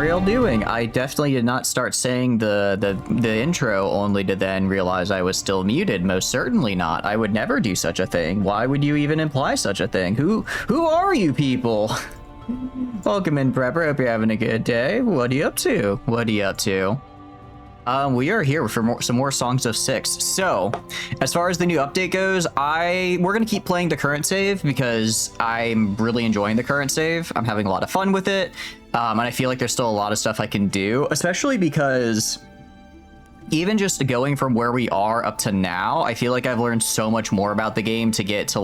are y'all doing? I definitely did not start saying the intro only to then realize I was still muted. Most certainly not. I would never do such a thing. Why would you even imply such a thing? Who are you people? Welcome in, Prepper. Hope you're having a good day. What are you up to? What are you up to? We are here for some more Songs of Six. So, as far as the new update goes, we're gonna keep playing the current save because I'm really enjoying the current save. I'm having a lot of fun with it, and I feel like there's still a lot of stuff I can do, especially because even just going from where we are up to now, I feel like I've learned so much more about the game to get to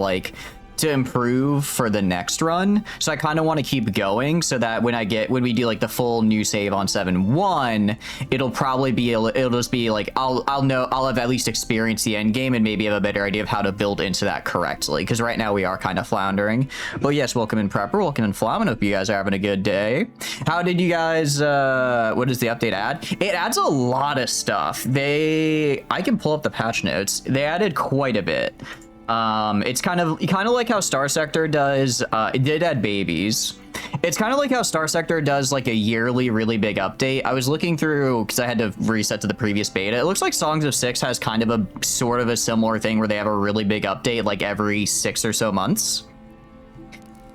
to improve for the next run. So I kind of want to keep going so that when we do like the full new save on 7.1, it'll just be like I'll have at least experienced the end game and maybe have a better idea of how to build into that correctly, because right now we are kind of floundering. But yes, welcome in, Prepper, welcome in, Flam, hope you guys are having a good day. How did you guys what does the update add? It adds a lot of stuff. I can pull up the patch notes. They added quite a bit. It's kind of like how Star Sector does. It did add babies. It's kind of like how Star Sector does like a yearly really big update. I was looking through because I had to reset to the previous beta. It looks like Songs of Six has kind of a sort of a similar thing where they have a really big update like every 6 or so months.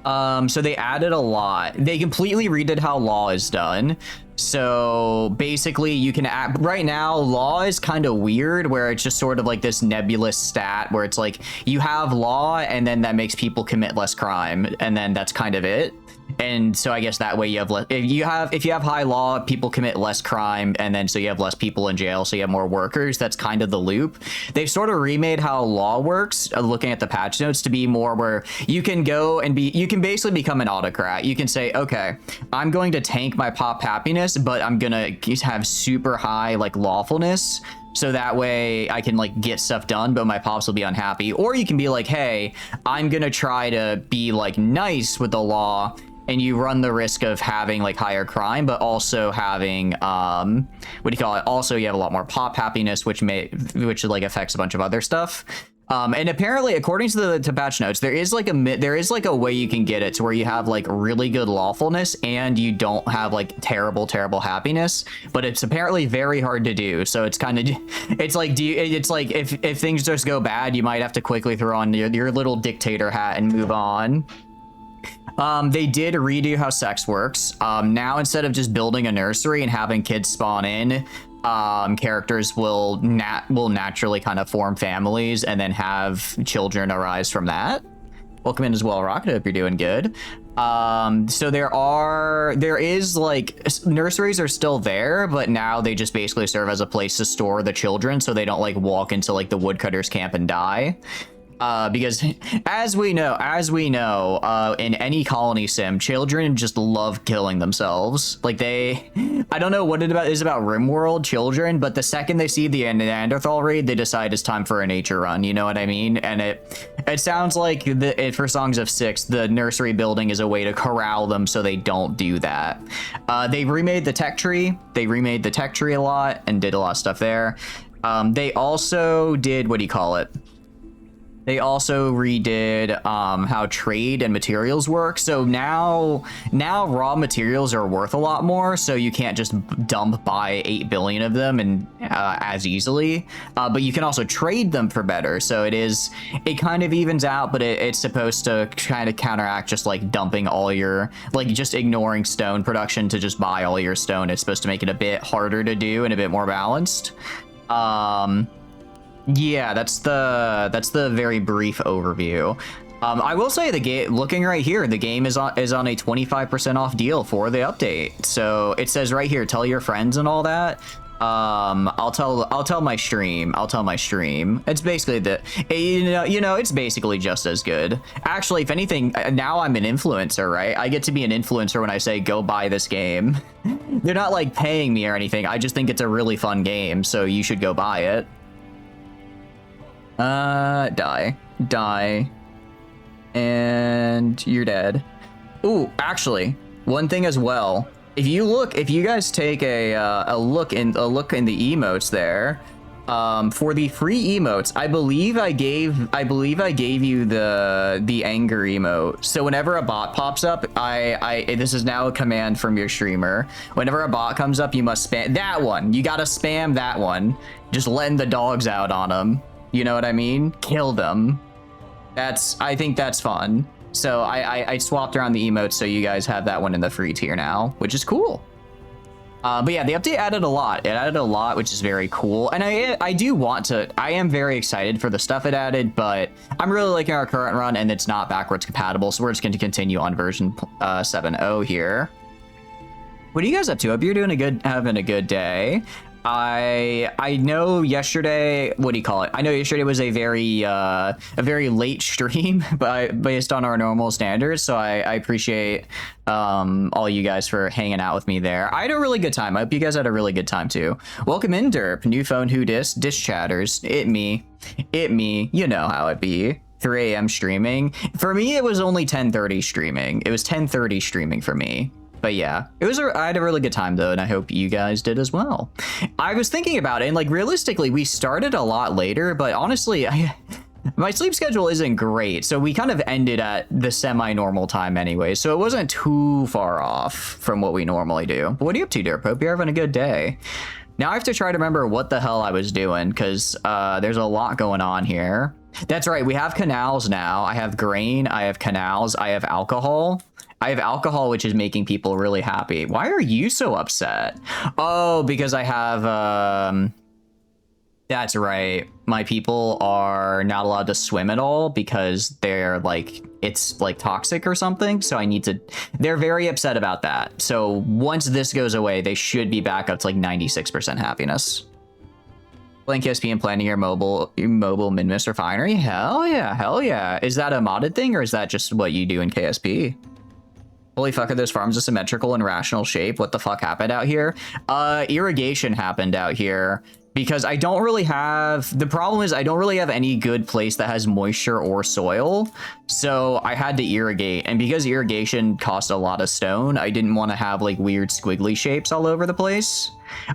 So they added a lot. They completely redid how law is done. So basically you can right now law is kind of weird where it's just sort of like this nebulous stat where it's like you have law and then that makes people commit less crime and then that's kind of it. And so I guess that way you have if you have high law, people commit less crime, and then so you have less people in jail, so you have more workers. That's kind of the loop. They've sort of remade how law works, looking at the patch notes, to be more where you can go and you can basically become an autocrat. You can say, okay, I'm going to tank my pop happiness, but I'm gonna have super high like lawfulness. So that way I can like get stuff done, but my pops will be unhappy. Or you can be like, hey, I'm gonna try to be like nice with the law, and you run the risk of having like higher crime, but also having also you have a lot more pop happiness, which like affects a bunch of other stuff. And apparently, according to the patch notes, there is like a way you can get it to where you have like really good lawfulness and you don't have like terrible happiness, but it's apparently very hard to do. So it's kind of, it's like if things just go bad, you might have to quickly throw on your little dictator hat and move on. They did redo how sex works. Now instead of just building a nursery and having kids spawn in, characters will naturally kind of form families and then have children arise from that. Welcome in as well, Rocket. Hope you're doing good. So there is like nurseries are still there, but now they just basically serve as a place to store the children so they don't like walk into like the woodcutters camp and die. Because as we know, in any colony sim, children just love killing themselves. Like I don't know what it is about RimWorld children, but the second they see the Neanderthal raid, they decide it's time for a nature run. You know what I mean? And it sounds like for Songs of Six, the nursery building is a way to corral them so they don't do that. They remade the tech tree. They remade the tech tree a lot and did a lot of stuff there. They also did, what do you call it? They also redid how trade and materials work. So now raw materials are worth a lot more. So you can't just buy 8 billion of them and as easily. But you can also trade them for better. So it kind of evens out, but it's supposed to kind of counteract just like dumping all your, like just ignoring stone production to just buy all your stone. It's supposed to make it a bit harder to do and a bit more balanced. Yeah, that's the very brief overview. I will say the game, looking right here, the game is on a 25% off deal for the update. So it says right here, tell your friends and all that. I'll tell my stream. It's basically it's basically just as good. Actually, if anything, now I'm an influencer, right? I get to be an influencer when I say go buy this game. They're not like paying me or anything. I just think it's a really fun game, so you should go buy it. Die, and you're dead. Ooh, actually, one thing as well. If you guys take a look in the emotes there, For the free emotes, I believe I gave you the anger emote. So whenever a bot pops up, this is now a command from your streamer. Whenever a bot comes up, you must spam that one. You gotta spam that one. Just letting the dogs out on them. You know what I mean? Kill them. I think that's fun. So I swapped around the emotes so you guys have that one in the free tier now, which is cool. But yeah, the update added a lot. It added a lot, which is very cool. And I am very excited for the stuff it added, but I'm really liking our current run and it's not backwards compatible. So we're just going to continue on version 7.0 here. What are you guys up to? Hope you're having a good day. I know yesterday, what do you call it? I know yesterday was a very late stream, but based on our normal standards. So I appreciate all you guys for hanging out with me there. I had a really good time. I hope you guys had a really good time too. Welcome in, Derp. New phone, who dis? Dish chatters. It me. You know how it be. 3 a.m. streaming. For me, it was only 10:30 streaming. It was 10:30 streaming for me. But yeah, I had a really good time though, and I hope you guys did as well. I was thinking about it, and like realistically, we started a lot later, but honestly, my sleep schedule isn't great, so we kind of ended at the semi-normal time anyway, so it wasn't too far off from what we normally do. But what are you up to, Derp? Hope you're having a good day. Now I have to try to remember what the hell I was doing, because there's a lot going on here. That's right, we have canals now. I have grain, I have canals, I have alcohol. I have alcohol, which is making people really happy. Why are you so upset? Oh, because I have, that's right. My people are not allowed to swim at all because they're like, it's like toxic or something. So they're very upset about that. So once this goes away, they should be back up to like 96% happiness. Playing KSP and planning your mobile Minmus refinery? Hell yeah, hell yeah. Is that a modded thing or is that just what you do in KSP? Holy fuck, are those farms a symmetrical and rational shape? What the fuck happened out here? Irrigation happened out here because the problem is I don't really have any good place that has moisture or soil. So I had to irrigate, and because irrigation cost a lot of stone, I didn't want to have like weird squiggly shapes all over the place.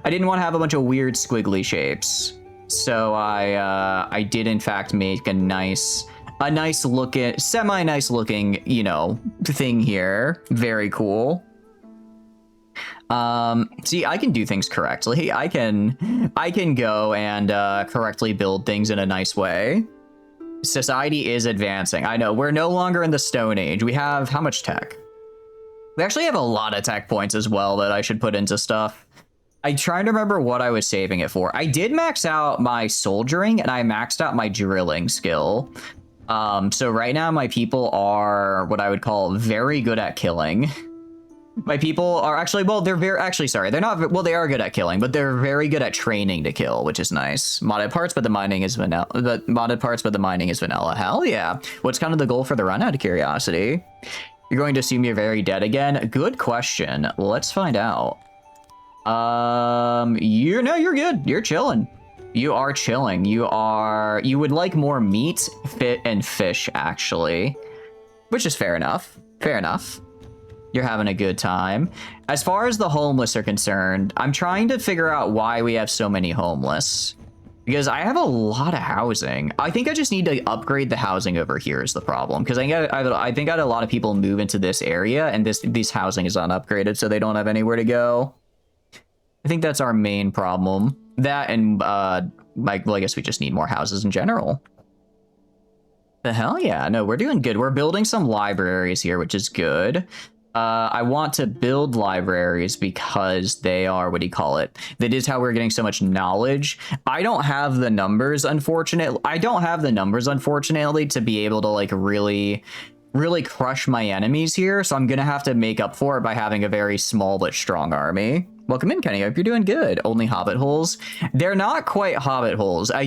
I didn't want to have a bunch of weird squiggly shapes. So I did in fact make a nice looking, semi-nice looking, you know, thing here. Very cool. See, I can do things correctly. I can go and correctly build things in a nice way. Society is advancing. I know, we're no longer in the Stone Age. We have how much tech? We actually have a lot of tech points as well that I should put into stuff. I try to remember what I was saving it for. I did max out my soldiering and I maxed out my drilling skill. So right now my people are what I would call very good at killing. My people are actually, well, they're they are good at killing, but they're very good at training to kill, which is nice. Modded parts, but the mining is vanilla. Hell yeah. What's kind of the goal for the run, out of curiosity? You're going to assume you're very dead again? Good question. Let's find out. You're good. You're chilling. You are chilling. You would like more meat, fit, and fish, actually. Which is fair enough. Fair enough. You're having a good time. As far as the homeless are concerned, I'm trying to figure out why we have so many homeless. Because I have a lot of housing. I think I just need to upgrade the housing over here is the problem. Because I think I had a lot of people move into this area, and this housing is unupgraded, so they don't have anywhere to go. I think that's our main problem. That and, well, I guess we just need more houses in general. The hell yeah. No, we're doing good. We're building some libraries here, which is good. I want to build libraries because they are, what do you call it? That is how we're getting so much knowledge. I don't have the numbers, unfortunately. To be able to, like, really crush my enemies here. So I'm going to have to make up for it by having a very small but strong army. Welcome in, Kenny. Hope you're doing good. Only hobbit holes. They're not quite hobbit holes. I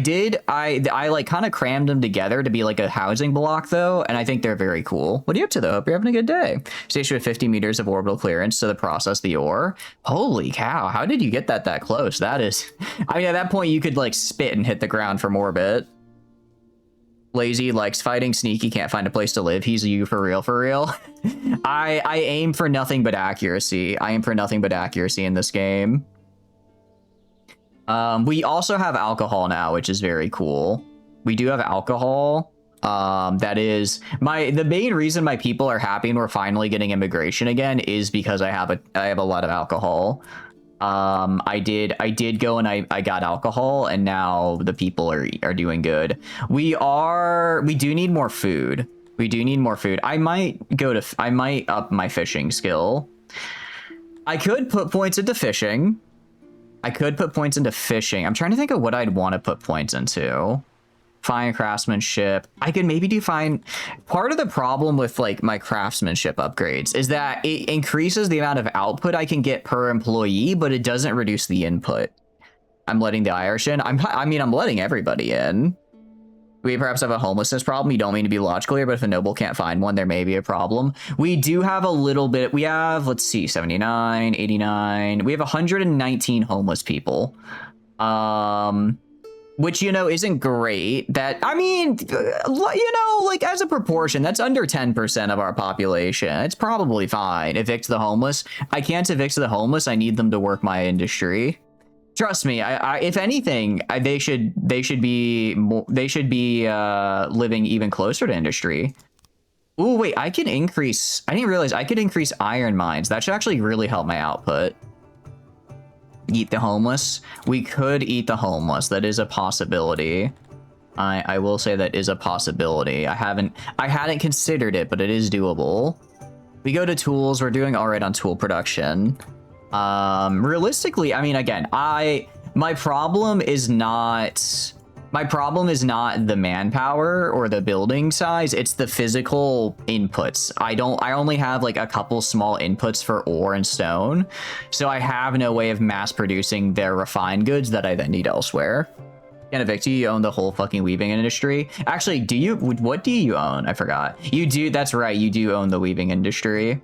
like kind of crammed them together to be like a housing block though, and I think they're very cool. What are you up to though? Hope you're having a good day. Station with 50 meters of orbital clearance to process the ore. Holy cow! How did you get that close? That is, I mean, at that point you could like spit and hit the ground from orbit. Lazy, likes fighting, sneaky, can't find a place to live. He's you for real, for real. I aim for nothing but accuracy. I aim for nothing but accuracy in this game. We also have alcohol now, which is very cool. We do have alcohol. That is the main reason my people are happy and we're finally getting immigration again is because I have a lot of alcohol. I did go and I got alcohol, and now the people are doing good. We do need more food. We do need more food. I might up my fishing skill. I could put points into fishing. I'm trying to think of what I'd want to put points into. Fine craftsmanship. I could maybe do fine. Part of the problem with like my craftsmanship upgrades is that it increases the amount of output I can get per employee, but it doesn't reduce the input. I'm letting the Irish in. I'm letting everybody in. We perhaps have a homelessness problem. You don't mean to be logical here, but if a noble can't find one, there may be a problem. We do have a little bit. We have, let's see, 79, 89. We have 119 homeless people. Which, you know, isn't great. That, I mean, you know, like as a proportion, that's under 10% of our population. It's probably fine. Evict the homeless. I can't evict the homeless. I need them to work my industry. Trust me. If anything, they should be living even closer to industry. Oh wait, I didn't realize I could increase iron mines. That should actually really help my output. Eat the homeless. We could eat the homeless. That is a possibility. I will say that is a possibility. I hadn't considered it, but it is doable. We go to tools. We're doing all right on tool production. Realistically, I mean, again, my problem is not the manpower or the building size. It's the physical inputs. I only have like a couple small inputs for ore and stone. So I have no way of mass producing their refined goods that I then need elsewhere. And Evict, you own the whole fucking weaving industry. Actually, what do you own? I forgot. You do. That's right. You do own the weaving industry.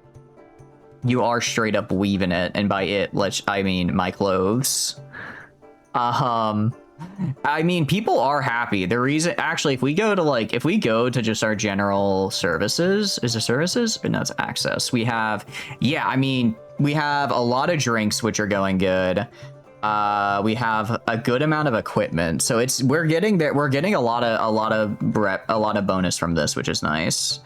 You are straight up weaving it. And by it, I mean my clothes. I mean, people are happy. The reason, actually, if we go to just our general services, is it services? Or no, it's access. We have, yeah, I mean, we have a lot of drinks, which are going good. We have a good amount of equipment. So we're getting there. We're getting a lot of bonus from this, which is nice.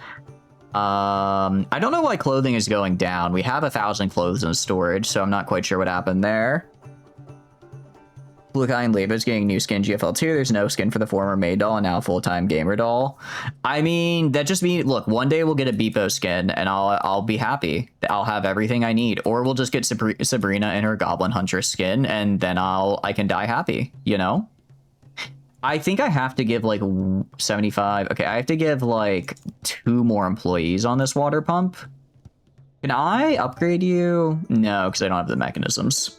I don't know why clothing is going down. We have 1,000 clothes in storage, so I'm not quite sure what happened there. Bluekind Leva is getting new skin GFL2. There's no skin for the former maid doll and now full-time gamer doll. I mean, that just means, look, one day we'll get a Beepo skin and I'll be happy. I'll have everything I need. Or we'll just get Sabrina in her Goblin Huntress skin and then I can die happy, you know? I think I have to give like 75. Okay, I have to give like 2 more employees on this water pump. Can I upgrade you? No, because I don't have the mechanisms.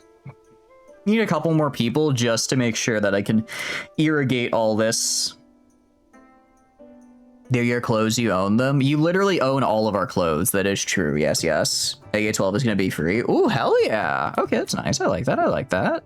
Need a couple more people just to make sure that I can irrigate all this. They're your clothes, you own them. You literally own all of our clothes. That is true. Yes, yes. AA12 is going to be free. Ooh, hell yeah. Okay, that's nice. I like that. I like that.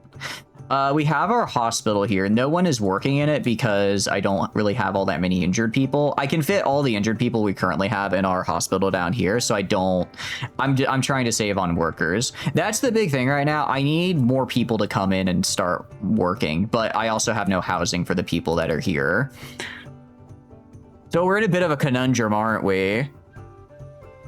We have our hospital here. No one is working in it because I don't really have all that many injured people. I can fit all the injured people we currently have in our hospital down here, so I'm trying to save on workers. That's the big thing right now. I need more people to come in and start working, but I also have no housing for the people that are here. So we're in a bit of a conundrum, aren't we?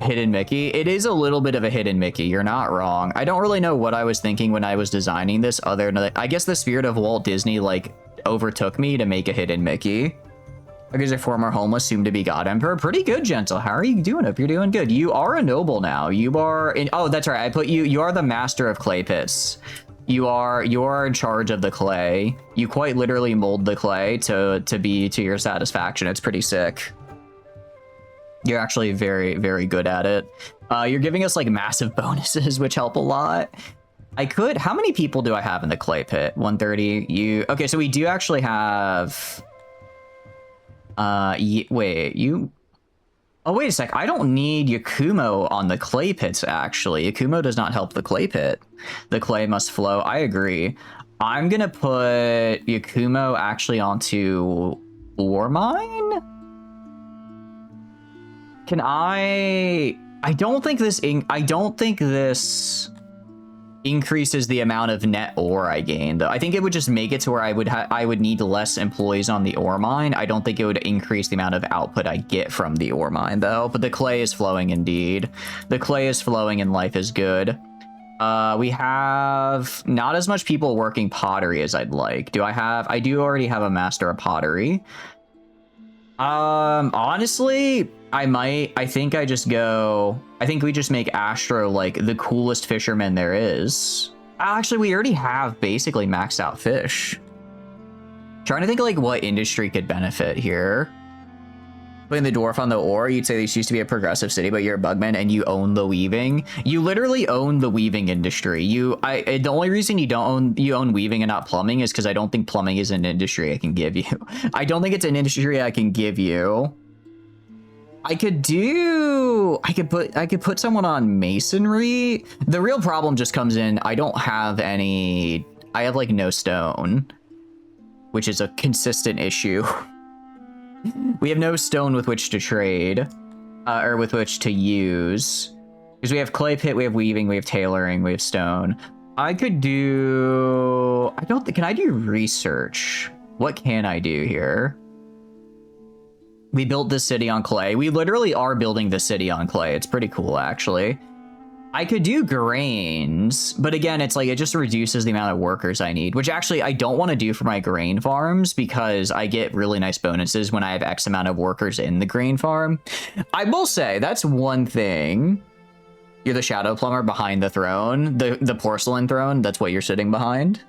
Hidden Mickey. It is a little bit of a hidden Mickey. You're not wrong. I don't really know what I was thinking when I was designing this other than that. I guess the spirit of Walt Disney like overtook me to make a hidden Mickey. Because a former homeless, soon to be God Emperor. Pretty good, Gentle. How are you doing? Hope you're doing good. You are a noble now. You are in. Oh, that's right. I put you. You are the master of clay pits. You are in charge of the clay. You quite literally mold the clay to be to your satisfaction. It's pretty sick. You're actually very, very good at it. You're giving us like massive bonuses, which help a lot. How many people do I have in the clay pit? 130. Okay, so we do actually have, wait, oh, wait a sec. I don't need Yakumo on the clay pits, actually. Yakumo does not help the clay pit. The clay must flow. I agree. I'm going to put Yakumo actually onto ore mine. Can I don't think this increases the amount of net ore I gain, though. I think it would just make it to where I would need less employees on the ore mine. I don't think it would increase the amount of output I get from the ore mine, though. But the clay is flowing indeed. The clay is flowing and life is good. We have not as much people working pottery as I'd like. I do already have a master of pottery. Honestly, I think I think we just make Astro like the coolest fisherman there is. Actually, we already have basically maxed out fish. Trying to think like what industry could benefit here. Putting the dwarf on the ore, you'd say this used to be a progressive city, but you're a bugman and you own the weaving. You literally own the weaving industry. The only reason you own weaving and not plumbing is because I don't think plumbing is an industry I can give you. I don't think it's an industry I can give you. I could put someone on masonry. The real problem just comes in, I have like no stone, which is a consistent issue. We have no stone with which to trade, or with which to use. Because we have clay pit, we have weaving, we have tailoring, we have stone. I could do... can I do research? What can I do here? We built this city on clay. We literally are building the city on clay. It's pretty cool, actually. I could do grains, but again, it's like it just reduces the amount of workers I need, which actually I don't want to do for my grain farms because I get really nice bonuses when I have X amount of workers in the grain farm. I will say that's one thing. You're the shadow plumber behind the throne, the porcelain throne. That's what you're sitting behind.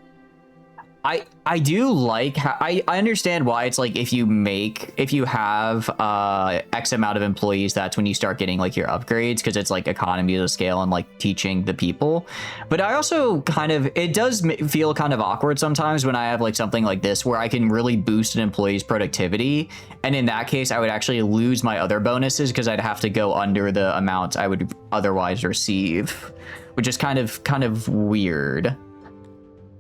I do like how I understand why it's like if you have X amount of employees, that's when you start getting like your upgrades, because it's like economy of scale and like teaching the people. But I also it does feel kind of awkward sometimes when I have like something like this where I can really boost an employee's productivity, and in that case I would actually lose my other bonuses because I'd have to go under the amount I would otherwise receive, which is kind of weird.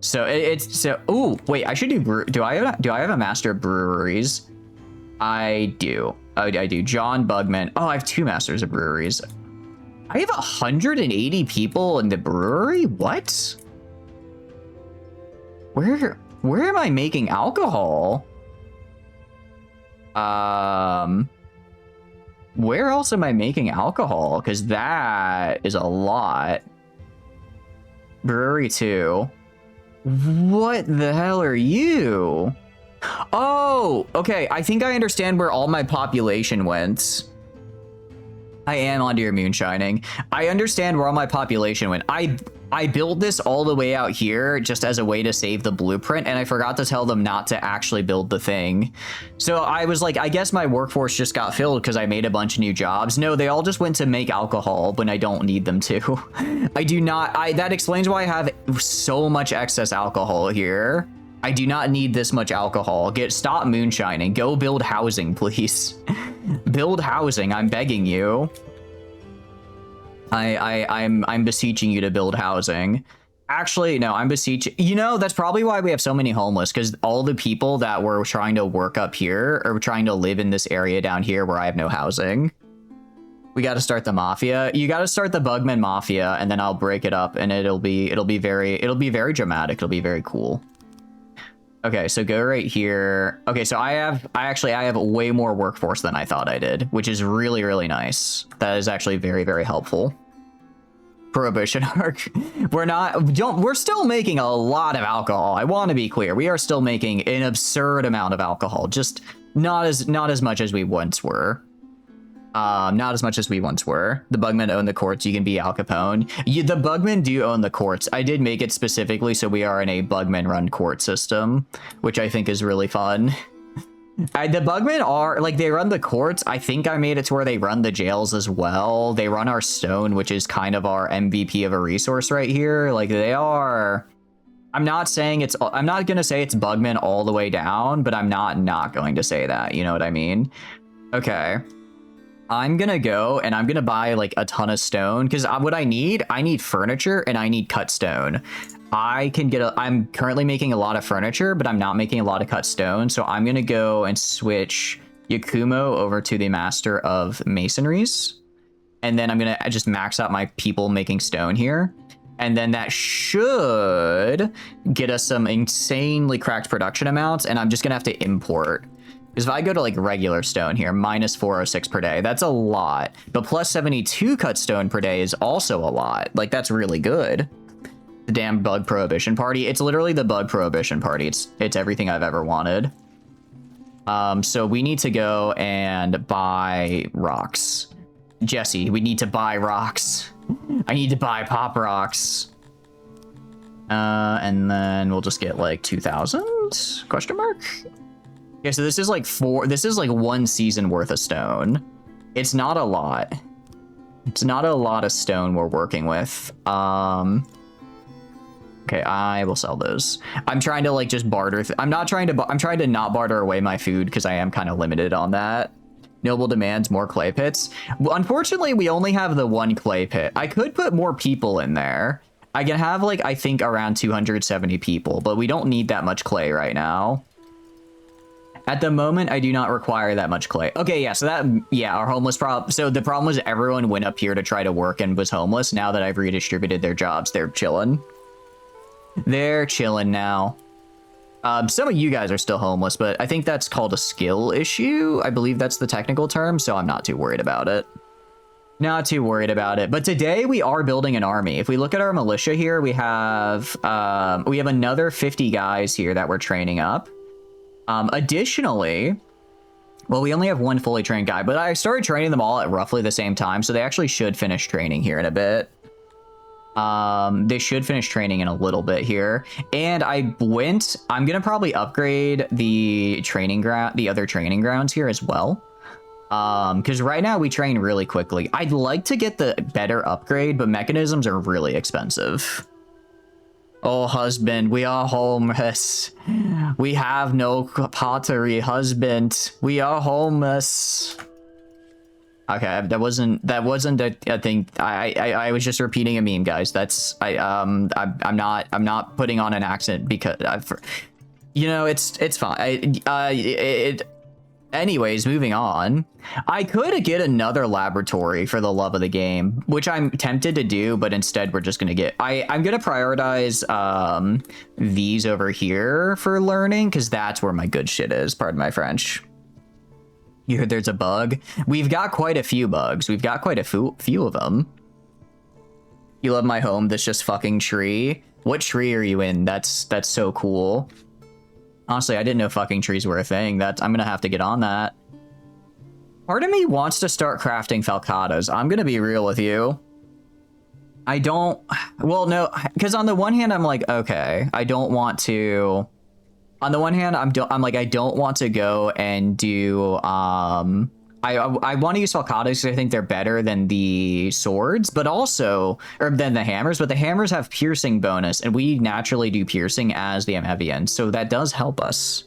So oh wait, I should do I have a master of breweries? I do. I do. John Bugman. Oh, I have 2 masters of breweries. I have 180 people in the brewery? What? Where am I making alcohol? Where else am I making alcohol? Because that is a lot. Brewery 2. What the hell are you? Oh, okay. I think I understand where all my population went. I am onto your moonshining. I understand where all my population went. I built this all the way out here just as a way to save the blueprint, and I forgot to tell them not to actually build the thing. So I was like, I guess my workforce just got filled because I made a bunch of new jobs. No, they all just went to make alcohol when I don't need them to. I do not. That explains why I have so much excess alcohol here. I do not need this much alcohol. Stop moonshining. Go build housing, please. Build housing. I'm begging you. I'm beseeching you to build housing. Actually, no, I'm beseeching. You know, that's probably why we have so many homeless, because all the people that were trying to work up here are trying to live in this area down here where I have no housing. We got to start the mafia. You got to start the Bugman mafia, and then I'll break it up, and it'll be very dramatic. It'll be very cool. Okay, so go right here. Okay, so I have way more workforce than I thought I did, which is really, really nice. That is actually very, very helpful. Prohibition arc. We're still making a lot of alcohol. I want to be clear. We are still making an absurd amount of alcohol, just not as much as we once were. Not as much as we once were. The Bugmen own the courts. You can be Al Capone. The Bugmen do own the courts. I did make it specifically so we are in a Bugmen-run court system, which I think is really fun. The Bugmen are, like, they run the courts. I think I made it to where they run the jails as well. They run our stone, which is kind of our MVP of a resource right here. Like, they are... I'm not going to say it's Bugmen all the way down, but I'm not going to say that. You know what I mean? Okay. I'm gonna go and I'm gonna buy like a ton of stone, because what I need furniture and I need cut stone. I'm currently making a lot of furniture, but I'm not making a lot of cut stone. So I'm gonna go and switch Yakumo over to the master of masonries. And then I'm gonna just max out my people making stone here. And then that should get us some insanely cracked production amounts, and I'm just gonna have to import. Because if I go to like regular stone here, minus 406 per day, that's a lot. But plus 72 cut stone per day is also a lot. Like, that's really good. The damn bug prohibition party. It's literally the bug prohibition party. It's everything I've ever wanted. So we need to go and buy rocks. Jesse, we need to buy rocks. I need to buy pop rocks. And then we'll just get like 2,000 question mark. Okay, so this is like one season worth of stone. It's not a lot. It's not a lot of stone we're working with. Okay, I will sell those. I'm trying to like just barter. I'm trying to not barter away my food because I am kind of limited on that. Noble demands more clay pits. Unfortunately, we only have the one clay pit. I could put more people in there. I can have like, I think around 270 people, but we don't need that much clay right now. At the moment, I do not require that much clay. Okay, yeah, so our homeless problem. So the problem was everyone went up here to try to work and was homeless. Now that I've redistributed their jobs, they're chilling. They're chilling now. Some of you guys are still homeless, but I think that's called a skill issue. I believe that's the technical term, so I'm not too worried about it. Not too worried about it. But today we are building an army. If we look at our militia here, we have another 50 guys here that we're training up. Additionally, well, we only have one fully trained guy, but I started training them all at roughly the same time, so they actually should finish training here in a bit. They should finish training in a little bit here. And I'm gonna probably upgrade the other training grounds here as well. Because right now we train really quickly. I'd like to get the better upgrade, but mechanisms are really expensive. Oh, husband, we are homeless. We have no pottery, husband. We are homeless. Okay, that wasn't a thing. I was just repeating a meme, guys. I'm not putting on an accent because it's fine. Anyways, moving on. I could get another laboratory for the love of the game, which I'm tempted to do, but instead we're just gonna get. I'm gonna prioritize these over here for learning because that's where my good shit is. Pardon my French. You heard there's a bug? We've got quite a few bugs. We've got quite a few of them. You love my home, this just fucking tree. What tree are you in? That's so cool. Honestly, I didn't know fucking trees were a thing. I'm gonna have to get on that. Part of me wants to start crafting falcatas. I'm gonna be real with you. Well, no, because on the one hand, I'm like, okay, I don't want to. On the one hand, I'm like, I don't want to go and do, I want to use falcatas because I think they're better than the swords, but also, or than the hammers, but the hammers have piercing bonus, and we naturally do piercing as the Amevians, so that does help us.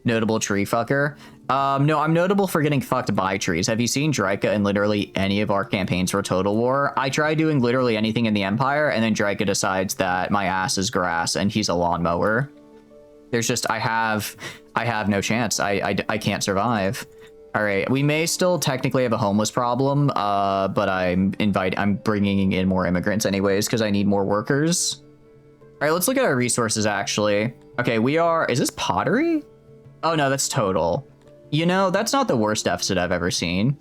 Notable tree fucker. No, I'm notable for getting fucked by trees. Have you seen Draika in literally any of our campaigns for Total War? I try doing literally anything in the Empire, and then Draika decides that my ass is grass, and he's a lawnmower. There's just, I have no chance. I can't survive. All right, we may still technically have a homeless problem, but I'm bringing in more immigrants anyways because I need more workers. All right, let's look at our resources actually. Okay, is this pottery? Oh no, that's total. You know, that's not the worst deficit I've ever seen.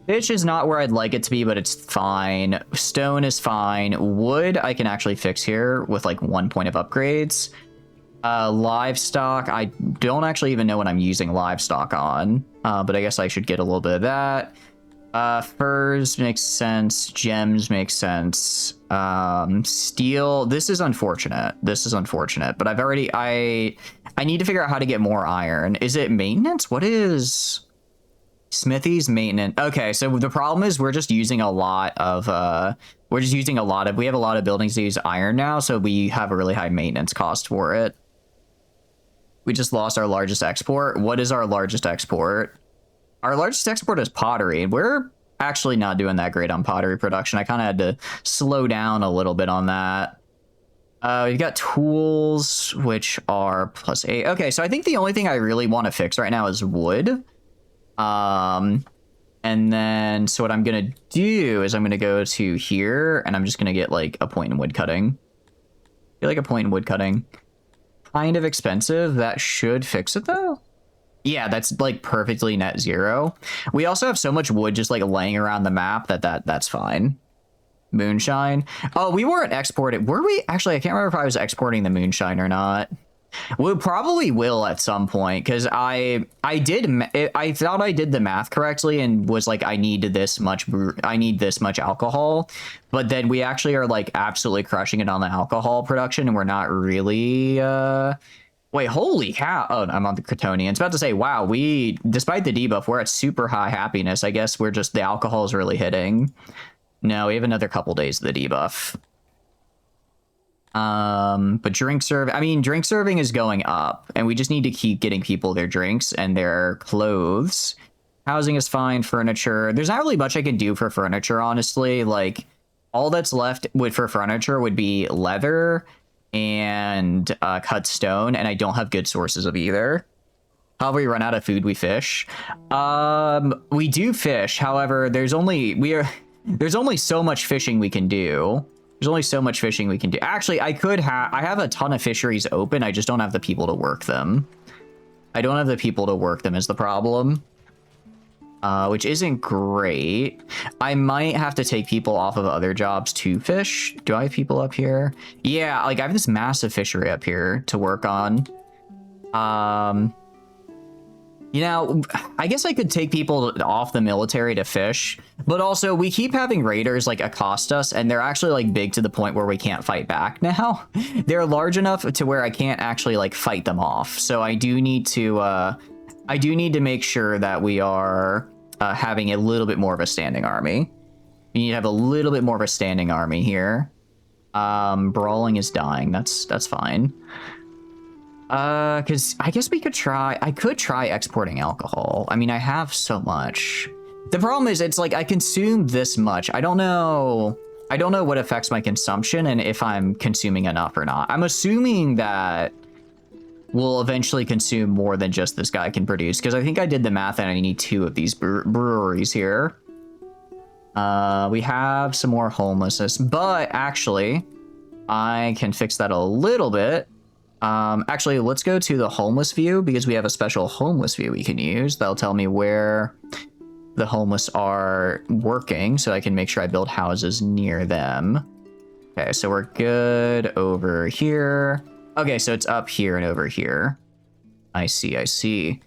Pitch is not where I'd like it to be, but it's fine. Stone is fine. Wood I can actually fix here with like 1 point of upgrades. Livestock, I don't actually even know what I'm using livestock on, but I guess I should get a little bit of that. Furs makes sense. Gems makes sense. Steel, this is unfortunate. But I need to figure out how to get more iron. Is it maintenance? What is Smithy's maintenance? Okay, so the problem is we're just using a lot of, we have a lot of buildings that use iron now, so we have a really high maintenance cost for it. We just lost our largest export. What is our largest export? Our largest export is pottery. We're actually not doing that great on pottery production. I kind of had to slow down a little bit on that. We've got tools, which are +8. Okay, so I think the only thing I really want to fix right now is wood. And And then, so what I'm gonna do is I'm gonna go to here, and I'm just gonna get like a point in wood cutting. Get like a point in wood cutting. Kind of expensive. That should fix it though. Yeah, that's like perfectly net zero. We also have so much wood just like laying around the map that's fine. Moonshine. Oh, we weren't exporting. Were we? Actually, I can't remember if I was exporting the moonshine or not. We probably will at some point, because I thought I did the math correctly and was like, I need this much alcohol, but then we actually are like absolutely crushing it on the alcohol production, and we're not really wait, holy cow. Oh, I'm on the Cretonians. About to say, wow, despite the debuff, we're at super high happiness. I guess we're just, the alcohol is really hitting. No, we have another couple days of the debuff. But drink serving is going up, and we just need to keep getting people their drinks and their clothes. Housing is fine. Furniture. There's not really much I can do for furniture, honestly. Like, all that's left for furniture would be leather and cut stone, and I don't have good sources of either. How we run out of food, we fish. We do fish. However, there's only so much fishing we can do. There's only so much fishing we can do. Actually, I have a ton of fisheries open. I just don't have the people to work them. I don't have the people to work them is the problem. Which isn't great. I might have to take people off of other jobs to fish. Do I have people up here? Yeah, like I have this massive fishery up here to work on. You know, I guess I could take people off the military to fish, but also we keep having raiders like accost us, and they're actually like big to the point where we can't fight back now. They're large enough to where I can't actually like fight them off. So I do need to make sure that we are having a little bit more of a standing army. We need to have a little bit more of a standing army here. Brawling is dying. That's fine. Because I guess I could try exporting alcohol. I mean, I have so much. The problem is it's like I consume this much. I don't know what affects my consumption and if I'm consuming enough or not. I'm assuming that we'll eventually consume more than just this guy can produce, because I think I did the math and I need 2 of these breweries here. We have some more homelessness, but actually I can fix that a little bit. Actually, let's go to the homeless view, because we have a special homeless view we can use. That'll tell me where the homeless are working, so I can make sure I build houses near them. Okay, so we're good over here. Okay, so it's up here and over here. I see.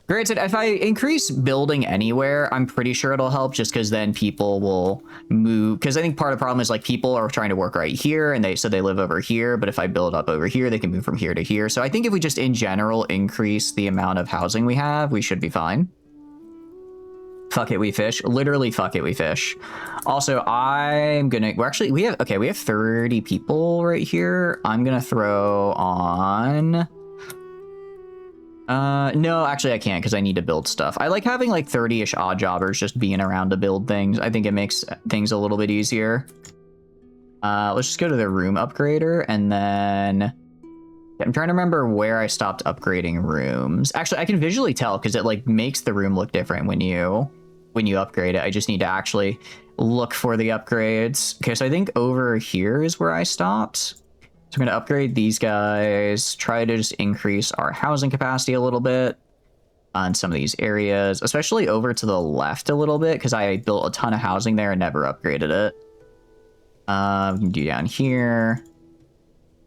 Granted, if I increase building anywhere, I'm pretty sure it'll help, just because then people will move. Because I think part of the problem is like people are trying to work right here, and they live over here. But if I build up over here, they can move from here to here. So I think if we just in general increase the amount of housing we have, we should be fine. Fuck it, we fish. Literally, fuck it, we fish. Also, we have 30 people right here. I'm gonna throw on. No, actually I can't, because I need to build stuff. I like having like 30-ish odd jobbers just being around to build things. I think it makes things a little bit easier. Let's just go to the room upgrader, and then I'm trying to remember where I stopped upgrading rooms. Actually, I can visually tell, because it like makes the room look different when you upgrade it. I just need to actually look for the upgrades. Okay, so I think over here is where I stopped. So I'm going to upgrade these guys, try to just increase our housing capacity a little bit on some of these areas, especially over to the left a little bit, because I built a ton of housing there and never upgraded it. We can do down here.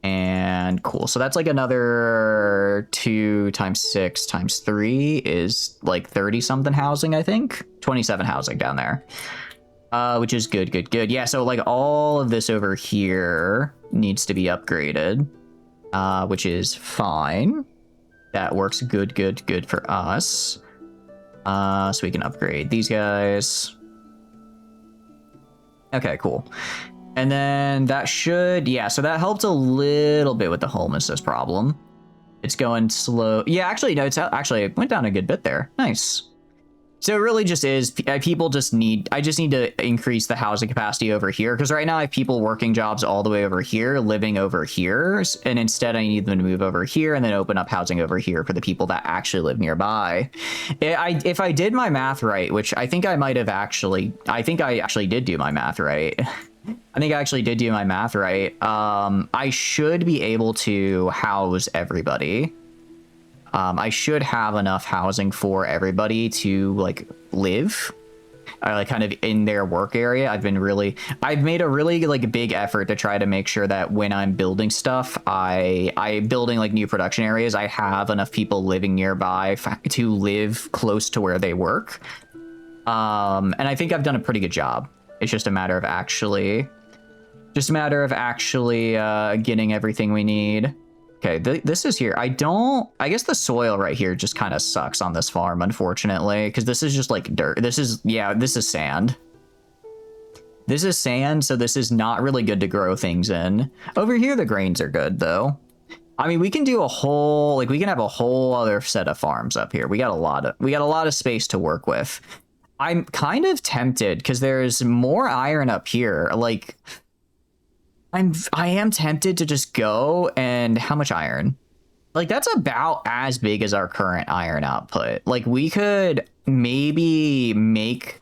And cool. So that's like another 2 times 6 times 3 is like 30 something housing, I think. 27 housing down there. Which is good. Yeah, so like all of this over here needs to be upgraded, which is fine. That works good for us. So we can upgrade these guys. Okay, cool. And then that should, yeah, so that helped a little bit with the homelessness problem. It's going slow. Yeah, actually, no, it went down a good bit there. Nice. So it really just is, people just need, I just need to increase the housing capacity over here, because right now I have people working jobs all the way over here, living over here, and instead I need them to move over here and then open up housing over here for the people that actually live nearby. If I did my math right, which I think I might have actually, I think I actually did do my math right. I think I actually did do my math right. I should be able to house everybody. I should have enough housing for everybody to like live, like kind of in their work area. I've made a really like big effort to try to make sure that when I'm building stuff, I building like new production areas, I have enough people living nearby to live close to where they work. And I think I've done a pretty good job. It's just a matter of actually getting everything we need. Okay, this is here. I guess the soil right here just kind of sucks on this farm, unfortunately, because this is just like dirt. This is sand. This is sand, so this is not really good to grow things in. Over here, the grains are good, though. I mean, we can do we can have a whole other set of farms up here. We got a lot of space to work with. I'm kind of tempted, because there's more iron up here. Like, I am tempted to just go and how much iron? Like that's about as big as our current iron output. Like we could maybe make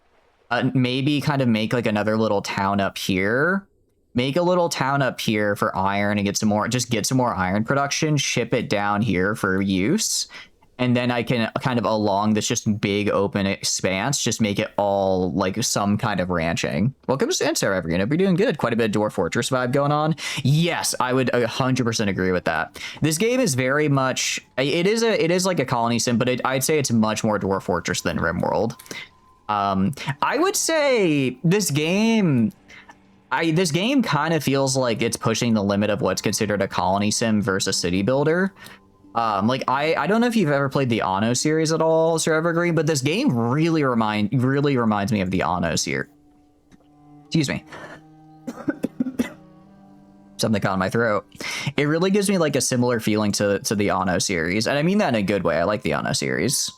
kind of make like another little town up here. Make a little town up here for iron and get some more iron production, ship it down here for use. And then I can kind of along this just big open expanse, just make it all like some kind of ranching. Welcome to Sarah Evergreen. Hope you're doing good. Quite a bit of Dwarf Fortress vibe going on. Yes, I would 100% agree with that. This game is very much, it is like a colony sim, but I'd say it's much more Dwarf Fortress than RimWorld. I would say this game kind of feels like it's pushing the limit of what's considered a colony sim versus city builder. Like I don't know if you've ever played the Anno series at all, Sir Evergreen, but this game really reminds me of the Anno series. Excuse me. Something caught in my throat. It really gives me like a similar feeling to the Anno series, and I mean that in a good way. I like the Anno series.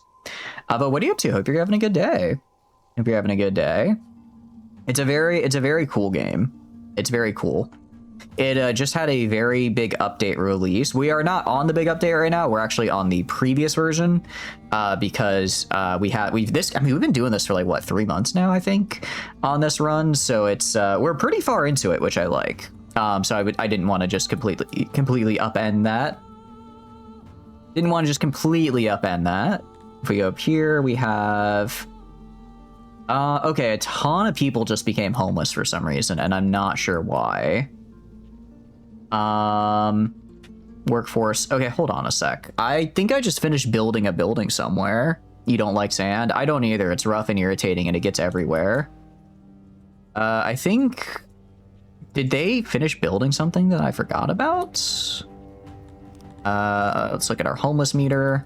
But what are you up to? Hope you're having a good day. Hope you're having a good day. It's a very cool game. It's very cool. It just had a very big update release. We are not on the big update right now. We're actually on the previous version because we've been doing this for like what, 3 months now, I think, on this run. So it's we're pretty far into it, which I like. So I didn't want to just completely upend that. Didn't want to just completely upend that. If we go up here, we have okay, a ton of people just became homeless for some reason, and I'm not sure why. Workforce. Okay, hold on a sec. I think I just finished building a building somewhere. You don't like sand? I don't either. It's rough and irritating and it gets everywhere. I think... Did they finish building something that I forgot about? Let's look at our homeless meter.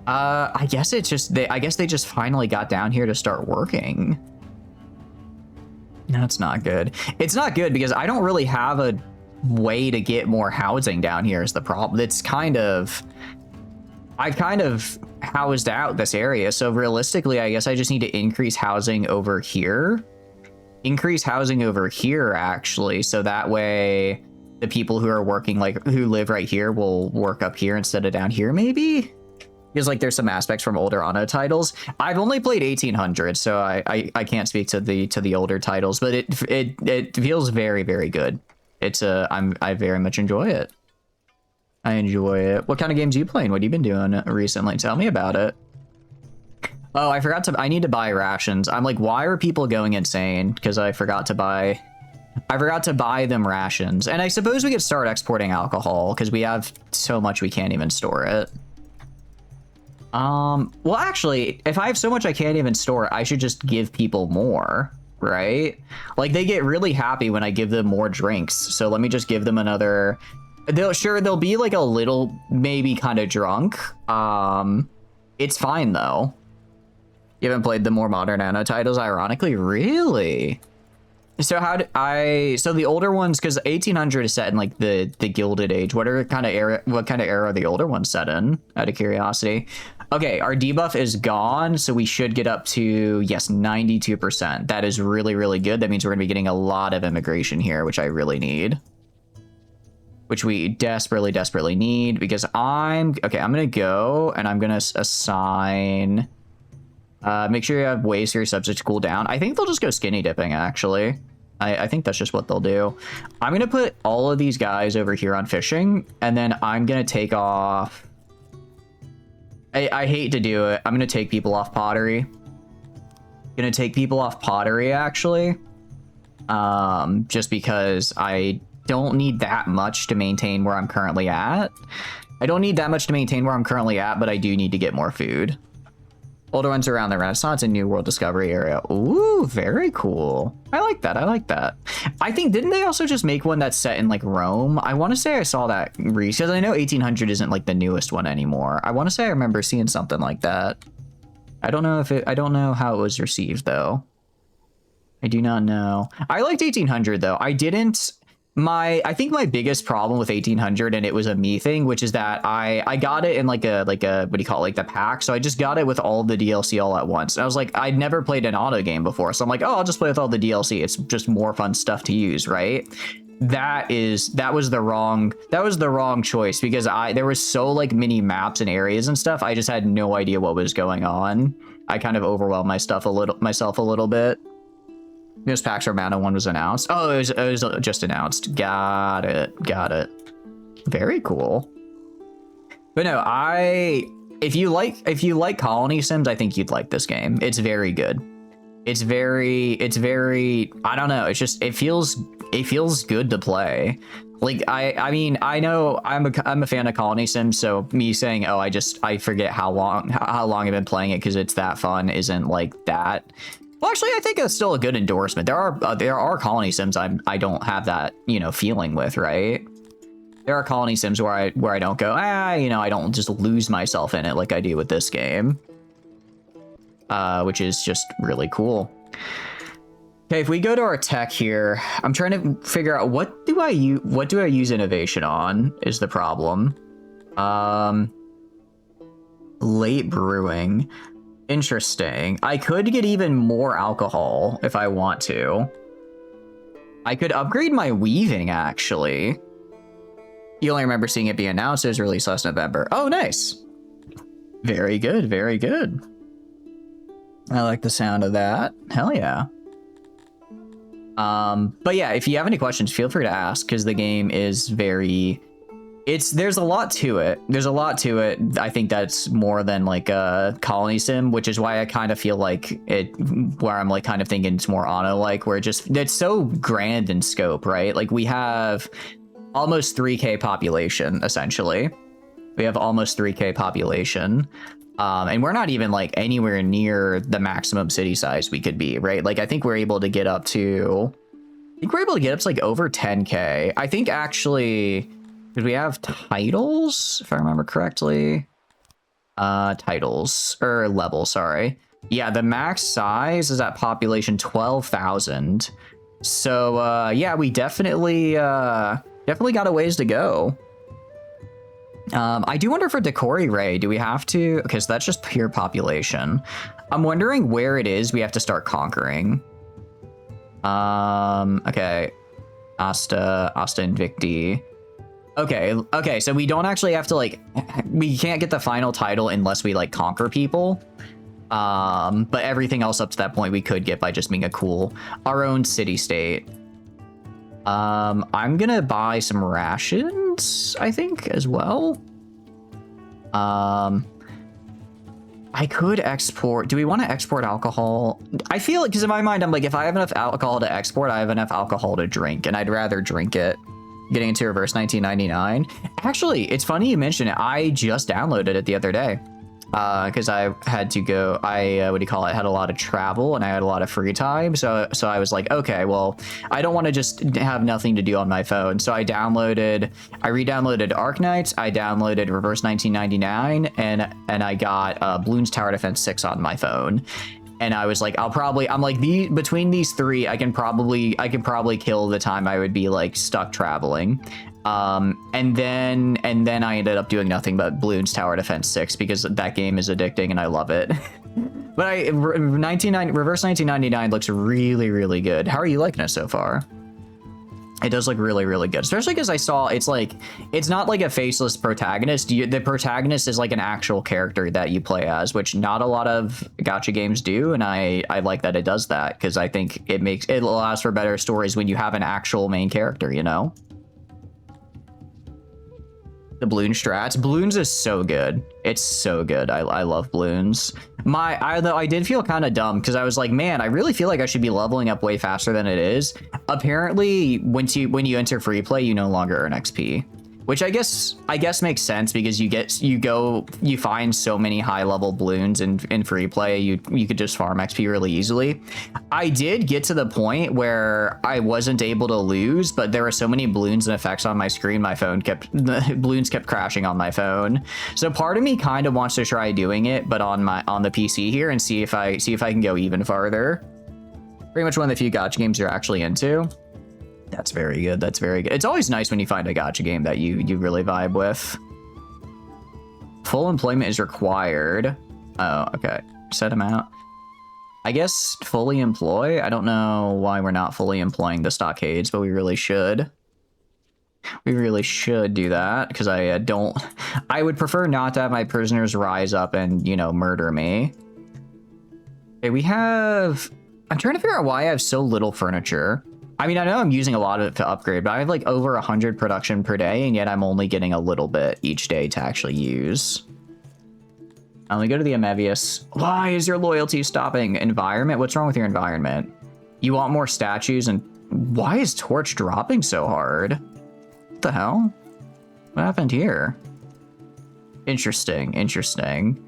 I guess it's just... I guess they just finally got down here to start working. No, it's not good. It's not good because I don't really have a way to get more housing down here is the problem. It's kind of... I kind of housed out this area, so realistically, I guess I just need to increase housing over here. Increase housing over here, actually, so that way the people who are working, like, who live right here will work up here instead of down here, maybe? Because like there's some aspects from older Anno titles. I've only played 1800, so I can't speak to the older titles, but it feels very, very good. It's I very much enjoy it. I enjoy it. What kind of games are you playing? What have you been doing recently? Tell me about it. Oh, I need to buy rations. I'm like, why are people going insane? Because I forgot to buy them rations. And I suppose we could start exporting alcohol because we have so much we can't even store it. Well, actually, if I have so much I can't even store it, I should just give people more, right? Like, they get really happy when I give them more drinks. So let me just give them another... They'll be like a little, maybe kind of drunk. It's fine, though. You haven't played the more modern Anno titles, ironically? Really? So so the older ones, because 1800 is set in like the Gilded Age. What kind of era are the older ones set in? Out of curiosity. Okay, our debuff is gone, so we should get up to, yes, 92%. That is really, really good. That means we're going to be getting a lot of immigration here, which I really need. Which we desperately, desperately need, because I'm going to go, and I'm going to assign... make sure you have ways for your subject to cool down. I think they'll just go skinny dipping, actually. I think that's just what they'll do. I'm going to put all of these guys over here on fishing, and then I'm going to take off... I hate to do it. I'm going to take people off pottery. Going to take people off pottery, actually. Just because I don't need that much to maintain where I'm currently at. I don't need that much to maintain where I'm currently at, but I do need to get more food. Older ones around the Renaissance and New World Discovery area. Ooh, very cool. I like that. I like that. I think, didn't they also just make one that's set in like Rome? I want to say I saw that because I know 1800 isn't like the newest one anymore. I want to say I remember seeing something like that. I don't know if it, I don't know how it was received though. I do not know. I liked 1800 though. I didn't. I think my biggest problem with 1800, and it was a me thing, which is that I got it in like a what do you call it, like the pack. So I just got it with all the DLC all at once. And I was like, I'd never played an auto game before, so I'm like, oh, I'll just play with all the DLC. It's just more fun stuff to use, right? That was the wrong choice, because there was so like many maps and areas and stuff. I just had no idea what was going on. I kind of overwhelmed myself a little bit. Newest packs for Mana 1 was announced. Oh, it was just announced. Got it. Very cool. But no, if you like colony sims, I think you'd like this game. It's very good. It's very, I don't know. It's just, it feels good to play. Like, I mean, I know I'm a fan of colony sims, so me saying, oh, I forget how long I've been playing it because it's that fun isn't like that. Well, actually, I think it's still a good endorsement. There are colony sims I don't have that, feeling with, right? There are colony sims where I don't go, I don't just lose myself in it like I do with this game. Which is just really cool. Okay, if we go to our tech here, I'm trying to figure out what do I use innovation on is the problem. Late brewing. Interesting. I could get even more alcohol if I want to. I could upgrade my weaving, actually. You only remember seeing it be announced. It was released last November. Oh, nice. Very good, very good. I like the sound of that. Hell yeah. But yeah, if you have any questions, feel free to ask, because the game is very... There's a lot to it. I think that's more than like a colony sim, which is why I kind of feel like where I'm like kind of thinking it's more Anno-like, where it's so grand in scope, right? Like we have almost 3K population, essentially. We have almost 3K population. And we're not even like anywhere near the maximum city size we could be, right? Like I think we're able to get up to like over 10K. I think actually... Because we have titles, if I remember correctly. Titles, or level, sorry. Yeah, the max size is at population 12,000. So, yeah, we definitely got a ways to go. I do wonder for Decori Ray, do we have to? Okay, so that's just pure population. I'm wondering where it is we have to start conquering. Okay. Asta Invicti. Okay, so we don't actually have to, like, we can't get the final title unless we, like, conquer people. But everything else up to that point we could get by just being our own city-state. I'm gonna buy some rations, I think, as well. I could export, do we want to export alcohol? I feel like, because in my mind, I'm like, if I have enough alcohol to export, I have enough alcohol to drink, and I'd rather drink it. Getting into reverse 1999. Actually, it's funny you mention it. I just downloaded it the other day because I had to go. What do you call it? Had a lot of travel and I had a lot of free time. So I was like, okay, well, I don't want to just have nothing to do on my phone. So I re-downloaded Arknights. I downloaded reverse 1999 and I got Bloons Tower Defense 6 on my phone. And I was like, I'm like, between these three, I can probably kill the time I would be like stuck traveling. And then I ended up doing nothing but Bloons Tower Defense 6 because that game is addicting and I love it. But Reverse 1999 looks really, really good. How are you liking it so far? It does look really, really good, especially because I saw it's not like a faceless protagonist. The protagonist is like an actual character that you play as, which not a lot of gacha games do, and I like that it does that because I think it allows for better stories when you have an actual main character, you know? The Bloons strats. Bloons is so good. It's so good. I love Bloons. Though I did feel kind of dumb because I was like, man, I really feel like I should be leveling up way faster than it is. Apparently, when you enter free play, you no longer earn XP. Which I guess makes sense because you find so many high level Bloons in free play, you could just farm XP really easily. I did get to the point where I wasn't able to lose, but there were so many Bloons and effects on my screen, Bloons kept crashing on my phone. So part of me kind of wants to try doing it, but on the PC here and see if I can go even farther. Pretty much one of the few gacha games you're actually into. That's very good. That's very good. It's always nice when you find a gacha game that you really vibe with. Full employment is required. Oh, okay. Set amount. I guess fully employ. I don't know why we're not fully employing the stockades, but we really should. We really should do that because I would prefer not to have my prisoners rise up and, you know, murder me. Okay, I'm trying to figure out why I have so little furniture. I mean, I know I'm using a lot of it to upgrade, but I have like over 100 production per day, and yet I'm only getting a little bit each day to actually use. We go to the Amevias. Why is your loyalty stopping? Environment? What's wrong with your environment? You want more statues, and why is Torch dropping so hard? What the hell? What happened here? Interesting, interesting.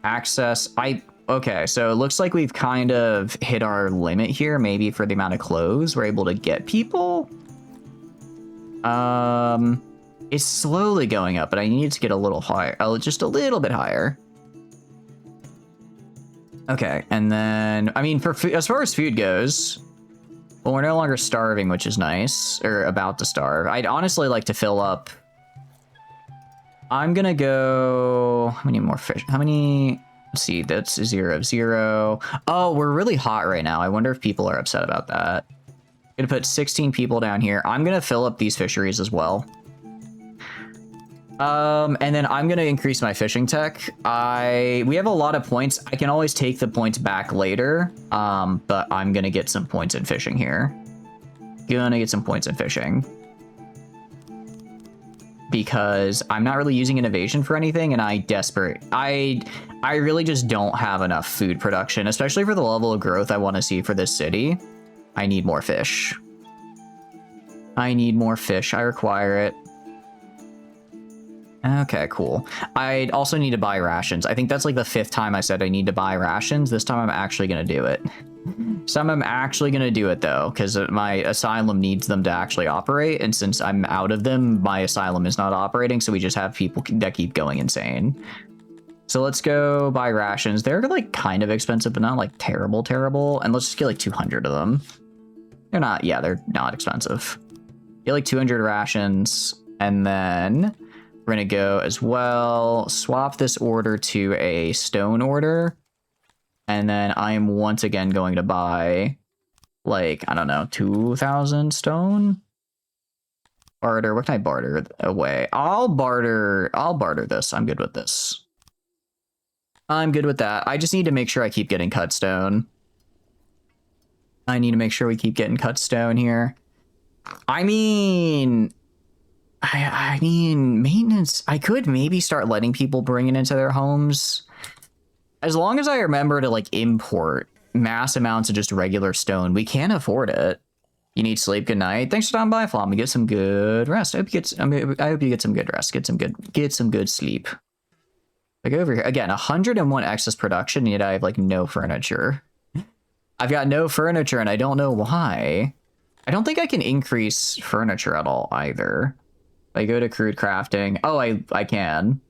Access. Okay, so it looks like we've kind of hit our limit here, maybe for the amount of clothes we're able to get people. It's slowly going up, but I need to get a little higher, just a little bit higher. Okay, and then, I mean, as far as food goes, well, we're no longer starving, which is nice, or about to starve. I'd honestly like to fill up. I'm gonna go, how many more fish? How many? Let's see, that's 0 of 0. Oh, we're really hot right now. I wonder if people are upset about that. I'm gonna put 16 people down here. I'm gonna fill up these fisheries as well. And then I'm gonna increase my fishing tech. We have a lot of points. I can always take the points back later. But I'm gonna get some points in fishing here. Gonna get some points in fishing. Because I'm not really using innovation for anything, and I really just don't have enough food production, especially for the level of growth I want to see for this city. I need more fish. I need more fish. I require it. Okay, cool. I also need to buy rations. I think that's like the 5th time I said I need to buy rations. This time I'm actually going to do it. I'm actually going to do it, though, because my asylum needs them to actually operate. And since I'm out of them, my asylum is not operating. So we just have people that keep going insane. So let's go buy rations. They're like kind of expensive, but not like terrible. And let's just get like 200 of them. They're not expensive. Get like 200 rations. And then we're going to go as well, swap this order to a stone order. And then I'm once again going to buy, like, I don't know, 2,000 stone? Barter, what can I barter away? I'll barter this. I'm good with this. I'm good with that. I just need to make sure I keep getting cut stone. I need to make sure we keep getting cut stone here. I mean, maintenance. I could maybe start letting people bring it into their homes. As long as I remember to like import mass amounts of just regular stone, we can afford it. You need sleep. Good night. Thanks for stopping by, Flom. Get some good rest. I hope you get some good rest. Get some good sleep. Like over here again, 101 excess production, yet I have like no furniture. I've got no furniture, and I don't know why. I don't think I can increase furniture at all either. I go to crude crafting. Oh, I can.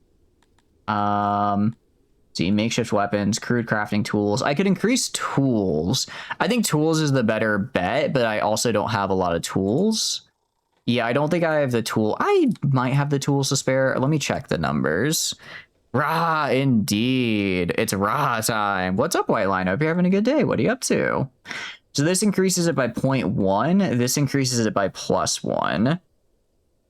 See, makeshift weapons, crude crafting tools. I could increase tools. I think tools is the better bet, but I also don't have a lot of tools. Yeah, I don't think I have the tool. I might have the tools to spare. Let me check the numbers. Rah, indeed. It's Rah time. What's up, White Line? Hope you're having a good day. What are you up to? So this increases it by 0.1. This increases it by +1.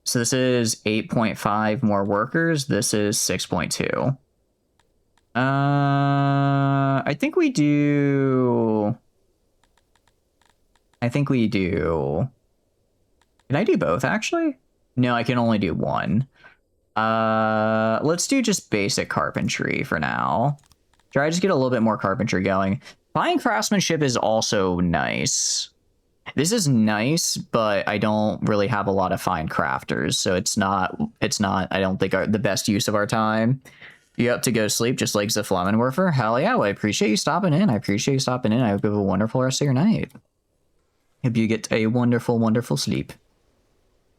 So this is 8.5 more workers. This is 6.2. I think we do. Can I do both, actually? No, I can only do one. Let's do just basic carpentry for now. Try to just get a little bit more carpentry going. Fine craftsmanship is also nice. This is nice, but I don't really have a lot of fine crafters, so it's not, I don't think, the best use of our time. You up to go sleep just like the Flammenwerfer? Hell yeah, well, I appreciate you stopping in. I hope you have a wonderful rest of your night. Hope you get a wonderful, wonderful sleep.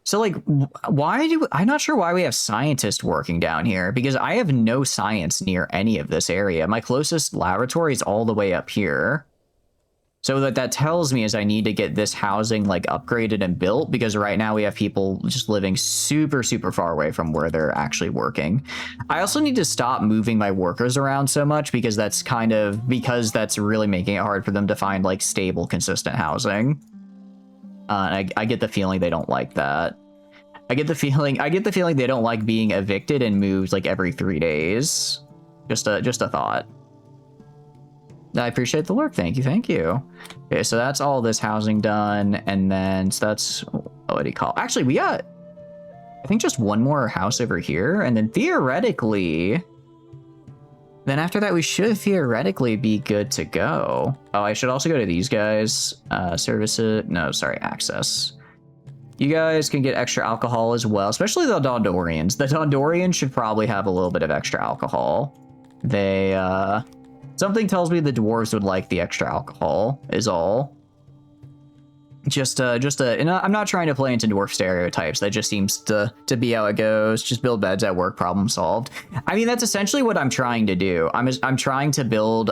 So, like, I'm not sure why we have scientists working down here, because I have no science near any of this area. My closest laboratory is all the way up here. So what that tells me is I need to get this housing, like, upgraded and built, because right now we have people just living super, super far away from where they're actually working. I also need to stop moving my workers around so much, because that's really making it hard for them to find, like, stable, consistent housing. I get the feeling they don't like that. I get the feeling they don't like being evicted and moved like every 3 days. Just a thought. I appreciate the lurk. Thank you. Okay, so that's all this housing done, and then so that's what do you call? Actually, we got I think just one more house over here, and then theoretically. Then after that, we should theoretically be good to go. Oh, I should also go to these guys. Services. No, sorry, access. You guys can get extra alcohol as well, especially the Dondorians. The Dondorians should probably have a little bit of extra alcohol. They, something tells me the dwarves would like the extra alcohol, is all. And I'm not trying to play into dwarf stereotypes. That just seems to be how it goes. Just build beds at work, problem solved. I mean, that's essentially what I'm trying to do. I'm trying to build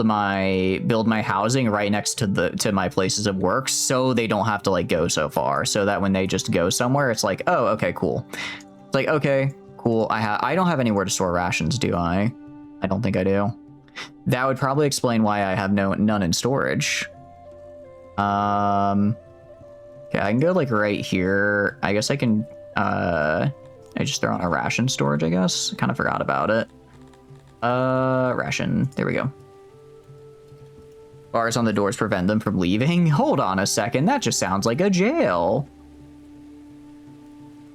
my housing right next to my places of work, so they don't have to like go so far. So that when they just go somewhere, it's like, oh, okay, cool. It's like, okay, cool. I don't have anywhere to store rations, do I? I don't think I do. That would probably explain why I have none in storage. Okay, I can go like right here. I guess I can, I just throw on a ration storage, I guess. I kind of forgot about it. Ration, there we go. Bars on the doors prevent them from leaving. Hold on a second, that just sounds like a jail.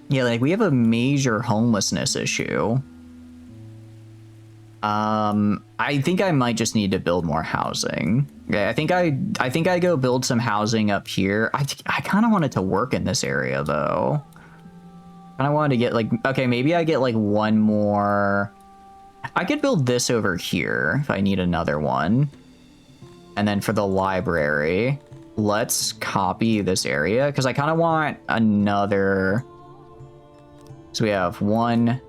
Yeah, like we have a major homelessness issue. I think I might just need to build more housing. Yeah, I think I go build some housing up here. I kind of wanted to work in this area though. I wanted to get like, okay, maybe I get like one more. I could build this over here if I need another one. And then for the library, let's copy this area because I kind of want another. So we have one.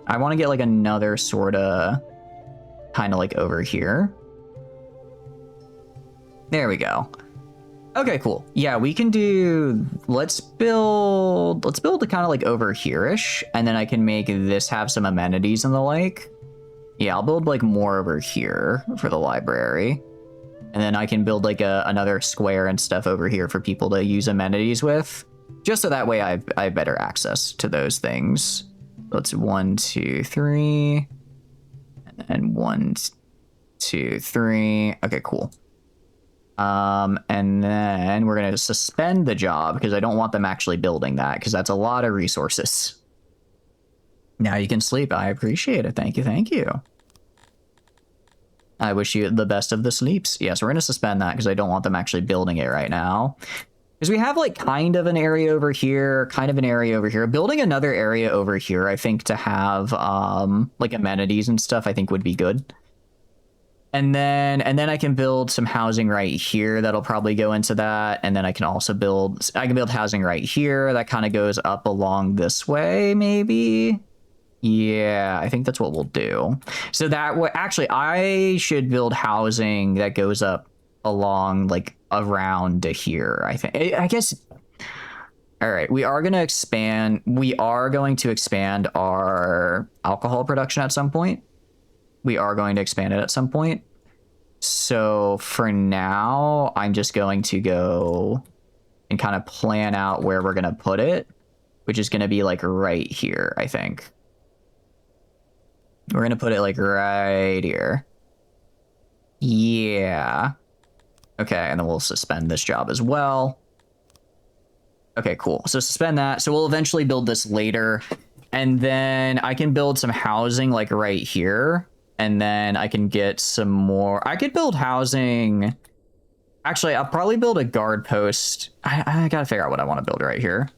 I want to get like another sort of kind of like over here. There we go. Okay, cool. Yeah, we can do, let's build kind of like over here-ish, and then I can make this have some amenities and the like. Yeah, I'll build like more over here for the library. And then I can build like another square and stuff over here for people to use amenities with. Just so that way I have better access to those things. Let's 1, 2, 3. And 1, 2, 3. Okay, cool. And then we're going to suspend the job because I don't want them actually building that because that's a lot of resources. Now you can sleep. I appreciate it. Thank you. I wish you the best of the sleeps. Yes, we're going to suspend that because I don't want them actually building it right now. Because we have like kind of an area over here, kind of an area over here. Building another area over here, I think, to have like amenities and stuff, I think would be good. And then I can build some housing right here that'll probably go into that. And then I can also build housing right here that kind of goes up along this way, maybe. Yeah, I think that's what we'll do. So that actually, I should build housing that goes up along like around to here. I think. I guess. All right, we are going to expand. We are going to expand our alcohol production at some point. We are going to expand it at some point. So for now, I'm just going to go and kind of plan out where we're going to put it, which is going to be like right here, I think. We're going to put it like right here. Yeah. Okay, and then we'll suspend this job as well. Okay, cool. So suspend that. So we'll eventually build this later. And then I can build some housing like right here. And then I can get some more. I could build housing. Actually, I'll probably build a guard post. I gotta figure out what I want to build right here.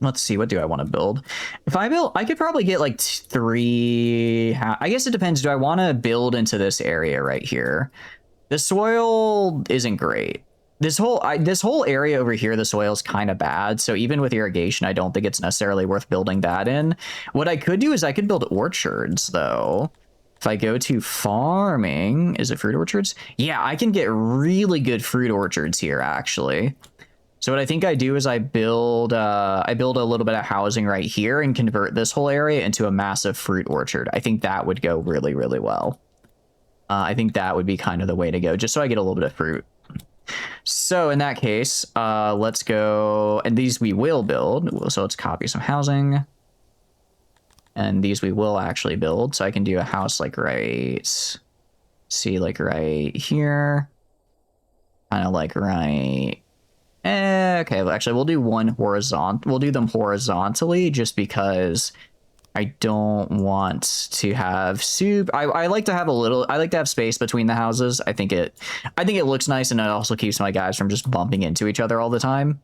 Let's see, what do I want to build? If I build, I could probably get like 3. I guess it depends. Do I want to build into this area right here? The soil isn't great. This whole area over here, the soil is kind of bad. So even with irrigation, I don't think it's necessarily worth building that in. What I could do is I could build orchards, though. If I go to farming, is it fruit orchards? Yeah, I can get really good fruit orchards here, actually. So what I think I do is I build a little bit of housing right here and convert this whole area into a massive fruit orchard. I think that would go really, really well. I think that would be kind of the way to go, just so I get a little bit of fruit. So in that case, let's go, and these we will build. So let's copy some housing. And these we will actually build. So I can do a house like right here. Kind of like right. Okay, actually we'll do one horizontal. We'll do them horizontally just because I don't want to have soup. I like to have I like to have space between the houses. I think it looks nice, and it also keeps my guys from just bumping into each other all the time.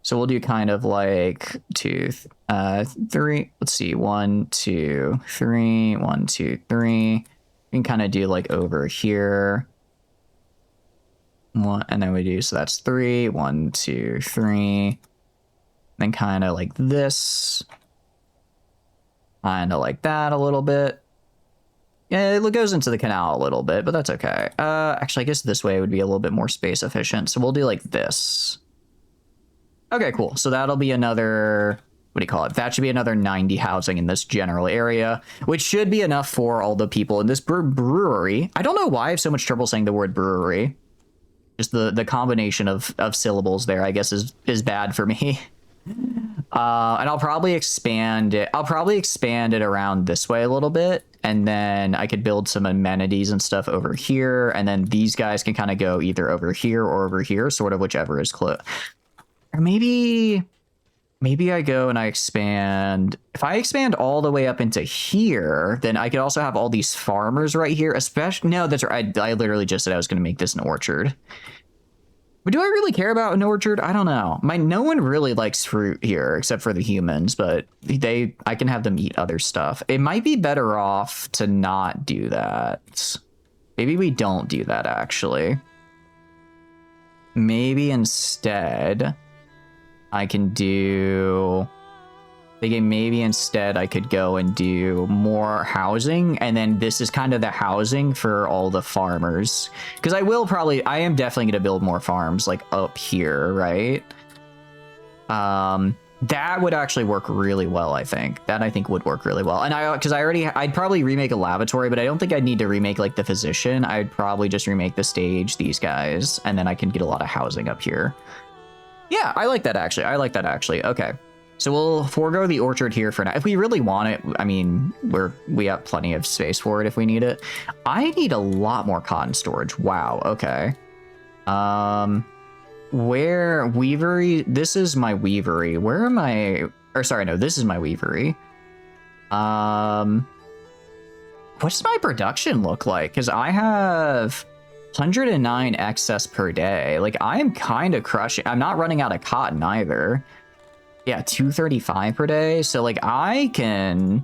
So we'll do kind of like 2, 3. Let's see, 1, 2, 3, 1, 2, 3. We can kind of do like over here. One, and then we do, so that's 3, 1, 2, 3. Then kind of like this. Kind of like that a little bit. Yeah, it goes into the canal a little bit, but that's okay. Actually, I guess this way would be a little bit more space efficient. So we'll do like this. Okay, cool. So that'll be another, what do you call it? That should be another 90 housing in this general area, which should be enough for all the people in this brewery. I don't know why I have so much trouble saying the word brewery. Just the combination of syllables there, I guess, is bad for me. And I'll probably expand it. I'll probably expand it around this way a little bit, and then I could build some amenities and stuff over here, and then these guys can kind of go either over here or over here, sort of whichever is close. Or maybe I go and I expand. If I expand all the way up into here, then I could also have all these farmers right here. Especially, no, that's right. I literally just said I was going to make this an orchard. But do I really care about an orchard? I don't know. No one really likes fruit here except for the humans, but I can have them eat other stuff. It might be better off to not do that. Maybe we don't do that, actually. Maybe instead I can do... Maybe instead I could go and do more housing, and then this is kind of the housing for all the farmers. Because I am definitely going to build more farms, like up here, right? That would actually work really well, I think. That I think would work really well. And I'd probably remake a lavatory, but I don't think I'd need to remake like the physician. I'd probably just remake the stage, these guys, and then I can get a lot of housing up here. Yeah, I like that actually. Okay. So we'll forego the orchard here for now. If we really want it, I mean, we have plenty of space for it if we need it. I need a lot more cotton storage. Wow, okay. Where weavery? This is my weavery. Where am I? Or sorry, no, this is my weavery. What's my production look like? Because I have 109 excess per day. Like, I am kind of crushing. I'm not running out of cotton either. Yeah, 235 per day. So, like, I can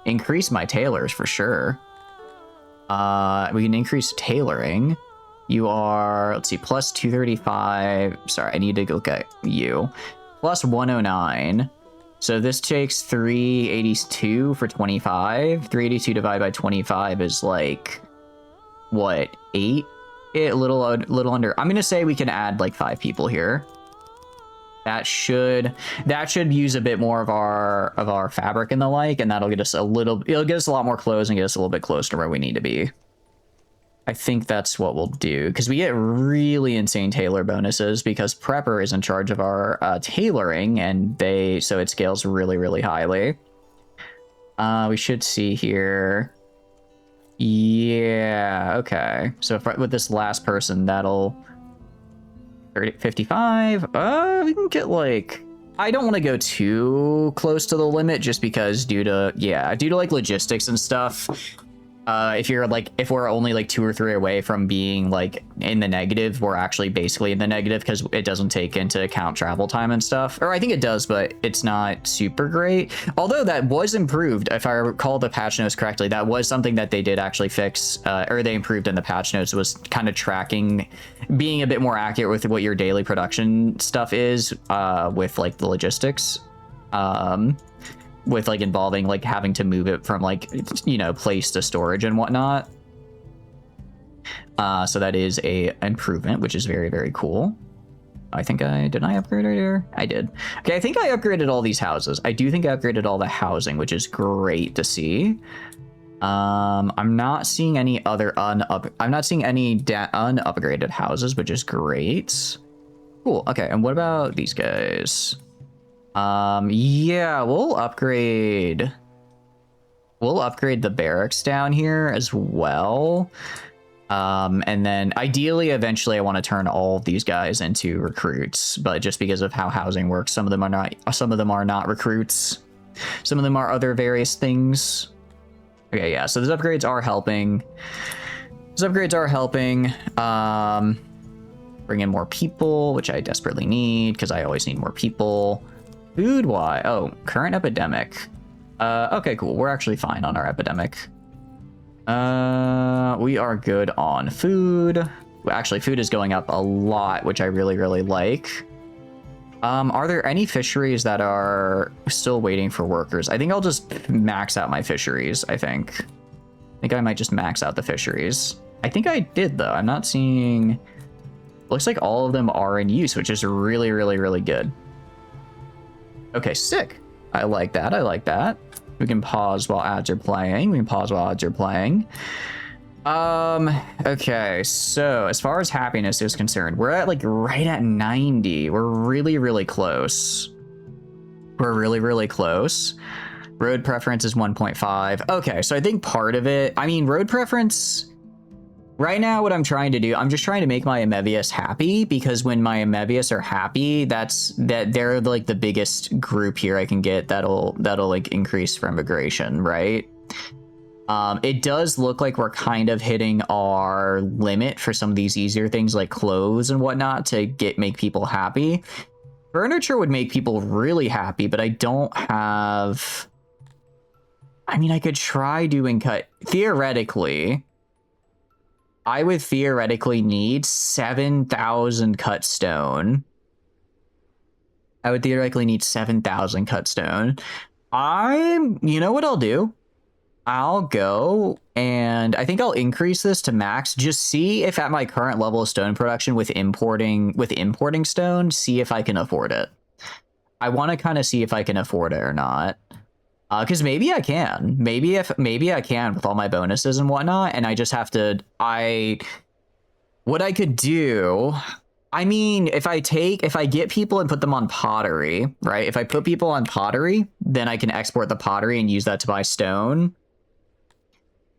increase my tailors for sure. We can increase tailoring. You are, let's see, plus 235. Sorry, I need to look at you. Plus 109. So this takes 382 for 25. 382 divided by 25 is like, what, 8? A little under. I'm gonna say we can add like 5 people here. That should use a bit more of our fabric and the like, and that'll get us it'll get us a lot more clothes and get us a little bit closer to where we need to be. I think that's what we'll do, because we get really insane tailor bonuses because Prepper is in charge of our tailoring, and so it scales really, really highly. We should see here. Yeah, okay. So with this last person, that'll 55. We can get like, I don't want to go too close to the limit just because due to like logistics and stuff. If we're only like 2 or 3 away from being like in the negative, we're actually basically in the negative because it doesn't take into account travel time and stuff. Or I think it does, but it's not super great. Although that was improved, if I recall the patch notes correctly, that was something that they did actually fix, or they improved in the patch notes, was kind of tracking, being a bit more accurate with what your daily production stuff is, with like the logistics. With like involving like having to move it from like, you know, place to storage and whatnot. So that is a improvement, which is very, very cool. I think did I upgrade it here? I did. Okay, I think I upgraded all these houses. I do think I upgraded all the housing, which is great to see. I'm not seeing any other unupgraded houses, which is great. Cool. Okay, and what about these guys? Yeah, we'll upgrade the barracks down here as well. And then ideally, eventually I want to turn all of these guys into recruits, but just because of how housing works, some of them are not recruits. Some of them are other various things. Okay, yeah, so those upgrades are helping. Bring in more people, which I desperately need because I always need more people. Food, why? Oh, current epidemic. Okay, cool. We're actually fine on our epidemic. We are good on food. Actually, food is going up a lot, which I really, really like. Are there any fisheries that are still waiting for workers? I think I'll just max out my fisheries, I think. I might just max out the fisheries. I think I did, though. I'm not seeing... Looks like all of them are in use, which is really, really, really good. Okay, sick. I like that. We can pause while ads are playing. Okay, so as far as happiness is concerned, we're at like right at 90. We're really, really close. Road preference is 1.5. Okay, so I think part of it, I mean, road preference... Right now, what I'm trying to do, I'm just trying to make my Amevias happy, because when my Amevias are happy, they're like the biggest group here I can get that'll like increase for immigration, right? It does look like we're kind of hitting our limit for some of these easier things like clothes and whatnot to make people happy. Furniture would make people really happy, but I don't have... I mean, I could try doing theoretically... I would theoretically need 7,000 cut stone. You know what I'll do? I'll go and I think I'll increase this to max. Just see if at my current level of stone production with importing stone, see if I can afford it. I want to kind of see if I can afford it or not. Because maybe I can. Maybe I can with all my bonuses and whatnot, and I just have to... What I could do... I mean, if I get people and put them on pottery, right? If I put people on pottery, then I can export the pottery and use that to buy stone.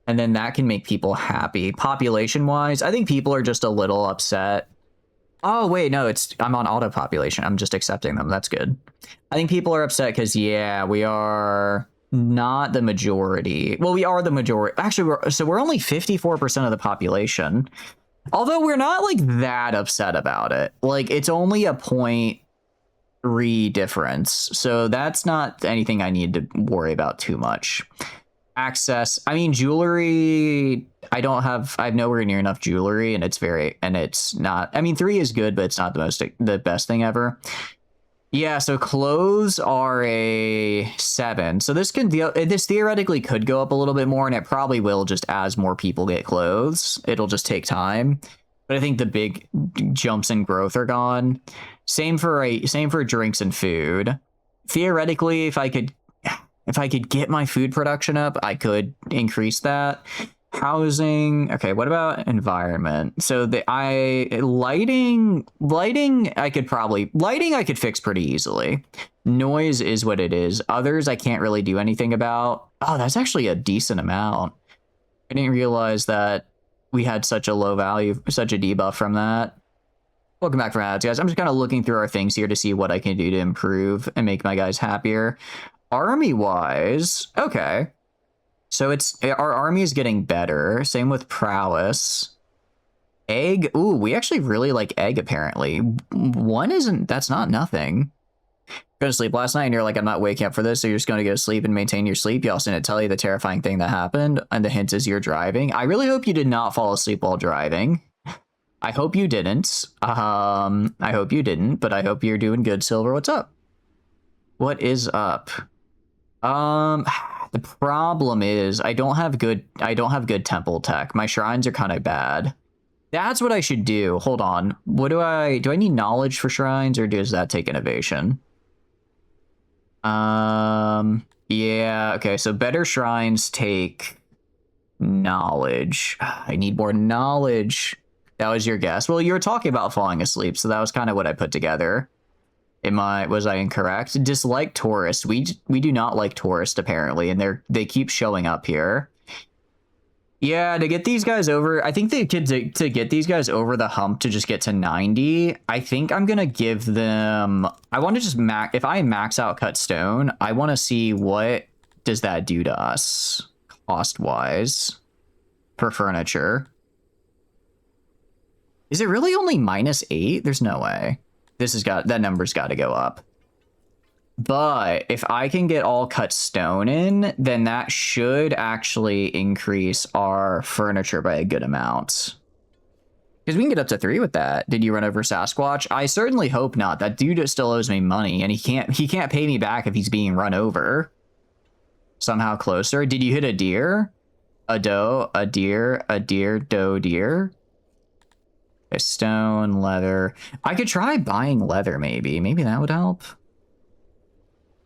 And then that can make people happy. Population-wise, I think people are just a little upset. Oh, wait, no, I'm on auto-population. I'm just accepting them. That's good. I think people are upset because, yeah, we are not the majority. Well, we are the majority. Actually, we're only 54% of the population. Although we're not, like, that upset about it. Like, it's only a 0.3 difference. So that's not anything I need to worry about too much. Access. I mean, jewelry... I have nowhere near enough jewelry, and it's not... I mean, 3 is good, but it's not the best thing ever. Yeah, so clothes are a 7. So this theoretically could go up a little bit more, and it probably will just as more people get clothes. It'll just take time. But I think the big jumps in growth are gone. Same for drinks and food. Theoretically, if I could get my food production up, I could increase that. Housing. Okay, what about environment? So lighting I could fix pretty easily. Noise is what it is. Others I can't really do anything about. Oh, that's actually a decent amount. I didn't realize that we had such a low value, such a debuff from that. Welcome back from ads, guys. I'm just kind of looking through our things here to see what I can do to improve and make my guys happier. Army wise, okay. So our army is getting better. Same with prowess. Egg. Ooh, we actually really like egg, apparently. That's not nothing. Go to sleep last night and you're like, I'm not waking up for this, so you're just going to go to sleep and maintain your sleep. You also didn't tell you the terrifying thing that happened, and the hint is you're driving. I really hope you did not fall asleep while driving. I hope you didn't. I hope you didn't, but I hope you're doing good, Silver. What's up? What is up? The problem is I don't have good temple tech. My shrines are kind of bad. That's what I should do. Hold on. Do I need knowledge for shrines, or does that take innovation? Yeah, okay, so better shrines take knowledge. I need more knowledge. That was your guess. Well, you were talking about falling asleep, so that was kind of what I put together. Was I incorrect? Dislike tourist. We do not like tourist, apparently, and they keep showing up here. Yeah, to get these guys over, I think to get these guys over the hump to just get to 90, I think I'm gonna give them. I want to just if I max out cut stone, I want to see what does that do to us cost wise for furniture. Is it really only -8? There's no way. That number's got to go up. But if I can get all cut stone in, then that should actually increase our furniture by a good amount. Because we can get up to 3 with that. Did you run over Sasquatch? I certainly hope not. That dude still owes me money, and he can't pay me back if he's being run over. Somehow closer. Did you hit a deer? A doe, a deer, doe, deer? A stone, leather. I could try buying leather, maybe. Maybe that would help.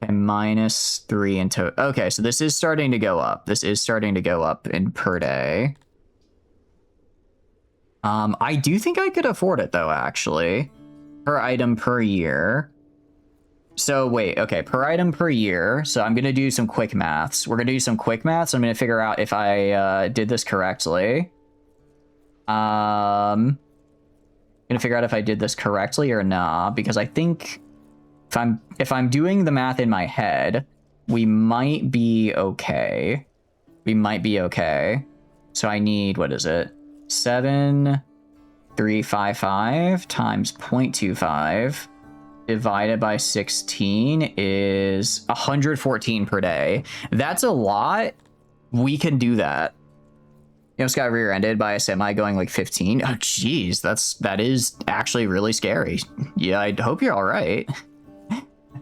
And -3 in total. Okay, so this is starting to go up. This is starting to go up in per day. I do think I could afford it, though, actually. Per item per year. So, wait, okay, per item per year. So I'm going to do some quick maths. We're going to do some quick maths. I'm going to figure out if I did this correctly. Gonna figure out if I did this correctly or not, because I think if I'm doing the math in my head, we might be okay. We might be okay. So I need, what is it? 7,355 times 0.25 divided by 16 is 114 per day. That's a lot. We can do that. You almost got rear-ended by a semi going like 15. Oh, geez, that is actually really scary. Yeah, I hope you're all right.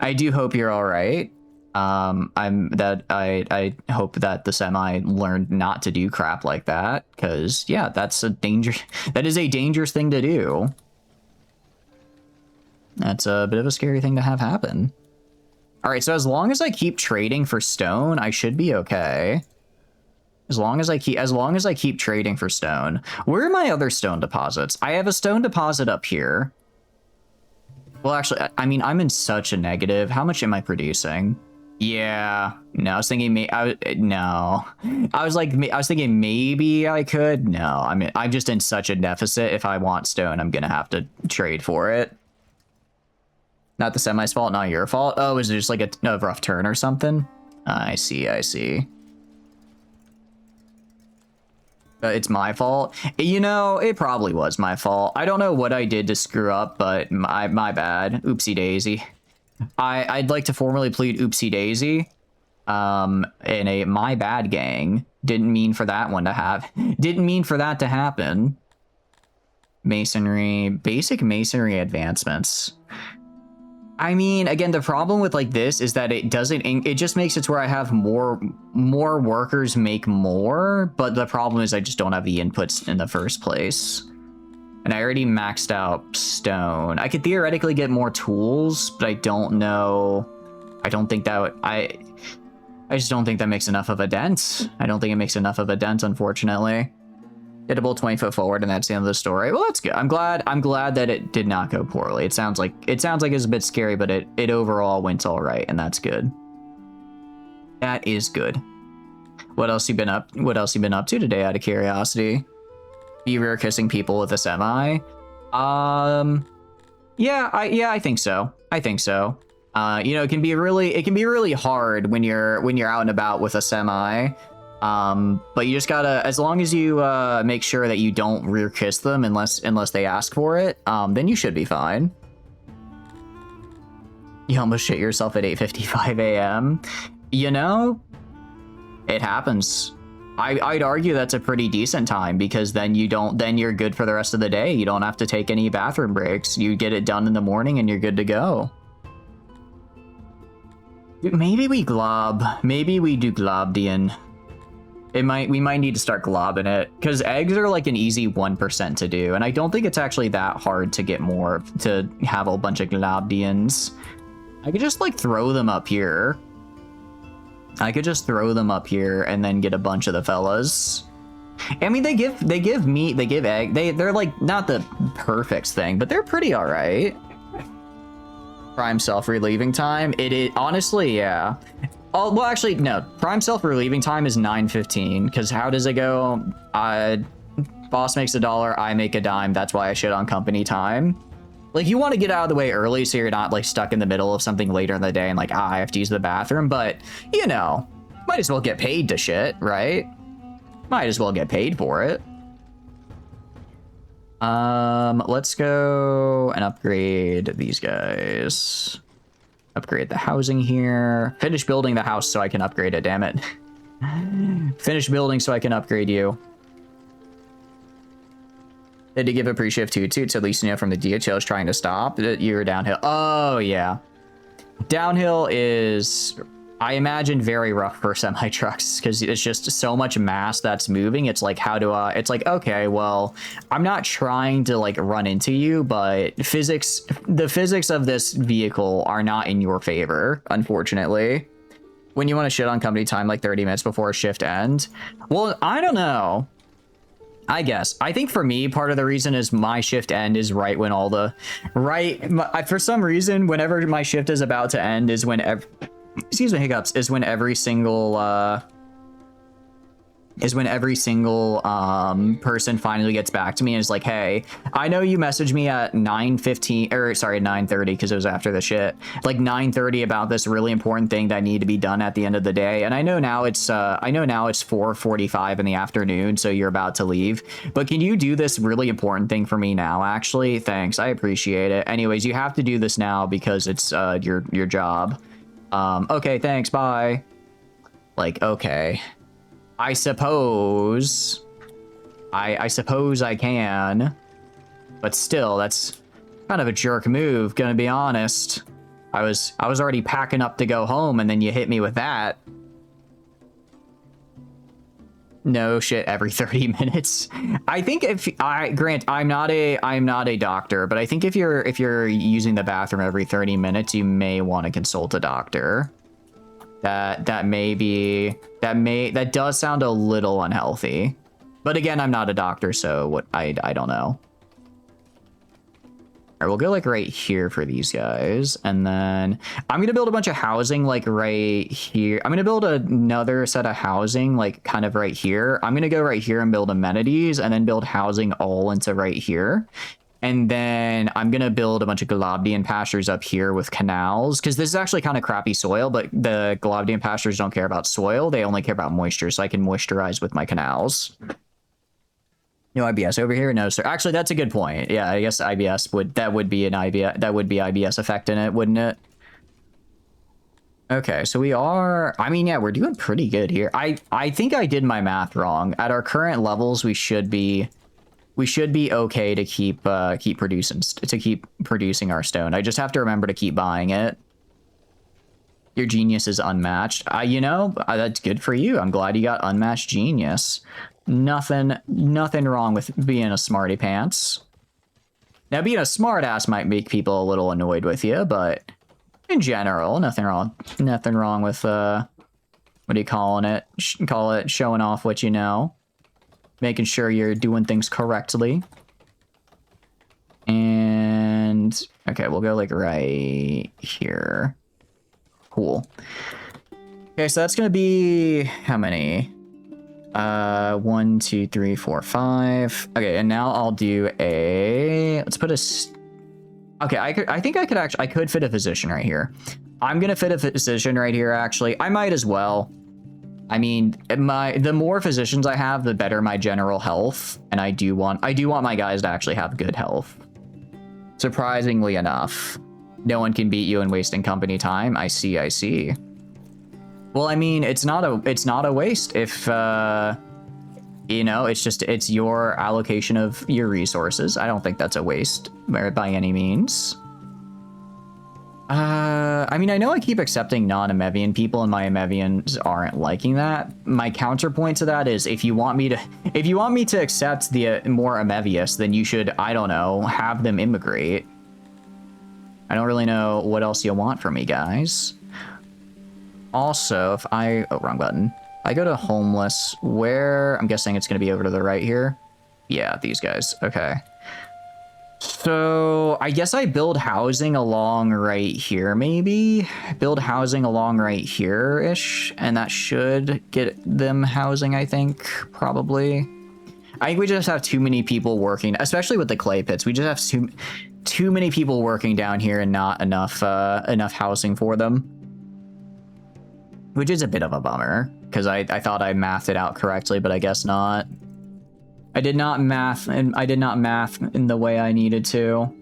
I do hope you're all right. I hope that the semi learned not to do crap like that, because yeah, that is a dangerous thing to do. That's a bit of a scary thing to have happen. All right, so as long as I keep trading for stone, I should be okay. As long as I keep trading for stone. Where are my other stone deposits? I have a stone deposit up here. Well, actually, I mean, I'm in such a negative. How much am I producing? Yeah. No, I was thinking no. I was thinking maybe I could. No, I mean, I'm just in such a deficit. If I want stone, I'm gonna have to trade for it. Not the semi's fault, not your fault. Oh, is it just like a rough turn or something? I see. It's my fault. You know, it probably was my fault. I don't know what I did to screw up, but my bad. Oopsie daisy. I'd like to formally plead oopsie daisy. In a my bad gang. Didn't mean for that to happen. Masonry, basic masonry advancements. I mean, again, the problem with like this is that it doesn't, it just makes it to where I have more workers make more, but the problem is I just don't have the inputs in the first place. And I already maxed out stone. I could theoretically get more tools, but I don't know. I don't think that would, I just don't think that makes enough of a dent. I don't think it makes enough of a dent, unfortunately. Hittable 20 foot forward, and that's the end of the story. Well, that's good. I'm glad that it did not go poorly. It sounds like it's a bit scary, but it overall went all right, and that's good. That is good. What else you been up to today, out of curiosity? Be rear kissing people with a semi? Yeah, I think so. You know, it can be really hard when you're out and about with a semi. But you just gotta, as long as you make sure that you don't rear kiss them unless they ask for it, then you should be fine. You almost shit yourself at 8:55 a.m. You know, it happens. I'd argue that's a pretty decent time, because then you're good for the rest of the day. You don't have to take any bathroom breaks. You get it done in the morning and you're good to go. Maybe we do Globdien. We might need to start globbing it, because eggs are like an easy 1% to do, and I don't think it's actually that hard to get more, to have a bunch of Globdiens. I could just like throw them up here. And then get a bunch of the fellas. I mean, they give meat, they give egg. They're like not the perfect thing, but they're pretty all right. Prime self-relieving time. It is honestly, yeah. Oh, well, actually, no. Prime self-relieving time is 9:15, because how does it go? Boss makes $1, I make a dime. That's why I shit on company time. Like, you want to get out of the way early so you're not, like, stuck in the middle of something later in the day and, like, I have to use the bathroom. But, you know, might as well get paid to shit, right? Might as well get paid for it. Let's go and upgrade these guys. Upgrade the housing here. Finish building the house so I can upgrade it, damn it. Finish building so I can upgrade you. Did you give a pre-shift toot so at least you know from the DHL is trying to stop? You're downhill. Oh, yeah. Downhill is, I imagine, very rough for semi-trucks, because it's just so much mass that's moving. It's like, how do I... It's like, okay, well, I'm not trying to, like, run into you, but the physics of this vehicle are not in your favor, unfortunately. When you want to shit on company time, like 30 minutes before a shift ends. Well, I don't know. I guess. I think for me, part of the reason is my shift end is right when all the... for some reason, whenever my shift is about to end is when... excuse me, hiccups, is when every single person finally gets back to me and is like, hey, I know you messaged me at 9:15, or sorry, 9:30, because it was after the shit, like 9:30 about this really important thing that needed to be done at the end of the day, and I know now it's 4:45 in the afternoon, so you're about to leave, but can you do this really important thing for me now? Actually, thanks, I appreciate it. Anyways, you have to do this now because it's your job. Okay, thanks, bye. Like, okay. I suppose I can, but still, that's kind of a jerk move, gonna be honest. I was already packing up to go home, and then you hit me with that. No shit, every 30 minutes. I think Grant, I'm not a doctor, but I think if you're using the bathroom every 30 minutes, you may want to consult a doctor. That does sound a little unhealthy. But again, I'm not a doctor, so I don't know. All right, we'll go like right here for these guys, and then I'm gonna build a bunch of housing like right here. I'm gonna build another set of housing like kind of right here. I'm gonna go right here and build amenities, and then build housing all into right here. And then I'm going to build a bunch of Globdien pastures up here with canals, because this is actually kind of crappy soil, but the Globdien pastures don't care about soil. They only care about moisture, so I can moisturize with my canals. No IBS over here? No, sir. Actually, that's a good point. Yeah, I guess IBS would be IBS effect in it, wouldn't it? Okay, so we are... I mean, yeah, we're doing pretty good here. I think I did my math wrong. At our current levels, we should be we should be okay to keep producing our stone. I just have to remember to keep buying it. Your genius is unmatched. You know, that's good for you. I'm glad you got unmatched genius. Nothing wrong with being a smarty pants. Now, being a smart ass might make people a little annoyed with you, but in general, nothing wrong with what are you calling it? Call it showing off what you know, making sure you're doing things correctly. And okay, we'll go like right here. Cool. Okay, so that's gonna be how many? 1, 2, 3, 4, 5. Okay, and now I'll do a. Let's put a. Okay, I think I could fit a physician right here. I'm gonna fit a physician right here. Actually, I might as well. I mean, the more physicians I have, the better my general health, and I do want my guys to actually have good health. Surprisingly enough, no one can beat you in wasting company time. I see. Well, I mean, it's not a waste if you know, it's your allocation of your resources. I don't think that's a waste by any means. I mean, I know I keep accepting non-Amevian people and my Amevians aren't liking that. My counterpoint to that is if you want me to accept the more Amevias, then you should, I don't know, have them immigrate. I don't really know what else you want from me, guys. Also, if I... Oh, wrong button. I go to homeless, where... I'm guessing it's going to be over to the right here. Yeah, these guys. Okay. So, I guess I build housing along right here, maybe? Build housing along right here-ish, and that should get them housing, I think, probably. I think we just have too many people working, especially with the clay pits. We just have too many people working down here and not enough housing for them. Which is a bit of a bummer, because I thought I mathed it out correctly, but I guess not. I did not math in the way I needed to.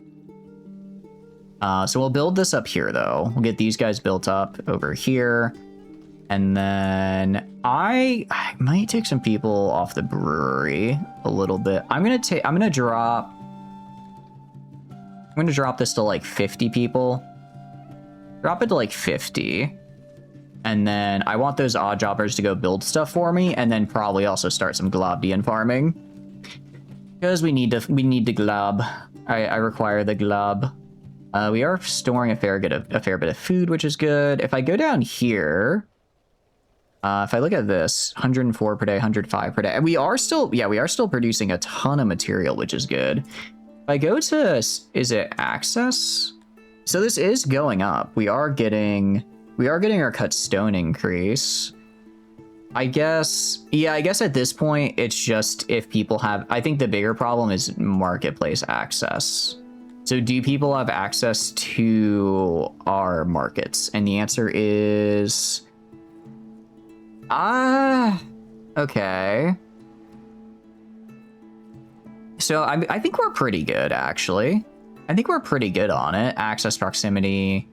So we'll build this up here, though. We'll get these guys built up over here. And then I might take some people off the brewery a little bit. I'm gonna drop this to like 50 people. Drop it to like 50. And then I want those odd jobbers to go build stuff for me, and then probably also start some Globdien farming. Because we need the glob. I require the glob. We are storing a fair bit of food, which is good. If I go down here, if I look at this, 104 per day, 105 per day. We are still producing a ton of material, which is good. If I go to, is it access? So this is going up. We are getting our cut stone increase. I guess at this point, it's just if people have... I think the bigger problem is marketplace access. So do people have access to our markets? And the answer is... okay. So I think we're pretty good, actually. I think we're pretty good on it. Access, proximity...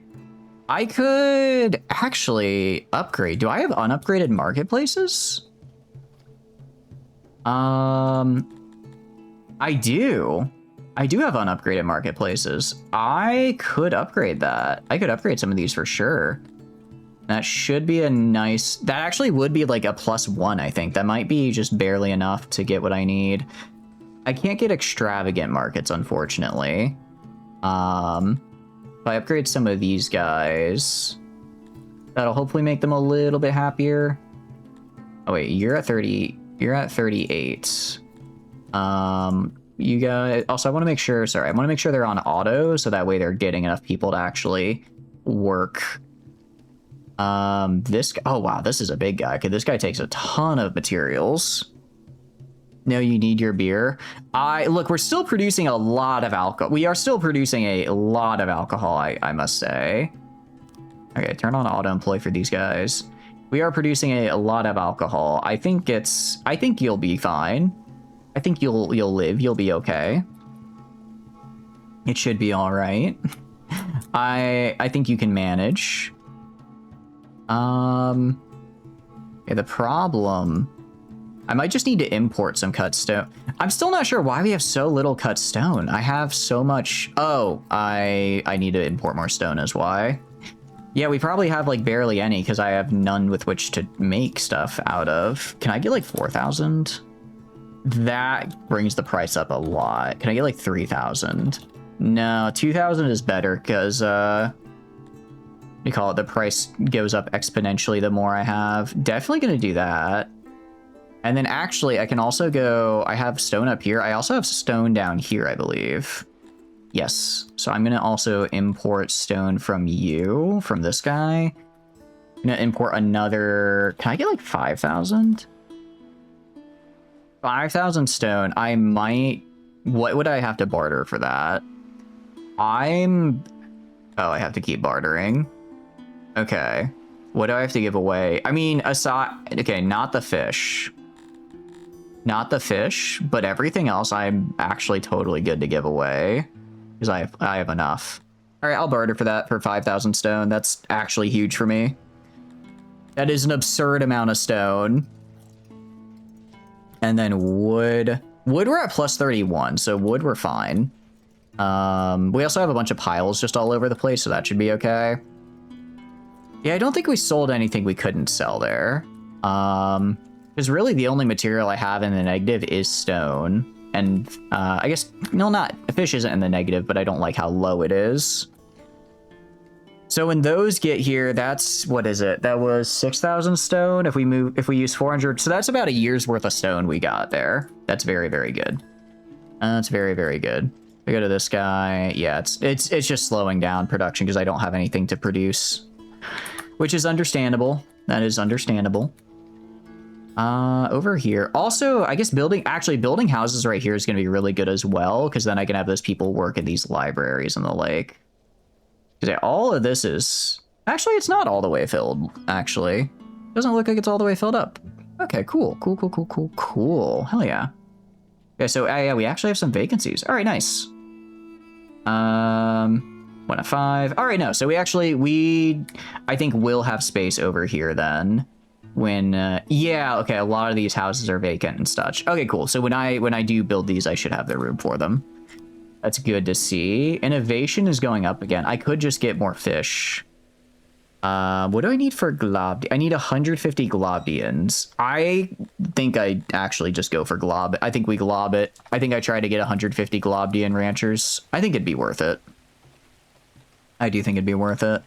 I could actually upgrade. Do I have unupgraded marketplaces? I do. I do have unupgraded marketplaces. I could upgrade that. I could upgrade some of these for sure. That should be a nice... That actually would be like a +1, I think. That might be just barely enough to get what I need. I can't get extravagant markets, unfortunately. If I upgrade some of these guys, that'll hopefully make them a little bit happier. Oh wait, you're at 30. You're at 38. You guys. Also, I want to make sure. Sorry, I want to make sure they're on auto, so that way they're getting enough people to actually work. This. Oh wow, this is a big guy. Okay, this guy takes a ton of materials. No, you need your beer. Look, we're still producing a lot of alcohol. We are still producing a lot of alcohol, I must say. Okay, turn on auto employ for these guys. We are producing a lot of alcohol. I think you'll be fine. I think you'll live. You'll be okay. It should be all right. I think you can manage. Yeah, the problem I might just need to import some cut stone. I'm still not sure why we have so little cut stone. I have so much. Oh, I need to import more stone is why. Yeah, we probably have like barely any because I have none with which to make stuff out of. Can I get like 4,000? That brings the price up a lot. Can I get like 3,000? No, 2,000 is better because, you call it, the price goes up exponentially the more I have. Definitely going to do that. And then actually I can also go, I have stone up here. I also have stone down here, I believe. Yes. So I'm going to also import stone from you, from this guy. I'm going to import another, can I get like 5,000? 5,000 stone. I might, what would I have to barter for that? Oh, I have to keep bartering. Okay. What do I have to give away? I mean, aside, okay, not the fish. Not the fish, but everything else I'm actually totally good to give away. Because I have enough. All right, I'll barter for that for 5,000 stone. That's actually huge for me. That is an absurd amount of stone. And then wood. Wood, we're at plus 31, so wood, we're fine. We also have a bunch of piles just all over the place, so that should be okay. Yeah, I don't think we sold anything we couldn't sell there. Because really the only material I have in the negative is stone. And I guess, no, not, fish isn't in the negative, but I don't like how low it is. So when those get here, that's, what is it? That was 6,000 stone. If we use 400, so that's about a year's worth of stone we got there. That's very, very good. That's very, very good. We go to this guy. Yeah, it's just slowing down production because I don't have anything to produce. Which is understandable. That is understandable. Over here. Also, I guess building houses right here is going to be really good as well, because then I can have those people work at these libraries in the lake. Because all of this is... Actually, it's not all the way filled, actually. Doesn't look like it's all the way filled up. Okay, cool. Cool. Hell yeah. Okay, so yeah, we actually have some vacancies. All right, nice. 1 of 5. All right, no. So I think we'll have space over here then. When, yeah, okay, a lot of these houses are vacant and such. Okay, cool. So when I do build these, I should have the room for them. That's good to see. Innovation is going up again. I could just get more fish. What do I need for Globdiens? I need 150 Globdiens. I think I actually just go for Glob. I think we glob it. I think I try to get 150 Globdien ranchers. I think it'd be worth it. I do think it'd be worth it.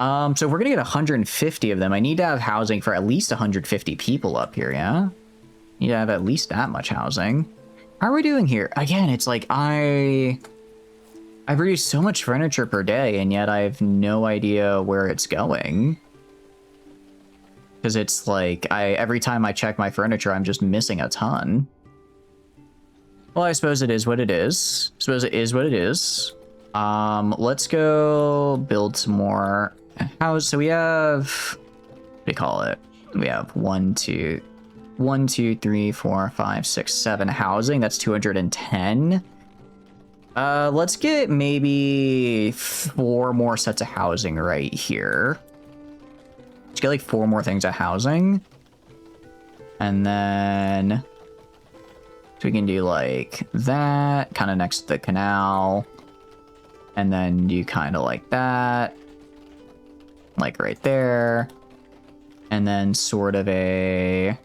So we're gonna get 150 of them. I need to have housing for at least 150 people up here, yeah? Need to have at least that much housing. How are we doing here? Again, it's like I produce so much furniture per day, and yet I have no idea where it's going. Because it's like, every time I check my furniture, I'm just missing a ton. Well, I suppose it is what it is. I suppose it is what it is. Let's go build some more houses. So we have, what do you call it? We have 1, 2, 3, 4, 5, 6, 7 housing. That's 210. Let's get maybe 4 more sets of housing right here. Let's get like 4 more things of housing. And then, so we can do like that, kind of next to the canal. And then do kind of like that. Like right there. And then sort of a...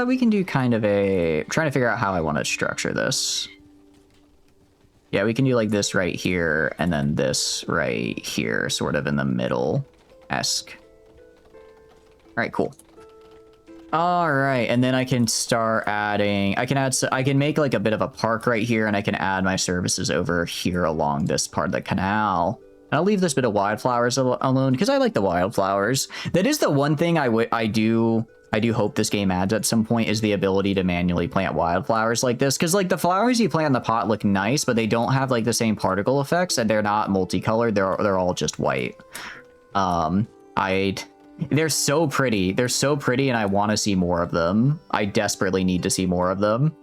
we can do kind of a... I'm trying to figure out how I want to structure this. Yeah, we can do like this right here, and then this right here, sort of in the middle-esque. Alright, cool. Alright, and then I can start adding... I can make like a bit of a park right here, and I can add my services over here along this part of the canal. And I'll leave this bit of wildflowers alone, because I like the wildflowers. That is the one thing I do hope this game adds at some point, is the ability to manually plant wildflowers like this. Because like the flowers you plant in the pot look nice, but they don't have like the same particle effects, and they're not multicolored. They're all just white. They're so pretty. They're so pretty, and I want to see more of them. I desperately need to see more of them.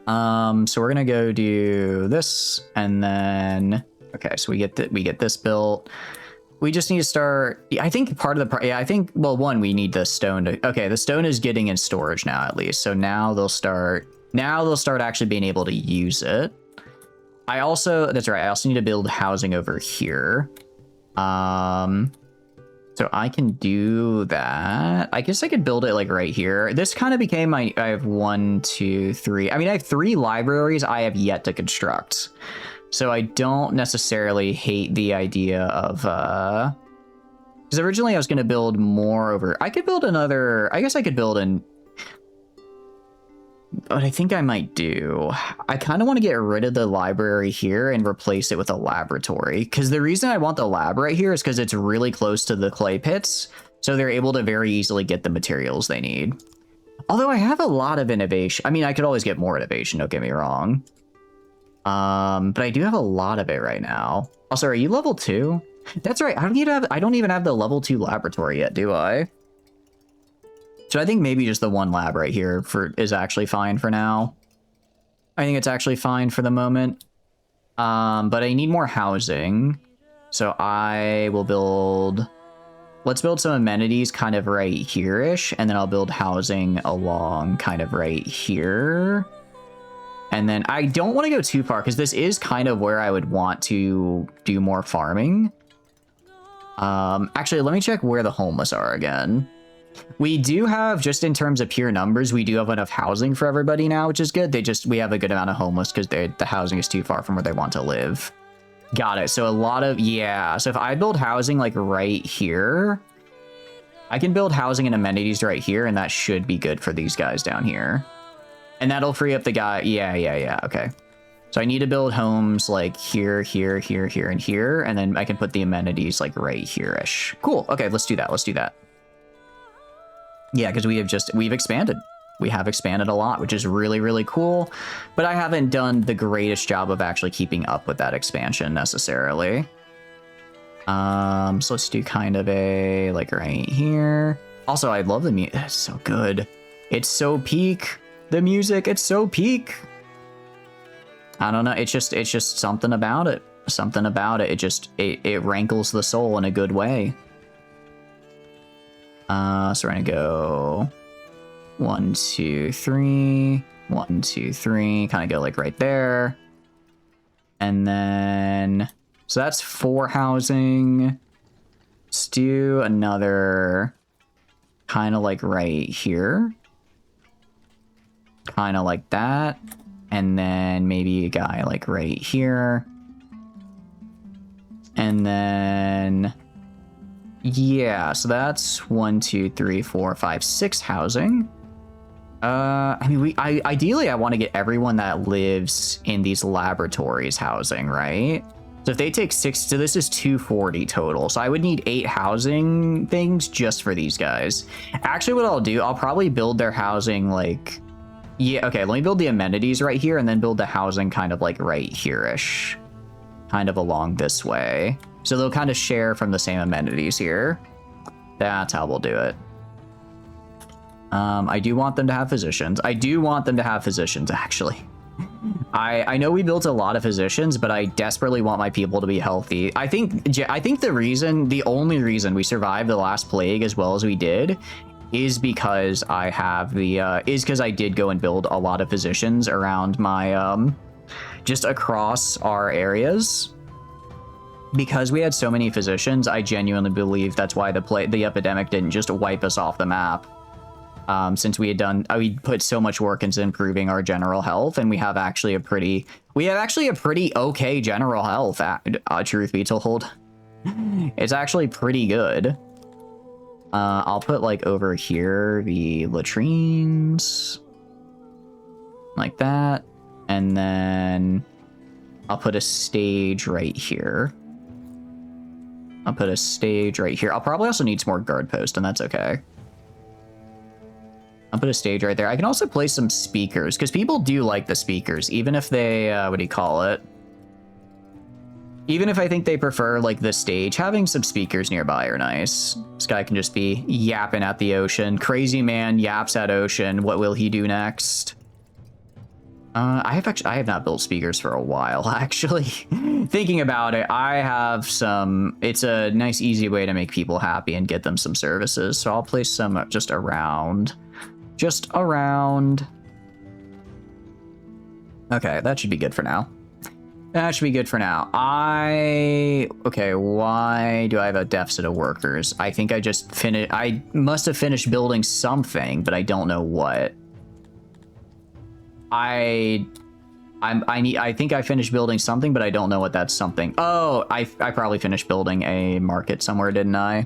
So we're gonna go do this, and then okay, so we get this built. we just need to start. I think part of the, yeah, I think, well, one, we need the stone to, okay, the stone is getting in storage now at least. So now they'll start actually being able to use it. I also, that's right, I also need to build housing over here. So I can do that. I guess I could build it like right here. This kind of became my, I have 1, 2, 3. I mean, I have 3 libraries I have yet to construct. So I don't necessarily hate the idea of, because originally I was going to build more over, I could build another, I guess I could build an, what I think I might do, I kind of want to get rid of the library here and replace it with a laboratory. Because the reason I want the lab right here is because it's really close to the clay pits. So they're able to very easily get the materials they need. Although I have a lot of innovation. I mean, I could always get more innovation, don't get me wrong. But I do have a lot of it right now. Also, are you level 2? That's right. I don't even have the level 2 laboratory yet, do I? So I think maybe just the one lab right here is actually fine for now. I think it's actually fine for the moment. But I need more housing. So I will build, let's build some amenities kind of right here-ish, and then I'll build housing along kind of right here. And then I don't want to go too far because this is kind of where I would want to do more farming. Actually, let me check where the homeless are again. We do have, just in terms of pure numbers, we do have enough housing for everybody now, which is good. We have a good amount of homeless because the housing is too far from where they want to live. Got it. So a lot of, yeah. So if I build housing like right here, I can build housing and amenities right here, and that should be good for these guys down here. And that'll free up the guy. Yeah. Okay. So I need to build homes like here, here, here, here, and here. And then I can put the amenities like right here-ish. Cool. Okay, let's do that. Let's do that. Yeah, because we've expanded. We have expanded a lot, which is really, really cool. But I haven't done the greatest job of actually keeping up with that expansion necessarily. So let's do kind of a, like right here. Also, I love the music. It's so good. It's so peak. The music, it's so peak. I don't know. It's just something about it. Something about it. It rankles the soul in a good way. So we're gonna go 1, 2, 3, 1, 2, 3, kind of go like right there. And then, so that's 4 housing. Let's do another kind of like right here. Kind of like that. And then maybe a guy like right here. And then, yeah, so that's 1, 2, 3, 4, 5, 6 housing. I mean, ideally I want to get everyone that lives in these laboratories housing, right? So if they take 6, so this is 240 total. So I would need 8 housing things just for these guys. Actually, what I'll do, I'll probably build their housing like, yeah, okay, let me build the amenities right here and then build the housing kind of like right here-ish. Kind of along this way. So they'll kind of share from the same amenities here. That's how we'll do it. I do want them to have physicians. I do want them to have physicians, actually. I know we built a lot of physicians, but I desperately want my people to be healthy. I think the only reason we survived the last plague as well as we did is because I have because I did go and build a lot of physicians around my, just across our areas. Because we had so many physicians, I genuinely believe that's why the epidemic didn't just wipe us off the map. Since we put so much work into improving our general health, and we have actually a pretty okay general health, truth be told. It's actually pretty good. I'll put like over here the latrines. Like that. And then I'll put a stage right here. I'll put a stage right here. I'll probably also need some more guard posts, and that's okay. I'll put a stage right there. I can also place some speakers, because people do like the speakers, even if they, what do you call it? Even if I think they prefer, like, the stage, having some speakers nearby are nice. This guy can just be yapping at the ocean. Crazy man yaps at ocean. What will he do next? I have not built speakers for a while, actually. Thinking about it, I have some, it's a nice, easy way to make people happy and get them some services. So I'll place some just around. Okay, that should be good for now. That should be good for now. Okay, why do I have a deficit of workers? I think I just finished, I must have finished building something, but I don't know what. I think I finished building something, but I don't know what that's something. Oh, I probably finished building a market somewhere, didn't I?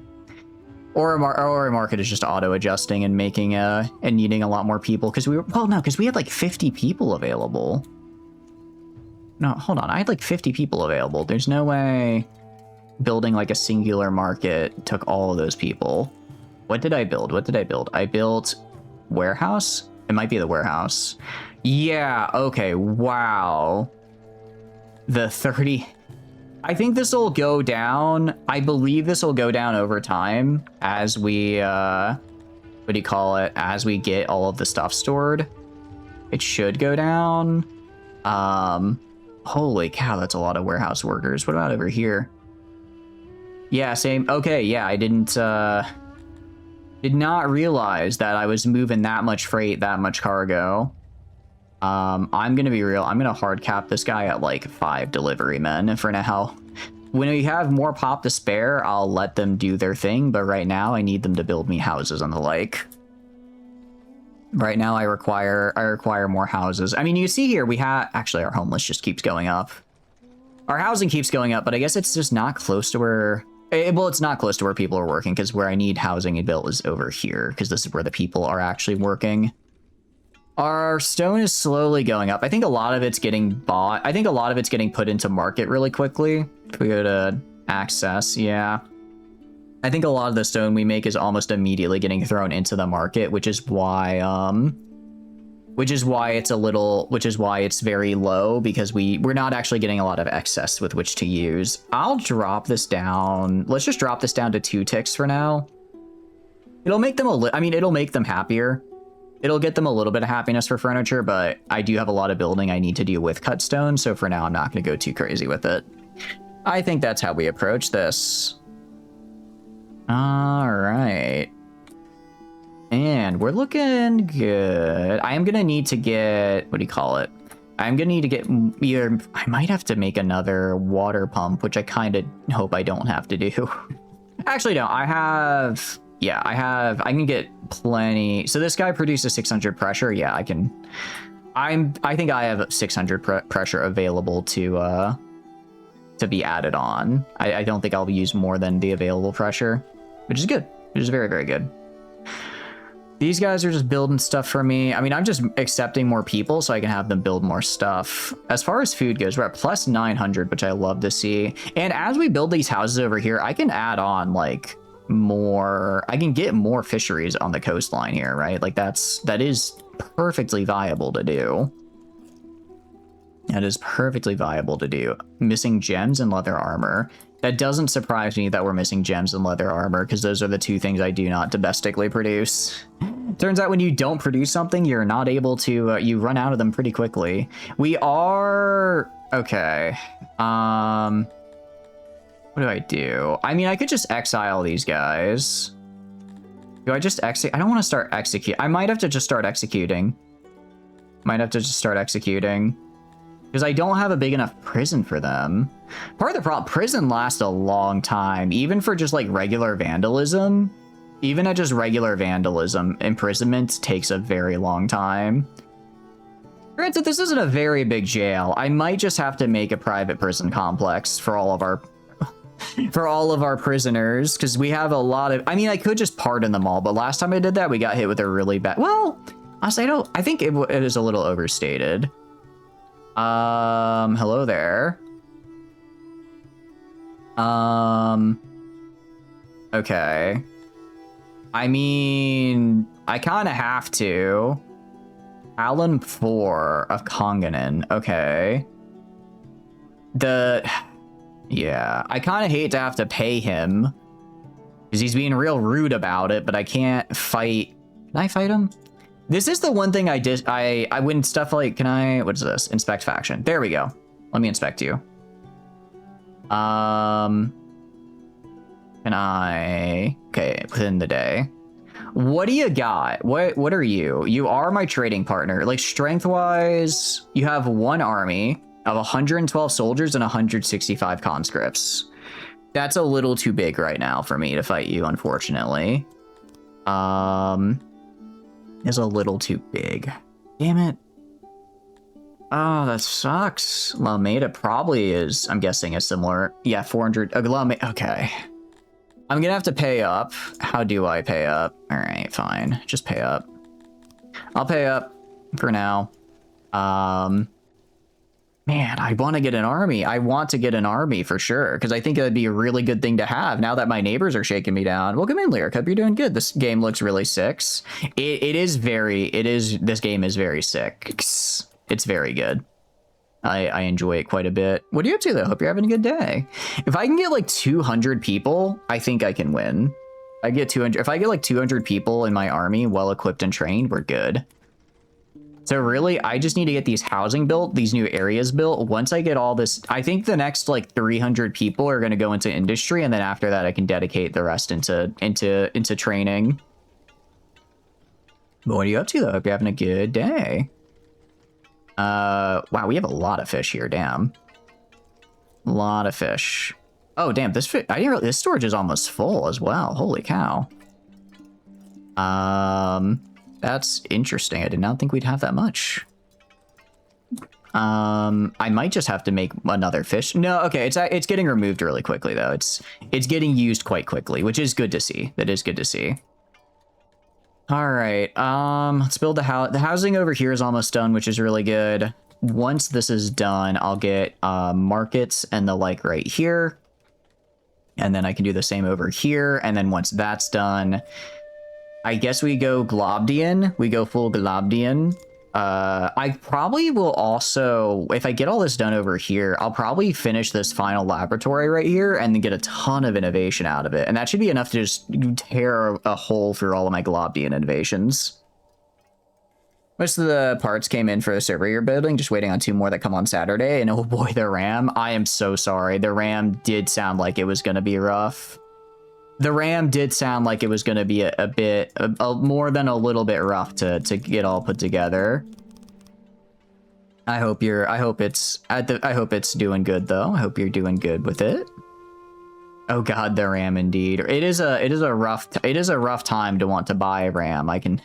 Or a market is just auto-adjusting and making and needing a lot more people because we had like 50 people available. No, hold on, I had like 50 people available. There's no way building like a singular market took all of those people. What did I build? I built warehouse. It might be the warehouse. Yeah, okay, wow. The 30... I think this will go down. I believe this will go down over time as we, what do you call it? As we get all of the stuff stored. It should go down. Holy cow, that's a lot of warehouse workers. What about over here? Yeah, same. Okay, yeah, I did not realize that I was moving that much freight, that much cargo. I'm gonna be real. I'm gonna hard cap this guy at like 5 delivery men for now. When we have more pop to spare, I'll let them do their thing. But right now, I need them to build me houses and the like. Right now, I require more houses. I mean, you see here we have actually our homeless just keeps going up. Our housing keeps going up, but I guess it's just not close to where. Well, it's not close to where people are working because where I need housing built is over here because this is where the people are actually working. Our stone is slowly going up. I think a lot of it's getting bought. I think a lot of it's getting put into market really quickly. If we go to access, yeah. I think a lot of the stone we make is almost immediately getting thrown into the market, which is why it's very low because we're not actually getting a lot of excess with which to use. I'll drop this down. Let's just drop this down to 2 ticks for now. It'll make them it'll make them happier. It'll get them a little bit of happiness for furniture, but I do have a lot of building I need to do with cut stone, so for now I'm not going to go too crazy with it. I think that's how we approach this. All right. And we're looking good. I am going to need to get, what do you call it? I'm going to need to get either, I might have to make another water pump, which I kind of hope I don't have to do. Actually, no, I can get plenty. So this guy produces 600 pressure. Yeah, I can. I think I have 600 pressure available to be added on. I don't think I'll use more than the available pressure, which is good. Which is very, very good. These guys are just building stuff for me. I mean, I'm just accepting more people so I can have them build more stuff. As far as food goes, we're at plus 900, which I love to see. And as we build these houses over here, I can add on like more, I can get more fisheries on the coastline here, right? Like that is perfectly viable to do. That is perfectly viable to do. Missing gems and leather armor. That doesn't surprise me that we're missing gems and leather armor because those are the 2 things I do not domestically produce. Turns out when you don't produce something, you're not able to, you run out of them pretty quickly. We are, okay. What do I do? I mean, I could just exile these guys. Do I just execute? I don't want to start execute. I might have to just start executing. Because I don't have a big enough prison for them. Part of the problem, prison lasts a long time. Even for just like regular vandalism. Even at just regular vandalism, imprisonment takes a very long time. Granted, this isn't a very big jail. I might just have to make a private prison complex for all of our prisoners, because we have a lot of, I mean, I could just pardon them all, but last time I did that, we got hit with a really bad, well, honestly, I think it is a little overstated. Hello there. Okay. I mean, I kind of have to. Alan 4 of Konganen. Okay. Yeah, I kind of hate to have to pay him because he's being real rude about it, but I can't fight. Can I fight him? This is the one thing I did. I when stuff like, can I, what is this? Inspect faction. There we go. Let me inspect you. Can I, okay, within the day. What do you got? What are you? You are my trading partner. Like strength wise, you have one army of 112 soldiers and 165 conscripts. That's a little too big right now for me to fight you, unfortunately. Is a little too big. Damn it. Oh, that sucks. Lameda probably is, I'm guessing, a similar. Yeah, 400. Okay. I'm gonna have to pay up. How do I pay up? All right, fine. Just pay up. I'll pay up for now. Man, I want to get an army. I want to get an army for sure, because I think it would be a really good thing to have now that my neighbors are shaking me down. Welcome in, Lyric. Hope you're doing good. This game looks really sick. This game is very sick. It's very good. I enjoy it quite a bit. What are you up to, though? Hope you're having a good day. If I can get like 200 people, I think I can win. I get 200. If I get like 200 people in my army, well equipped and trained, we're good. So really, I just need to get these housing built, these new areas built. Once I get all this, I think the next like 300 people are going to go into industry, and then after that, I can dedicate the rest into training. But what are you up to, though? Hope you're having a good day. Wow, we have a lot of fish here. Damn, a lot of fish. Oh, damn, this fish, this storage is almost full as well. Holy cow. That's interesting. I did not think we'd have that much. I might just have to make another fish. No, okay, it's getting removed really quickly though. It's getting used quite quickly, which is good to see. That is good to see. All right, let's build the house. The housing over here is almost done, which is really good. Once this is done, I'll get markets and the like right here. And then I can do the same over here. And then once that's done, I guess we go Globdien. We go full Globdien. I probably will also, if I get all this done over here, I'll probably finish this final laboratory right here and then get a ton of innovation out of it. And that should be enough to just tear a hole through all of my Globdien innovations. Most of the parts came in for the server you're building, just waiting on 2 more that come on Saturday. And oh boy, the RAM. I am so sorry. The RAM did sound like it was going to be rough. The RAM did sound like it was going to be a bit more than a little bit rough to get all put together. I hope it's doing good though. I hope you're doing good with it. Oh God, the RAM indeed. It is a rough time to want to buy a RAM. I can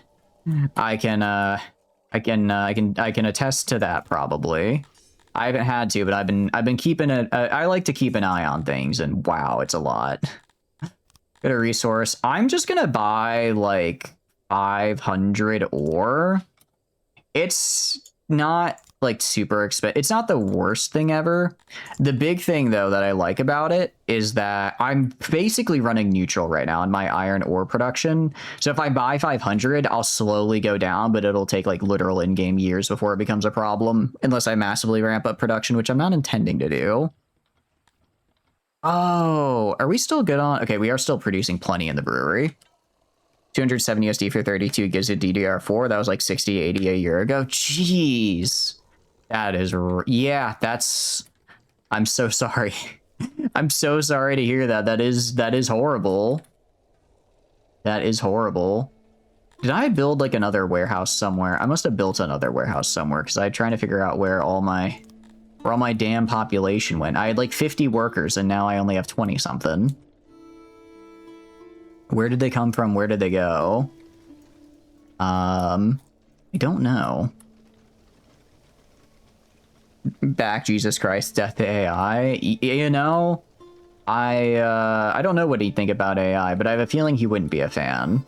attest to that probably. I haven't had to, but I've been keeping it. I like to keep an eye on things, and wow, it's a lot. Get a resource. I'm just gonna buy like 500 ore. It's not like super expensive. It's not the worst thing ever. The big thing though that I like about it is that I'm basically running neutral right now in my iron ore production. So if I buy 500, I'll slowly go down, but it'll take like literal in-game years before it becomes a problem, unless I massively ramp up production, which I'm not intending to do. Oh, are we still good on? Okay, we are still producing plenty in the brewery. 270 USD for 32 gives it DDR4. That was like 60, 80 a year ago. Jeez. That is, yeah, that's, I'm so sorry. I'm so sorry to hear that. That is horrible. That is horrible. Did I build like another warehouse somewhere? I must have built another warehouse somewhere because I'm trying to figure out where all my damn population went. I had like 50 workers and now I only have 20 something. Where did they come from? Where did they go? I don't know. Back, Jesus Christ, death to AI. You know, I don't know what he'd think about AI, but I have a feeling he wouldn't be a fan.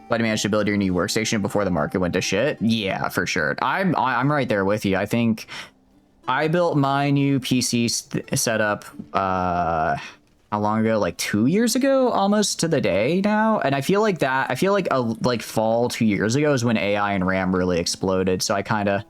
But I managed to build your new workstation before the market went to shit. Yeah, for sure. I'm right there with you. I think I built my new PC setup, how long ago? Like 2 years ago, almost to the day now. And I feel like like fall 2 years ago is when AI and RAM really exploded. So I kind of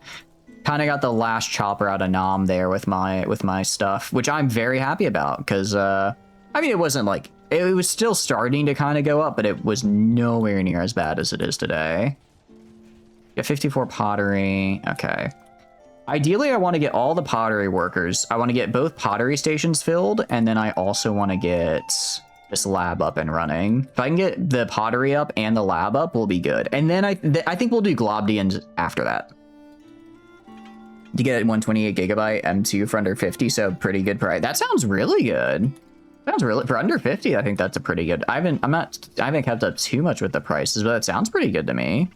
got the last chopper out of Nom there with my stuff, which I'm very happy about because, I mean, it wasn't like, it was still starting to kind of go up, but it was nowhere near as bad as it is today. Yeah, 54 pottery. Okay. Ideally, I want to get all the pottery workers. I want to get both pottery stations filled, and then I also want to get this lab up and running. If I can get the pottery up and the lab up, we'll be good. And then I think we'll do Globdiens after that. You get 128 gigabyte M2 for under 50, so pretty good price. That sounds really good. Sounds really, for under 50, I think that's a pretty good. I haven't kept up too much with the prices, but that sounds pretty good to me.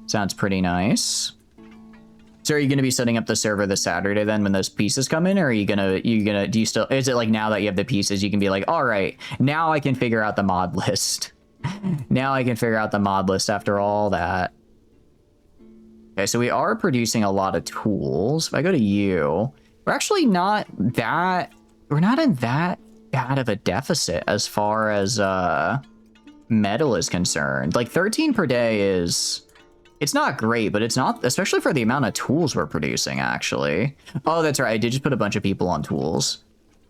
Sounds pretty nice. So are you going to be setting up the server this Saturday then when those pieces come in, or are you going to, do you still, is it like now that you have the pieces, you can be like, all right, now I can figure out the mod list. Now I can figure out the mod list after all that. Okay, so we are producing a lot of tools. If I go to you, we're actually not that, we're not in that bad of a deficit as far as metal is concerned. Like 13 per day is... It's not great, but it's not, especially for the amount of tools we're producing, actually. Oh, that's right. I did just put a bunch of people on tools.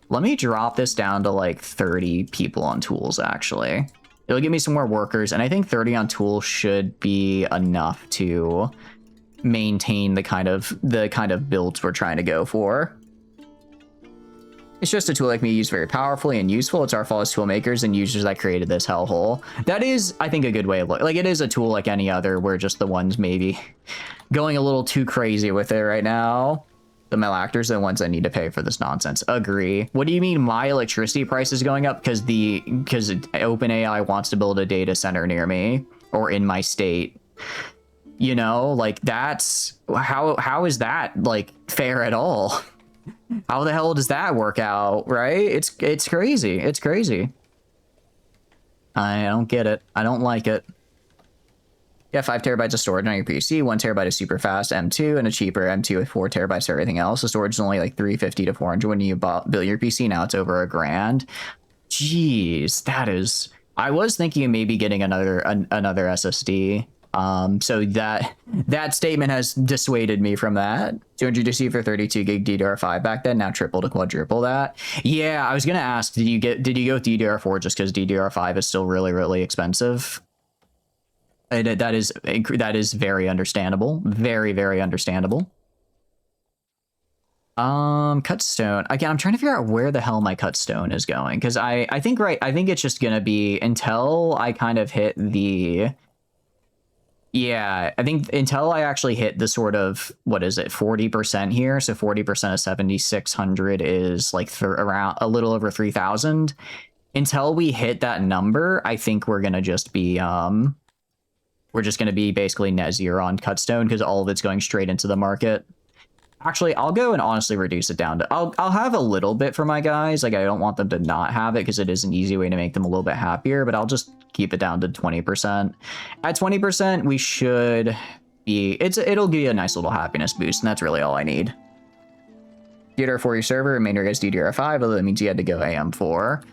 Let me drop this down to like 30 people on tools, actually. It'll give me some more workers, and I think 30 on tools should be enough to maintain the kind of builds we're trying to go for. It's just a tool like me used very powerfully and useful. It's our fault as tool makers and users that created this hellhole. That is, I think, a good way of looking. Like, it is a tool like any other. We're just the ones maybe going a little too crazy with it right now. The malactors are the ones that need to pay for this nonsense. Agree. What do you mean my electricity price is going up? Because OpenAI wants to build a data center near me or in my state. You know, like that's how is that like fair at all? How the hell does that work out, right? It's crazy. It's crazy. I don't get it. I don't like it. Yeah, 5 terabytes of storage on your PC, 1 terabyte of super fast M2, and a cheaper M2 with 4 terabytes for everything else. The storage is only like 350 to 400 when you built your PC. Now it's over $1,000. Jeez, that is... I was thinking of maybe getting another SSD. So that statement has dissuaded me from that. 200 for 32 gig DDR5 back then, now triple to quadruple that. Yeah, I was gonna ask, did you go with DDR4 just because DDR5 is still really, really expensive? That is very understandable. Very, very understandable. Cut stone. Again, I'm trying to figure out where the hell my cut stone is going, because I think it's just gonna be until I kind of hit the... Yeah, I think until I actually hit the sort of, what is it, 40% here. So 40% of 7,600 is like around a little over 3,000. Until we hit that number, I think we're going to just be, we're just going to be basically net zero on cut stone because all of it's going straight into the market. Actually, I'll go and honestly reduce it down to, I'll have a little bit for my guys. Like, I don't want them to not have it because it is an easy way to make them a little bit happier, but I'll just keep it down to 20%. At 20%, we should be, it'll give you a nice little happiness boost, and that's really all I need. DDR4 your server, and main guy's DDR5, although that means you had to go AM4.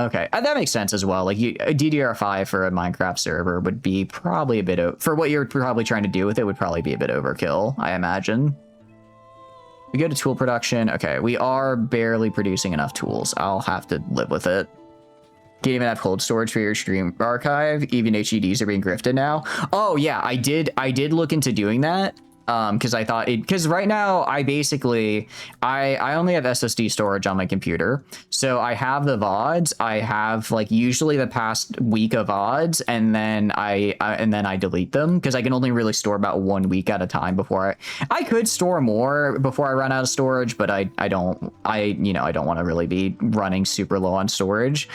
Okay, that makes sense as well. Like, a DDR5 for a Minecraft server would be probably a bit, for what you're probably trying to do with it, would probably be a bit overkill, I imagine. We go to tool production. Okay, we are barely producing enough tools. I'll have to live with it. Can't even have cold storage for your stream archive. Even HDDs are being grifted now. Oh yeah, I did look into doing that. Because I thought because right now I basically I only have SSD storage on my computer, so I have the VODs. I have like usually the past week of VODs, and then I delete them because I can only really store about 1 week at a time before I could store more before I run out of storage, but I don't want to really be running super low on storage.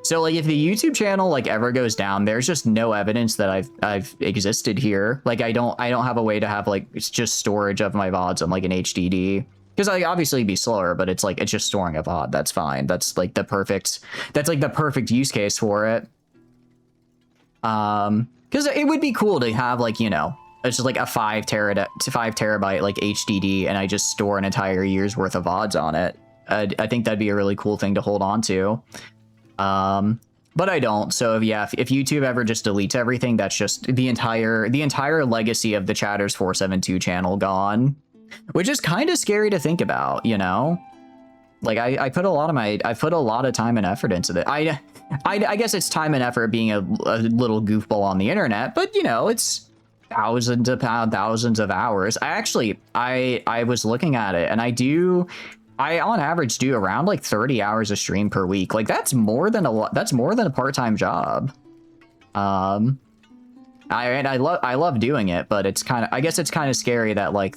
So like if the YouTube channel like ever goes down, there's just no evidence that I've existed here. Like I don't have a way to have like it's just storage of my VODs on like an HDD. Because like obviously it'd be slower, but it's like it's just storing a VOD. That's fine. That's like the perfect use case for it. Because it would be cool to have like, you know, it's just like a 5 terabyte like HDD, and I just store an entire year's worth of VODs on it. I think that'd be a really cool thing to hold on to. But I don't. So if YouTube ever just deletes everything, that's just the entire legacy of the Chatters 472 channel gone, which is kind of scary to think about, you know? Like I put a lot of time and effort into that. I guess it's time and effort being a little goofball on the internet, but you know, it's thousands of hours. I was looking at it, and I on average do around like 30 hours a stream per week. Like that's more than a lot. That's more than a part-time job. I love doing it, but it's kind of, I guess it's kind of scary that like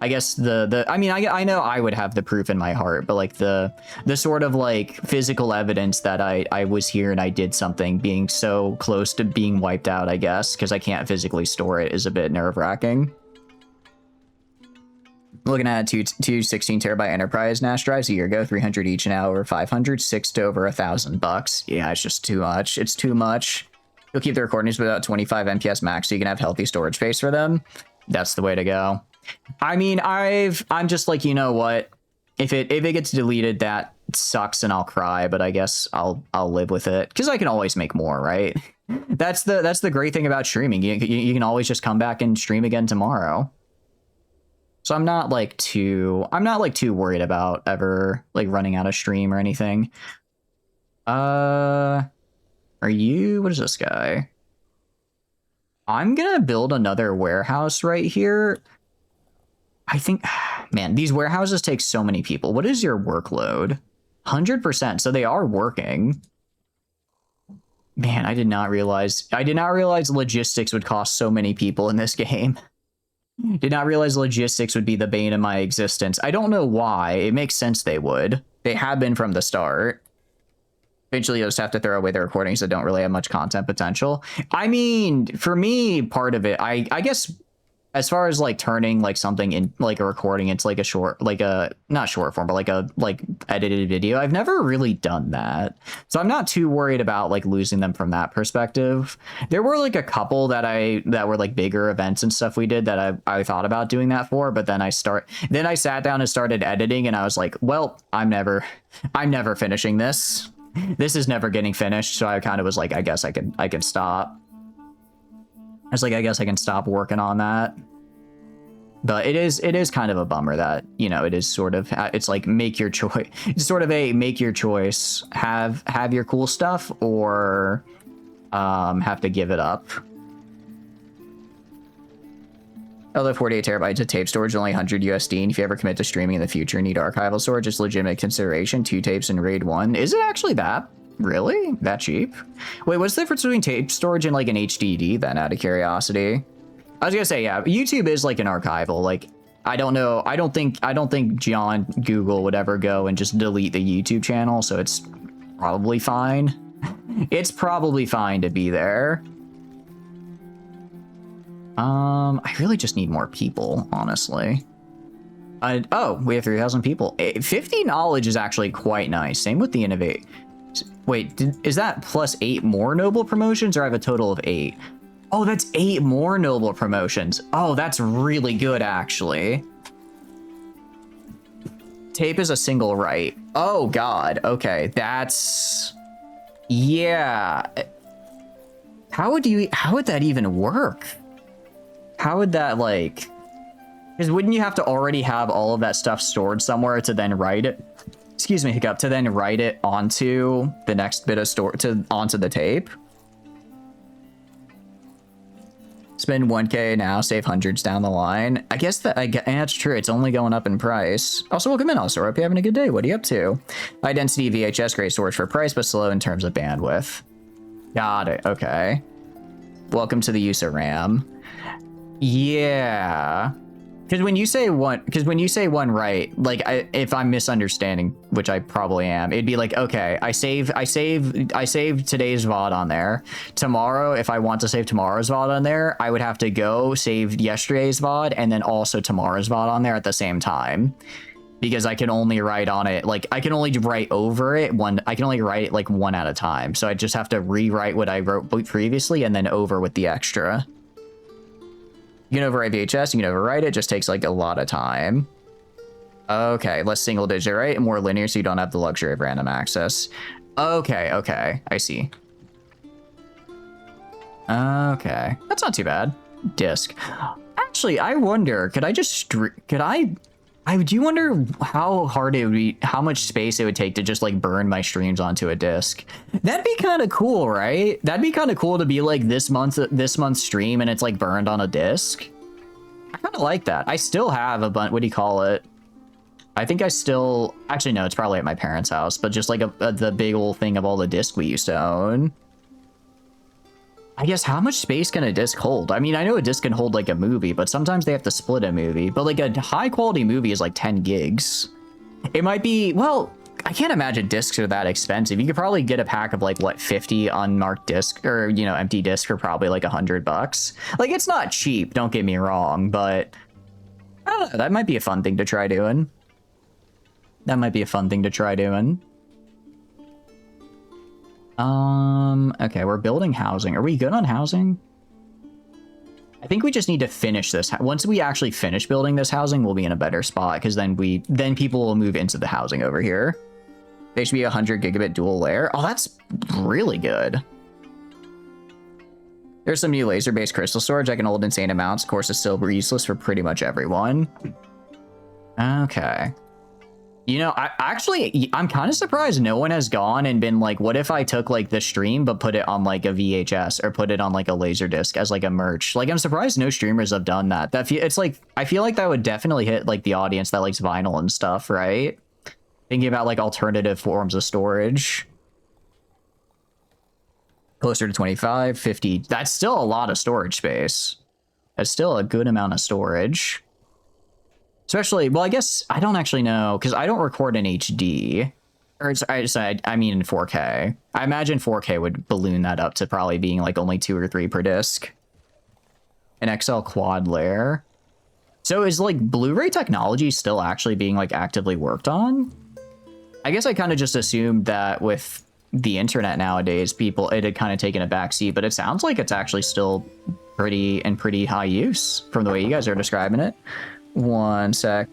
I mean, I know I would have the proof in my heart, but like the sort of like physical evidence that I was here and I did something being so close to being wiped out, I guess, because I can't physically store it, is a bit nerve-wracking. Looking at two 16 terabyte enterprise NAS drives a year ago, 300 each an hour, 500, 6 to over $1,000. Yeah, it's just too much. It's too much. You'll keep the recordings without 25 MPS max so you can have healthy storage space for them. That's the way to go. I mean, I'm just like, you know what? If it gets deleted, that sucks and I'll cry, but I guess I'll live with it because I can always make more, right? That's the great thing about streaming. You can always just come back and stream again tomorrow. So I'm not like too worried about ever like running out of stream or anything. Are you, what is this guy? I'm gonna build another warehouse right here. I think, man, these warehouses take so many people. What is your workload? 100%. So they are working. Man, I did not realize logistics would cost so many people in this game. Did not realize logistics would be the bane of my existence. I don't know why. It makes sense they would. They have been from the start. Eventually, you'll just have to throw away the recordings that don't really have much content potential. I mean, for me, part of it, I guess, as far as like turning like something in like a recording into like a short, like a not short form, but like a edited video, I've never really done that. So I'm not too worried about like losing them from that perspective. There were like a couple that were like bigger events and stuff we did that I thought about doing that for, but then I sat down and started editing and I was like, well, I'm never finishing this. This is never getting finished. So I kind of was like, I guess I can stop. I was like, I guess I can stop working on that. But it is kind of a bummer that, you know, it is sort of, it's like make your choice. It's sort of a make your choice, have your cool stuff or have to give it up. Although 48 terabytes of tape storage, only 100 USD, and if you ever commit to streaming in the future and need archival storage, it's legitimate consideration. 2 tapes in RAID 1. Is it actually that? Really? That cheap? Wait, what's the difference between tape storage and like an HDD then, out of curiosity? I was gonna say, yeah, YouTube is like an archival. Like, I don't know. I don't think John Google would ever go and just delete the YouTube channel, so it's probably fine. It's probably fine to be there. I really just need more people, honestly. Oh, we have 3,000 people. 50 knowledge is actually quite nice. Same with the innovate. Wait, is that plus 8 more noble promotions, or I have a total of 8? Oh, that's 8 more noble promotions. Oh, that's really good, actually. Tape is a single write. Oh, God. Okay, that's... Yeah. How would that even work? How would that, like... Because wouldn't you have to already have all of that stuff stored somewhere to then write it? Excuse me, hiccup. To then write it onto the next bit of onto the tape? Spend 1K now, save hundreds down the line. I guess that's true. It's only going up in price. Also, welcome in, also. Hope you're having a good day. What are you up to? High density VHS, great storage for price, but slow in terms of bandwidth. Got it. Okay. Welcome to the use of RAM. Yeah. Because when you say one right, like if I'm misunderstanding, which I probably am, it'd be like, okay, I save today's VOD on there. Tomorrow, if I want to save tomorrow's VOD on there, I would have to go save yesterday's VOD and then also tomorrow's VOD on there at the same time. Because I can only write on it, like I can only write over it I can only write it like one at a time. So I just have to rewrite what I wrote previously and then over with the extra. You can overwrite VHS, you can overwrite it, just takes like a lot of time. Okay, less single digit, right? More linear, so you don't have the luxury of random access. Okay, I see. Okay, that's not too bad. Disk. Actually, I wonder, could I I do wonder how hard it would be, how much space it would take to just like burn my streams onto a disc. That'd be kind of cool, right? That'd be kind of cool to be like this month's stream and it's like burned on a disc. I kind of like that. I still have a bunch. What do you call it? I think I still actually no. It's probably at my parents' house, but just like the big old thing of all the discs we used to own. I guess how much space can a disc hold? I mean, I know a disc can hold like a movie, but sometimes they have to split a movie. But like a high quality movie is like 10 gigs. It might be, well, I can't imagine discs are that expensive. You could probably get a pack of like, what, 50 unmarked discs or, you know, empty discs for probably like $100. Like, it's not cheap, don't get me wrong, but I don't know, that might be a fun thing to try doing. That might be a fun thing to try doing. Okay, we're building housing. Are we good on housing? I think we just need to finish this. Once we actually finish building this housing, we'll be in a better spot because then people will move into the housing over here. They should be 100 gigabit dual layer. Oh, that's really good. There's some new laser-based crystal storage I can hold insane amounts. Of course, it's still useless for pretty much everyone. Okay. You know, I'm kind of surprised no one has gone and been like, what if I took like the stream but put it on like a VHS or put it on like a laser disc as like a merch? Like, I'm surprised no streamers have done that. It's like, I feel like that would definitely hit like the audience that likes vinyl and stuff, right? Thinking about like alternative forms of storage. Closer to 25, 50. That's still a lot of storage space. That's still a good amount of storage. Especially, well, I guess I don't actually know because I don't record in HD. Or I mean in 4K. I imagine 4K would balloon that up to probably being like only 2 or 3 per disc. An XL quad layer. So is like Blu-ray technology still actually being like actively worked on? I guess I kind of just assumed that with the internet nowadays, it had kind of taken a backseat, but it sounds like it's actually still pretty high use from the way you guys are describing it. One sec.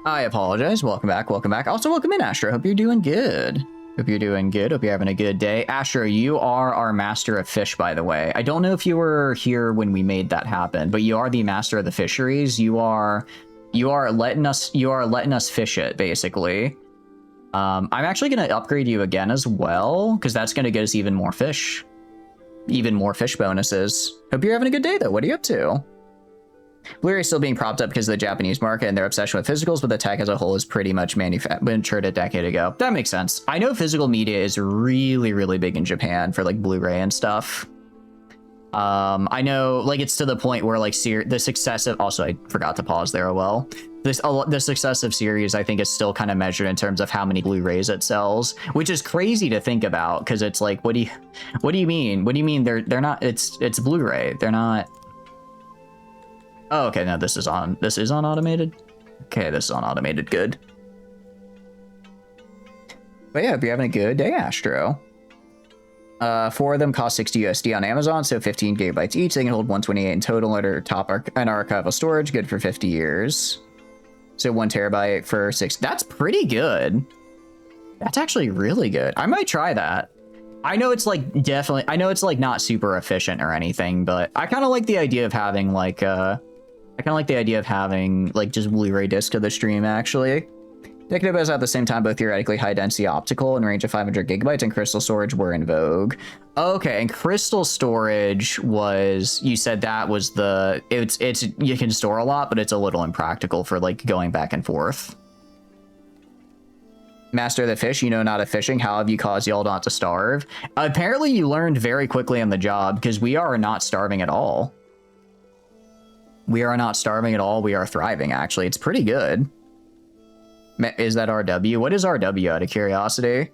I apologize. Welcome back. Welcome back. Also, welcome in, Astro. Hope you're doing good. Hope you're doing good. Hope you're having a good day. Astro, you are our master of fish, by the way. I don't know if you were here when we made that happen, but you are the master of the fisheries. You are letting us fish it, basically. I'm actually going to upgrade you again as well, because that's going to get us even more fish. Even more fish bonuses. Hope you're having a good day, though. What are you up to? Blu-ray is still being propped up because of the Japanese market and their obsession with physicals, but the tech as a whole is pretty much matured a decade ago. That makes sense. I know physical media is really, really big in Japan for like Blu-ray and stuff. I know, like, it's to the point where, like, the successive... Also, I forgot to pause there. Well, the successive series, I think, is still kind of measured in terms of how many Blu-rays it sells, which is crazy to think about, because it's like, what do you mean? What do you mean they're not... It's Blu-ray. They're not... Oh, okay, no, this is on automated. Okay, this is on automated. Good. But yeah, if you're having a good day, Astro. 4 of them cost 60 USD on Amazon, so 15 gigabytes each. They can hold 128 in total under top and archival storage, good for 50 years. So 1 terabyte for 6. That's pretty good. That's actually really good. I might try that. I know it's like definitely, I know it's like not super efficient or anything, but I kind of like the idea of having like just Blu-ray disc to the stream actually. Decadent has at the same time both theoretically high density optical and range of 500 gigabytes and crystal storage were in vogue. Okay, and crystal storage was, you said that was the, it's you can store a lot, but it's a little impractical for like going back and forth. Master of the fish, you know not of fishing, how have you caused y'all not to starve? Apparently you learned very quickly on the job, because we are not starving at all. We are not starving at all, we are thriving actually, it's pretty good. Is that RW? What is RW out of curiosity?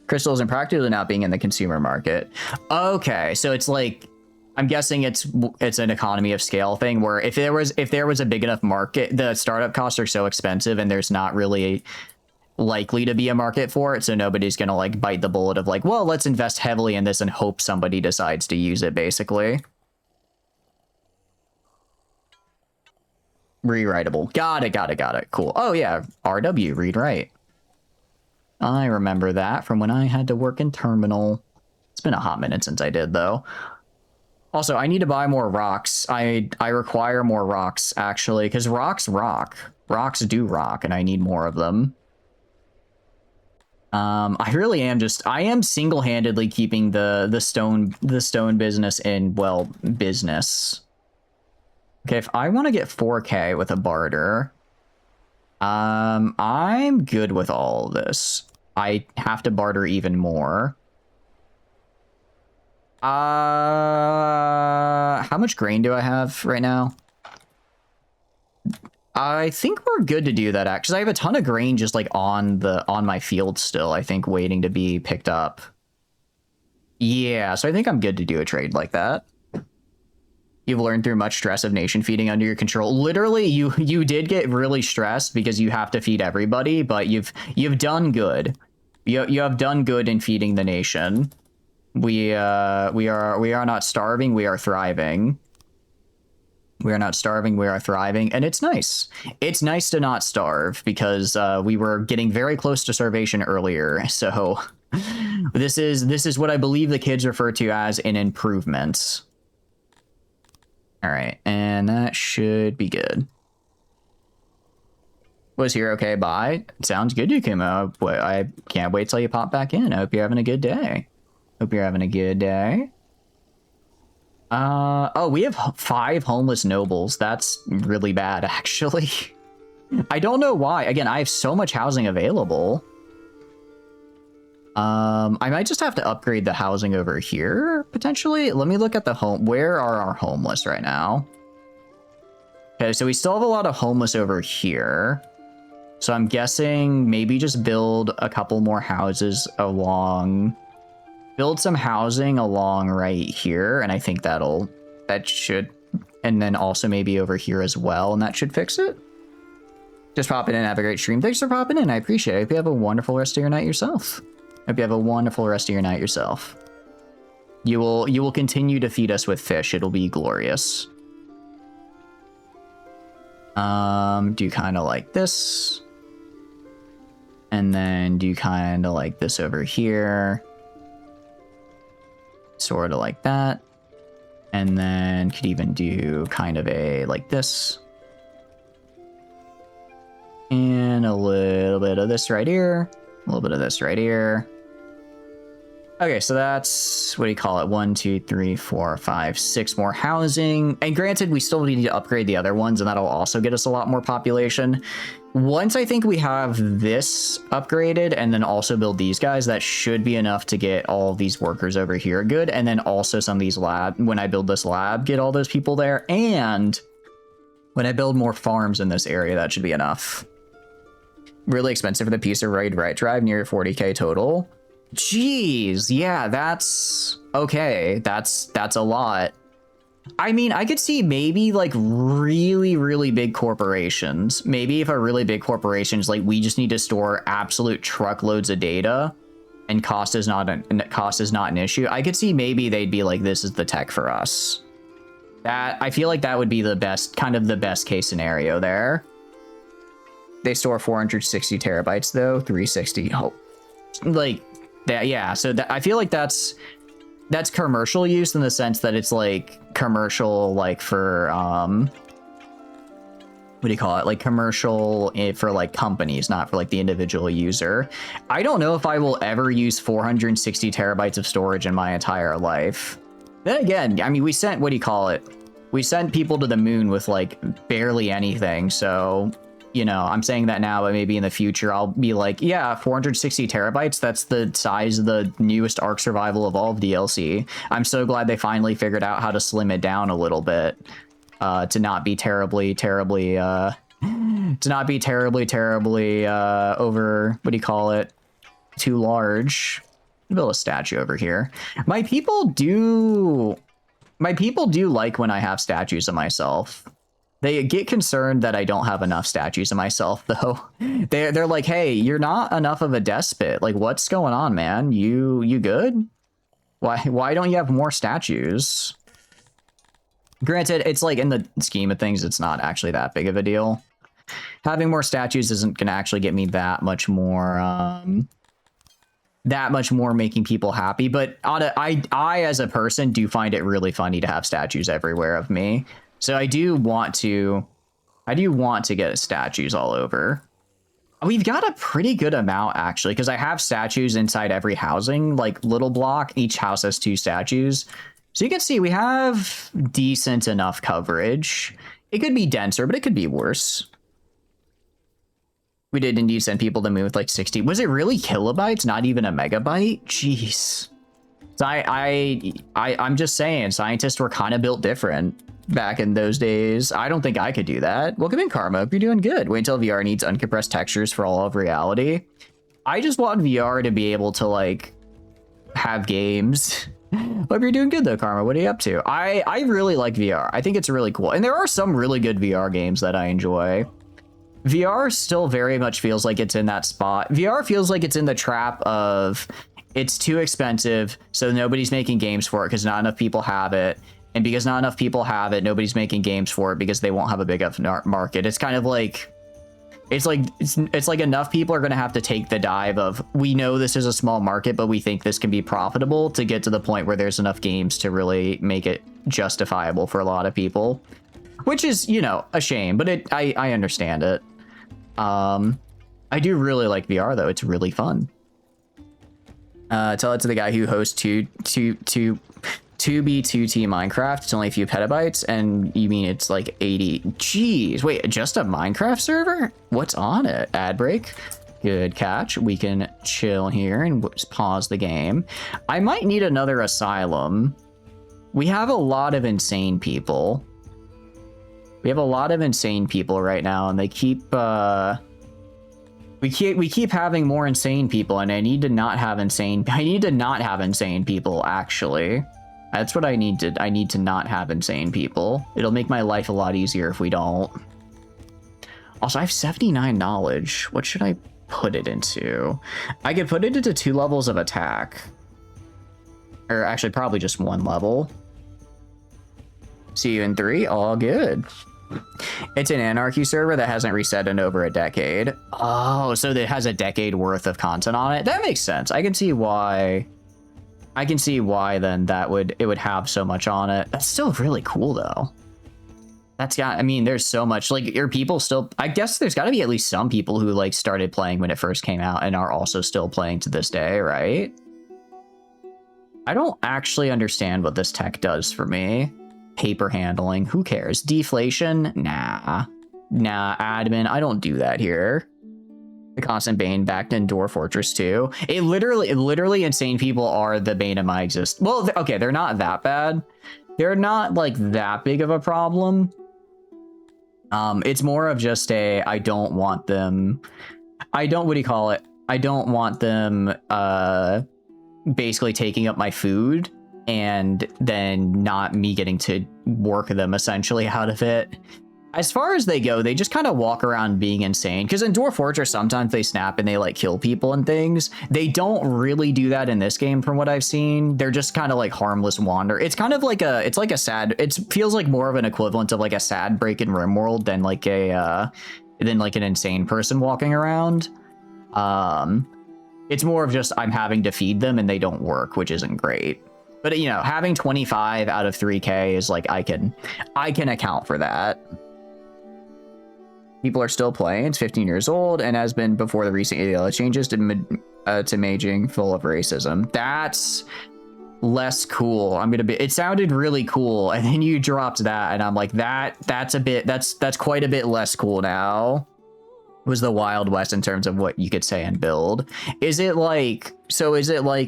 Crystals and practically not being in the consumer market. Okay, so it's like, I'm guessing it's an economy of scale thing where if there was a big enough market, the startup costs are so expensive and there's not really likely to be a market for it, so nobody's gonna like bite the bullet of like, well, let's invest heavily in this and hope somebody decides to use it, basically. Rewritable. Got it. Cool. Oh yeah, RW, read write. I remember that from when I had to work in terminal. It's been a hot minute since I did though. Also, I need to buy more rocks. I require more rocks actually, because rocks rock. Rocks do rock, and I need more of them. I really am I am single-handedly keeping the stone business in, well, business. Okay, if I want to get 4K with a barter, I'm good with all this. I have to barter even more. How much grain do I have right now? I think we're good to do that, actually. I have a ton of grain just like on my field still, I think, waiting to be picked up. Yeah, so I think I'm good to do a trade like that. You've learned through much stress of nation feeding under your control. Literally, you did get really stressed because you have to feed everybody, but you've done good. You have done good in feeding the nation. We are not starving, we are thriving. We are not starving, we are thriving, and it's nice. It's nice to not starve because we were getting very close to starvation earlier. So this is what I believe the kids refer to as an improvement. All right, and that should be good. Was here okay? Bye. Sounds good, Yukimo. I can't wait till you pop back in. I hope you're having a good day. Hope you're having a good day. Oh, we have 5 homeless nobles. That's really bad, actually. I don't know why. Again, I have so much housing available. I might just have to upgrade the housing over here, potentially. Let me look at the home. Where are our homeless right now? Okay, so we still have a lot of homeless over here. So I'm guessing maybe just build a couple more houses along... Build some housing along right here, and I think that should... And then also maybe over here as well, and that should fix it. Just pop in and have a great stream. Thanks for popping in, I appreciate it. Hope you have a wonderful rest of your night yourself. Hope you have a wonderful rest of your night yourself. You will continue to feed us with fish. It'll be glorious. Do kind of like this. And then do kind of like this over here. Sort of like that. And then could even do kind of a like this. And a little bit of this right here. A little bit of this right here. Okay, so that's, what do you call it? 1, 2, 3, 4, 5, 6 more housing. And granted, we still need to upgrade the other ones, and that'll also get us a lot more population. Once I think we have this upgraded and then also build these guys, that should be enough to get all of these workers over here good. And then also some of these when I build this lab, get all those people there. And when I build more farms in this area, that should be enough. Really expensive for the piece of right drive, near 40k total. Jeez, yeah, that's okay. That's a lot. I mean, I could see maybe like really big corporations. Maybe if a really big corporation's like, we just need to store absolute truckloads of data and cost is not an issue. I could see maybe they'd be like, this is the tech for us. That, I feel like that would be the best, kind of the best case scenario there. They store 460 terabytes though, 360. Oh, like that, yeah. So that, I feel like that's commercial use in the sense that it's like commercial, like for what do you call it, like commercial for like companies, not for like the individual user. I don't know if I will ever use 460 terabytes of storage in my entire life. Then again, I mean, we sent, what do you call it, we sent people to the moon with like barely anything. So, you know, I'm saying that now, but maybe in the future I'll be like, yeah, 460 terabytes, that's the size of the newest Ark Survival Evolved DLC. I'm so glad they finally figured out how to slim it down a little bit, to not be terribly over, what do you call it, too large. Build a statue over here. My people do like when I have statues of myself. They get concerned that I don't have enough statues of myself, though. They're like, hey, you're not enough of a despot. Like, what's going on, man? You good? Why don't you have more statues? Granted, it's like in the scheme of things, it's not actually that big of a deal. Having more statues isn't going to actually get me that much more making people happy. But I as a person do find it really funny to have statues everywhere of me. So I do want to get statues all over. We've got a pretty good amount, actually, because I have statues inside every housing, like little block. Each house has 2 statues. So you can see we have decent enough coverage. It could be denser, but it could be worse. We did indeed send people to the moon with like 60. Was it really kilobytes? Not even a megabyte? Jeez. So I'm just saying, scientists were kind of built different back in those days. I don't think I could do that. Welcome in, Karma. Hope you're doing good. Wait until VR needs uncompressed textures for all of reality. I just want VR to be able to like have games. Hope you're doing good though, Karma. What are you up to? I really like VR. I think it's really cool. And there are some really good VR games that I enjoy. VR still very much feels like it's in that spot. VR feels like it's in the trap of it's too expensive, so nobody's making games for it because not enough people have it. And because not enough people have it, nobody's making games for it because they won't have a big enough market. It's kind of like, it's like enough people are going to have to take the dive of, we know this is a small market, but we think this can be profitable, to get to the point where there's enough games to really make it justifiable for a lot of people, which is, you know, a shame, but I understand it. I do really like VR though. It's really fun. Tell it to the guy who hosts 2B2T Minecraft. It's only a few petabytes, and you mean it's like 80? Jeez, wait, just a Minecraft server? What's on it? Ad break. Good catch. We can chill here and just pause the game. I might need another asylum. We have a lot of insane people. We have a lot of insane people right now, and they keep we keep having more insane people, and I need to not have insane people, actually. That's what I need to not have insane people. It'll make my life a lot easier if we don't. Also, I have 79 knowledge. What should I put it into? I could put it into 2 levels of attack. Or actually, probably just 1 level. See you in 3. All good. It's an Anarchy server that hasn't reset in over a decade. Oh, so it has a decade worth of content on it. That makes sense. I can see why then it would have so much on it. That's still really cool though. I mean, there's so much, like, your people still, I guess there's got to be at least some people who like started playing when it first came out and are also still playing to this day, right? I don't actually understand what this tech does for me. Paper handling, who cares? Deflation? Nah. Nah, admin, I don't do that here. The constant bane backed in Dwarf Fortress 2. It literally insane people are the bane of my existence. Well, okay, they're not that bad. They're not like that big of a problem. It's more of just a, I don't want them. I don't, what do you call it? I don't want them basically taking up my food and then not me getting to work them essentially out of it. As far as they go, they just kind of walk around being insane. Because in Dwarf Fortress, sometimes they snap and they like kill people and things. They don't really do that in this game from what I've seen. They're just kind of like harmless wander. It's kind of like it's like a sad, it feels like more of an equivalent of like a sad break in RimWorld than like an insane person walking around. It's more of just I'm having to feed them and they don't work, which isn't great. But you know, having 25 out of 3K is like I can account for that. People are still playing. It's 15 years old and has been before the recent ADL changes to maging full of racism. That's less cool. It sounded really cool, and then you dropped that, and I'm like, that's quite a bit less cool now. It was the Wild West in terms of what you could say and build. Is it like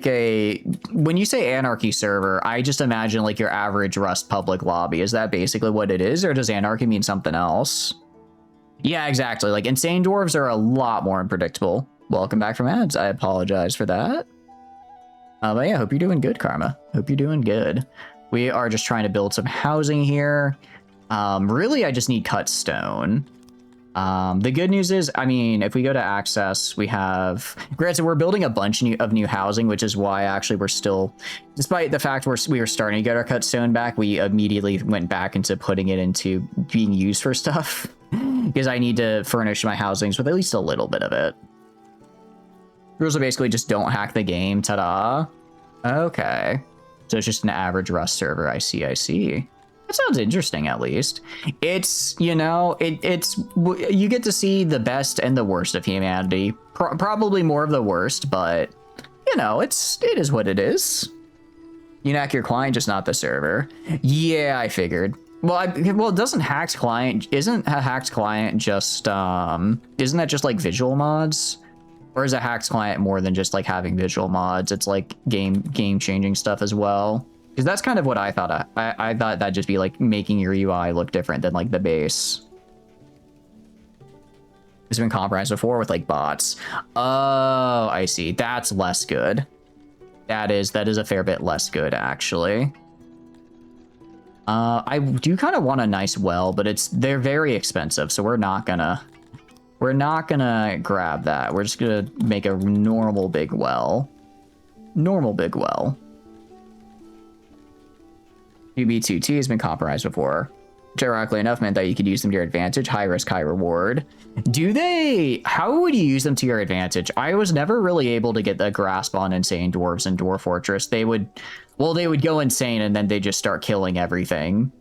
a, when you say anarchy server, I just imagine like your average Rust public lobby. Is that basically what it is, or does anarchy mean something else? Yeah, exactly. Like, insane dwarves are a lot more unpredictable. Welcome back from ads. I apologize for that. But yeah, hope you're doing good, Karma. Hope you're doing good. We are just trying to build some housing here. Really, I just need cut stone. The good news is, I mean, if we go to access, we have, granted, we're building a bunch of new housing, which is why actually we're still, despite the fact we were starting to get our cut stone back, we immediately went back into putting it into being used for stuff. Because I need to furnish my housings with at least a little bit of it. Rules are basically just don't hack the game. Ta-da. Okay. So it's just an average Rust server. I see. That sounds interesting, at least. It's, you know, you get to see the best and the worst of humanity. Probably more of the worst, but, you know, it is what it is. You hack your client, just not the server. Yeah, I figured. Well, doesn't hacked client, isn't a hacked client just, isn't that just like visual mods? Or is a hacked client more than just like having visual mods? It's like game changing stuff as well. Because that's kind of what I thought. I thought that'd just be like making your UI look different than like the base. It's been compromised before with like bots. Oh, I see. That's less good. That is a fair bit less good, actually. I do kind of want a nice well, but they're very expensive, so we're not gonna grab that. We're just gonna make a normal big well. Normal big well. 2B2T has been compromised before. Which ironically enough meant that you could use them to your advantage. High risk, high reward. How would you use them to your advantage? I was never really able to get the grasp on insane dwarves in Dwarf Fortress. They would go insane and then they just start killing everything.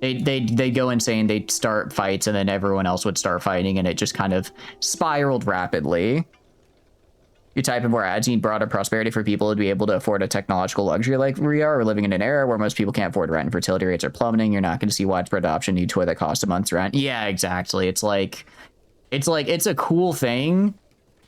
They'd go insane, they'd start fights, and then everyone else would start fighting, and it just kind of spiraled rapidly. You type in more ads, you need broader prosperity for people to be able to afford a technological luxury like we are. We're living in an era where most people can't afford rent and fertility rates are plummeting. You're not going to see widespread adoption, new toy that costs a month's rent. Yeah, exactly. It's a cool thing,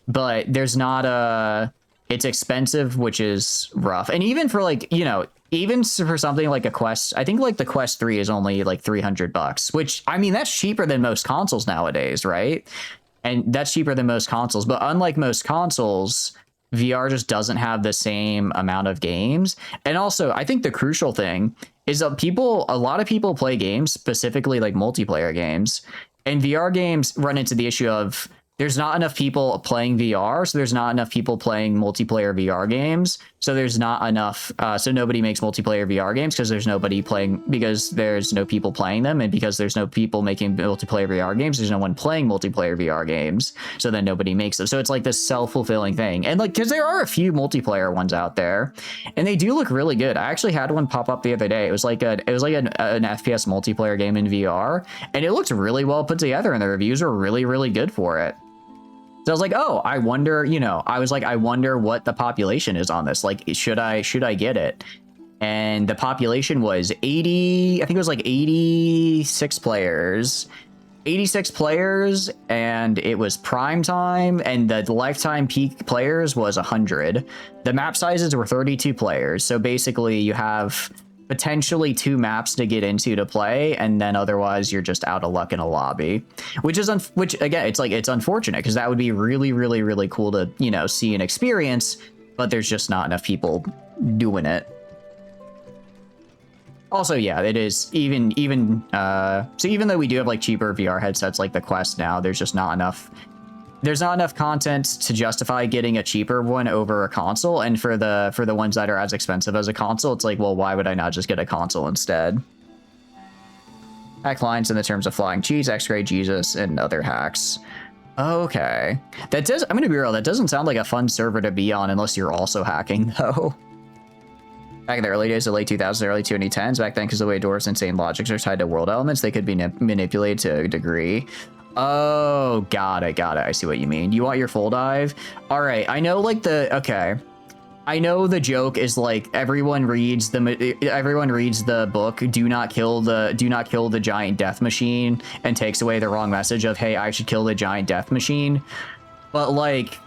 but there's not it's expensive, which is rough. And even for like, you know, even for something like a Quest, I think like the Quest 3 is only like $300, which, I mean, that's cheaper than most consoles nowadays, right? And that's cheaper than most consoles. But unlike most consoles, VR just doesn't have the same amount of games. And also, I think the crucial thing is that a lot of people play games, specifically like multiplayer games. And VR games run into the issue of there's not enough people playing VR, so there's not enough people playing multiplayer VR games. So there's not enough, so nobody makes multiplayer VR games because there's no people playing them, and because there's no people making multiplayer VR games, there's no one playing multiplayer VR games. So then nobody makes them. So it's like this self-fulfilling thing. And like, because there are a few multiplayer ones out there, and they do look really good. I actually had one pop up the other day. It was like an FPS multiplayer game in VR, and it looked really well put together, and the reviews were really, really good for it. So I was like, oh, I wonder, you know, I wonder what the population is on this. Like, should I get it? And the population was 80, I think it was like 86 players. 86 players, and it was prime time, and the lifetime peak players was 100. The map sizes were 32 players, so basically you have potentially 2 maps to get into to play, and then otherwise you're just out of luck in a lobby, which is which again, it's unfortunate because that would be really, really, really cool to, you know, see and experience, but there's just not enough people doing it. Also, yeah, it is so even though we do have like cheaper VR headsets like the Quest now, there's just not enough. There's not enough content to justify getting a cheaper one over a console, and for the ones that are as expensive as a console, it's like, well, why would I not just get a console instead? Hack lines in the terms of flying cheese, X-ray Jesus, and other hacks. Okay, that does. I'm gonna be real. That doesn't sound like a fun server to be on unless you're also hacking, though. Back in the early days, the late 2000s, early 2010s, back then, because the way Dwarf's insane logics are tied to world elements, they could be manipulated to a degree. Oh, got it. I see what you mean. You want your full dive? All right, I know, like, okay. I know the joke is like everyone reads the book, do not kill the giant death machine, and takes away the wrong message of, hey, I should kill the giant death machine. But like,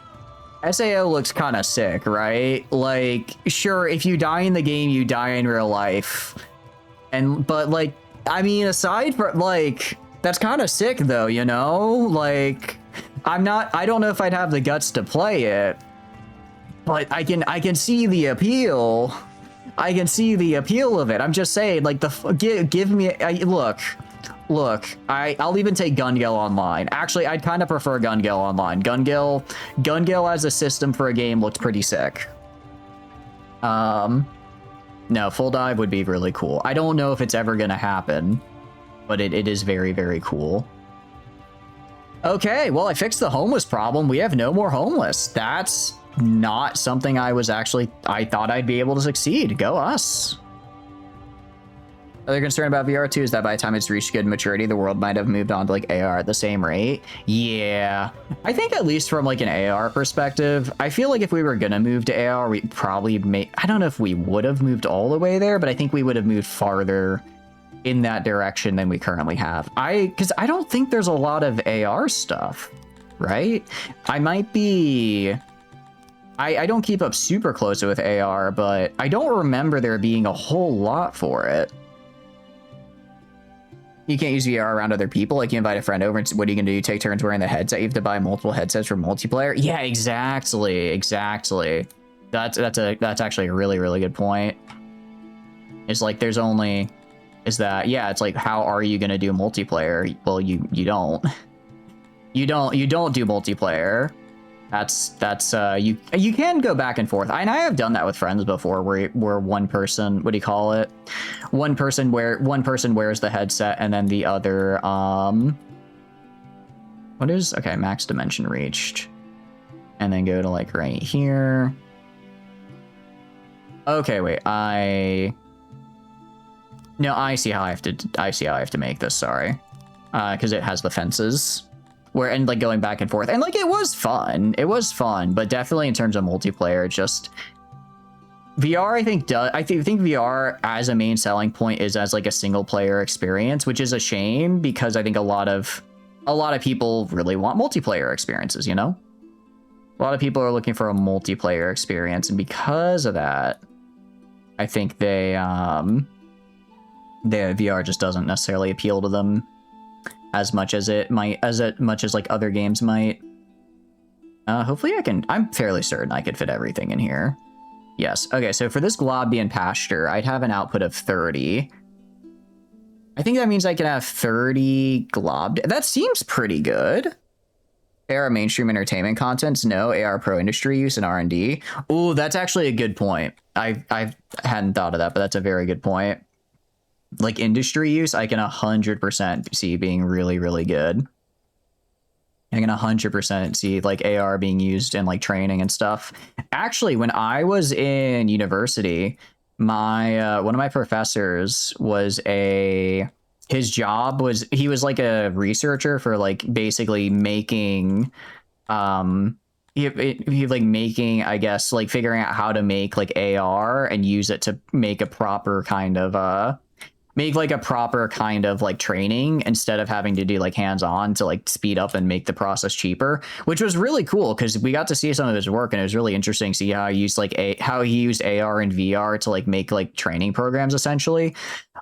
SAO looks kind of sick, right? Like, sure, if you die in the game, you die in real life. But like, I mean, aside from, like, that's kind of sick though, you know? Like, I don't know if I'd have the guts to play it, but I can see the appeal. I can see the appeal of it. I'm just saying, like, give me, Look, I'll even take Gun-Gale Online. Actually, I'd kind of prefer Gun-Gale Online. Gun-Gale as a system for a game looked pretty sick. No, full dive would be really cool. I don't know if it's ever gonna happen, but it is very, very cool. Okay, well, I fixed the homeless problem. We have no more homeless. That's not something I thought I'd be able to succeed. Go us. Other concern about VR too is that by the time it's reached good maturity, the world might have moved on to like AR at the same rate. Yeah, I think at least from like an AR perspective, I feel like if we were gonna move to AR, we probably I don't know if we would have moved all the way there, but I think we would have moved farther in that direction than we currently have. Because I don't think there's a lot of AR stuff, right? I might be... I don't keep up super close with AR, but I don't remember there being a whole lot for it. You can't use VR around other people. Like, you invite a friend over, and what are you gonna do? You take turns wearing the headset? You have to buy multiple headsets for multiplayer? Yeah, exactly. That's actually a really, really good point. It's like there's only... yeah, it's like, how are you gonna do multiplayer? Well, you don't. You don't do multiplayer. You can go back and forth. And I have done that with friends before, where one person, what do you call it? One person wears the headset, and then the other, okay, max dimension reached. And then go to like right here. Okay, wait, no, I see how I have to make this, sorry. Because it has the fences. And like going back and forth, and like it was fun, but definitely in terms of multiplayer, just VR, I think VR as a main selling point is as like a single player experience, which is a shame because I think a lot of people really want multiplayer experiences, you know? A lot of people are looking for a multiplayer experience, and because of that, I think the VR just doesn't necessarily appeal to them as much as it might, as much as like other games might. Hopefully I'm fairly certain I could fit everything in here. Yes. Okay, so for this Globdien pasture, I'd have an output of 30. I think that means I can have 30 That seems pretty good. AR mainstream entertainment contents, no. AR pro industry use and R&D. Ooh, that's actually a good point. I hadn't thought of that, but that's a very good point. Like industry use, I can 100% see being really, really good. I can 100% see like AR being used in like training and stuff. Actually, when I was in university, my one of my professors was his job was, he was like a researcher for like basically making he like making, I guess, like figuring out how to make like AR and use it to make a proper kind of make like a proper kind of like training instead of having to do like hands-on to like speed up and make the process cheaper, which was really cool because we got to see some of his work and it was really interesting to see how he used how he used AR and VR to like make like training programs essentially.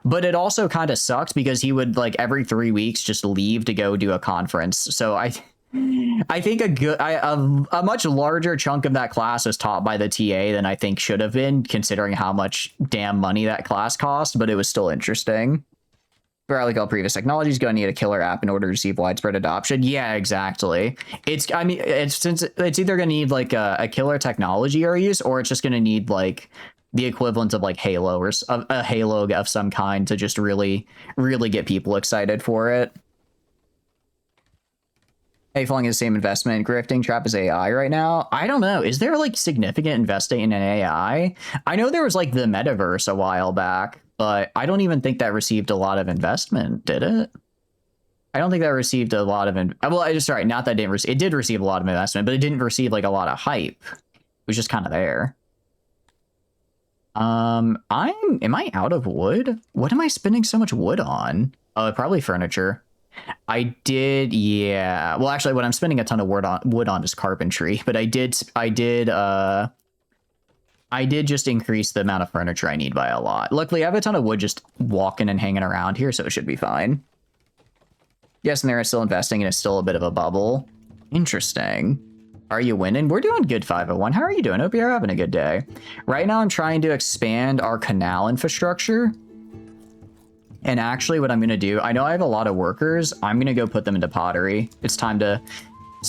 But it also kind of sucked because he would like every 3 weeks just leave to go do a conference. So I think a much larger chunk of that class was taught by the TA than I think should have been, considering how much damn money that class cost, but it was still interesting. For like all previous technologies, going to need a killer app in order to receive widespread adoption. Yeah, exactly. It's since it's either going to need like a killer technology or use, or it's just going to need like the equivalent of like Halo or a Halo of some kind to just really get people excited for it. Hey, falling in the same investment grifting trap as AI right now. I don't know. Is there like significant investing in an AI? I know there was like the metaverse a while back, but I don't even think that received a lot of investment, did it? I don't think that received a lot of not that it didn't it did receive a lot of investment, but it didn't receive like a lot of hype. It was just kind of there. Am I out of wood? What am I spending so much wood on? Oh, probably furniture. I did, yeah. Well, actually, what I'm spending a ton of wood on is carpentry, but I did just increase the amount of furniture I need by a lot. Luckily, I have a ton of wood just walking and hanging around here, so it should be fine. Yes, and they're still investing, and it's still a bit of a bubble. Interesting. Are you winning? We're doing good, 501. How are you doing? Hope you're having a good day. Right now, I'm trying to expand our canal infrastructure. And actually what I'm going to do, I know I have a lot of workers. I'm going to go put them into pottery. It's time to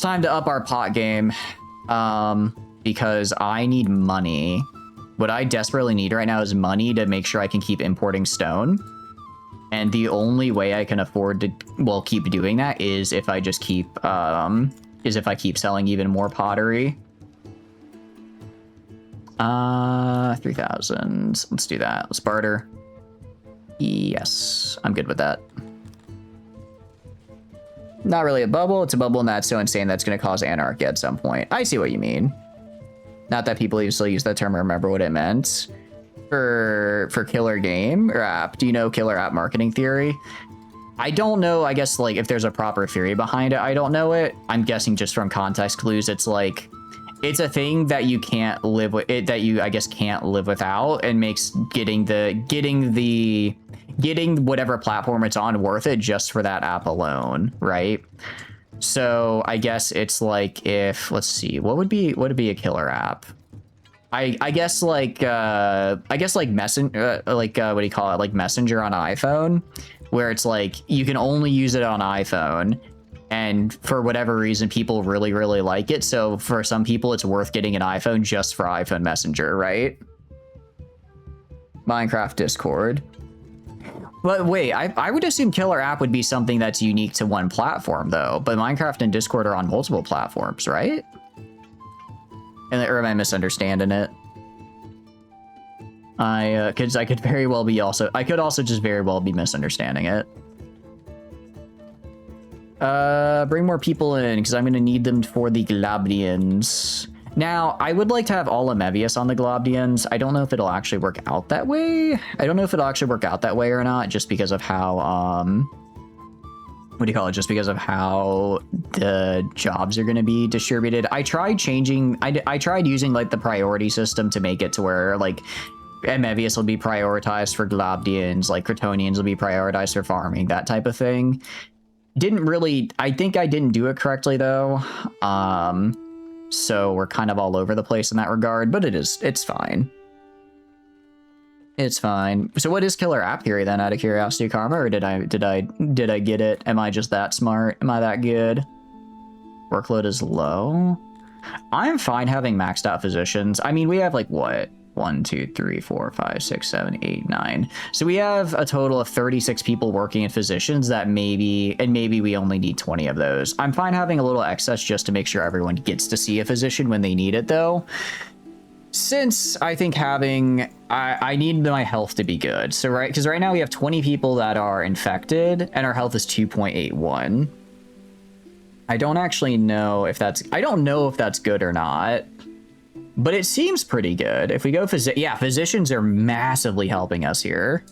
up our pot game because I need money. What I desperately need right now is money to make sure I can keep importing stone. And the only way I can afford to, well, keep doing that is if I just keep, if I keep selling even more pottery. 3,000. Let's do that. Let's barter. Yes, I'm good with that. Not really a bubble. It's a bubble and that's so insane that's going to cause anarchy at some point. I see what you mean. Not that people still use that term or remember what it meant. For killer game or app, do you know killer app marketing theory? I don't know, I guess, like, if there's a proper theory behind it. I don't know it. I'm guessing just from context clues, it's like, it's a thing that you can't live with, that you, I guess, can't live without, and makes getting whatever platform it's on worth it just for that app alone, right? So I guess it's like if, let's see, what would be a killer app? I guess like Messenger, what do you call it? Like Messenger on iPhone, where it's like you can only use it on iPhone, and for whatever reason people really like it. So for some people it's worth getting an iPhone just for iPhone Messenger, right? Minecraft Discord. But wait, I would assume killer app would be something that's unique to one platform though, but Minecraft and Discord are on multiple platforms, right? Or am I misunderstanding it? Because I could very well be I could also just very well be misunderstanding it. Bring more people in, because I'm going to need them for the Globdiens. Now, I would like to have all Amevias on the Globdiens. I don't know if it'll actually work out that way. I don't know if it'll actually work out that way or not, just because of how, what do you call it? Just because of how the jobs are going to be distributed. I tried changing, I tried using like the priority system to make it to where like Amevias will be prioritized for Globdiens, like Cretonians will be prioritized for farming, that type of thing. Didn't really, I think I didn't do it correctly though. So we're kind of all over the place in that regard, but it's fine. It's fine. So what is killer app theory then, out of curiosity, Karma, or did I get it? Am I just that smart? Am I that good? Workload is low. I'm fine having maxed out physicians. I mean, we have like what? 1, 2, 3, 4, 5, 6, 7, 8, 9. So we have a total of 36 people working in physicians that maybe we only need 20 of those. I'm fine having a little excess just to make sure everyone gets to see a physician when they need it though. Since I think I need my health to be good. So because right now we have 20 people that are infected and our health is 2.81. I don't actually know if that's good or not. But it seems pretty good. If we go physicians are massively helping us here.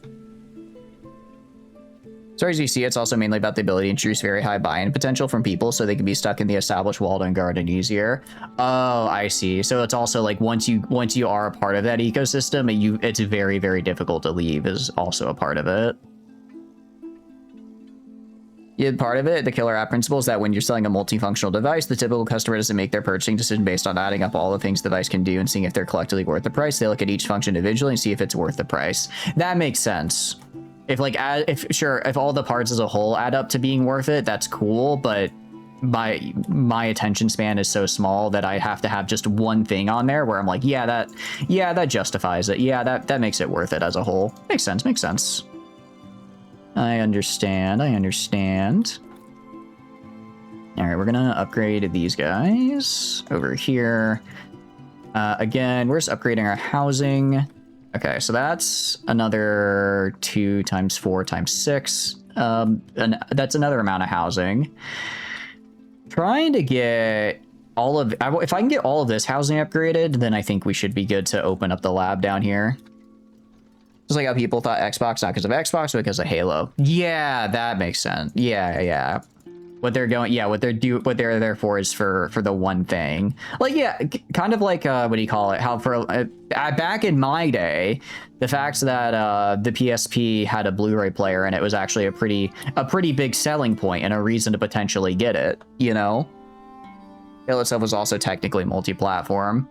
As far as you see, it's also mainly about the ability to introduce very high buy-in potential from people so they can be stuck in the established walled and garden easier. Oh, I see. So it's also like once you are a part of that ecosystem, it's very, very difficult to leave is also a part of it. Yeah, part of it, the killer app principle is that when you're selling a multifunctional device, the typical customer doesn't make their purchasing decision based on adding up all the things the device can do and seeing if they're collectively worth the price. They look at each function individually and see if it's worth the price. That makes sense. If like, if all the parts as a whole add up to being worth it, that's cool. But my attention span is so small that I have to have just one thing on there where I'm like, yeah, that justifies it. Yeah, that makes it worth it as a whole. Makes sense. Makes sense. I understand. I understand. All right, we're gonna upgrade these guys over here. Again, we're just upgrading our housing. Okay, so that's another 2 times 4 times 6. And that's another amount of housing. Trying to get all of... If I can get all of this housing upgraded, then I think we should be good to open up the lab down here. Just like how people thought Xbox, not because of Xbox, but because of Halo. Yeah, that makes sense. Yeah. What they're there for is for the one thing. Like, yeah, kind of like, what do you call it? How for back in my day, the fact that the PSP had a Blu-ray player and it was actually a pretty big selling point and a reason to potentially get it, you know? Halo itself was also technically multi-platform.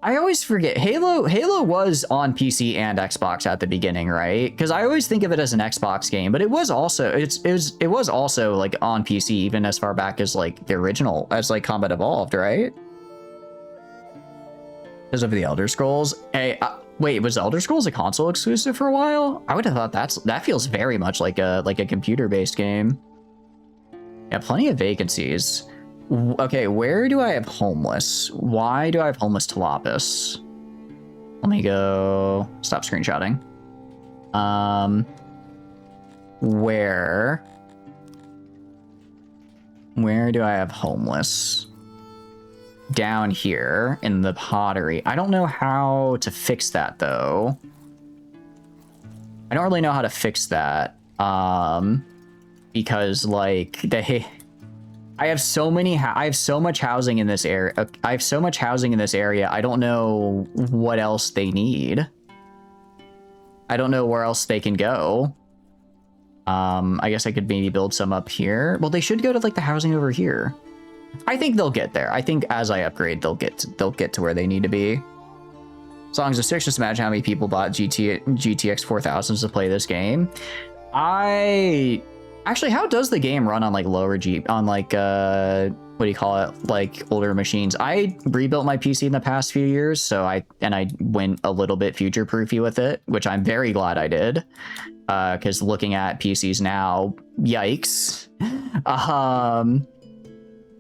I always forget Halo was on PC and Xbox at the beginning, right? Because I always think of it as an Xbox game, but it was also it was also like on PC even as far back as like the original, as like Combat Evolved, right? Because of the Elder Scrolls. Hey, wait, was Elder Scrolls a console exclusive for a while? I would have thought that feels very much like a computer-based game. Yeah, plenty of vacancies. Okay, where do I have homeless? Why do I have homeless Tilapis? Let me go... Stop screenshotting. Where do I have homeless? Down here in the pottery. I don't know how to fix that, though. I don't really know how to fix that. Because, like, I have so much housing in this area. I don't know what else they need. I don't know where else they can go. I guess I could maybe build some up here. Well, they should go to like the housing over here. I think they'll get there. I think as I upgrade, they'll get to where they need to be. Songs of Six, just imagine how many people bought GTX 4000s to play this game. Actually, how does the game run on like lower on like what do you call it, like older machines? I rebuilt my PC in the past few years, so I went a little bit future-proofy with it, which I'm very glad I did. Because looking at PCs now, yikes.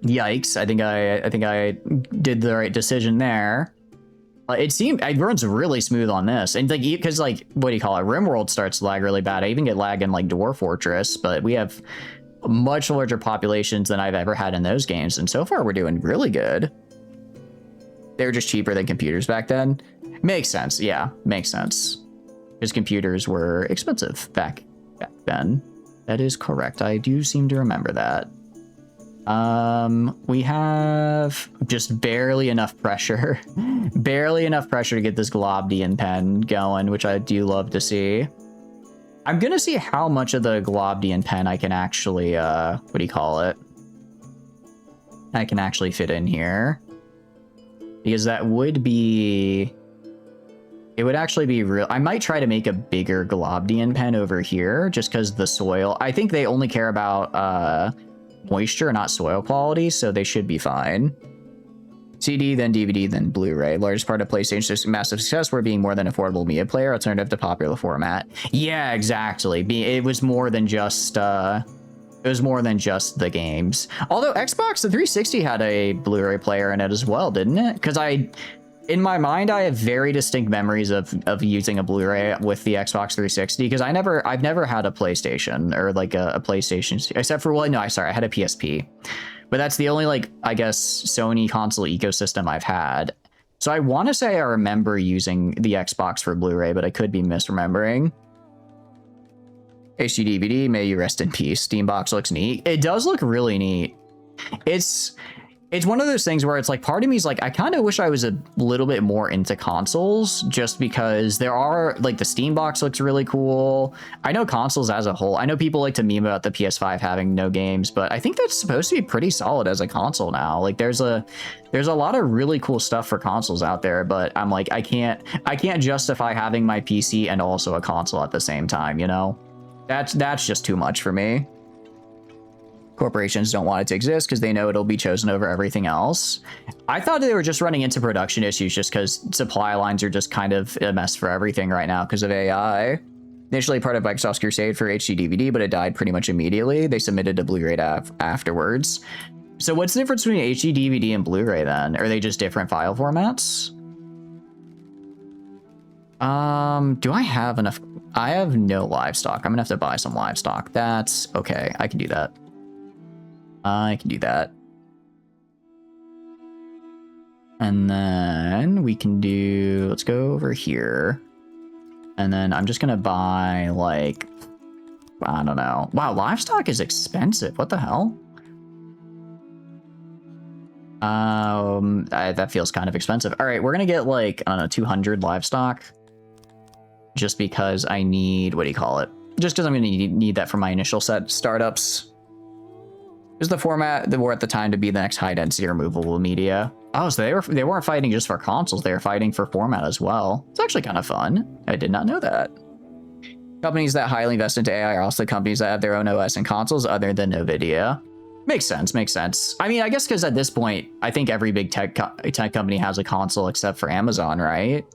Yikes. I think I did the right decision there. It runs really smooth on this, and like because like what do you call it? RimWorld starts to lag really bad. I even get lag in like Dwarf Fortress, but we have much larger populations than I've ever had in those games, and so far we're doing really good. They were just cheaper than computers back then. Makes sense, yeah, makes sense. Because computers were expensive back then. That is correct. I do seem to remember that. We have just barely enough pressure to get this Globdien pen going, which I do love to see. I'm gonna see how much of the Globdien pen I can actually what do you call it, I can actually fit in here, because that would be, it would actually be real. I might try to make a bigger Globdien pen over here just because the soil, I think they only care about moisture, not soil quality, so they should be fine. CD, then DVD, then Blu-ray. Largest part of PlayStation's massive success were being more than affordable media player, alternative to popular format. Yeah, exactly. It was more than just the games. Although Xbox, the 360 had a Blu-ray player in it as well, didn't it? Because in my mind, I have very distinct memories of using a Blu-ray with the Xbox 360, because I've never had a PlayStation or like a PlayStation, except for, well, no, sorry, I had a PSP, but that's the only, like, I guess Sony console ecosystem I've had. So I want to say I remember using the Xbox for Blu-ray, but I could be misremembering. HD DVD, may you rest in peace. Steambox looks neat. It does look really neat. It's one of those things where it's like, part of me is like, I kind of wish I was a little bit more into consoles, just because there are, like, the Steam box looks really cool. I know consoles as a whole, I know people like to meme about the PS5 having no games, but I think that's supposed to be pretty solid as a console now. Like, there's a lot of really cool stuff for consoles out there, but I'm like, I can't justify having my PC and also a console at the same time, you know? That's just too much for me. Corporations don't want it to exist because they know it'll be chosen over everything else. I thought they were just running into production issues just because supply lines are just kind of a mess for everything right now because of AI. Initially part of Microsoft's crusade for HD DVD, but it died pretty much immediately. They submitted to Blu-ray afterwards. So what's the difference between HD DVD and Blu-ray then? Are they just different file formats? Do I have enough? I have no livestock. I'm gonna have to buy some livestock. That's okay. I can do that. I can do that. And then we can do, let's go over here. And then I'm just gonna buy, like, I don't know. Wow, livestock is expensive. What the hell? That feels kind of expensive. All right, we're gonna get, like, I don't know, 200 livestock. Just because I need, what do you call it? Just because I'm gonna need that for my initial set startups. Is the format that we're at the time to be the next high density removable media. Oh, so they weren't fighting just for consoles, they were fighting for format as well. It's actually kind of fun. I did not know that. Companies that highly invest into AI are also companies that have their own OS and consoles other than NVIDIA. Makes sense, makes sense. I mean, I guess because at this point, I think every big tech company has a console except for Amazon, right?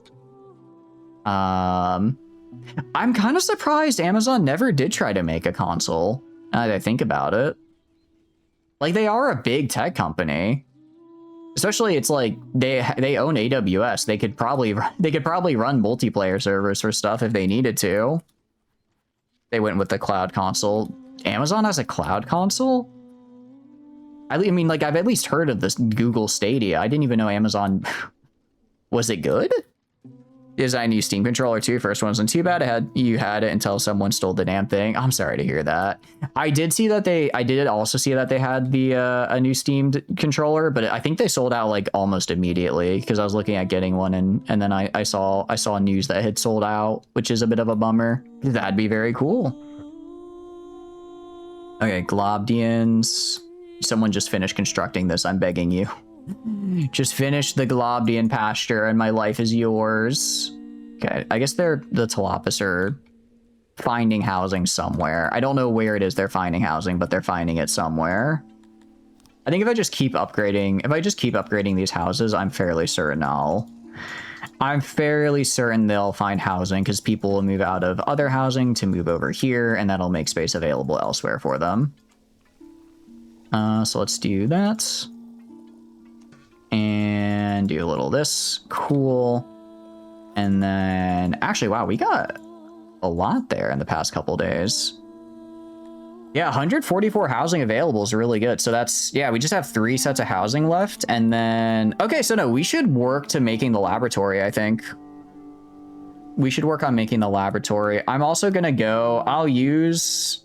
I'm kind of surprised Amazon never did try to make a console, now that I think about it. Like, they are a big tech company. Especially, it's like they own AWS. They could probably run multiplayer servers for stuff if they needed to. They went with the cloud console. Amazon has a cloud console? I mean, like, I've at least heard of this Google Stadia. I didn't even know Amazon... Was it good? Design new Steam controller too. First one wasn't too bad. You had it until someone stole the damn thing. I'm sorry to hear that. I did also see that they had the a new Steam controller, but I think they sold out like almost immediately because I was looking at getting one and then I saw news that it had sold out, which is a bit of a bummer. That'd be very cool. Okay, Globdiens. Someone just finished constructing this. I'm begging you. Just finish the Globdien pasture and my life is yours. Okay, I guess the Tilapis are finding housing somewhere. I don't know where it is they're finding housing, but they're finding it somewhere. I think if I just keep upgrading these houses, I'm fairly certain they'll find housing because people will move out of other housing to move over here, and that'll make space available elsewhere for them. So let's do that. And do a little this. Cool. And then, actually, wow, we got a lot there in the past couple days. Yeah, 144 housing available is really good. So that's, yeah, we just have 3 sets of housing left. And then, okay, so no, we should work to making the laboratory, I think. We should work on making the laboratory. I'm also gonna go, I'll use,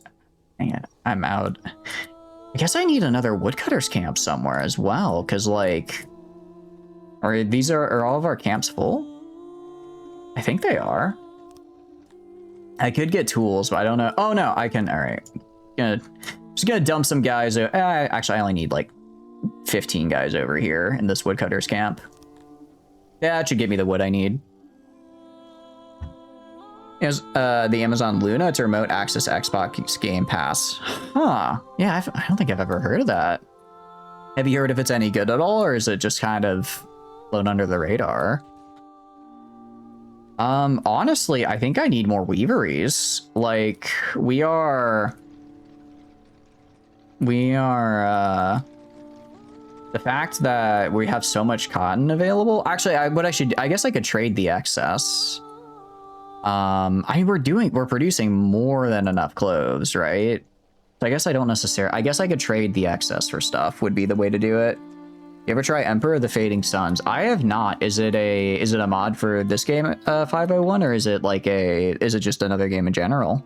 man, I'm out. I guess I need another woodcutters camp somewhere as well, because like, are all of our camps full? I think they are. I could get tools, but I don't know. Oh no, I can. All right, just gonna dump some guys. Actually, I only need like 15 guys over here in this woodcutters camp. Yeah, that should give me the wood I need. Is the Amazon Luna? It's a remote access Xbox Game Pass. Huh. Yeah, I don't think I've ever heard of that. Have you heard if it's any good at all, or is it just kind of flown under the radar? Honestly, I think I need more weaveries. Like, we are the fact that we have so much cotton available. Actually, I guess I could trade the excess. I mean, we're producing more than enough clothes, right? So I guess I guess I could trade the excess for stuff would be the way to do it. You ever try Emperor of the Fading Suns? I have not. Is it a mod for this game, 501, or is it just another game in general?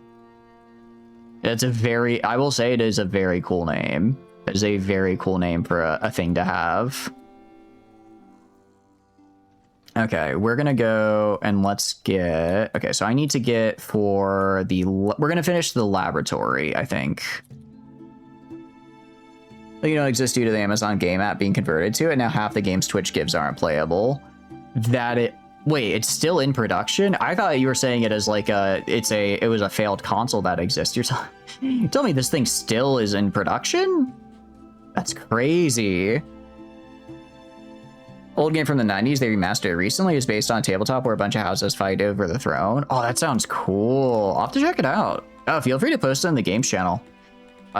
It's a very, I will say it is a very cool name. It is a very cool name for a thing to have. Okay, we're gonna go and let's get, okay, so I need to get for the, we're gonna finish the laboratory, I think. You don't exist due to the Amazon game app being converted to it. Now half the games Twitch gives aren't playable. Wait, it's still in production? I thought you were saying it as like it was a failed console that exists. You're telling me this thing still is in production? That's crazy. Old game from the 90s, they remastered it recently. Is based on a tabletop where a bunch of houses fight over the throne. Oh, that sounds cool. I'll have to check it out. Oh, feel free to post it on the games channel.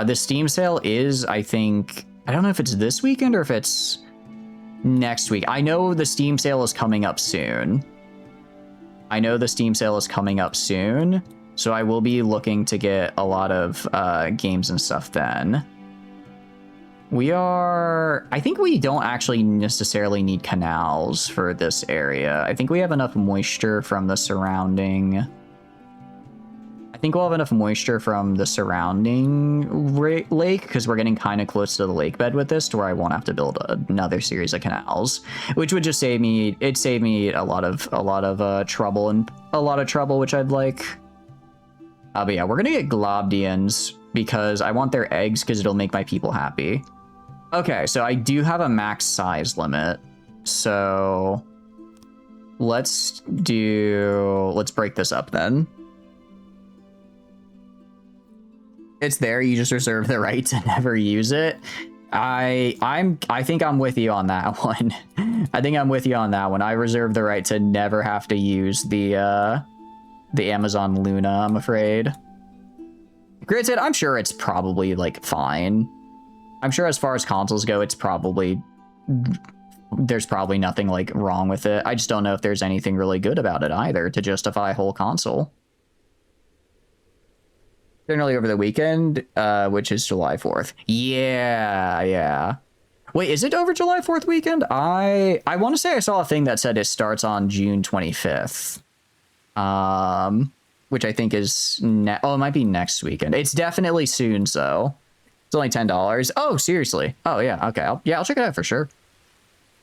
The Steam sale is, I think, I don't know if it's this weekend or if it's next week. I know the Steam sale is coming up soon. So I will be looking to get a lot of games and stuff then. I think we don't actually necessarily need canals for this area. I think we have enough moisture from the surrounding... I think we'll have enough moisture from the surrounding lake because we're getting kind of close to the lake bed with this to where I won't have to build another series of canals, which would just save me a lot of trouble, which I'd like. But yeah, we're gonna get Globdiens because I want their eggs because it'll make my people happy. Okay, so I do have a max size limit, so let's break this up then. It's there, you just reserve the right to never use it. I think I'm with you on that one. I reserve the right to never have to use the Amazon Luna, I'm afraid. Granted, I'm sure it's probably like fine. I'm sure as far as consoles go, there's probably nothing like wrong with it. I just don't know if there's anything really good about it either to justify a whole console. Generally over the weekend, which is July 4th. Yeah. Wait, is it over July 4th weekend? I want to say I saw a thing that said it starts on June 25th. Which I think is... it might be next weekend. It's definitely soon, so... It's only $10. Oh, seriously? Oh, yeah. Okay. I'll check it out for sure.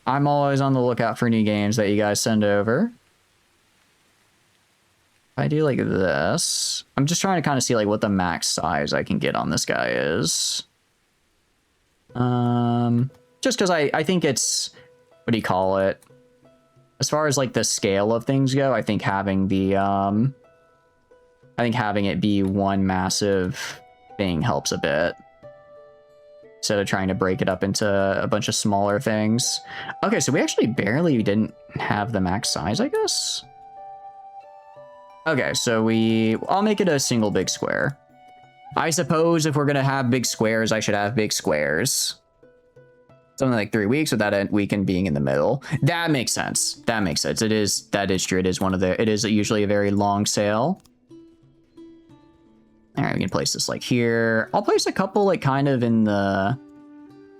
I'm always on the lookout for new games that you guys send over. I do like this. I'm just trying to kind of see like what the max size I can get on this guy is. Just because I think it's, what do you call it? As far as like the scale of things go, I think having it be one massive thing helps a bit. Instead of trying to break it up into a bunch of smaller things. Okay, so we actually barely didn't have the max size, I guess. Okay, so I'll make it a single big square. I suppose if we're gonna have big squares, I should have big squares. Something like 3 weeks without a weekend being in the middle. That makes sense. That is true. It is usually a very long sale. All right, we can place this like here. I'll place a couple like kind of in the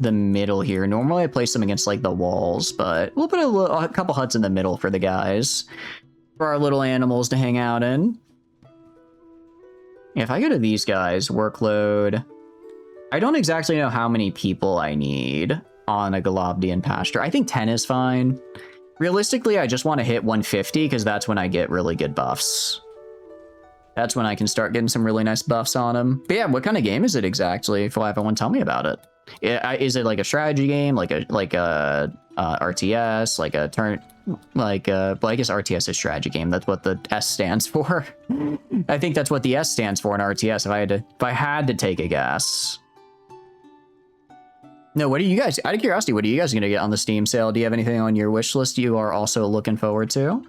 middle here. Normally I place them against like the walls, but we'll put a couple huts in the middle for the guys. For our little animals to hang out in. If I go to these guys, workload, I don't exactly know how many people I need on a Globdien pasture. I think 10 is fine. Realistically, I just want to hit 150 because that's when I get really good buffs. That's when I can start getting some really nice buffs on them. But yeah, what kind of game is it exactly? If everyone tell me about it. Is it like a strategy game, like a RTS, like a turn, like well, I guess RTS is strategy game. That's what the S stands for. I think that's what the S stands for in RTS. If I had to take a guess. No, what are you guys? Out of curiosity, what are you guys gonna get on the Steam sale? Do you have anything on your wish list you are also looking forward to?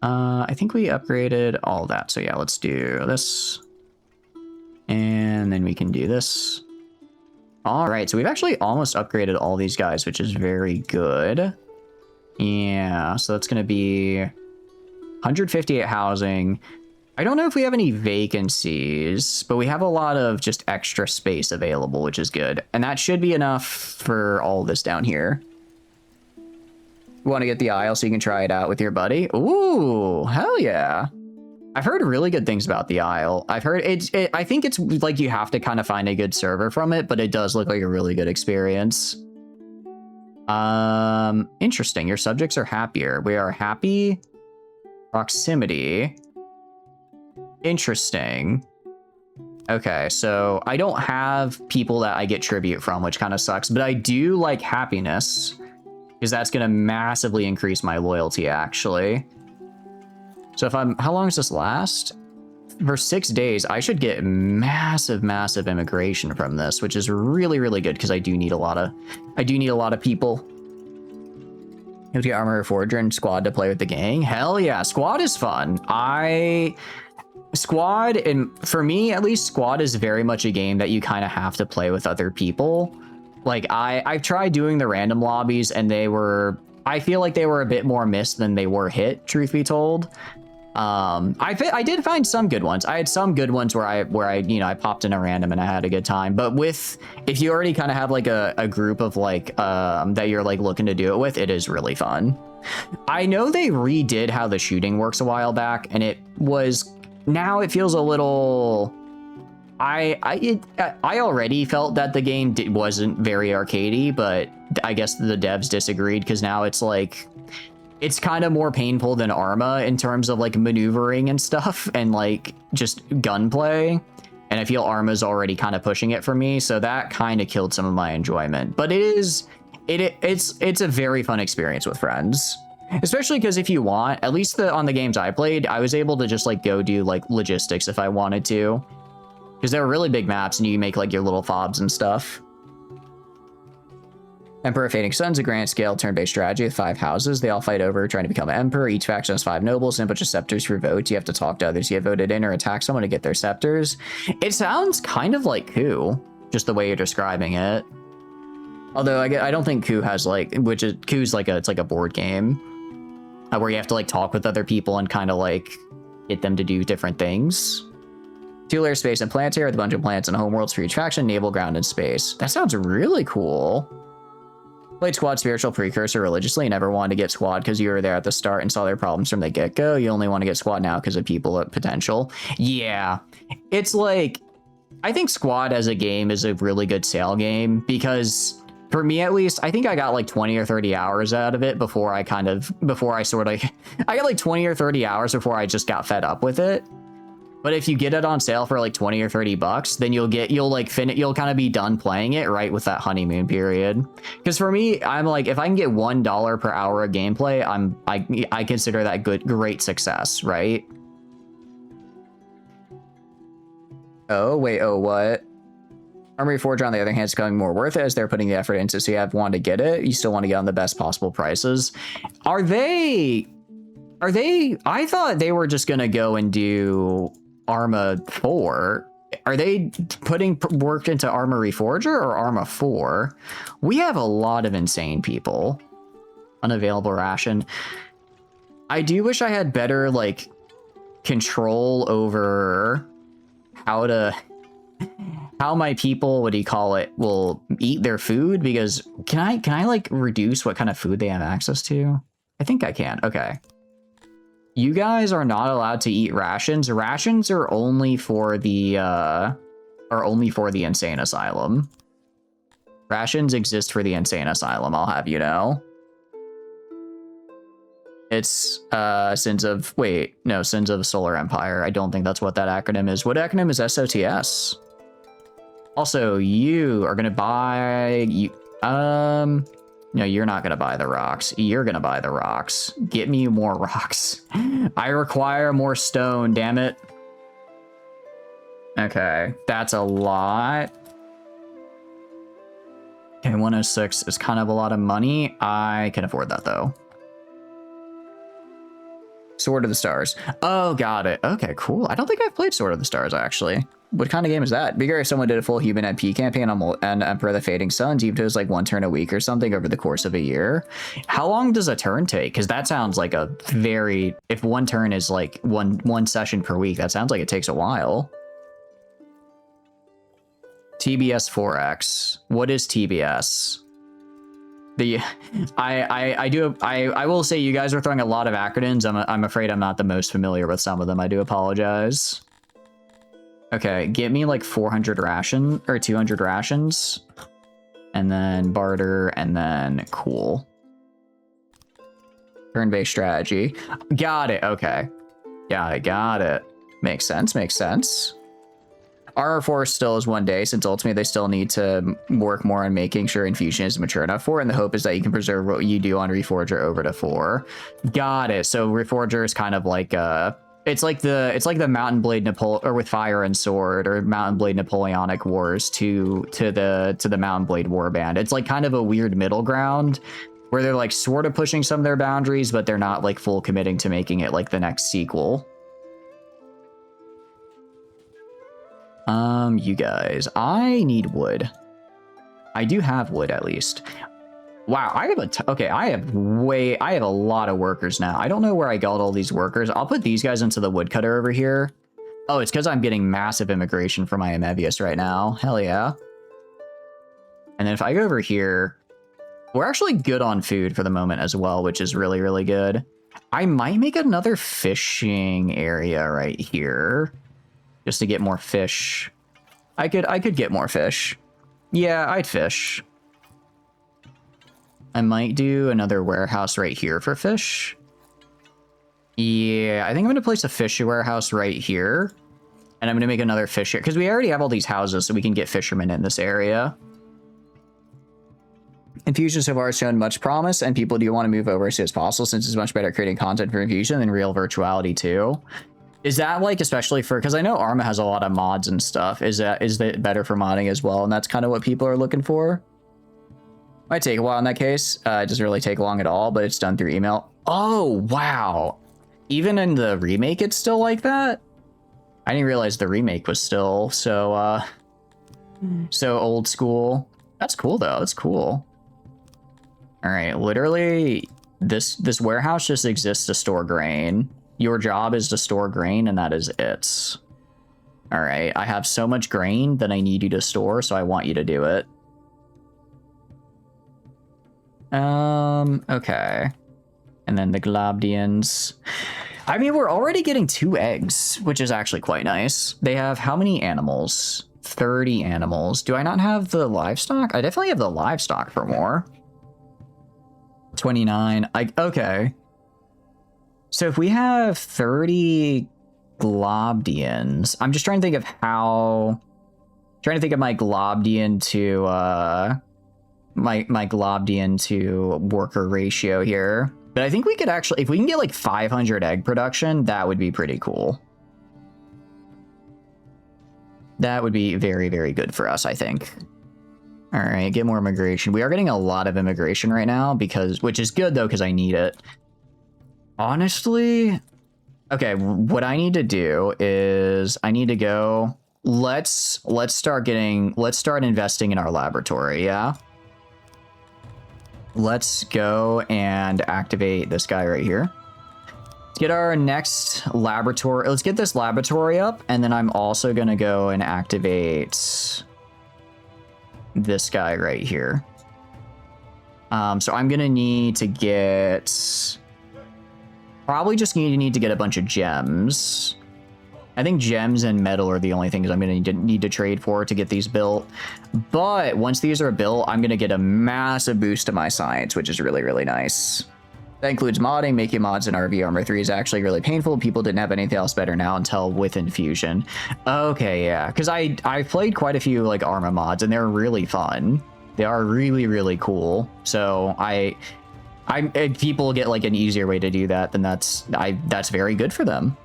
I think we upgraded all that. So yeah, let's do this, and then we can do this. All right, so we've actually almost upgraded all these guys, which is very good. Yeah, so that's going to be 158 housing. I don't know if we have any vacancies, but we have a lot of just extra space available, which is good. And that should be enough for all this down here. You want to get the aisle so you can try it out with your buddy? Ooh, hell yeah. I've heard really good things about the Isle. I've heard I think it's like you have to kind of find a good server from it, but it does look like a really good experience. Interesting. Your subjects are happier. We are happy. Proximity. Interesting. Okay, so I don't have people that I get tribute from, which kind of sucks, but I do like happiness because that's going to massively increase my loyalty, actually. So if how long does this last? For 6 days, I should get massive, massive immigration from this, which is really, really good because I do need a lot of people. You have to get Armor Forger and Squad to play with the gang. Hell yeah, Squad is fun. Squad, and for me at least, Squad is very much a game that you kind of have to play with other people. Like I've tried doing the random lobbies and I feel like they were a bit more missed than they were hit, truth be told. I did find some good ones. I had some good ones where I popped in a random and I had a good time. But if you already kind of have like a group of like that you're like looking to do it with, it is really fun. I know they redid how the shooting works a while back, and now it feels a little. I already felt that the game wasn't very arcadey, but I guess the devs disagreed because now it's like. It's kind of more painful than Arma in terms of like maneuvering and stuff and like just gunplay. And I feel Arma's already kind of pushing it for me, so that kind of killed some of my enjoyment. But it's a very fun experience with friends, especially because if you want, at least on the games I played, I was able to just like go do like logistics if I wanted to, because they were really big maps and you make like your little fobs and stuff. Emperor Fading Sun's a grand scale turn-based strategy with 5 houses. They all fight over trying to become emperor. Each faction has 5 nobles and a bunch of scepters for votes. You have to talk to others you get voted in or attack someone to get their scepters. It sounds kind of like Coup, just the way you're describing it. Although I don't think Coup has like, Coup's like it's like a board game where you have to like talk with other people and kind of like get them to do different things. 2-layer space and planetary with a bunch of planets and homeworlds for each faction, naval, ground, and space. That sounds really cool. Played Squad Spiritual Precursor religiously. Never wanted to get Squad because you were there at the start and saw their problems from the get-go. You only want to get Squad now because of people at potential. Yeah, it's like, I think Squad as a game is a really good sale game because for me at least, I think I got like 20 or 30 hours out of it before I got like 20 or 30 hours before I just got fed up with it. But if you get it on sale for like 20 or 30 bucks, then you'll kind of be done playing it right with that honeymoon period. Because for me, I'm like, if I can get $1 per hour of gameplay, I consider that great success, right? Oh, wait, oh, what? Armory Forge, on the other hand, is becoming more worth it as they're putting the effort into, so you have wanted to get it. You still want to get on the best possible prices. Are they? I thought they were just going to go and do Arma 4. Are they putting work into Arma Reforger or Arma 4? We have a lot of insane people. Unavailable ration. I do wish I had better like control over how my people, what do you call it, will eat their food, because can I like reduce what kind of food they have access to? I think I can. Okay. You guys are not allowed to eat rations. Rations are only for the insane asylum. Rations exist for the insane asylum, I'll have you know. It's Sins of Solar Empire. I don't think that's what that acronym is. What acronym is SOTS? Also, you are gonna buy no, you're not gonna buy the rocks. You're gonna buy the rocks. Get me more rocks. I require more stone, damn it. Okay, that's a lot. Okay, 106 is kind of a lot of money. I can afford that though. Sword of the Stars. Oh, got it. Okay, cool. I don't think I've played Sword of the Stars, actually. What kind of game is that? Bigger if someone did a full human MP campaign on Emperor of the Fading Suns, even if it was like 1 turn a week or something over the course of a year. How long does a turn take? Because that sounds like a very... If 1 turn is like one session per week, that sounds like it takes a while. TBS 4X. What is TBS? The I will say you guys are throwing a lot of acronyms. I'm afraid I'm not the most familiar with some of them. I do apologize. Okay, get me like 400 ration or 200 rations, and then barter, and then cool. Turn-based strategy. Got it. Okay. Got it. Makes sense. Makes sense. Armor Force still is 1 day, since ultimately they still need to work more on making sure Infusion is mature enough for, and the hope is that you can preserve what you do on Reforger over to 4. Got it. So Reforger is kind of like it's like the Mountain Blade or with Fire and Sword, or Mountain Blade Napoleonic Wars to the Mountain Blade Warband. It's like kind of a weird middle ground where they're like sort of pushing some of their boundaries, but they're not like full committing to making it like the next sequel. You guys, I need wood. I do have wood at least. Wow, I have I have a lot of workers now. I don't know where I got all these workers. I'll put these guys into the woodcutter over here. Oh, it's because I'm getting massive immigration from my Amevias right now. Hell yeah. And then if I go over here, we're actually good on food for the moment as well, which is really, really good. I might make another fishing area right here just to get more fish. I could get more fish. Yeah, I'd fish. I might do another warehouse right here for fish. Yeah, I think I'm going to place a fish warehouse right here. And I'm going to make another fish here, because we already have all these houses, so we can get fishermen in this area. Infusion so far has shown much promise, and people do want to move over as soon as possible, since it's much better at creating content for Infusion than real virtuality too. Is that like, especially for, because I know Arma has a lot of mods and stuff, is that better for modding as well, and that's kind of what people are looking for? Might take a while in that case. It doesn't really take long at all, but it's done through email. Oh, wow. Even in the remake, it's still like that? I didn't realize the remake was still so old school. That's cool, though. That's cool. All right, literally, this warehouse just exists to store grain. Your job is to store grain, and that is it. All right, I have so much grain that I need you to store, so I want you to do it. Okay. And then the Globdiens. I mean, we're already getting 2 eggs, which is actually quite nice. They have how many animals? 30 animals. Do I not have the livestock? I definitely have the livestock for more. 29. Okay. So if we have 30 Globdiens, I'm just trying to think of how... Trying to think of my Globdien to, my Globdien to worker ratio here. But I think we could actually, if we can get like 500 egg production, that would be pretty cool. That would be very, very good for us, I think. All right, get more immigration. We are getting a lot of immigration right now, because, which is good though, because I need it. Honestly, okay, what I need to do is I need to go, let's start investing in our laboratory, yeah? Let's go and activate this guy right here. Let's get our next laboratory. Let's get this laboratory up, and then I'm also going to go and activate this guy right here. So I'm going to need to get... Probably just need to get a bunch of gems. I think gems and metal are the only things I'm going to need to trade for to get these built. But once these are built, I'm going to get a massive boost to my science, which is really, really nice. That includes modding. Making mods in RV Armor 3 is actually really painful. People didn't have anything else better now until with Infusion. Okay, yeah. Because I've played quite a few like Arma mods, and they're really fun. They are really, really cool. So if people get like an easier way to do that, then that's very good for them.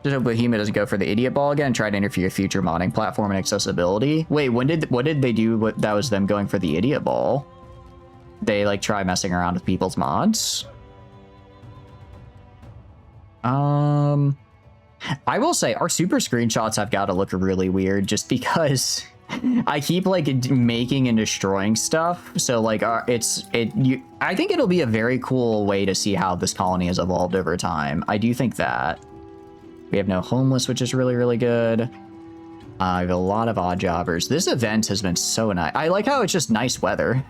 Just hope Behemoth doesn't go for the idiot ball again and try to interfere with future modding platform and accessibility. Wait, what did they do? That was them going for the idiot ball. They like try messing around with people's mods. I will say our super screenshots have got to look really weird just because I keep like making and destroying stuff. So like I think it'll be a very cool way to see how this colony has evolved over time. I do think that. We have no homeless, which is really, really good. I have a lot of odd jobbers. This event has been so nice. I like how it's just nice weather.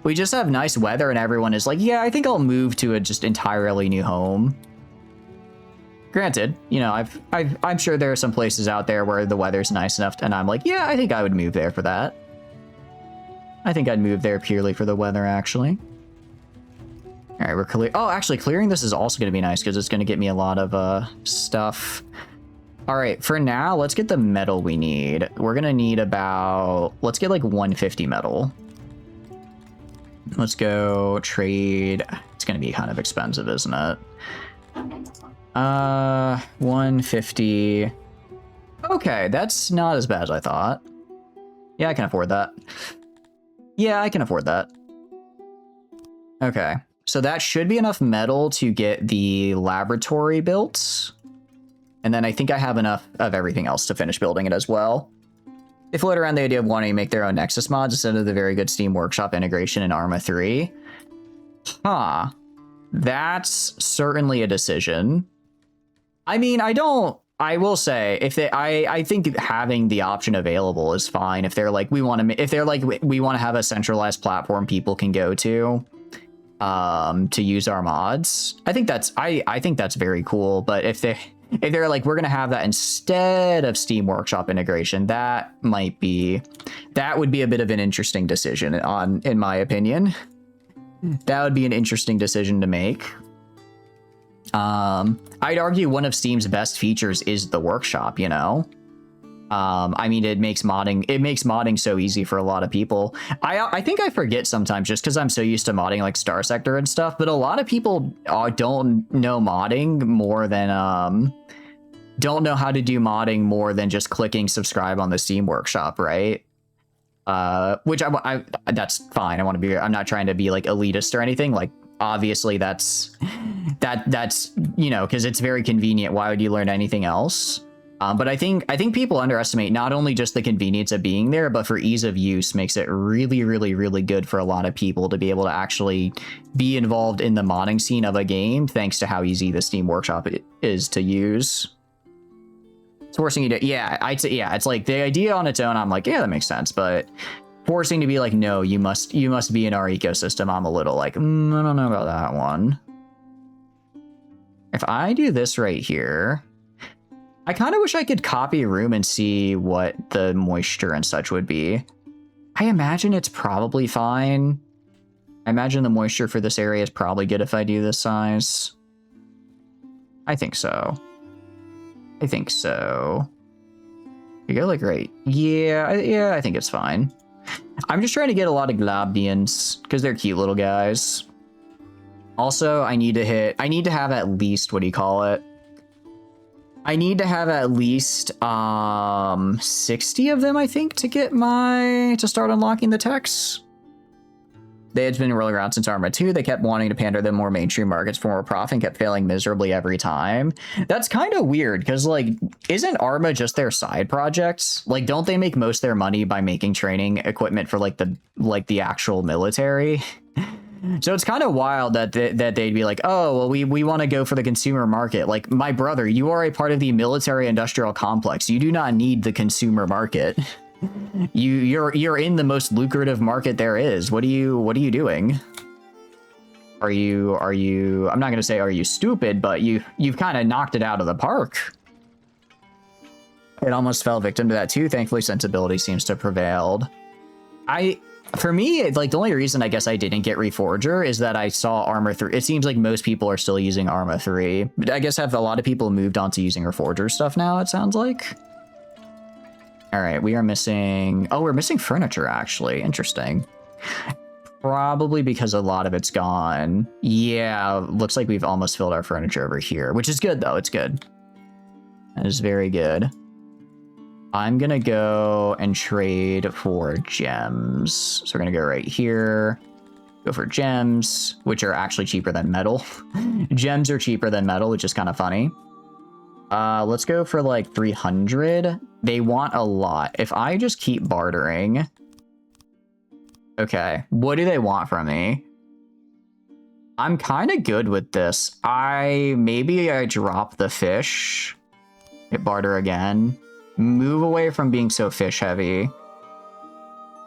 we just have nice weather and everyone is like, yeah, I think I'll move to a just entirely new home. Granted, you know, I'm sure there are some places out there where the weather's nice enough and I'm like, yeah, I think I would move there for that. I think I'd move there purely for the weather, actually. All right, we're clear. Oh, actually, clearing this is also going to be nice because it's going to get me a lot of stuff. All right, for now, let's get the metal we need. We're going to need about, let's get like 150 metal. Let's go trade. It's going to be kind of expensive, isn't it? 150. Okay, that's not as bad as I thought. Yeah, I can afford that. Yeah, I can afford that. Okay. So that should be enough metal to get the laboratory built. And then I think I have enough of everything else to finish building it as well. They float around the idea of wanting to make their own Nexus mods instead of the very good Steam Workshop integration in Arma 3. Huh. That's certainly a decision. I mean, I will say, if they, I think having the option available is fine. If they're like, we want to have a centralized platform people can go to use our mods. I think that's very cool. But if they're like, we're gonna have that instead of Steam Workshop integration, that would be a bit of an interesting decision in my opinion. That would be an interesting decision to make. I'd argue one of Steam's best features is the workshop, you know? I mean, it makes modding so easy for a lot of people. I think I forget sometimes just because I'm so used to modding like Star Sector and stuff, but a lot of people don't know modding more than, don't know how to do modding more than just clicking subscribe on the Steam Workshop, right? Which that's fine. I'm not trying to be like elitist or anything. Like, obviously that's, you know, because it's very convenient. Why would you learn anything else? But I think people underestimate not only just the convenience of being there, but for ease of use makes it really, really, really good for a lot of people to be able to actually be involved in the modding scene of a game, thanks to how easy the Steam Workshop is to use. It's forcing you to, it's like the idea on its own, I'm like, yeah, that makes sense. But forcing to be like, no, you must be in our ecosystem, I'm a little like, I don't know about that one. If I do this right here, I kind of wish I could copy a room and see what the moisture and such would be. I imagine it's probably fine. I imagine the moisture for this area is probably good if I do this size. I think so. I think so. You go like right. Yeah, I think it's fine. I'm just trying to get a lot of Globdiens because they're cute little guys. Also, I need to have at least, what do you call it? I need to have at least 60 of them, I think, to start unlocking the techs. They had been rolling around since Arma 2. They kept wanting to pander them more mainstream markets for more profit and kept failing miserably every time. That's kind of weird because, like, isn't Arma just their side projects? Like, don't they make most of their money by making training equipment for the actual military? So it's kind of wild that they'd be like, oh, well, we want to go for the consumer market. Like, my brother, you are a part of the military industrial complex. You do not need the consumer market. You're in the most lucrative market there is. What are you doing? Are you I'm not gonna say are you stupid, but you've kind of knocked it out of the park. It almost fell victim to that too. Thankfully, sensibility seems to have prevailed. For me, like, the only reason I guess I didn't get Reforger is that I saw Arma 3. It seems like most people are still using Arma 3. But I guess have a lot of people moved on to using Reforger stuff now, it sounds like. All right, we are missing... Oh, we're missing furniture, actually. Interesting. Probably because a lot of it's gone. Yeah, looks like we've almost filled our furniture over here, which is good, though. It's good. That is very good. I'm gonna go and trade for gems. So we're gonna go right here, go for gems, which are actually cheaper than metal. Gems are cheaper than metal, which is kind of funny. Let's go for like 300. They want a lot. If I just keep bartering. Okay, what do they want from me? I'm kind of good with this. Maybe I drop the fish. Hit barter again. Move away from being so fish heavy.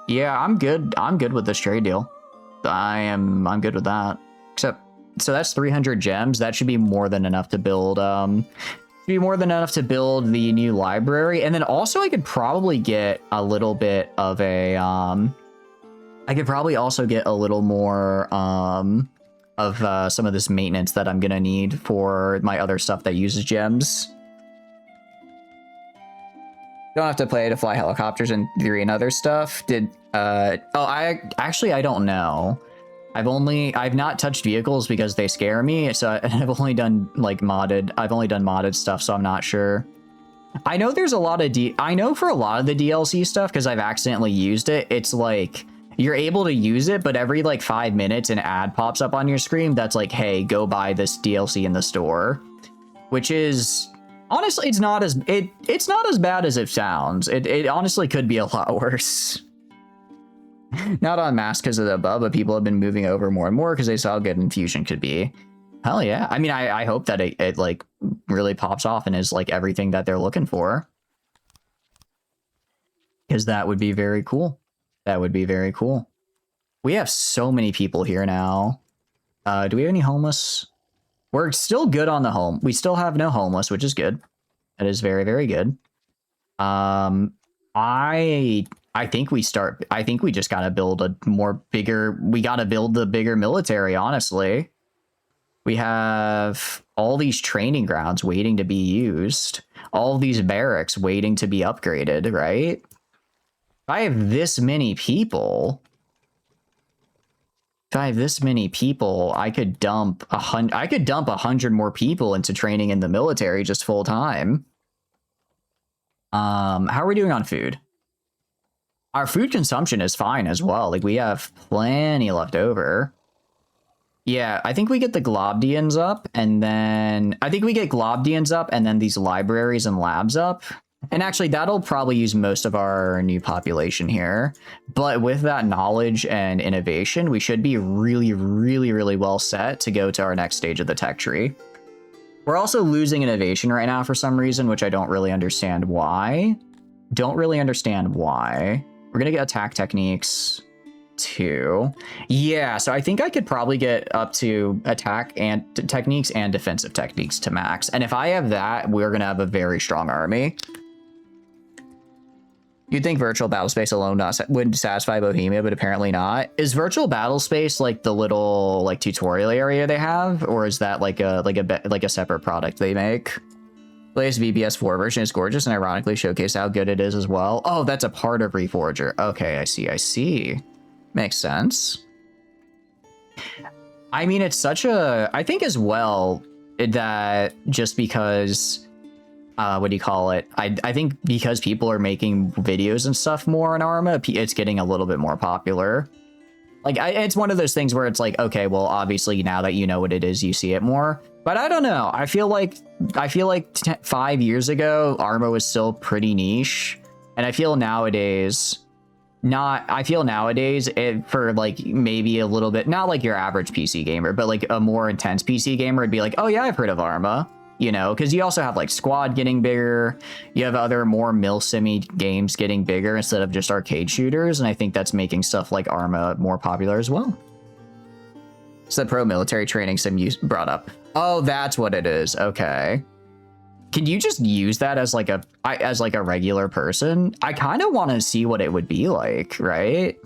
Yeah, I'm good. I'm good with this trade deal. I'm good with that. Except, so that's 300 gems. That should be more than enough to build, the new library. And then also I could probably get a little bit of a, I could probably also get a little more, of some of this maintenance that I'm gonna need for my other stuff that uses gems. Don't have to play to fly helicopters in 3 and other stuff. I don't know. I've not touched vehicles because they scare me, so I've only done like modded stuff, so I'm not sure. I know there's a lot of I know for a lot of the DLC stuff, because I've accidentally used it, it's like you're able to use it, but every like 5 minutes an ad pops up on your screen that's like, hey, go buy this DLC in the store. Which is honestly, it's not as bad as it sounds. It honestly could be a lot worse. Not on mass because of the above, but people have been moving over more and more because they saw how good Infusion could be. Hell yeah. I mean, I hope that it like really pops off and is like everything that they're looking for. Because that would be very cool. That would be very cool. We have so many people here now. Do we have any homeless? We're still good on the home. We still have no homeless, which is good. That is very, very good. I think we just gotta build we gotta build the bigger military, honestly. We have all these training grounds waiting to be used. All these barracks waiting to be upgraded, right? If I have this many people, I could dump 100 more people into training in the military just full time. How are we doing on food? Our food consumption is fine as well. Like, we have plenty left over. Yeah, I think we get the Globdiens up, and then these libraries and labs up. And actually, that'll probably use most of our new population here. But with that knowledge and innovation, we should be really, really, really well set to go to our next stage of the tech tree. We're also losing innovation right now for some reason, which I don't really understand why. We're gonna get attack techniques 2. Yeah, so I think I could probably get up to attack and techniques and defensive techniques to max. And if I have that, we're gonna have a very strong army. You'd think virtual battle space alone would satisfy Bohemia, but apparently not. Is virtual battle space like the little like tutorial area they have, or is that like a separate product they make? Latest VBS 4 version is gorgeous and ironically showcase how good it is as well. Oh, that's a part of Reforger. Okay, I see. Makes sense. I mean, it's such a... I think as well that just because... what do you call it? I think because people are making videos and stuff more in Arma, it's getting a little bit more popular. Like, it's one of those things where it's like, okay, well, obviously now that you know what it is, you see it more. But I don't know. I feel like 5 years ago, Arma was still pretty niche, and I feel nowadays for like maybe a little bit, not like your average PC gamer, but like a more intense PC gamer would be like, oh yeah, I've heard of Arma. You know, because you also have like Squad getting bigger. You have other more mil-simmy games getting bigger instead of just arcade shooters. And I think that's making stuff like Arma more popular as well. It's the pro military training sim you brought up. Oh, that's what it is. Okay. Can you just use that as like a regular person? I kind of want to see what it would be like, right?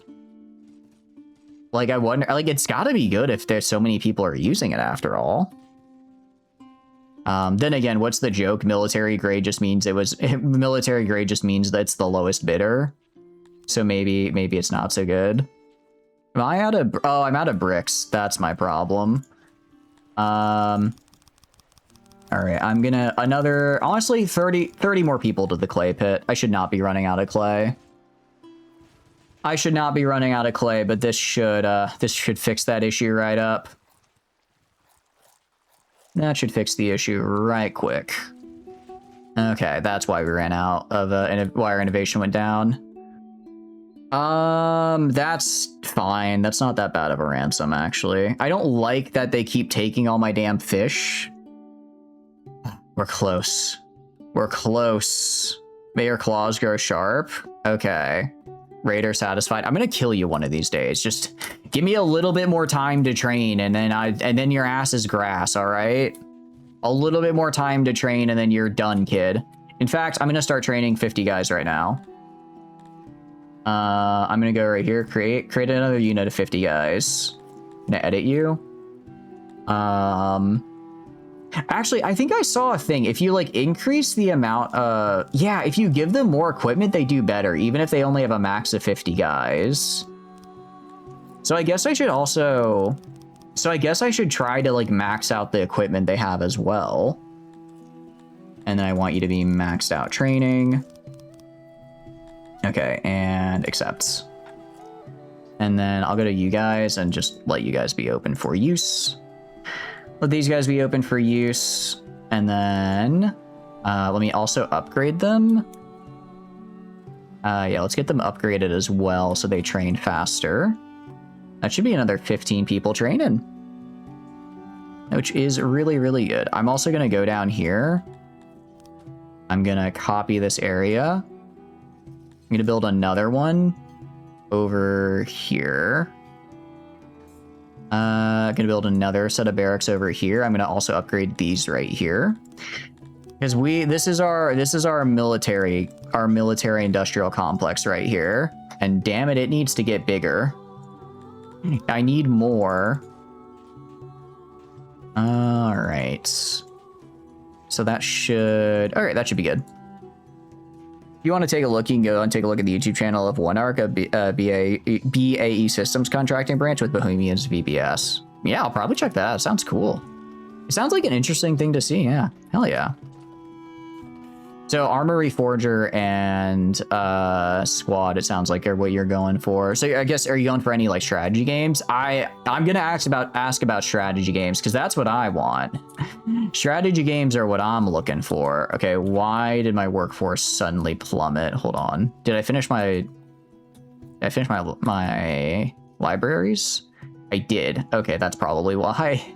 Like, I wonder, like, it's got to be good if there's so many people are using it after all. Then again, what's the joke? Military grade just means that's the lowest bidder. So maybe it's not so good. Am I out of... Oh, I'm out of bricks. That's my problem. All right, I'm gonna... Honestly, 30 more people to the clay pit. I should not be running out of clay. But this should fix that issue right up. That should fix the issue right quick. Okay, that's why we ran out of why our innovation went down. That's fine. That's not that bad of a ransom, actually. I don't like that they keep taking all my damn fish. We're close. May your claws grow sharp. Okay. Raider satisfied. I'm gonna kill you one of these days. Just give me a little bit more time to train, and then your ass is grass, all right? A little bit more time to train, and then you're done, kid. In fact, I'm gonna start training 50 guys right now. I'm gonna go right here, create another unit of 50 guys. I'm gonna edit you. Actually, I think I saw a thing. If you like increase the amount yeah, if you give them more equipment, they do better, even if they only have a max of 50 guys. So I guess I should also, try to like max out the equipment they have as well. And then I want you to be maxed out training. Okay, and accept. And then I'll go to you guys and just let you guys be open for use. Let these guys be open for use. And then let me also upgrade them. Yeah, let's get them upgraded as well so they train faster. That should be another 15 people training, which is really, really good. I'm also going to go down here. I'm going to copy this area. I'm going to build another one over here. I'm going to build another set of barracks over here. I'm going to also upgrade these right here. Because this is our military industrial complex right here. And damn it needs to get bigger. I need more. All right. So that should... All right, that should be good. If you want to take a look, you can go and take a look at the YouTube channel of OneArc, a BAE Systems contracting branch with Bohemians VBS. Yeah, I'll probably check that out. Sounds cool. It sounds like an interesting thing to see. Yeah, hell yeah. So Armory Forger and Squad, it sounds like, are what you're going for. So I guess, are you going for any like strategy games? I'm gonna ask about strategy games because that's what I want. Strategy games are what I'm looking for. Okay, why did my workforce suddenly plummet? Hold on. Did I finish my libraries? I did. Okay, that's probably why.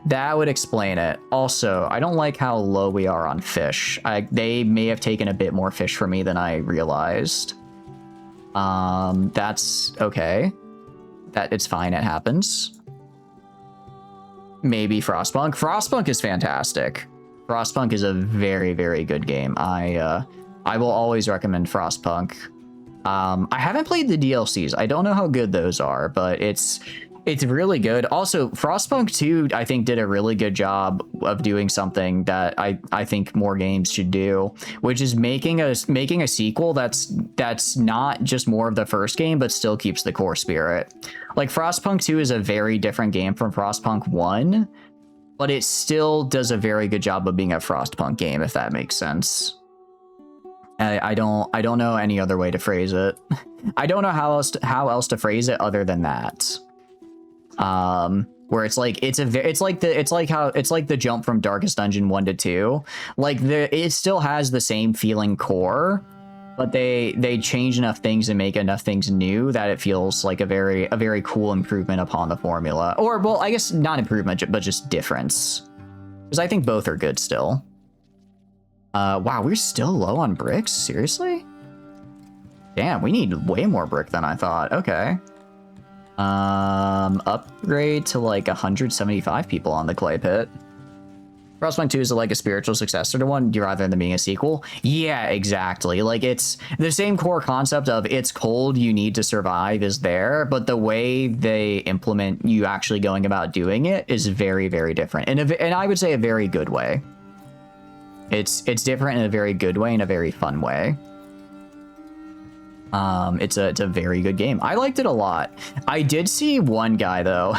That would explain it. Also, I don't like how low we are on fish. They may have taken a bit more fish from me than I realized. That's okay. It's fine. It happens. Maybe Frostpunk. Frostpunk is fantastic. Frostpunk is a very, very good game. I will always recommend Frostpunk. I haven't played the DLCs. I don't know how good those are, but it's really good. Also, Frostpunk 2, I think, did a really good job of doing something that I think more games should do, which is making a sequel that's not just more of the first game, but still keeps the core spirit. Like, Frostpunk 2 is a very different game from Frostpunk 1, but it still does a very good job of being a Frostpunk game, if that makes sense. I don't know any other way to phrase it. I don't know how else to phrase it other than that. Where it's like the jump from Darkest Dungeon 1 to 2. Like it still has the same feeling core, but they change enough things and make enough things new that it feels like a very cool improvement upon the formula. Or, well, I guess not improvement, but just difference. Because I think both are good still. Wow, we're still low on bricks? Seriously? Damn, we need way more brick than I thought. Okay. Upgrade to like 175 people on the clay pit. Frostpunk 2 is like a spiritual successor to 1 rather than being a sequel. Yeah, exactly. Like, it's the same core concept of it's cold, you need to survive is there, but the way they implement you actually going about doing it is very, very different. And I would say a very good way. It's different in a very good way and a very fun way. It's a very good game. I liked it a lot. I did see one guy though.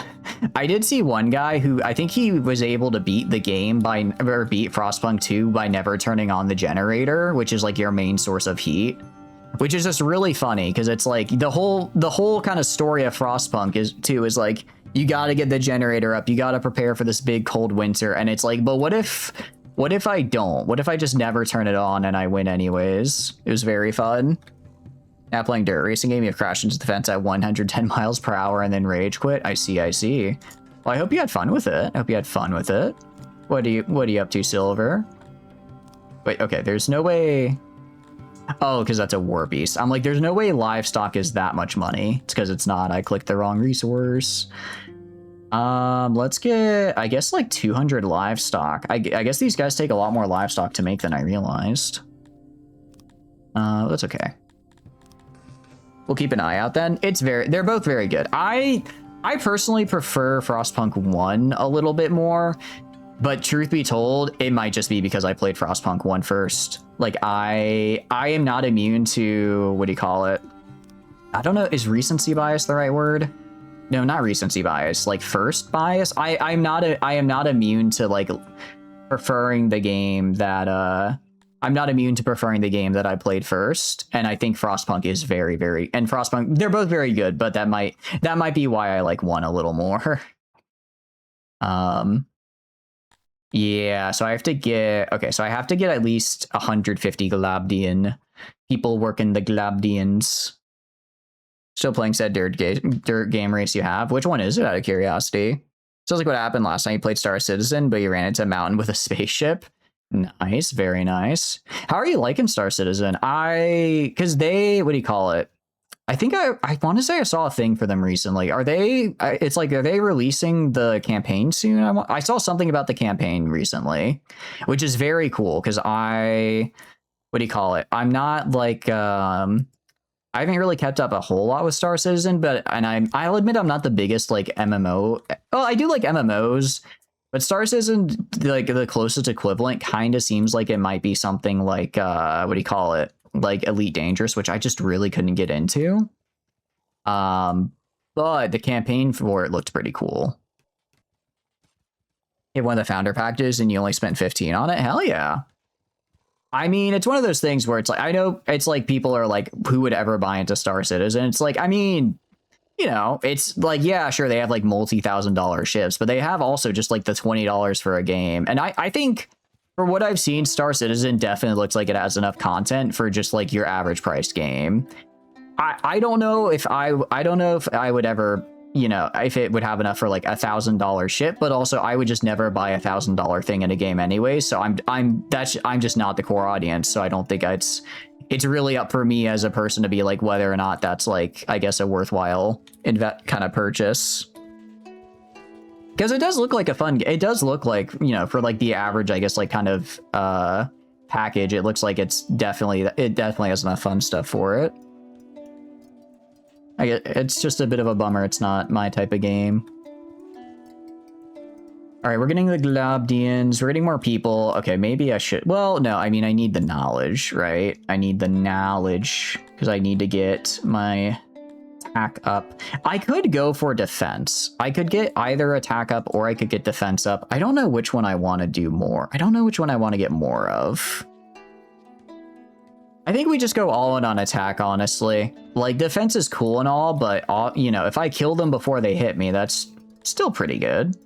I did see one guy who I think he was able to beat the game beat Frostpunk 2 by never turning on the generator, which is like your main source of heat, which is just really funny because it's like the whole kind of story of Frostpunk is like, you got to get the generator up. You got to prepare for this big cold winter. And it's like, but what if I don't? What if I just never turn it on and I win anyways? It was very fun. Now playing dirt racing game, you have crashed into the fence at 110 miles per hour and then rage quit. I see. Well, I hope you had fun with it. What are you up to, Silver? Wait, okay, there's no way Oh, because that's a war beast. I'm like, there's no way livestock is that much money. It's because it's not. I clicked the wrong resource. Let's get, I guess, like 200 livestock. I guess these guys take a lot more livestock to make than I realized. That's okay. We'll keep an eye out then. They're both very good. I personally prefer Frostpunk 1 a little bit more, but truth be told, it might just be because I played Frostpunk 1 first. Like, I am not immune to, what do you call it? I don't know, is recency bias the right word? No, not recency bias, like first bias. I am not immune to like preferring the game that I'm not immune to preferring the game that I played first, and I think Frostpunk is very, very, and Frostpunk, they're both very good, but that might be why I like one a little more. Yeah, so I have to get, okay, so I have to get at least 150 Globdien people working the Globdiens. Still playing said dirt game race you have? Which one is it, out of curiosity? Sounds like what happened last time. You played Star Citizen, but you ran into a mountain with a spaceship. Nice, very nice. How are you liking Star Citizen? Because they, what do you call it? I think I want to say I saw a thing for them recently. Are they, it's like, are they releasing the campaign soon? I saw something about the campaign recently, which is very cool because what do you call it? I'm not like, I haven't really kept up a whole lot with Star Citizen, I'll admit I'm not the biggest like MMO. Well, I do like MMOs, but Star Citizen, like the closest equivalent, kind of seems like it might be something like what do you call it? Like Elite Dangerous, which I just really couldn't get into. But the campaign for it looked pretty cool. You have one of the founder packages and you only spent 15 on it? Hell yeah. I mean, it's one of those things where it's like, I know it's like people are like, who would ever buy into Star Citizen? It's like, I mean, you know, it's like, yeah, sure, they have like multi-$1,000 ships, but they have also just like the $20 for a game. And I think for what I've seen, Star Citizen definitely looks like it has enough content for just like your average priced game. I don't know if I would ever, you know, if it would have enough for like $1,000 ship, but also I would just never buy $1,000 thing in a game anyway. So I'm just not the core audience. So I don't think it's really up for me as a person to be like whether or not that's like, I guess, a worthwhile kind of purchase. Because it does look like a fun. It does look like, you know, for like the average, I guess, like kind of package. It looks like it definitely has enough fun stuff for it. It's just a bit of a bummer. It's not my type of game. All right, we're getting the Globdiens. We're getting more people. Okay, maybe I should. Well, no, I mean, I need the knowledge, right? I need the knowledge because I need to get my attack up. I could go for defense. I could get either attack up or I could get defense up. I don't know which one I want to do more. I don't know which one I want to get more of. I think we just go all in on attack, honestly. Like, defense is cool and all, but, you know, if I kill them before they hit me, that's still pretty good.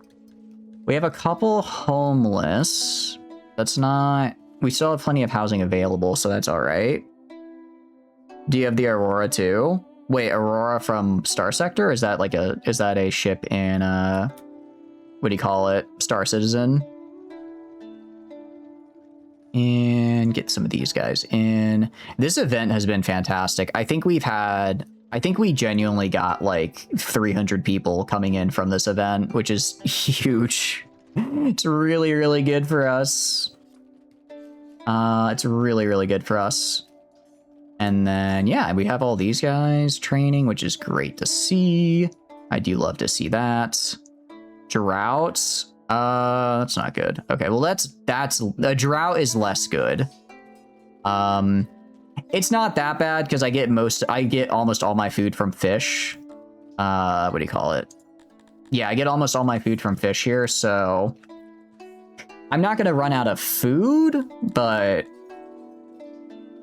We have a couple homeless. That's not... We still have plenty of housing available, so that's all right. Do you have the Aurora, too? Wait, Aurora from Star Sector? Is that like a... Is that a ship in, what do you call it? Star Citizen? And get some of these guys in. This event has been fantastic. I think we genuinely got like 300 people coming in from this event, which is huge. It's really, really good for us. It's really, really good for us. And then, yeah, we have all these guys training, which is great to see. I do love to see that. Droughts. That's not good. Okay, well, that's a drought is less good. It's not that bad because I get almost all my food from fish. What do you call it? Yeah, I get almost all my food from fish here, so I'm not gonna run out of food, but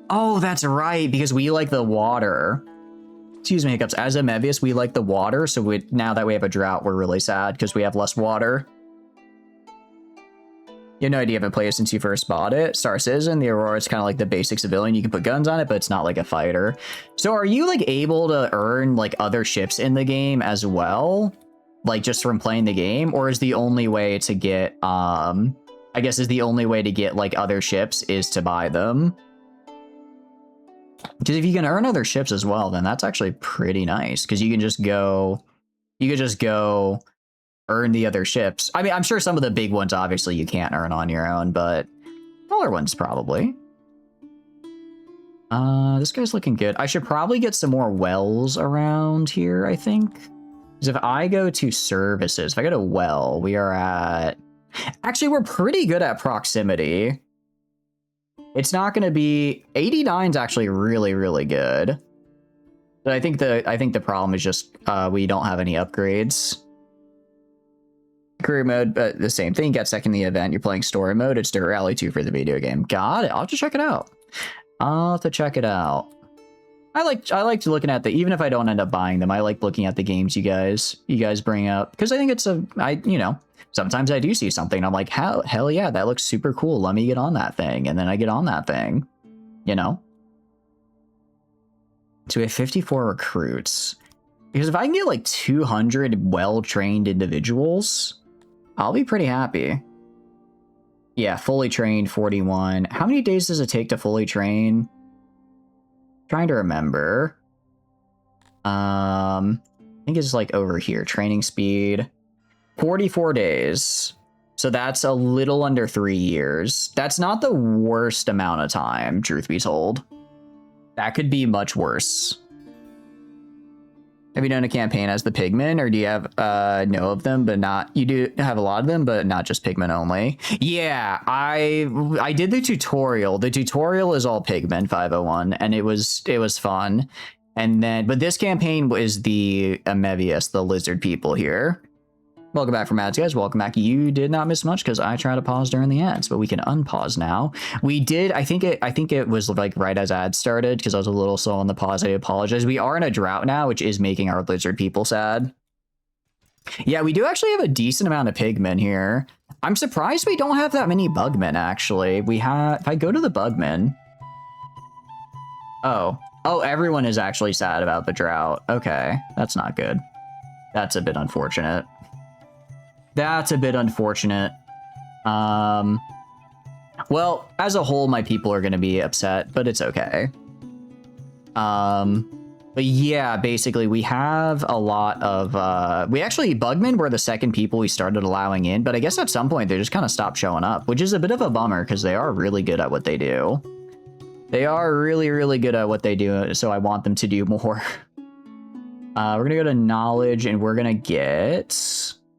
oh, that's right, because we like the water. Excuse me, hiccups. As Amevias, we like the water, so now that we have a drought, we're really sad because we have less water. You have no idea, haven't played it since you first bought it. Star Citizen, the Aurora is kind of like the basic civilian. You can put guns on it, but it's not like a fighter. So are you like able to earn like other ships in the game as well? Like just from playing the game? Or is the only way to get, I guess is the only way to get like other ships is to buy them? Because if you can earn other ships as well, then that's actually pretty nice. Because you can just go, earn the other ships. I mean, I'm sure some of the big ones, obviously, you can't earn on your own, but smaller ones probably. This guy's looking good. I should probably get some more wells around here, I think. Because if I go to services, if I go to well, we are at... Actually, we're pretty good at proximity. It's not going to be... 89 is actually really, really good. But I think the problem is just we don't have any upgrades. Career mode, but the same thing. Get second in the event. You're playing story mode. It's Dirt Rally 2 for the video game. Got it. I'll have to check it out. I'll have to check it out. I like looking at the, even if I don't end up buying them, I like looking at the games you guys bring up, because I think it's you know, sometimes I do see something and I'm like, hell yeah, that looks super cool. Let me get on that thing. And then I get on that thing, you know? So we have 54 recruits. Because if I can get like 200 well-trained individuals, I'll be pretty happy. Yeah, fully trained, 41. How many days does it take to fully train? Trying to remember. I think it's like over here. Training speed. 44 days. So that's a little under 3 years. That's not the worst amount of time, truth be told. That could be much worse. Have you done a campaign as the pigmen, or do you have no of them, but not... You do have a lot of them, but not just pigmen only? Yeah, I did the tutorial. The tutorial is all pigmen 501, and it was fun. And then, but this campaign was the Amevias, the lizard people here. Welcome back from ads, guys. Welcome back. You did not miss much because I tried to pause during the ads, but we can unpause now. We did. I think it was like right as ads started because I was a little slow on the pause. I apologize. We are in a drought now, which is making our lizard people sad. Yeah, we do actually have a decent amount of pigmen here. I'm surprised we don't have that many bugmen, actually. We have, if I go to the bugmen. Oh, everyone is actually sad about the drought. Okay, that's not good. That's a bit unfortunate. That's a bit unfortunate. Well, as a whole, my people are going to be upset, but it's okay. But yeah, basically, we have a lot of... Bugmen were the second people we started allowing in, but I guess at some point they just kind of stopped showing up, which is a bit of a bummer because they are really good at what they do. They are really, really good at what they do, so I want them to do more. We're going to go to knowledge, and we're going to get...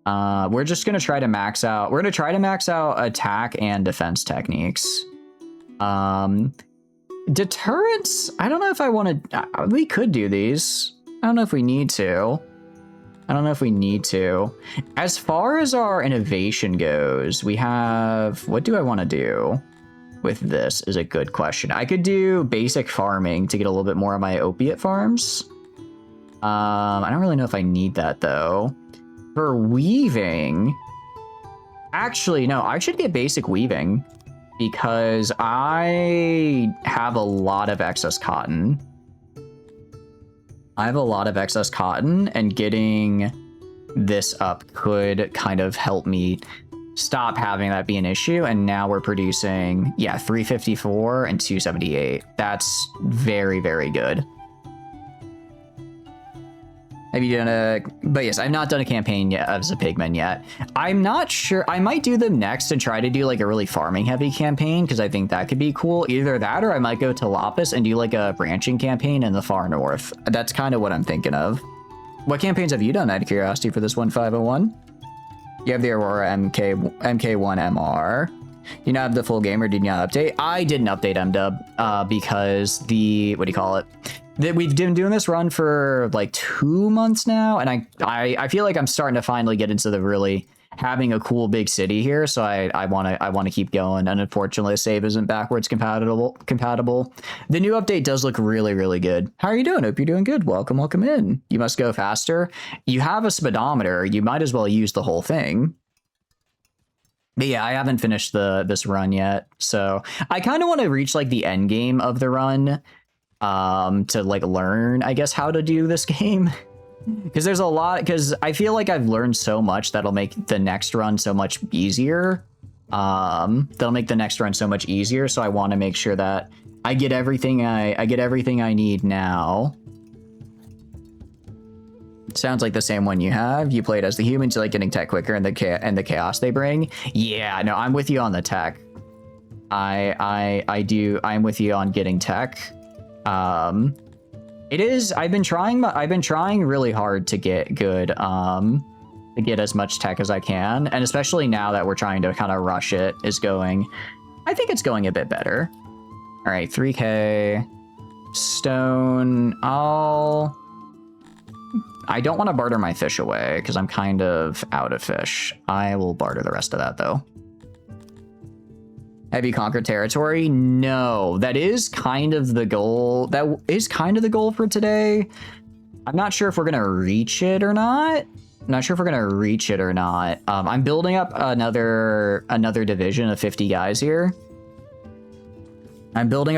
we're just going to try to max out... We're going to try to max out attack and defense techniques. Deterrence? I don't know if I want to... we could do these. I don't know if we need to. As far as our innovation goes, we have... What do I want to do with this is a good question. I could do basic farming to get a little bit more of my opiate farms. I don't really know if I need that, though. For weaving... Actually, no, I should get basic weaving. Because I have a lot of excess cotton. And getting this up could kind of help me stop having that be an issue. And now we're producing, yeah, 354 and 278. That's very, very good. Have you done a... But yes, I've not done a campaign yet as a pigman yet. I'm not sure. I might do them next and try to do like a really farming heavy campaign because I think that could be cool. Either that or I might go to Lapis and do like a branching campaign in the far north. That's kind of what I'm thinking of. What campaigns have you done out of curiosity for this 1501? You have the Aurora MK1 MR. You not have the full game or did you not update? I didn't update MDub because the... What do you call it? We've been doing this run for like 2 months now, and I feel like I'm starting to finally get into the really having a cool big city here. So I want to keep going, and unfortunately, the save isn't backwards compatible. The new update does look really, really good. How are you doing? Hope you're doing good. Welcome in. You must go faster. You have a speedometer. You might as well use the whole thing. But yeah, I haven't finished this run yet, so I kind of want to reach like the end game of the run. To like learn, I guess, how to do this game, because there's a lot, because I feel like I've learned so much that'll make the next run so much easier. So I want to make sure that I get everything I get everything I need now. Sounds like the same one you have. You played as the humans, you like getting tech quicker and the chaos they bring. Yeah, no, I'm with you on the tech. I do. I'm with you on getting tech. It is. I've been trying really hard to get good. To get as much tech as I can, and especially now that we're trying to kind of rush it, I think it's going a bit better. All right, 3K stone. I don't want to barter my fish away because I'm kind of out of fish. I will barter the rest of that though. Have you conquered territory? No, that is kind of the goal. That is kind of the goal for today. I'm not sure if we're gonna reach it or not. I'm building up another division of 50 guys here. I'm probably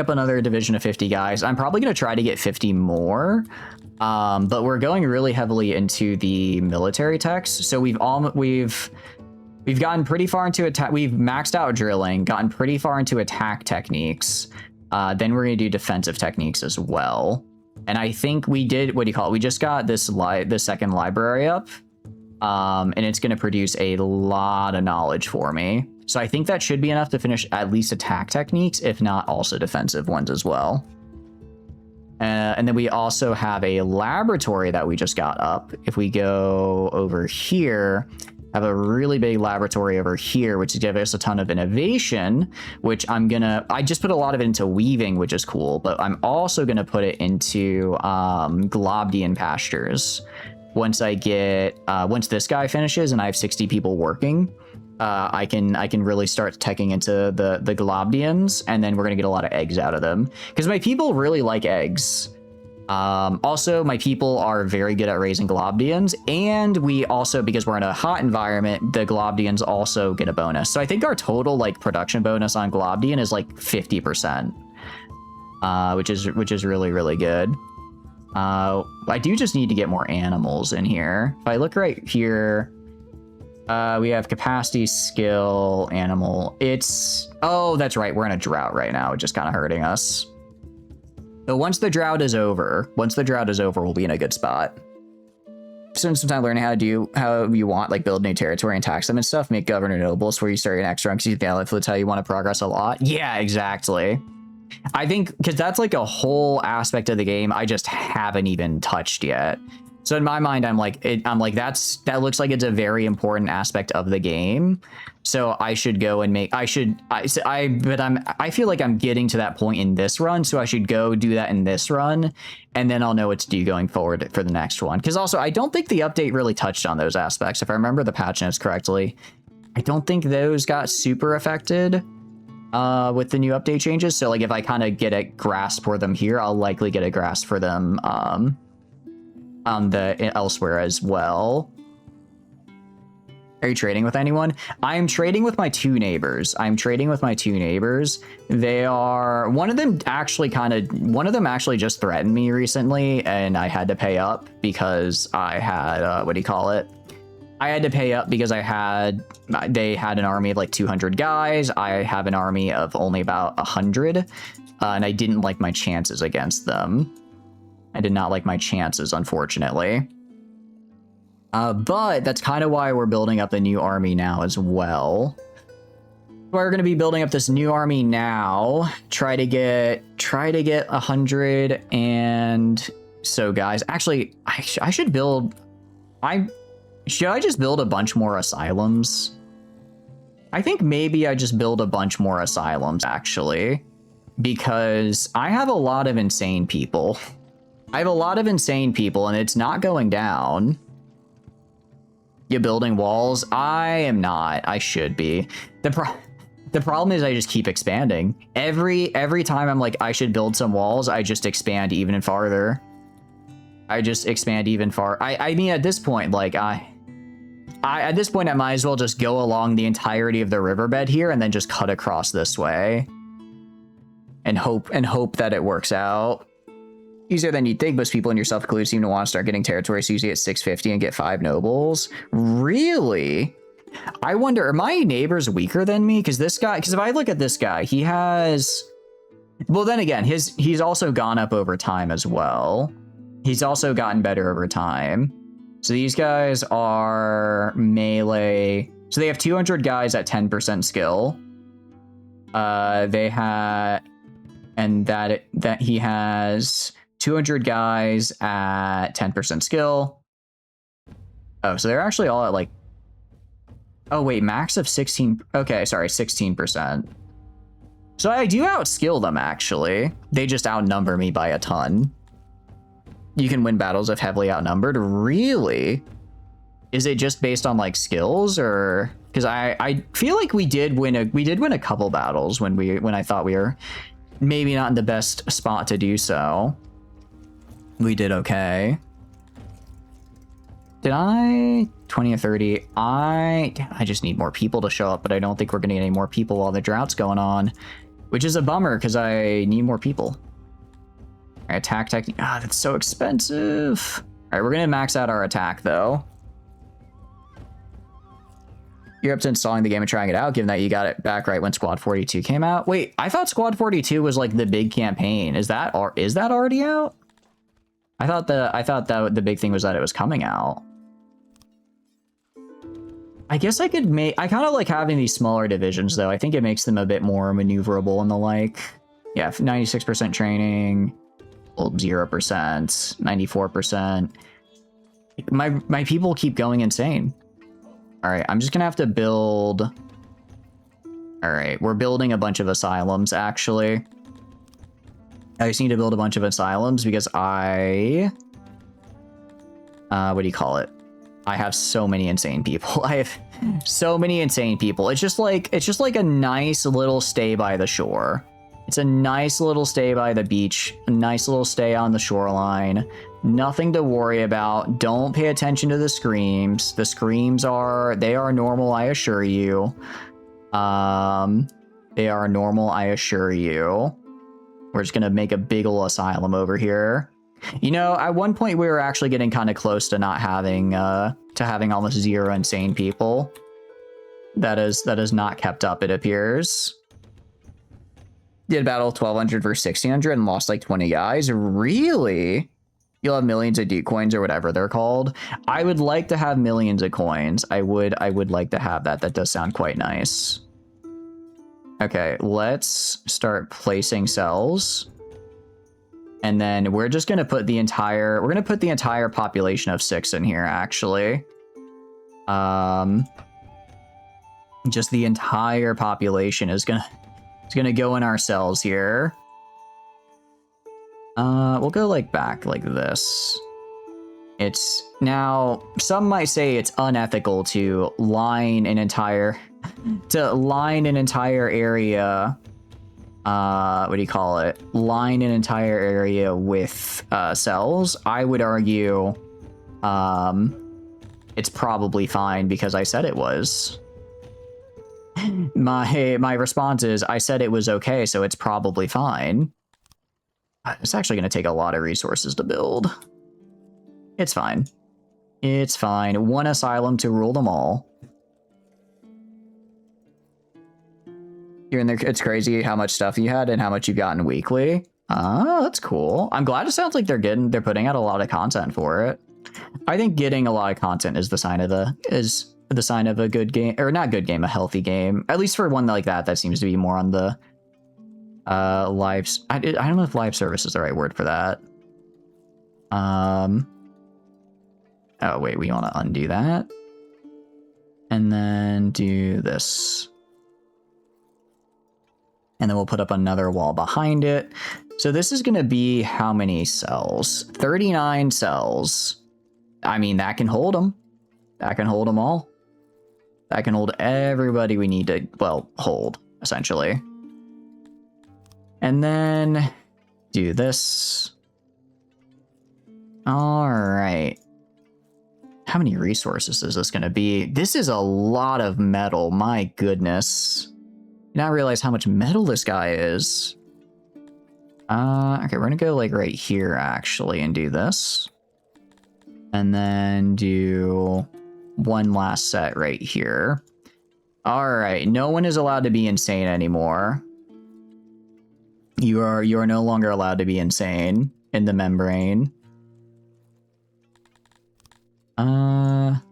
gonna try to get 50 more. But we're going really heavily into the military techs. So we've gotten pretty far into attack. We've maxed out drilling, gotten pretty far into attack techniques. Then we're gonna do defensive techniques as well. And I think we did, what do you call it? We just got this second library up. And it's gonna produce a lot of knowledge for me. So I think that should be enough to finish at least attack techniques, if not also defensive ones as well. And then we also have a laboratory that we just got up. If we go over here, have a really big laboratory over here, which gives us a ton of innovation, which I just put a lot of it into weaving, which is cool, but I'm also gonna put it into Globdien pastures. Once this guy finishes and I have 60 people working, I can really start teching into the Globdiens, and then we're gonna get a lot of eggs out of them because my people really like eggs. Also, my people are very good at raising Globdiens, and we also, because we're in a hot environment, the Globdiens also get a bonus. So I think our total like production bonus on Globdien is like 50%, which is really, really good. I do just need to get more animals in here. If I look right here, we have capacity, skill, animal. Oh, that's right. We're in a drought right now. It's just kind of hurting us. So once the drought is over, we'll be in a good spot. Spend some time learning how you want, like build new territory and tax them and stuff. Make governor nobles where you start your next run because you that's how you want to progress a lot. Yeah, exactly. I think because that's like a whole aspect of the game I just haven't even touched yet. So in my mind, I'm like that looks like it's a very important aspect of the game. So I should go and I feel like I'm getting to that point in this run, so I should go do that in this run, and then I'll know what to do going forward for the next one. Because also, I don't think the update really touched on those aspects. If I remember the patch notes correctly, I don't think those got super affected with the new update changes. So like if I kind of get a grasp for them here, I'll likely get a grasp for them on the elsewhere as well. Are you trading with anyone? I'm trading with my two neighbors. They are, one of them actually just threatened me recently, and I had to pay up because I had, what do you call it? I had to pay up because they had an army of like 200 guys. I have an army of only about 100, and I didn't like my chances against them. I did not like my chances, unfortunately. But that's kind of why we're building up the new army now as well. We're going to be building up this new army now. Try to get 100 and so guys. Actually, I should build. Should I just build a bunch more asylums? I think maybe I just build a bunch more asylums actually, because I have a lot of insane people. And it's not going down. You building walls? I am not. I should be. The problem is I just keep expanding. Every time I'm like, I should build some walls, I just expand even farther. I mean, at this point, like at this point, I might as well just go along the entirety of the riverbed here and then just cut across this way and hope that it works out. Easier than you'd think. Most people, and yourself included, seem to want to start getting territory so usually at 650 and get 5 nobles. Really? I wonder, are my neighbors weaker than me? Because if I look at this guy, he has Well, then again, he's also gone up over time as well. He's also gotten better over time. So these guys are melee. So they have 200 guys at 10% skill. They had, and that he has 200 guys at 10% skill. Oh, so they're actually all at like, oh wait, max of 16. Okay, sorry, 16%. So I do outskill them actually. They just outnumber me by a ton. You can win battles if heavily outnumbered. Really? Is it just based on like skills, or because I feel like we did win a couple battles when I thought we were maybe not in the best spot to do so. We did okay. Did I 20 or 30? I just need more people to show up, but I don't think we're gonna get any more people while the drought's going on, which is a bummer because I need more people. All right, attack technique. Ah, that's so expensive. All right, we're gonna max out our attack though. You're up to installing the game and trying it out, given that you got it back right when Squad 42 came out. Wait, I thought Squad 42 was like the big campaign. Is that already out? I thought that the big thing was that it was coming out. I guess I could make. I kind of like having these smaller divisions though. I think it makes them a bit more maneuverable and the like. Yeah, 96% training, 0%, 94%. My people keep going insane. All right, I'm just gonna have to build. All right, we're building a bunch of asylums actually. I just need to build a bunch of asylums because what do you call it? I have so many insane people. I have so many insane people. It's just like a nice little stay by the shore. It's a nice little stay by the beach, a nice little stay on the shoreline. Nothing to worry about. Don't pay attention to the screams. The screams are normal, I assure you. They are normal, I assure you. We're just gonna make a big ol' asylum over here. You know, at one point we were actually getting kind of close to not having having almost 0 insane people. That is not kept up, it appears. Did battle 1200 versus 1600 and lost like 20 guys. Really? You'll have millions of deep coins or whatever they're called. I would like to have millions of coins. I would like to have that. That does sound quite nice. Okay, let's start placing cells. And then we're just gonna put the entire population of 6 in here, actually. Just the entire population is gonna go in our cells here. We'll go like back like this. It's now, some might say it's unethical to line an entire area. What do you call it? Line an entire area with cells. I would argue it's probably fine because I said it was. My response is I said it was okay, so it's probably fine. It's actually going to take a lot of resources to build. It's fine. It's fine. One asylum to rule them all. You're in there. It's crazy how much stuff you had and how much you've gotten weekly. Oh, that's cool. I'm glad it sounds like they're putting out a lot of content for it. I think getting a lot of content is the sign of a good game, or not good game, a healthy game. At least for one like that, that seems to be more on the lives. I don't know if live service is the right word for that. Oh wait, we want to undo that. And then do this. And then we'll put up another wall behind it. So this is going to be how many cells? 39 cells. I mean, that can hold them. That can hold them all. That can hold everybody we need to, well, hold, essentially. And then do this. All right. How many resources is this going to be? This is a lot of metal. My goodness. Now I realize how much metal this guy is. Okay, we're gonna go like right here actually and do this. And then do one last set right here. All right, no one is allowed to be insane anymore. You are no longer allowed to be insane in the membrane.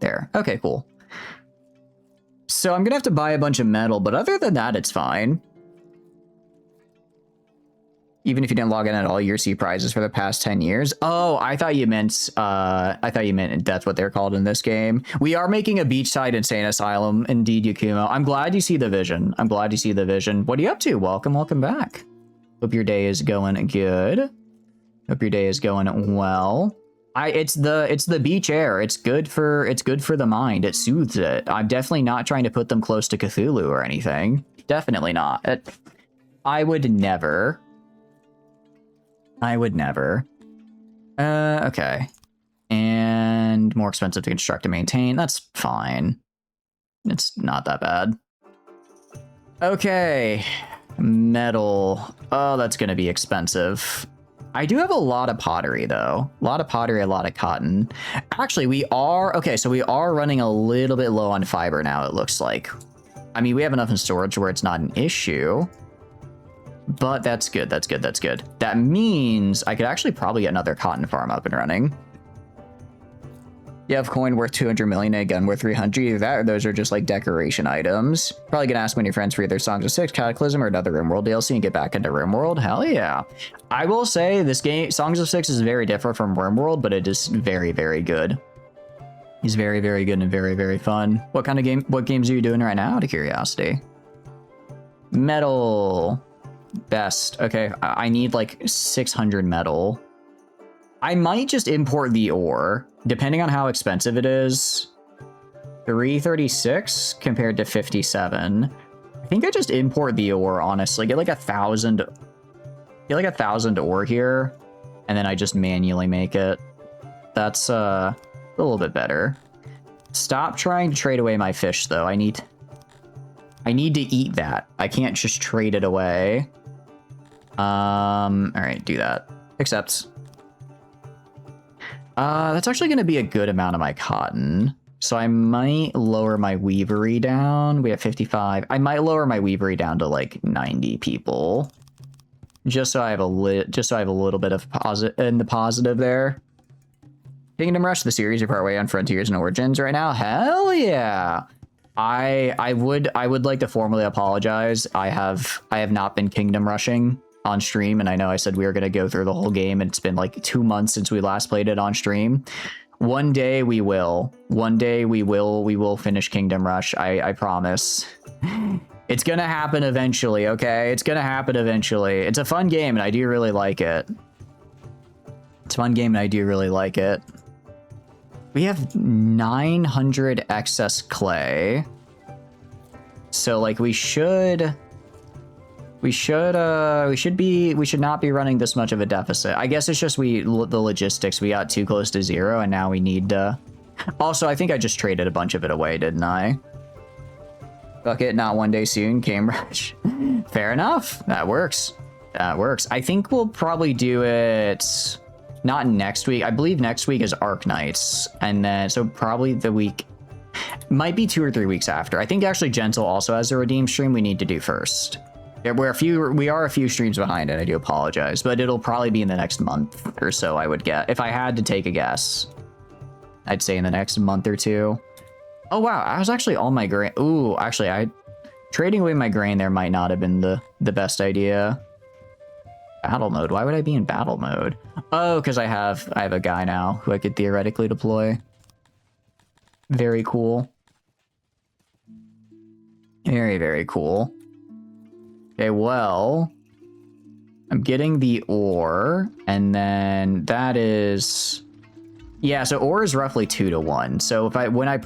There. Okay, cool. So I'm gonna have to buy a bunch of metal, but other than that, it's fine. Even if you didn't log in at all, you receive prizes for the past 10 years. Oh, I thought you meant that's what they're called in this game. We are making a beachside insane asylum, indeed, Yakumo. I'm glad you see the vision. I'm glad you see the vision. What are you up to? Welcome back. Hope your day is going good. Hope your day is going well. It's the beach air. It's good for the mind. It soothes it. I'm definitely not trying to put them close to Cthulhu or anything. Definitely not. I would never. Okay. And more expensive to construct and maintain. That's fine. It's not that bad. Okay. Metal. Oh, that's going to be expensive. I do have a lot of pottery, though. A lot of pottery, a lot of cotton. Actually, we are... Okay, so we are running a little bit low on fiber now, it looks like. I mean, we have enough in storage where it's not an issue. But that's good, that's good, that's good. That means I could actually probably get another cotton farm up and running. You have coin worth 200 million and a gun worth 300. Either that or those are just like decoration items. Probably gonna ask one of your friends for either Songs of Six, Cataclysm, or another RimWorld DLC and get back into RimWorld. Hell yeah. I will say this game, Songs of Six, is very different from RimWorld, but it is very, very good. It's very, very good and very, very fun. What games are you doing right now, out of curiosity? Metal. Best. Okay, I need like 600 metal. I might just import the ore, depending on how expensive it is. 336 compared to 57. I think I just import the ore, honestly. Get like 1,000. Get like 1,000 ore here, and then I just manually make it. That's a little bit better. Stop trying to trade away my fish, though. I need to eat that. I can't just trade it away. All right, do that. Accept. That's actually going to be a good amount of my cotton. So I might lower my weavery down. We have 55. I might lower my weavery down to like 90 people. Just so I have a little bit of positive there. Kingdom Rush, the series, you're partway on Frontiers and Origins right now. Hell yeah. I would like to formally apologize. I have not been Kingdom Rushing on stream, and I know I said we were going to go through the whole game, and it's been like 2 months since we last played it on stream. One day we will. One day we will finish Kingdom Rush. I promise. It's going to happen eventually, okay? It's going to happen eventually. It's a fun game, and I do really like it. It's a fun game, and I do really like it. We have 900 excess clay. So like we should not be running this much of a deficit. I guess it's just the logistics. We got too close to zero, and now we need to. Also, I think I just traded a bunch of it away, didn't I? Fuck it, not one day soon. Game Rush. Fair enough. That works. That works. I think we'll probably do it not next week. I believe next week is Arc Nights, and then so probably the week might be 2 or 3 weeks after. I think actually Gentle also has a redeem stream we need to do first. Yeah, we are a few streams behind it. I do apologize, but it'll probably be in the next month or so, I would get. If I had to take a guess, I'd say in the next month or 2. Oh wow, I was actually on my grain. Ooh, actually, trading away my grain there might not have been the best idea. Battle mode. Why would I be in battle mode? Oh, because I have a guy now who I could theoretically deploy. Very cool. Very, very cool. Okay, well, I'm getting the ore, and then that is, yeah, so ore is roughly 2 to 1. So when I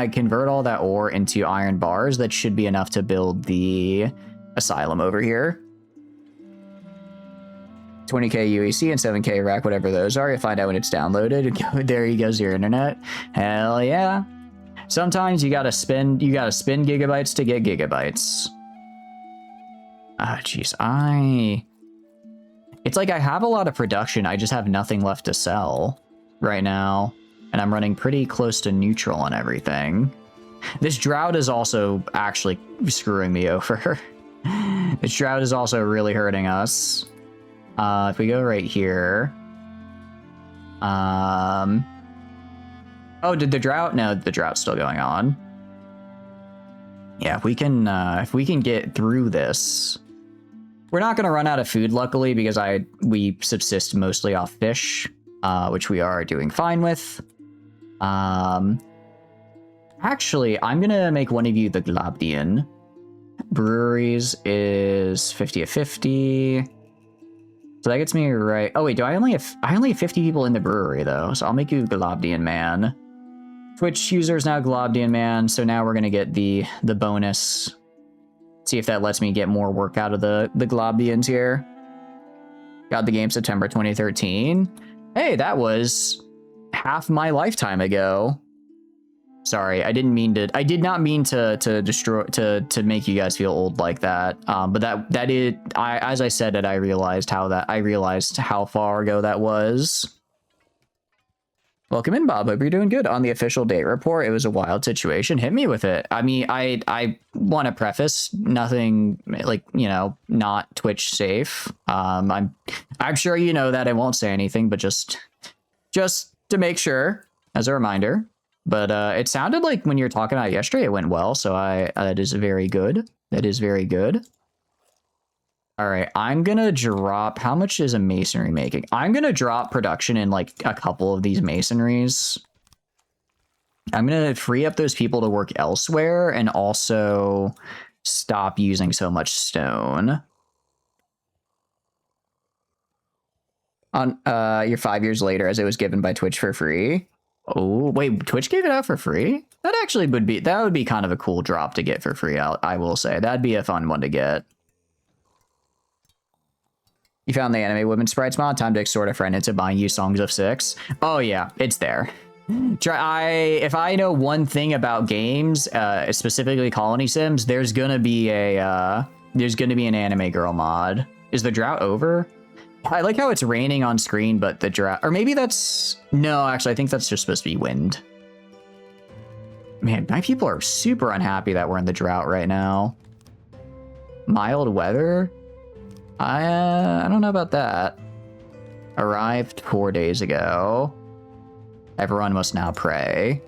convert all that ore into iron bars, that should be enough to build the asylum over here. 20k UAC and 7k rack, whatever those are. You'll find out when it's downloaded. There you goes your internet. Hell yeah. Sometimes you gotta spend gigabytes to get gigabytes. Ah, jeez, it's like I have a lot of production, I just have nothing left to sell right now, and I'm running pretty close to neutral on everything. This drought is also actually screwing me over. This drought is also really hurting us. If we go right here. Oh, did the drought? No, the drought's still going on. Yeah, if we can get through this. We're not going to run out of food, luckily, because we subsist mostly off fish, which we are doing fine with. Actually, I'm going to make one of you the Globdien. Breweries is 50 of 50. So that gets me right. Oh, wait, I only have 50 people in the brewery, though, so I'll make you Globdien man. Twitch users now Globdien man, so now we're going to get the bonus. See if that lets me get more work out of the Globdiens here. Got the game September 2013. Hey, that was half my lifetime ago. Sorry, I did not mean to make you guys feel old like that. But that is, as I said it, I realized how far ago that was. Welcome in, Bob. Hope you're doing good. On the official date report, it was a wild situation. Hit me with it. I mean, I want to preface nothing like, you know, not Twitch safe. I'm sure you know that. I won't say anything, but just to make sure, as a reminder. But it sounded like when you were talking about it yesterday, it went well. So that is very good. That is very good. All right, I'm going to drop... How much is a masonry making? I'm going to drop production in, like, a couple of these masonries. I'm going to free up those people to work elsewhere and also stop using so much stone. You're 5 years later, as it was given by Twitch for free. Oh, wait, Twitch gave it out for free? That actually would be kind of a cool drop to get for free, I will say. That'd be a fun one to get. You found the anime women sprites mod? Time to extort a friend into buying you Songs of Six. Oh yeah, it's there. If I know one thing about games, specifically Colony Sims, there's gonna be an anime girl mod. Is the drought over? I like how it's raining on screen, but the drought, or maybe that's, no, actually, I think that's just supposed to be wind. Man, my people are super unhappy that we're in the drought right now. Mild weather? I don't know about that. Arrived 4 days ago. Everyone must now pray.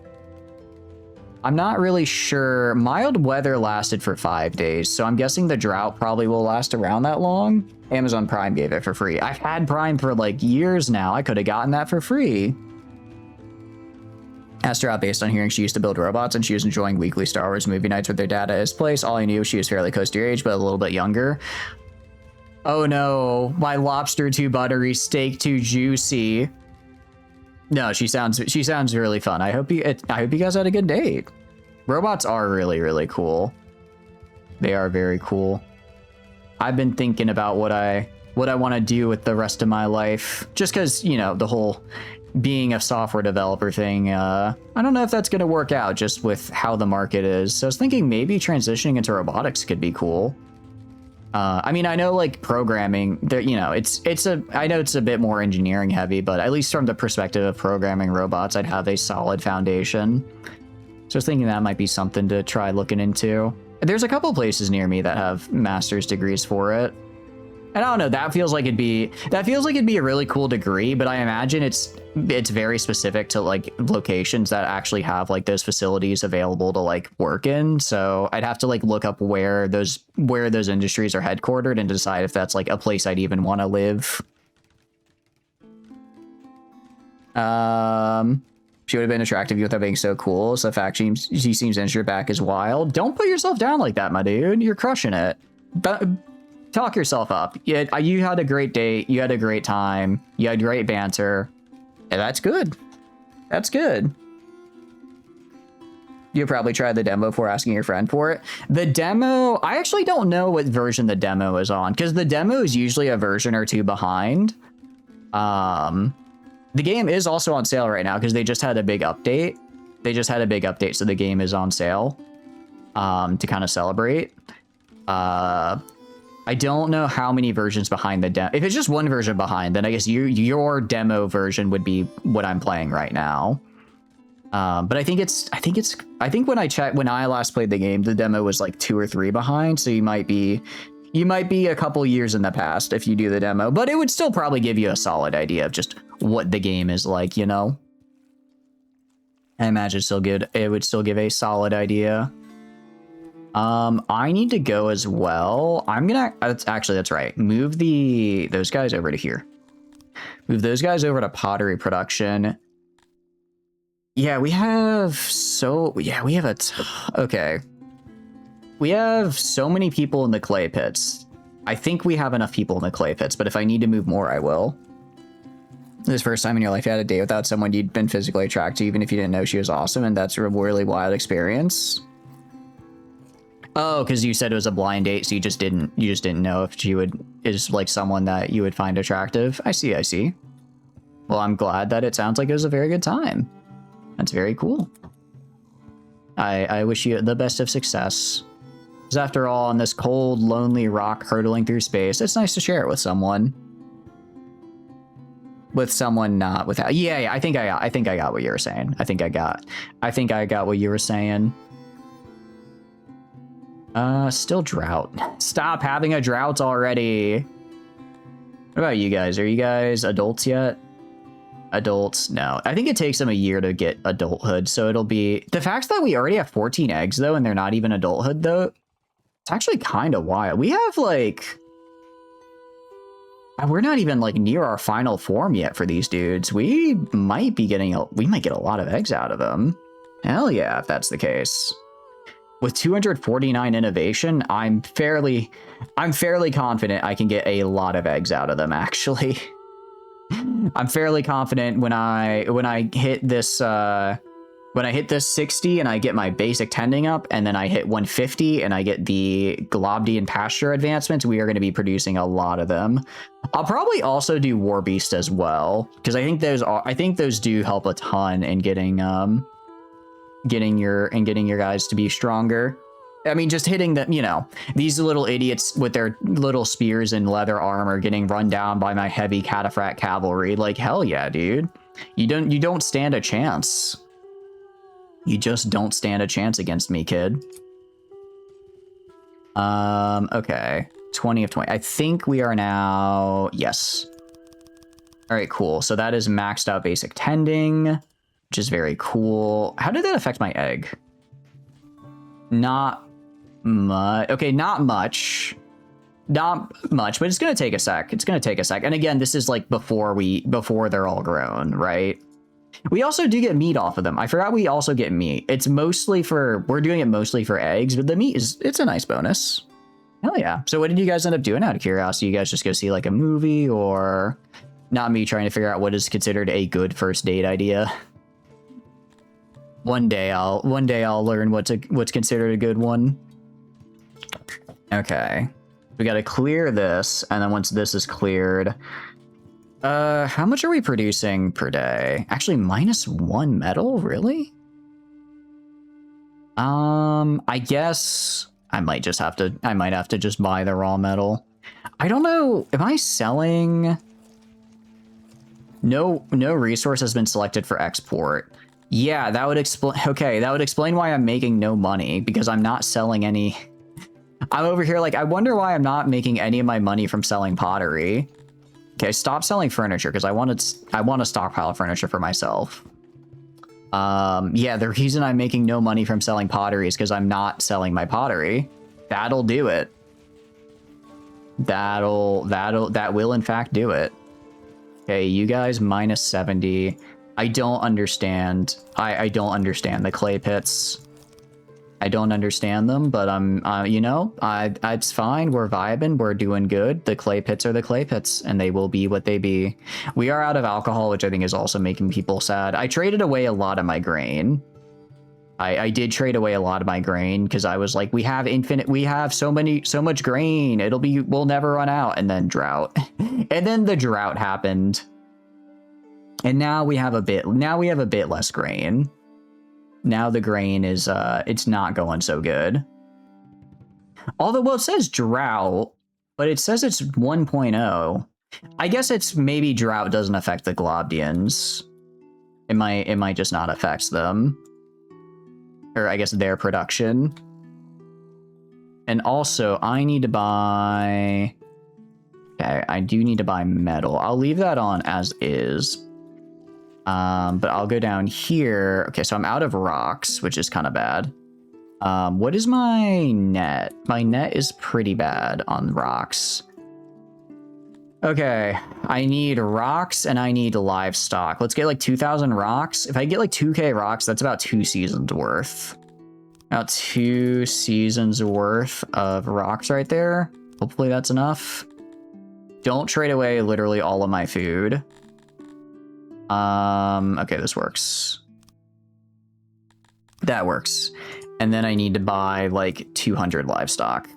I'm not really sure. Mild weather lasted for 5 days, so I'm guessing the drought probably will last around that long. Amazon Prime gave it for free. I've had Prime for like years now. I could have gotten that for free. Asked her out based on hearing she used to build robots and she was enjoying weekly Star Wars movie nights with their dad at his place. All I knew was she was fairly close to your age, but a little bit younger. Oh no, my lobster too buttery, steak too juicy. No, she sounds really fun. I hope you guys had a good date. Robots are really, really cool. They are very cool. I've been thinking about what I want to do with the rest of my life, just because, you know, the whole being a software developer thing. I don't know if that's going to work out just with how the market is. So I was thinking maybe transitioning into robotics could be cool. I mean, I know like programming, you know, I know it's a bit more engineering heavy, but at least from the perspective of programming robots, I'd have a solid foundation. So I was thinking that might be something to try looking into. There's a couple places near me that have master's degrees for it. And I don't know, that feels like it'd be a really cool degree, but I imagine it's very specific to like locations that actually have like those facilities available to like work in. So I'd have to like look up where those industries are headquartered and decide if that's like a place I'd even want to live. She would have been attractive without being so cool. So the fact she seems injured back is wild. Don't put yourself down like that, my dude. You're crushing it. Talk yourself up. You had a great date. You had a great time. You had great banter. And that's good. That's good. You probably tried the demo before asking your friend for it. The demo, I actually don't know what version the demo is on, because the demo is usually a version or two behind. The game is also on sale right now because they just had a big update. So the game is on sale to kind of celebrate. I don't know how many versions behind the demo. If it's just one version behind, then I guess your demo version would be what I'm playing right now. But I think when I last played the game, the demo was like 2 or 3 behind. So you might be You might be a couple years in the past if you do the demo, but it would still probably give you a solid idea of just what the game is like, you know? I imagine it would still give a solid idea. I need to go as well. That's right. Move those guys over to here. Move those guys over to pottery production. Yeah, we have okay. We have so many people in the clay pits. I think we have enough people in the clay pits, but if I need to move more, I will. This first time in your life you had a date without someone you'd been physically attracted to, even if you didn't know she was awesome, and that's a really wild experience. Oh, because you said it was a blind date, so you just didn't know if she is like someone that you would find attractive. I see. Well, I'm glad that it sounds like it was a very good time. That's very cool. I wish you the best of success. Because after all, on this cold, lonely rock hurtling through space, it's nice to share it with someone. With someone not without. Yeah, I think I got what you were saying. I think I got what you were saying. Still drought. Stop having a drought already. What about you guys? Are you guys adults yet? Adults? No. I think it takes them a year to get adulthood, so it'll be... The fact that we already have 14 eggs, though, and they're not even adulthood, though, it's actually kind of wild. We have, like... We're not even, like, near our final form yet for these dudes. We might get a lot of eggs out of them. Hell yeah, if that's the case. With 249 innovation, I'm fairly confident I can get a lot of eggs out of them, actually. I'm fairly confident when I hit this 60 and I get my basic tending up, and then I hit 150 and I get the Globdien pasture advancements, we are going to be producing a lot of them. I'll probably also do War Beast as well, because I think those do help a ton in getting your guys to be stronger. I mean, just hitting them, you know, these little idiots with their little spears and leather armor getting run down by my heavy cataphract cavalry. Like, hell yeah, dude. You don't stand a chance. You just don't stand a chance against me, kid. Okay. 20 of 20. I think we are now... Yes. All right, cool. So that is maxed out basic tending, which is very cool. How did that affect my egg? Not much. Okay, not much. Not much, but it's going to take a sec. It's going to take a sec. And again, this is like before they're all grown, right? We also do get meat off of them. I forgot we also get meat. It's mostly we're doing it mostly for eggs, but the meat it's a nice bonus. Hell yeah. So what did you guys end up doing out of curiosity? You guys just go see like a movie, or not me trying to figure out what is considered a good first date idea? One day I'll learn what's considered a good one. Okay. We got to clear this, and then once this is cleared, how much are we producing per day? Actually, -1 metal, really? I guess I might have to just buy the raw metal. I don't know. Am I selling? No resource has been selected for export. Yeah, that would explain. Okay, that would explain why I'm making no money, because I'm not selling any. I'm over here like, I wonder why I'm not making any of my money from selling pottery. Okay, stop selling furniture, because I want to stockpile furniture for myself. Yeah, the reason I'm making no money from selling pottery is because I'm not selling my pottery. That'll do it. That will in fact do it. Okay, you guys -70. I don't understand. I don't understand the clay pits. I don't understand them, but you know, it's fine. We're vibing. We're doing good. The clay pits are the clay pits, and they will be what they be. We are out of alcohol, which I think is also making people sad. I traded away a lot of my grain. I did trade away a lot of my grain because I was like, we have so much grain. We'll never run out. And then drought. And then the drought happened. And now we have a bit less grain. Now the grain is, it's not going so good. Although, well, it says drought, but it says it's 1.0. I guess it's maybe drought doesn't affect the Globdiens. It might just not affect them. Or I guess their production. And also, I need to buy... Okay, I do need to buy metal. I'll leave that on as is. But I'll go down here. Okay, so I'm out of rocks, which is kind of bad. What is my net? My net is pretty bad on rocks. Okay, I need rocks and I need livestock. Let's get like 2,000 rocks. If I get like 2k rocks, that's about 2 seasons worth. About 2 seasons worth of rocks right there. Hopefully that's enough. Don't trade away literally all of my food. Okay, this works. That works. And then I need to buy like 200 livestock.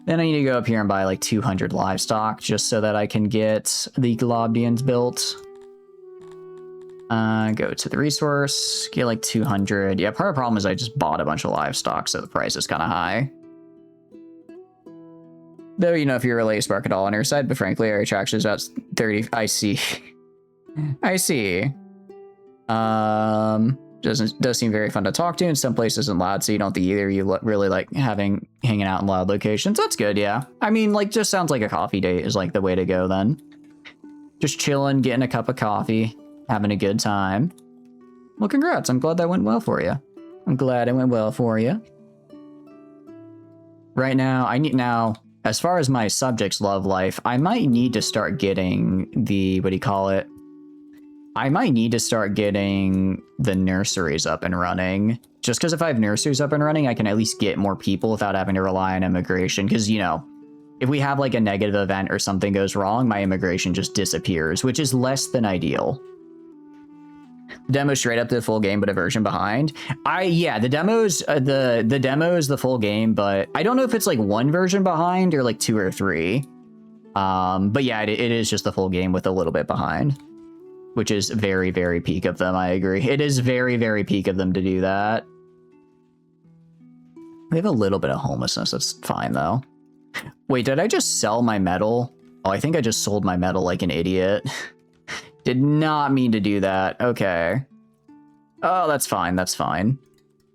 Then I need to go up here and buy like 200 livestock just so that I can get the Globdiens built. Go to the resource, get like 200. Yeah, part of the problem is I just bought a bunch of livestock, so the price is kind of high. Though, you know, if you're a late spark at all on your side, but frankly, our attraction is about 30. I see. I see. Does seem very fun to talk to. In some places isn't loud, so you don't think either you really like hanging out in loud locations. That's good, yeah. I mean, like, just sounds like a coffee date is like the way to go then. Just chilling, getting a cup of coffee, having a good time. Well, congrats. I'm glad that went well for you. I'm glad it went well for you. Right now, as far as my subject's love life, I might need to start getting the, what do you call it? I might need to start getting the nurseries up and running. Just because if I have nurseries up and running, I can at least get more people without having to rely on immigration. Because, you know, if we have like a negative event or something goes wrong, my immigration just disappears, which is less than ideal. Demo straight up to the full game, but a version behind. Yeah, the demo's the demo is the full game, but I don't know if it's like 1 version behind or like 2 or 3. But yeah, it is just the full game with a little bit behind. Which is very, very peak of them, I agree. It is very, very peak of them to do that. We have a little bit of homelessness, that's fine though. Wait, did I just sell my metal? Oh, I think I just sold my metal like an idiot. Did not mean to do that, okay. Oh, that's fine, that's fine.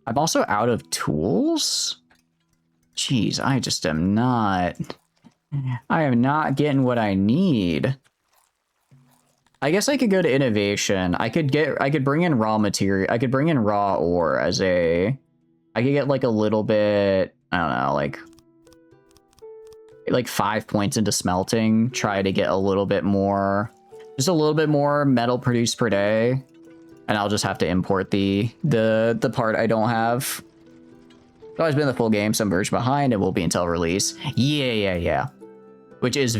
I'm also out of tools? Jeez, I just am not... I am not getting what I need. I guess I could go to innovation. I could bring in raw material. I could bring in raw ore as a, I could get like a little bit, I don't know, like 5 points into smelting, try to get a little bit more, just a little bit more metal produced per day. And I'll just have to import the part I don't have. It's always been the full game, some version behind, it will be until release. Yeah. Which is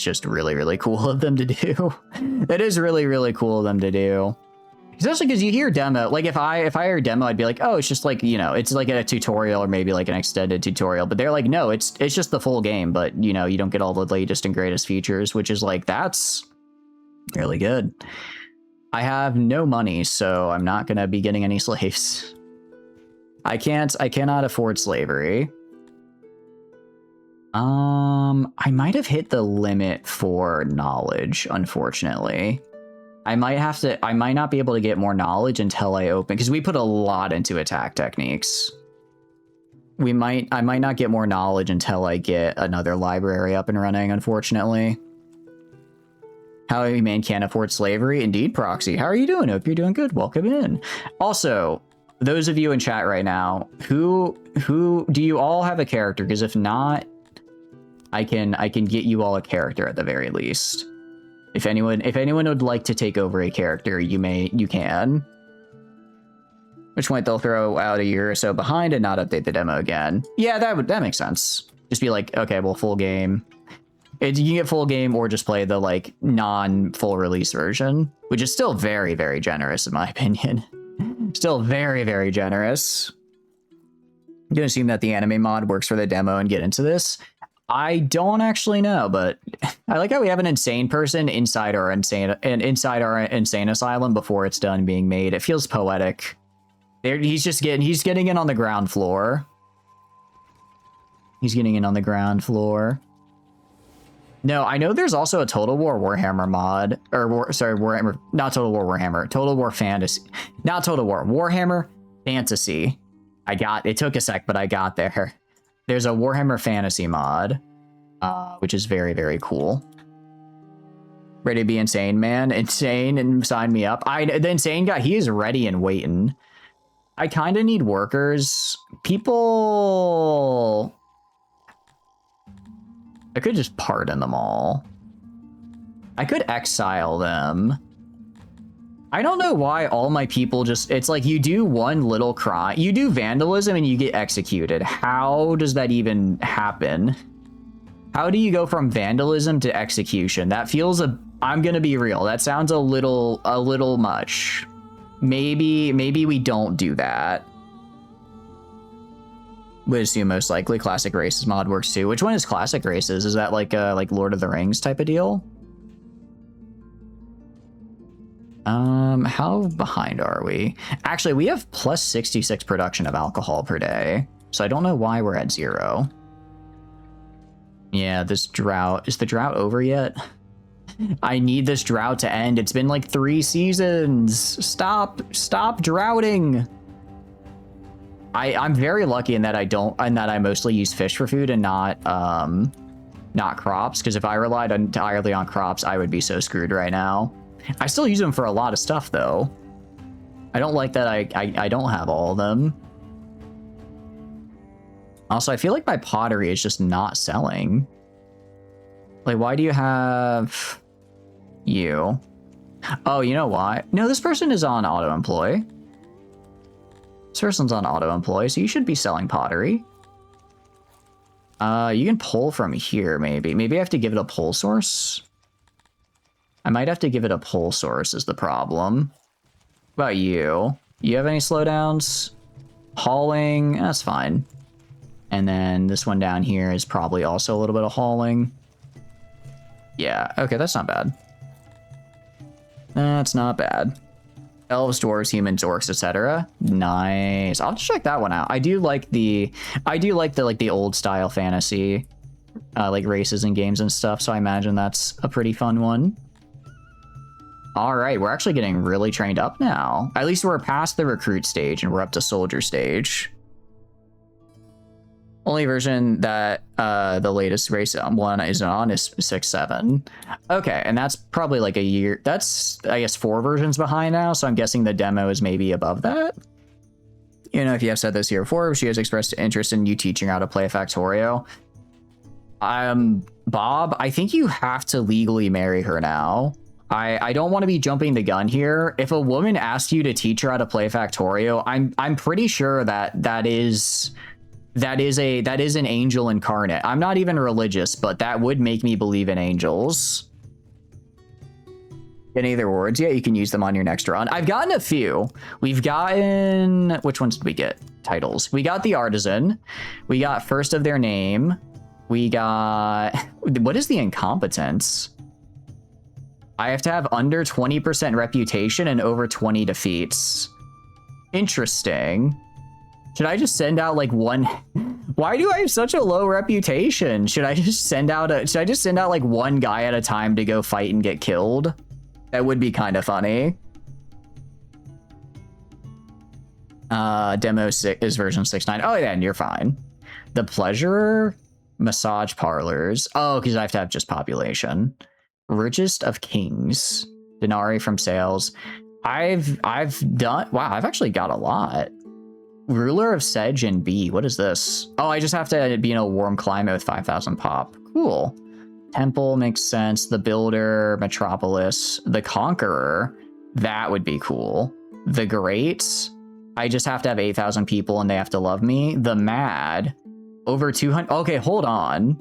just really, really cool of them to do. That is really, really cool of them to do. Especially because you hear demo, like if I hear demo, I'd be like, oh, it's just like, you know, it's like a tutorial or maybe like an extended tutorial, but they're like, no, it's just the full game, but you know, you don't get all the latest and greatest features, which is like, that's really good. I have no money, so I'm not going to be getting any slaves. I cannot afford slavery. I might have hit the limit for knowledge, unfortunately. I might not be able to get more knowledge until I open, because we put a lot into attack techniques. I might not get more knowledge until I get another library up and running, unfortunately. How a man can't afford slavery? Indeed, Proxy. How are you doing? Hope you're doing good. Welcome in. Also, those of you in chat right now, who do you all have a character? Because if not, I can get you all a character at the very least. If anyone would like to take over a character, you can. Which point they'll throw out a year or so behind and not update the demo again. Yeah, that makes sense. Just be like, okay, well, full game. You can get full game or just play the like non-full release version, which is still very, very generous in my opinion. Still very, very generous. I'm gonna assume that the anime mod works for the demo and get into this. I don't actually know, but I like how we have an insane person inside our insane asylum before it's done being made. It feels poetic. He's getting in on the ground floor. He's getting in on the ground floor. No, I know there's also a Total War Warhammer mod, Warhammer, not Total War Warhammer, Total War Fantasy, not Total War, Warhammer Fantasy. It took a sec, but I got there. There's a Warhammer Fantasy mod, which is very, very cool. Ready to be insane, man? Insane and sign me up. The insane guy, he is ready and waiting. I kind of need workers. People... I could just pardon them all. I could exile them. I don't know why all my people just... It's like you do one little crime. You do vandalism and you get executed. How does that even happen? How do you go from vandalism to execution? That feels a... I'm gonna be real. That sounds a little much. Maybe we don't do that. Would assume most likely Classic Races mod works too. Which one is Classic Races? Is that like Lord of the Rings type of deal? How behind are we? Actually, we have plus 66 production of alcohol per day. So I don't know why we're at 0. Yeah, this drought. Is the drought over yet? I need this drought to end. It's been like 3 seasons. Stop droughting. I'm very lucky in that I mostly use fish for food and not crops. Because if I relied entirely on crops, I would be so screwed right now. I still use them for a lot of stuff though. I don't like that I don't have all of them. Also, I feel like my pottery is just not selling. Like, why do you have you? Oh, you know why? No, this person is on auto-employ. This person's on auto-employ, so you should be selling pottery. You can pull from here, maybe. Maybe I have to give it a pull source. I might have to give it a pull source is the problem. What about you? You have any slowdowns? Hauling, that's fine. And then this one down here is probably also a little bit of hauling. Yeah, okay, that's not bad. That's not bad. Elves, dwarves, humans, orcs, etc. Nice. I'll just check that one out. I do like the old style fantasy, like races and games and stuff. So I imagine that's a pretty fun one. All right, we're actually getting really trained up now. At least we're past the recruit stage and we're up to soldier stage. Only version that the latest race one is on is 6.7. Okay, and that's probably like a year. That's, I guess, 4 versions behind now, so I'm guessing the demo is maybe above that. You know, if you have said this here before, she has expressed interest in you teaching how to play Factorio. Bob, I think you have to legally marry her now. I don't want to be jumping the gun here. If a woman asks you to teach her how to play Factorio, I'm pretty sure that is an angel incarnate. I'm not even religious, but that would make me believe in angels. Any other words yet? You can use them on your next run. I've gotten a few. We've gotten... Which ones did we get? Titles. We got the artisan. We got first of their name. We got... What is the incompetence? I have to have under 20% reputation and over 20 defeats. Interesting. Should I just send out like one? Why do I have such a low reputation? Should I just send out like one guy at a time to go fight and get killed? That would be kind of funny. Demo 6 is version 6.9. Oh, yeah, and you're fine. The Pleasurer, massage parlors. Oh, because I have to have just population. Richest of Kings, denarii from sales. I've done. Wow, I've actually got a lot. Ruler of Sedge and Bee. What is this? Oh, I just have to be in a warm climate with 5,000 pop. Cool. Temple makes sense. The Builder, Metropolis, the Conqueror. That would be cool. The Great. I just have to have 8,000 people and they have to love me. The Mad. Over 200. Okay, hold on.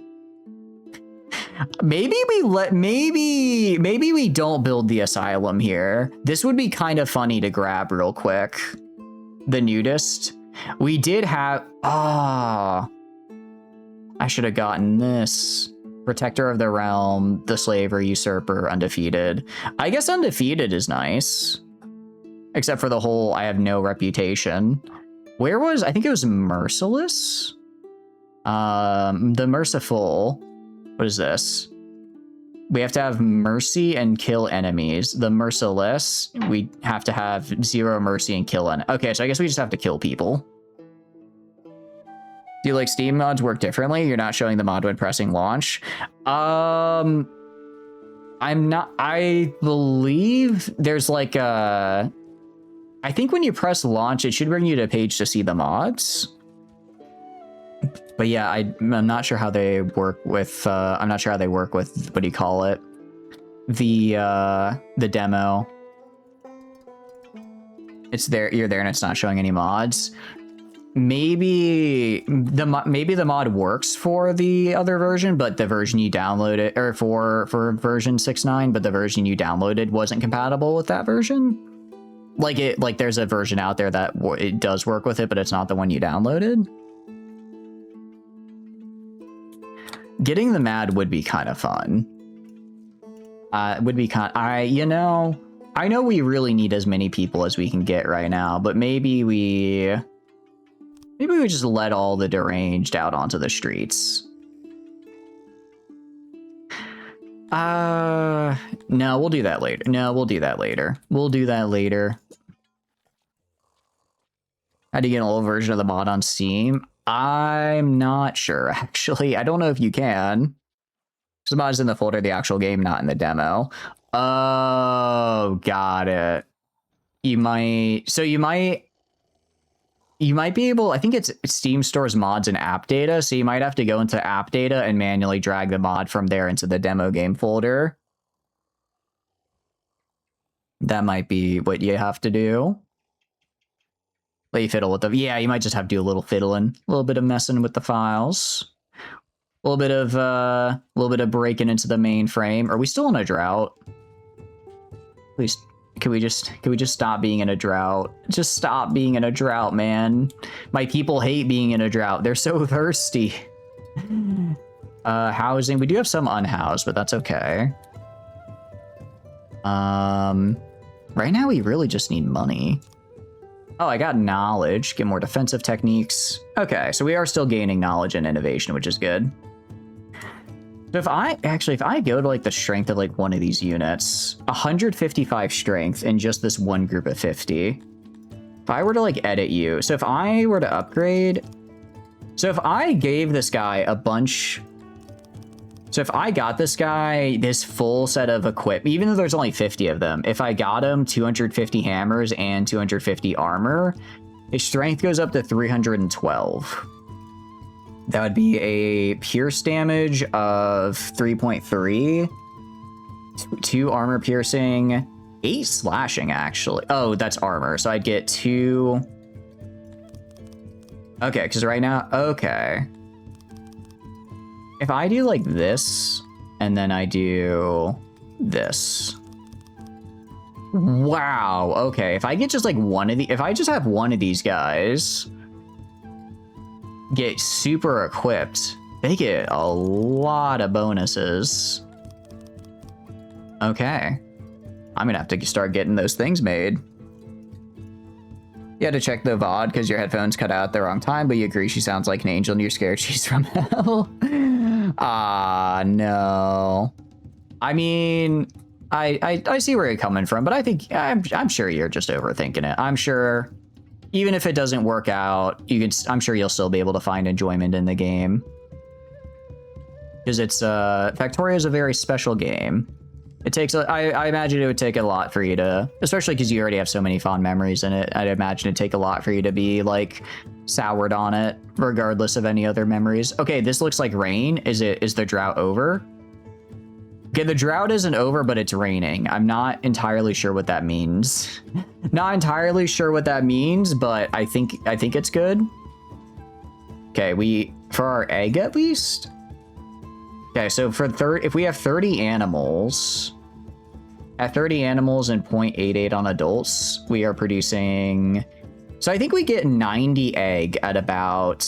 Maybe we don't build the asylum here. This would be kind of funny to grab real quick. The Nudist. We did have... I should have gotten this. Protector of the Realm, the Slaver, Usurper, Undefeated. I guess Undefeated is nice. Except for the whole I have no reputation. Where was... I think it was Merciless? The Merciful... What is this? We have to have mercy and kill enemies. The Merciless, we have to have 0 mercy and kill enemies. Okay, so I guess we just have to kill people. Do you like Steam mods work differently? You're not showing the mod when pressing launch. I'm not. I believe there's like a. I think when you press launch, it should bring you to a page to see the mods. But yeah, I'm not sure how they work with. I'm not sure how they work with, what do you call it? The demo. It's there. You're there, and it's not showing any mods. Maybe the mod works for the other version, but the version you downloaded, or for version 6.9, but the version you downloaded wasn't compatible with that version. Like there's a version out there that it does work with it, but it's not the one you downloaded. Getting the mad would be kind of fun. Would be kind. I know we really need as many people as we can get right now, but maybe we just let all the deranged out onto the streets. No, we'll do that later. We'll do that later. How do you get an old version of the mod on Steam? I'm not sure, actually. I don't know if you can. The mod is in the folder of the actual game, not in the demo. Oh, got it. You might be able, I think it's Steam stores mods and app data, so you might have to go into app data and manually drag the mod from there into the demo game folder. That might be what you have to do. Let you fiddle with the, yeah, you might just have to do a little fiddling, a little bit of messing with the files. A little bit of breaking into the mainframe. Are we still in a drought? Please, can we just stop being in a drought? Just stop being in a drought, man. My people hate being in a drought. They're so thirsty. Housing. We do have some unhoused, but that's okay. Right now we really just need money. Oh, I got knowledge. Get more defensive techniques. Okay, so we are still gaining knowledge and innovation, which is good. So if I go to like the strength of like one of these units, 155 strength in just this one group of 50. If I were to like edit you, so if I were to upgrade, so if I gave this guy a bunch, so if I got this guy this full set of equip, even though there's only 50 of them, if I got him 250 hammers and 250 armor, his strength goes up to 312. That would be a pierce damage of 3.3, 2 armor piercing, 8 slashing actually. Oh, that's armor. So I'd get 2. Okay, because right now, okay. If I do like this, and then I do this. Wow, okay. If I get just like one of the, if I just have one of these guys get super equipped, they get a lot of bonuses. Okay. I'm gonna have to start getting those things made. You had to check the VOD because your headphones cut out at the wrong time, but you agree she sounds like an angel and you're scared she's from hell. Ah, no. I mean, I see where you're coming from, but I think I'm sure you're just overthinking it. I'm sure even if it doesn't work out, I'm sure you'll still be able to find enjoyment in the game. Because it's Factorio is a very special game. It takes I imagine it would take a lot for you to, especially because you already have so many fond memories in it. I'd imagine it'd take a lot for you to be like soured on it, regardless of any other memories. Okay, this looks like rain. Is the drought over? Okay, the drought isn't over, but it's raining. I'm not entirely sure what that means. Not entirely sure what that means, but I think it's good. Okay, for our egg at least. Okay, so if we have 30 animals, at 30 animals and 0.88 on adults, we are producing. So I think we get 90 egg at about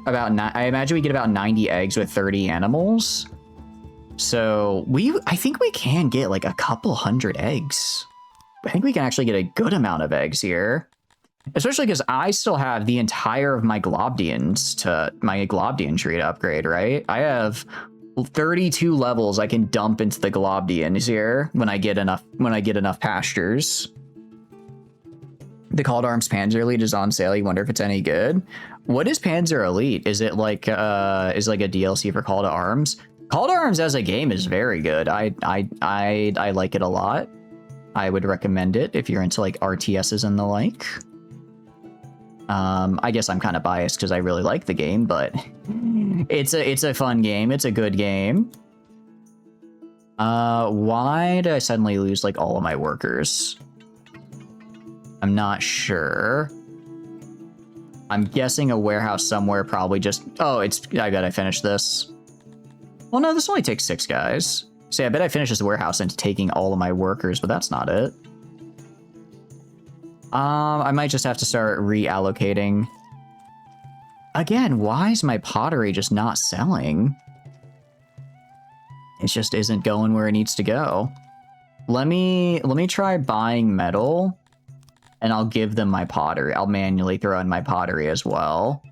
I imagine we get about 90 eggs with 30 animals. So I think we can get like a couple hundred eggs. I think we can actually get a good amount of eggs here. Especially because I still have the entire of my Globdiens my Globdien tree to upgrade, right? I have 32 levels I can dump into the Globdiens here when I get enough pastures. The Called Arms Panzer Lead is on sale. You wonder if it's any good? What is Panzer Elite? Is it like is like a DLC for Call to Arms? Call to Arms as a game is very good. I like it a lot. I would recommend it if you're into like RTSs and the like. I guess I'm kind of biased because I really like the game, but it's a fun game. It's a good game. Why did I suddenly lose like all of my workers? I'm not sure. I'm guessing a warehouse somewhere probably just... Oh, I bet I finished this. Well, no, this only takes 6 guys. See, I bet I finished this warehouse into taking all of my workers, but that's not it. I might just have to start reallocating. Again, why is my pottery just not selling? It just isn't going where it needs to go. Let me try buying metal. And I'll give them my pottery. I'll manually throw in my pottery as well.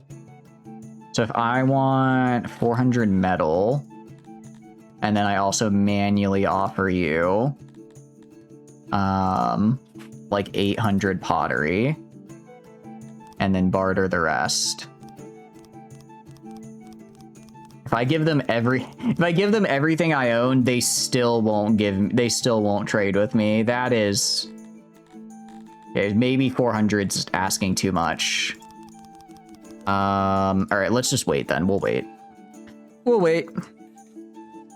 So if I want 400 metal, and then I also manually offer you like 800 pottery, and then barter the rest. If I give them everything I own, they still won't trade with me. That is... Okay, maybe 400's asking too much. Alright, let's just wait then. We'll wait. We'll wait.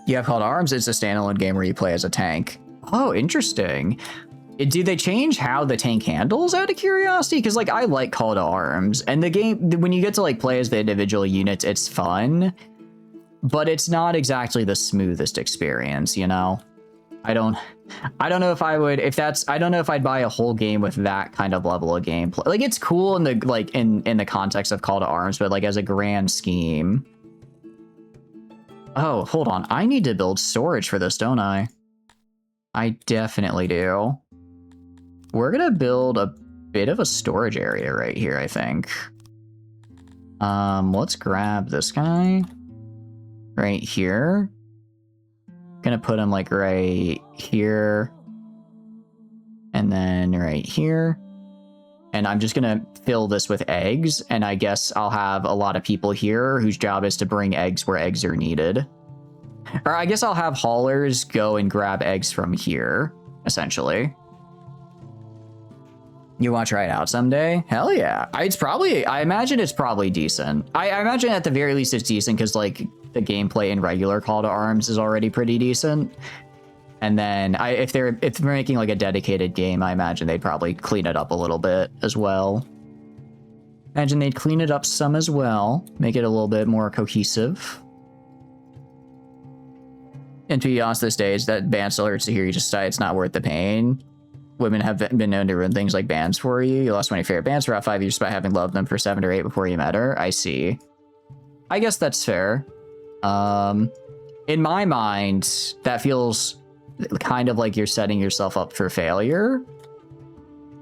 You have Call to Arms. It's a standalone game where you play as a tank. Oh, interesting. Do they change how the tank handles out of curiosity? Because, like, I like Call to Arms. And the game, when you get to, like, play as the individual units, it's fun. But it's not exactly the smoothest experience, you know? I don't know if I would, I don't know if I'd buy a whole game with that kind of level of gameplay. Like, it's cool in the, like, in the context of Call to Arms, but, like, as a grand scheme. Oh, hold on. I need to build storage for this, don't I? I definitely do. We're gonna build a bit of a storage area right here, I think. Let's grab this guy right here. Gonna put him like right here and then right here, and I'm just gonna fill this with eggs, and I guess I'll have a lot of people here whose job is to bring eggs where eggs are needed. Or I guess I'll have haulers go and grab eggs from here, essentially. You want to try it out someday? Hell yeah. I imagine it's probably decent. I imagine at the very least it's decent because, like, the gameplay in regular Call to Arms is already pretty decent. And then if they're making like a dedicated game, I imagine they'd probably clean it up a little bit as well. Imagine they'd clean it up some as well, make it a little bit more cohesive. And to be honest, this day, that band still hurts to hear. You just decide it's not worth the pain. Women have been known to ruin things like bands for you. You lost one of your favorite bands for about 5 years by having loved them for 7 or 8 before you met her. I see. I guess that's fair. In my mind, that feels kind of like you're setting yourself up for failure.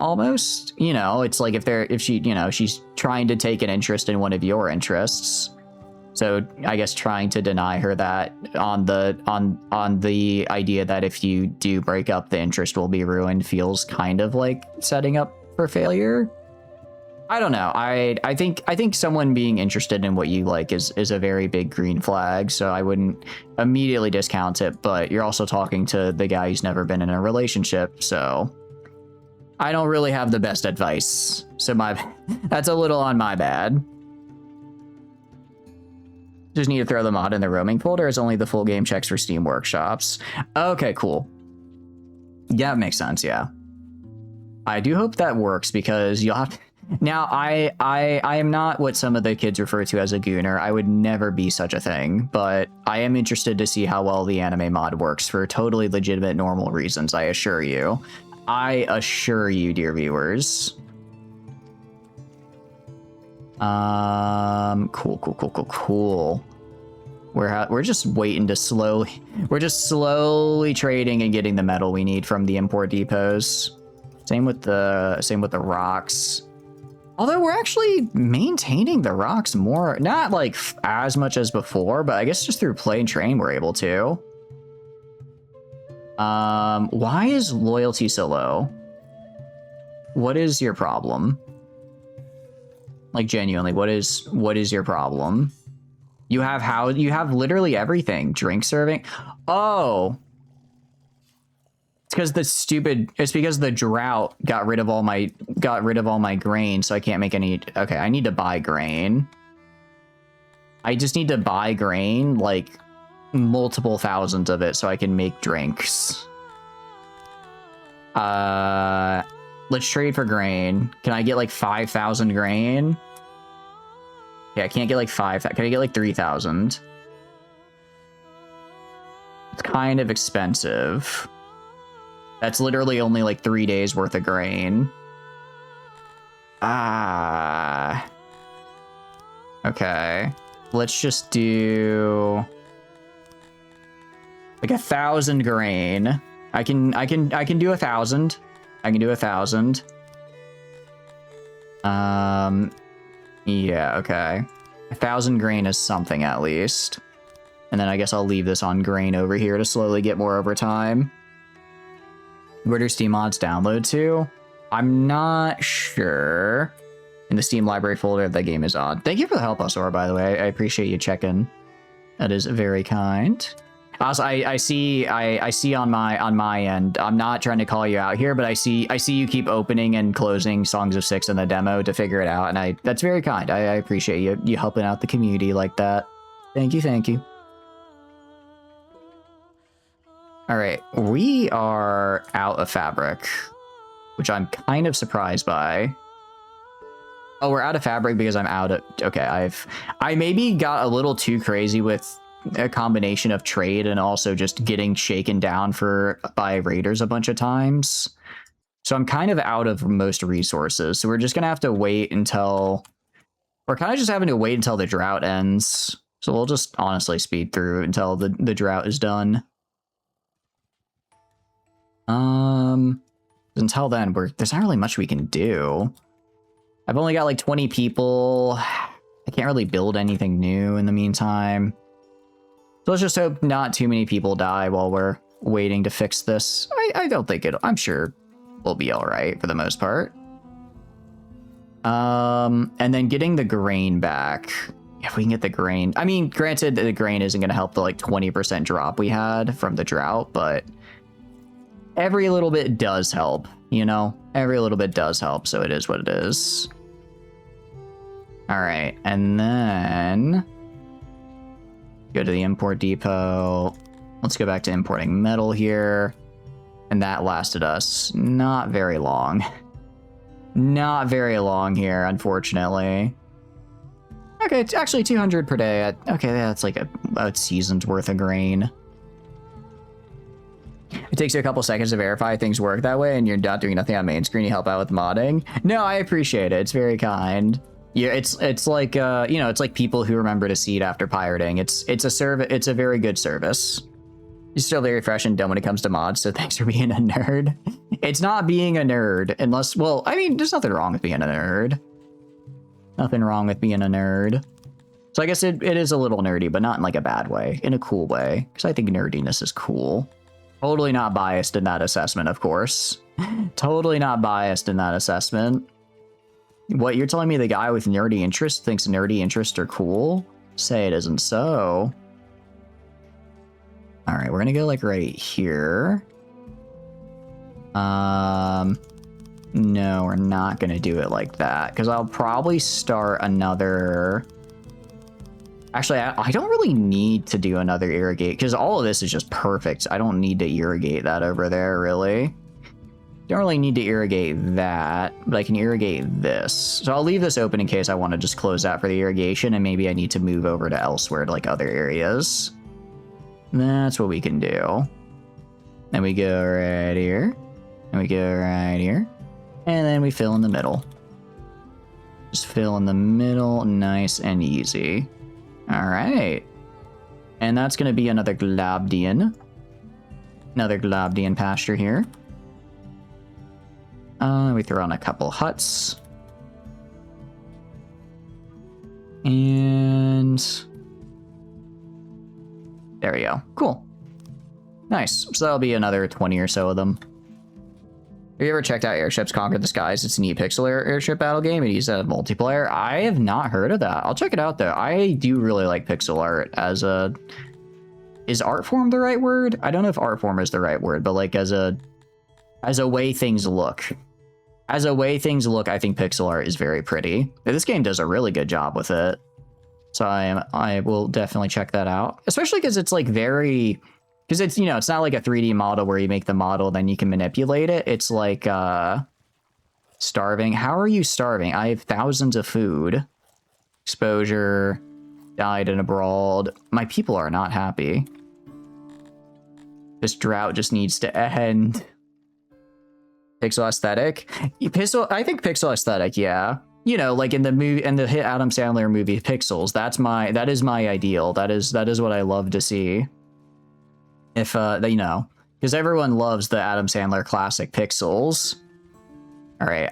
Almost. You know, it's like if she, you know, she's trying to take an interest in one of your interests. So I guess trying to deny her that on the idea that if you do break up, the interest will be ruined feels kind of like setting up for failure. I don't know. I think someone being interested in what you like is a very big green flag. So I wouldn't immediately discount it. But you're also talking to the guy who's never been in a relationship. So I don't really have the best advice. So that's a little on my bad. Just need to throw the mod in the roaming folder as only the full game checks for Steam workshops. Okay, cool. Yeah, it makes sense, yeah. I do hope that works because you'll have to... Now, I am not what some of the kids refer to as a gooner. I would never be such a thing, but I am interested to see how well the anime mod works for totally legitimate, normal reasons, I assure you. I assure you, dear viewers. Cool. We're just waiting to we're just slowly trading and getting the metal we need from the import depots. Same with the rocks. Although we're actually maintaining the rocks more, not like as much as before, but I guess just through play and train we're able to. Why is loyalty so low? What is your problem? Like, genuinely, what is your problem? You have literally everything. Drink serving. Oh. It's because the drought got rid of all my grain, so I can't make any. Okay, I need to buy grain. I just need to buy grain, like multiple thousands of it, so I can make drinks. Let's trade for grain. Can I get like 5,000 grain? Yeah, I can't get like 5. Can I get like 3,000? It's kind of expensive. That's literally only like 3 days worth of grain. Okay. Let's just do like 1,000 grain. I can do 1,000. I can do 1,000. Yeah, okay. 1,000 grain is something at least. And then I guess I'll leave this on grain over here to slowly get more over time. Where do Steam mods download to? I'm not sure. In the Steam library folder, the game is on. Thank you for the help, Osor, by the way. I appreciate you checking. That is very kind. Also, I see on my end. I'm not trying to call you out here, but I see you keep opening and closing Songs of Six in the demo to figure it out, and that's very kind. I appreciate you helping out the community like that. Thank you, thank you. All right, we are out of fabric, which I'm kind of surprised by. Oh, we're out of fabric because I'm out of. Okay, I maybe got a little too crazy with a combination of trade and also just getting shaken down by raiders a bunch of times. So I'm kind of out of most resources. So we're just gonna have to wait until we're kind of just having to wait until the drought ends. So we'll just honestly speed through until the drought is done. Until then, there's not really much we can do. I've only got like 20 people. I can't really build anything new in the meantime. So let's just hope not too many people die while we're waiting to fix this. I don't think I'm sure we'll be all right for the most part. And then getting the grain back. If we can get the grain. I mean, granted, the grain isn't going to help the like 20% drop we had from the drought, but every little bit does help, you know? Every little bit does help, so it is what it is. All right, and then go to the import depot. Let's go back to importing metal here. And that lasted us not very long. Not very long here, unfortunately. Okay, it's actually 200 per day. Okay, that's like a season's worth of grain. It takes you a couple seconds to verify things work that way, and you're not doing nothing on main screen. You help out with modding. No, I appreciate it. It's very kind. Yeah, it's like you know, it's like people who remember to seed after pirating. It's a very good service. You're still very fresh and dumb when it comes to mods, so thanks for being a nerd. It's not being a nerd unless, well, I mean, there's nothing wrong with being a nerd. Nothing wrong with being a nerd. So I guess it is a little nerdy, but not in like a bad way, in a cool way, because I think nerdiness is cool. Totally not biased in that assessment, of course. Totally not biased in that assessment. What, you're telling me the guy with nerdy interests thinks nerdy interests are cool? Say it isn't so. All right, we're gonna go like right here. No, we're not gonna do it like that, because I'll probably start another. Actually, I don't really need to do another irrigate, because all of this is just perfect. I don't need to irrigate that over there, really. Don't really need to irrigate that, but I can irrigate this. So I'll leave this open in case I want to just close that for the irrigation, and maybe I need to move over to elsewhere, to like other areas. That's what we can do. Then we go right here, and we go right here, and then we fill in the middle. Just fill in the middle, nice and easy. All right. And that's going to be another Globdien. Another Globdien pasture here. We throw on a couple huts. And there we go. Cool. Nice. So that'll be another 20 or so of them. Have you ever checked out Airships Conquer the Skies? It's a neat pixel airship battle game. It uses multiplayer. I have not heard of that. I'll check it out though. I do really like pixel art as a... Is art form the right word? I don't know if art form is the right word, but like as a way things look. As a way things look, I think pixel art is very pretty. This game does a really good job with it. So I will definitely check that out. Especially because it's like very... Because it's, you know, it's not like a 3D model where you make the model, then you can manipulate it. It's like, starving. How are you starving? I have thousands of food. Exposure. Died in a brawl. My people are not happy. This drought just needs to end. Pixel aesthetic? I think pixel aesthetic, yeah. You know, like in the movie, in the hit Adam Sandler movie, Pixels. That is my ideal. That is what I love to see. If, you know, because everyone loves the Adam Sandler classic Pixels. All right,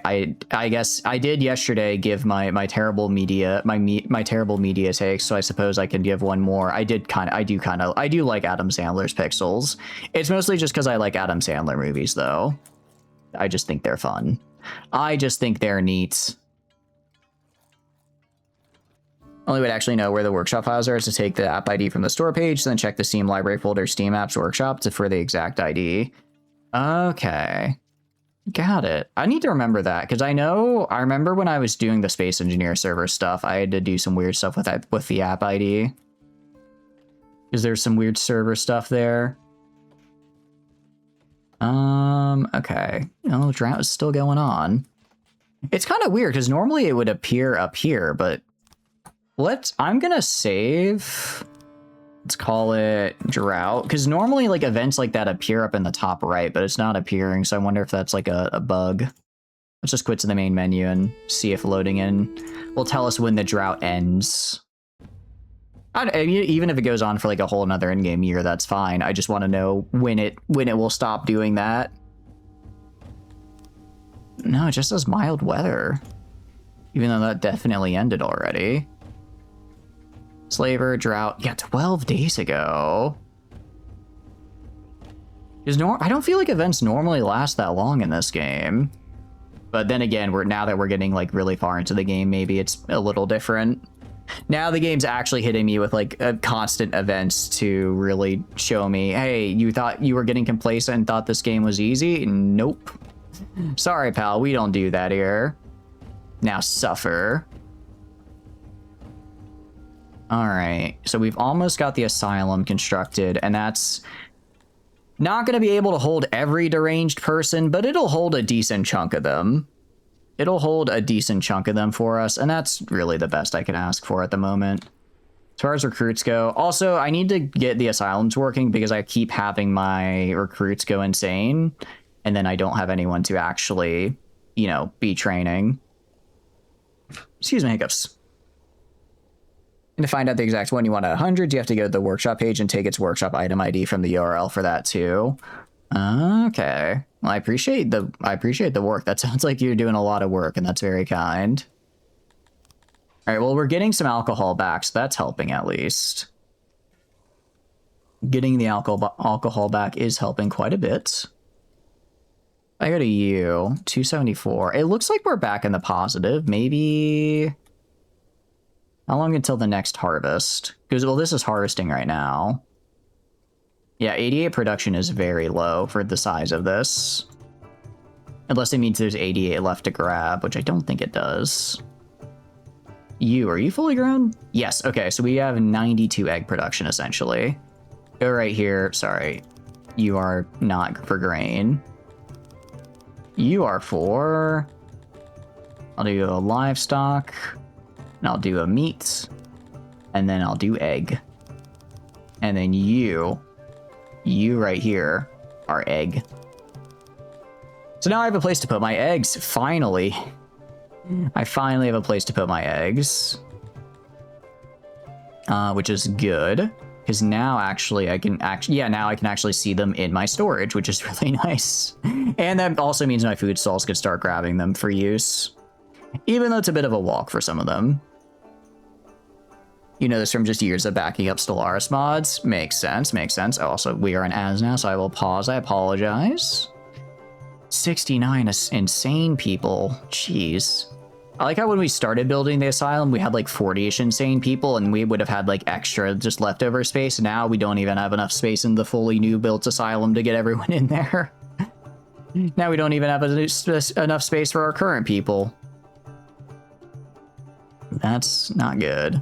I guess I did yesterday give my terrible media, my terrible media takes, so I suppose I can give one more. I do like Adam Sandler's Pixels. It's mostly just because I like Adam Sandler movies, though. I just think they're fun. I just think they're neat. Only way to actually know where the workshop files are is to take the app ID from the store page, then check the Steam library folder, Steam Apps Workshop for the exact ID. Okay. Got it. I need to remember that, because I remember when I was doing the Space Engineer server stuff, I had to do some weird stuff with the app ID. Because there's some weird server stuff there. Okay. Oh, drought is still going on. It's kind of weird, because normally it would appear up here, but... I'm gonna save, let's call it drought, because normally like events like that appear up in the top right, but it's not appearing, so I wonder if that's like a bug. Let's just quit to the main menu and see if loading in will tell us when the drought ends. Even if it goes on for like a whole another in-game year, that's fine. I just want to know when it will stop doing that. No, it just says mild weather, even though that definitely ended already. Slaver, drought. Yeah, 12 days ago. I don't feel like events normally last that long in this game. But then again, now that we're getting like really far into the game, maybe it's a little different. Now the game's actually hitting me with like constant events to really show me, hey, you thought you were getting complacent and thought this game was easy? Nope. Sorry, pal, we don't do that here. Now suffer. All right, so we've almost got the asylum constructed, and that's not going to be able to hold every deranged person, but it'll hold a decent chunk of them. It'll hold a decent chunk of them for us, and that's really the best I can ask for at the moment. As far as recruits go, also, I need to get the asylums working because I keep having my recruits go insane, and then I don't have anyone to actually, you know, be training. Excuse me, hiccups. And to find out the exact one you want at 100, you have to go to the workshop page and take its workshop item ID from the URL for that too. Okay. Well, I appreciate the work. That sounds like you're doing a lot of work, and that's very kind. All right, well, we're getting some alcohol back, so that's helping at least. Getting the alcohol back is helping quite a bit. I go to you, 274. It looks like we're back in the positive. Maybe... How long until the next harvest? Because, well, this is harvesting right now. Yeah, 88 production is very low for the size of this. Unless it means there's 88 left to grab, which I don't think it does. Are you fully grown? Yes, okay, so we have 92 egg production, essentially. Go right here. Sorry. You are not for grain. You are for... I'll do a livestock... And I'll do a meat, and then I'll do egg. And then you right here are egg. So now I have a place to put my eggs, finally. I finally have a place to put my eggs. Which is good, because now actually I can actually see them in my storage, which is really nice. And that also means my food stalls could start grabbing them for use. Even though it's a bit of a walk for some of them. You know this from just years of backing up Stellaris mods. Makes sense, makes sense. Oh, also, we are an as now, so I will pause. I apologize. 69 insane people. Jeez. I like how when we started building the asylum, we had like 40-ish insane people, and we would have had like extra just leftover space. Now we don't even have enough space in the fully new built asylum to get everyone in there. Now we don't even have enough space for our current people. That's not good.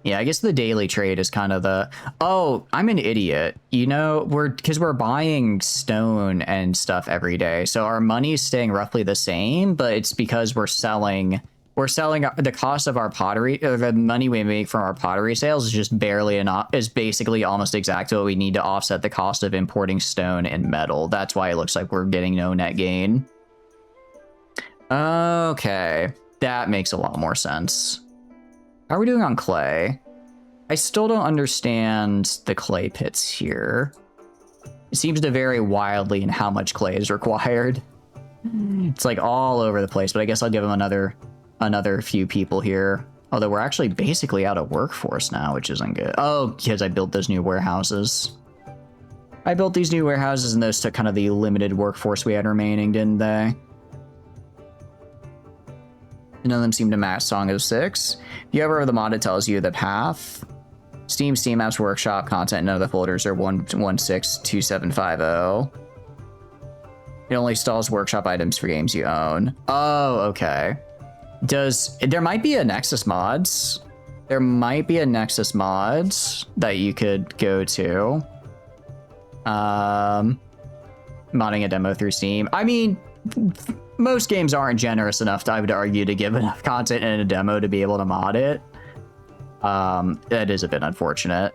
Yeah, I guess the daily trade is kind of the... Oh, I'm an idiot. You know, because we're buying stone and stuff every day. So our money's staying roughly the same, but it's because we're selling the cost of our pottery, or the money we make from our pottery sales is just barely enough, is basically almost exactly what we need to offset the cost of importing stone and metal. That's why it looks like we're getting no net gain. Okay, that makes a lot more sense. How are we doing on clay? I still don't understand the clay pits here. It seems to vary wildly in how much clay is required. It's like all over the place, but I guess I'll give them another few people here. Although we're actually basically out of workforce now, which isn't good. Oh, because I built those new warehouses. I built these new warehouses and those took kind of the limited workforce we had remaining, didn't they? None of them seem to match Song of Six. If you ever have the mod, it tells you the path. Steam Apps Workshop content, none of the folders are 1162750. It only installs workshop items for games you own. Oh, okay. There might be a Nexus mods. There might be a Nexus mods that you could go to. Modding a demo through Steam. I mean, most games aren't generous enough, I would argue, to give enough content in a demo to be able to mod it. That is a bit unfortunate.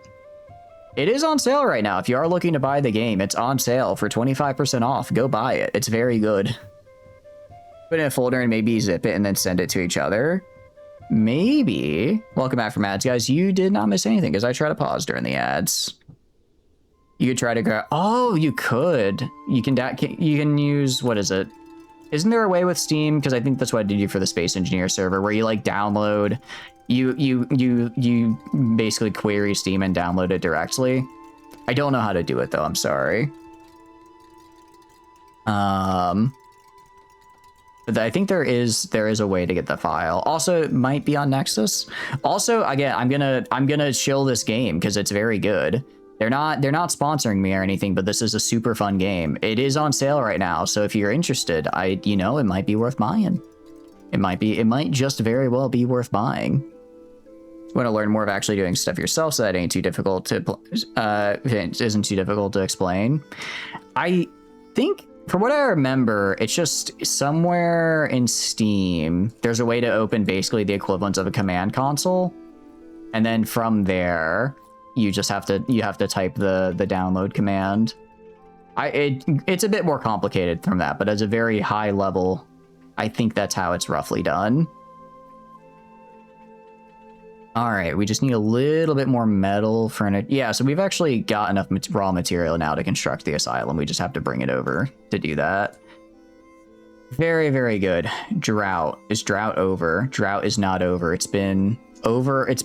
It is on sale right now. If you are looking to buy the game, it's on sale for 25% off. Go buy it. It's very good. Put in a folder and maybe zip it and then send it to each other. Maybe. Welcome back from ads, guys. You did not miss anything because I try to pause during the ads. You could try to go. Oh, you could. You can use, what is it? Isn't there a way with Steam? Because I think that's what I did you for the Space Engineer server, where you like download, you basically query Steam and download it directly. I don't know how to do it though. I'm sorry. But I think there is a way to get the file. Also, it might be on Nexus. Also, again, I'm gonna shill this game because it's very good. They're not sponsoring me or anything, but this is a super fun game. It is on sale right now, so if you're interested, it might be worth buying. It might just very well be worth buying. You want to learn more of actually doing stuff yourself, so that ain't too difficult to isn't too difficult to explain. I think, from what I remember, it's just somewhere in Steam, there's a way to open basically the equivalent of a command console, and then from there, you have to type the download command. It's a bit more complicated from that, but at a very high level, I think that's how it's roughly done. All right, we just need a little bit more metal for an... Yeah, so we've actually got enough raw material now to construct the asylum. We just have to bring it over to do that. Very, very good. Drought. Is drought over? Drought is not over. It's been over. Has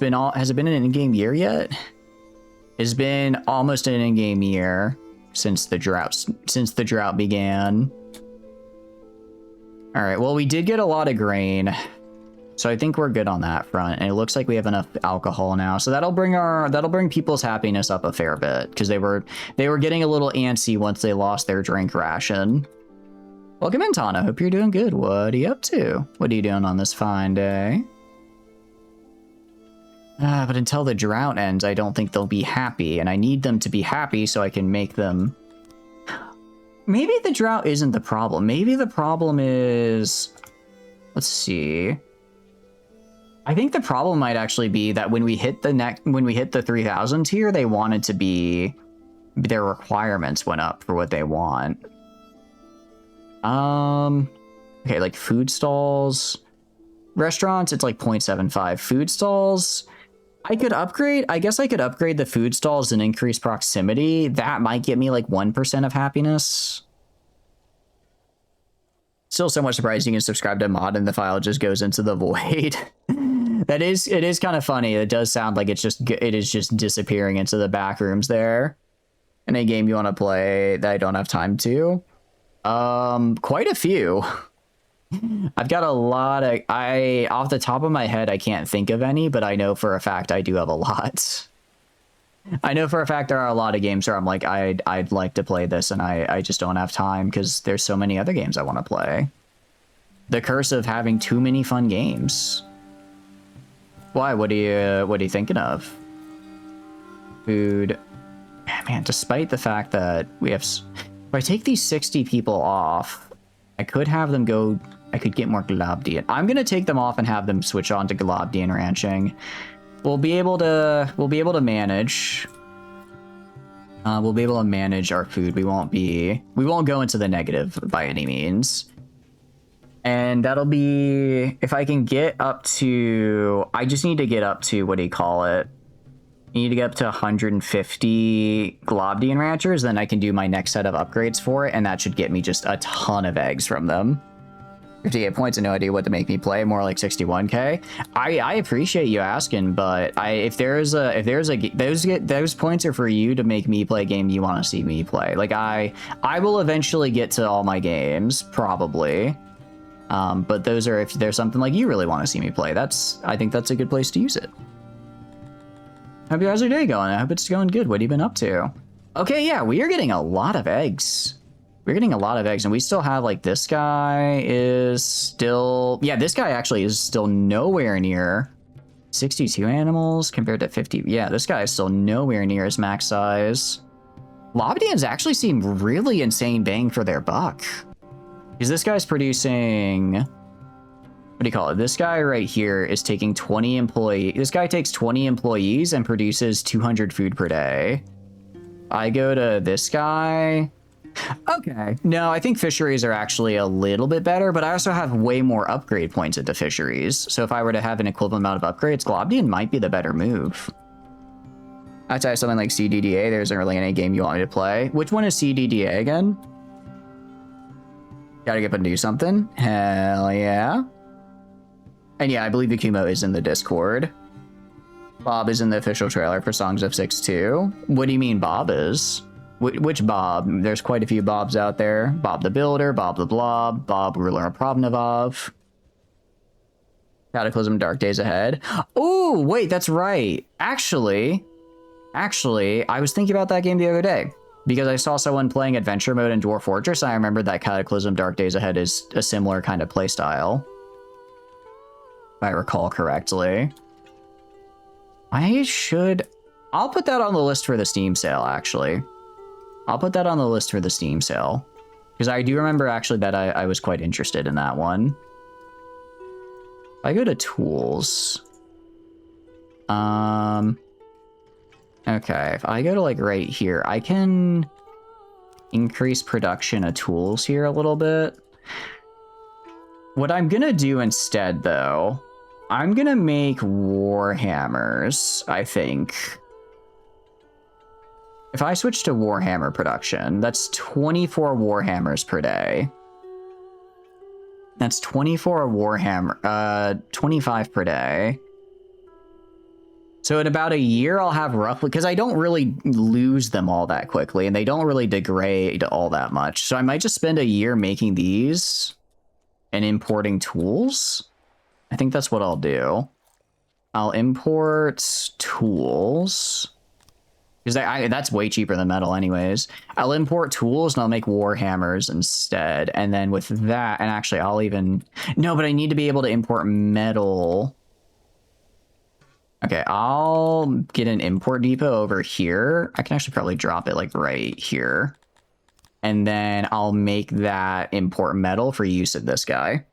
it been an in-game year yet? It's been almost an in-game year since the drought began. All right, well, we did get a lot of grain, so I think we're good on that front. And it looks like we have enough alcohol now, so that'll bring people's happiness up a fair bit, because they were getting a little antsy once they lost their drink ration. Welcome in, Tana. Hope you're doing good. What are you up to? What are you doing on this fine day? But until the drought ends, I don't think they'll be happy, and I need them to be happy so I can make them... Maybe the drought isn't the problem. Maybe the problem is... Let's see. I think the problem might actually be that when we hit the 3000 tier, they wanted to be... Their requirements went up for what they want. Okay, like food stalls. Restaurants, it's like 0.75. Food stalls... I guess I could upgrade the food stalls and increase proximity. That might get me like 1% of happiness. Still somewhat surprised you can subscribe to a mod and the file just goes into the void. It is kind of funny. It does sound like it is just disappearing into the back rooms there. In a game you want to play that I don't have time to. Quite a few. I've got a lot of, off the top of my head, I can't think of any, but I know for a fact I do have a lot. I know for a fact there are a lot of games where I'm like, I'd like to play this and I just don't have time because there's so many other games I want to play. The curse of having too many fun games. Why? What are you thinking of? Food. Man, despite the fact that we have, if I take these 60 people off, I could have them go, I could get more Globdien. I'm gonna take them off and have them switch on to Globdien ranching. We'll be able to manage. We'll be able to manage our food. We won't go into the negative by any means. And that'll be, if I can get up to, I just need to get up to, what do you call it? I need to get up to 150 Globdien ranchers, then I can do my next set of upgrades for it, and that should get me just a ton of eggs from them. 58 points and no idea what to make me play, more like 61k. I appreciate you asking, but if those points are for you to make me play a game you want to see me play. Like I will eventually get to all my games, probably. But those are if there's something like you really want to see me play. I think that's a good place to use it. How's your day going? I hope it's going good. What have you been up to? Okay, yeah, we are getting a lot of eggs. We're getting a lot of eggs, and we still have, like, this guy is still... Yeah, this guy actually is still nowhere near 62 animals compared to 50. Yeah, this guy is still nowhere near his max size. Globdiens actually seem really insane bang for their buck. Because this guy's producing... What do you call it? This guy right here is taking 20 employees. This guy takes 20 employees and produces 200 food per day. I go to this guy... Okay. No, I think fisheries are actually a little bit better, but I also have way more upgrade points into fisheries. So if I were to have an equivalent amount of upgrades, Globdien might be the better move. Outside of something like CDDA, there isn't really any game you want me to play. Which one is CDDA again? Gotta get up and do something. Hell yeah. And yeah, I believe Akumo is in the Discord. Bob is in the official trailer for Songs of 6-2. What do you mean Bob is? Which Bob? There's quite a few Bobs out there. Bob the Builder, Bob the Blob, Bob Ruler of Probnivov. Cataclysm Dark Days Ahead. Oh, wait, that's right. Actually, I was thinking about that game the other day because I saw someone playing Adventure Mode in Dwarf Fortress. And I remembered that Cataclysm Dark Days Ahead is a similar kind of playstyle, if I recall correctly. I'll put that on the list for the Steam sale, actually. I'll put that on the list for the Steam sale. Because I do remember, actually, that I was quite interested in that one. If I go to tools... Okay, if I go to, like, right here, I can increase production of tools here a little bit. What I'm gonna do instead, though... I'm gonna make Warhammers, I think. If I switch to Warhammer production, that's 24 Warhammers per day. That's 24 Warhammer, 25 per day. So in about a year, I'll have roughly, because I don't really lose them all that quickly, and they don't really degrade all that much. So I might just spend a year making these and importing tools. I think that's what I'll do. I'll import tools. Because that's way cheaper than metal anyways. I'll import tools and I'll make Warhammers instead. And then with that, and actually I'll even... No, but I need to be able to import metal. Okay, I'll get an import depot over here. I can actually probably drop it like right here. And then I'll make that import metal for use of this guy.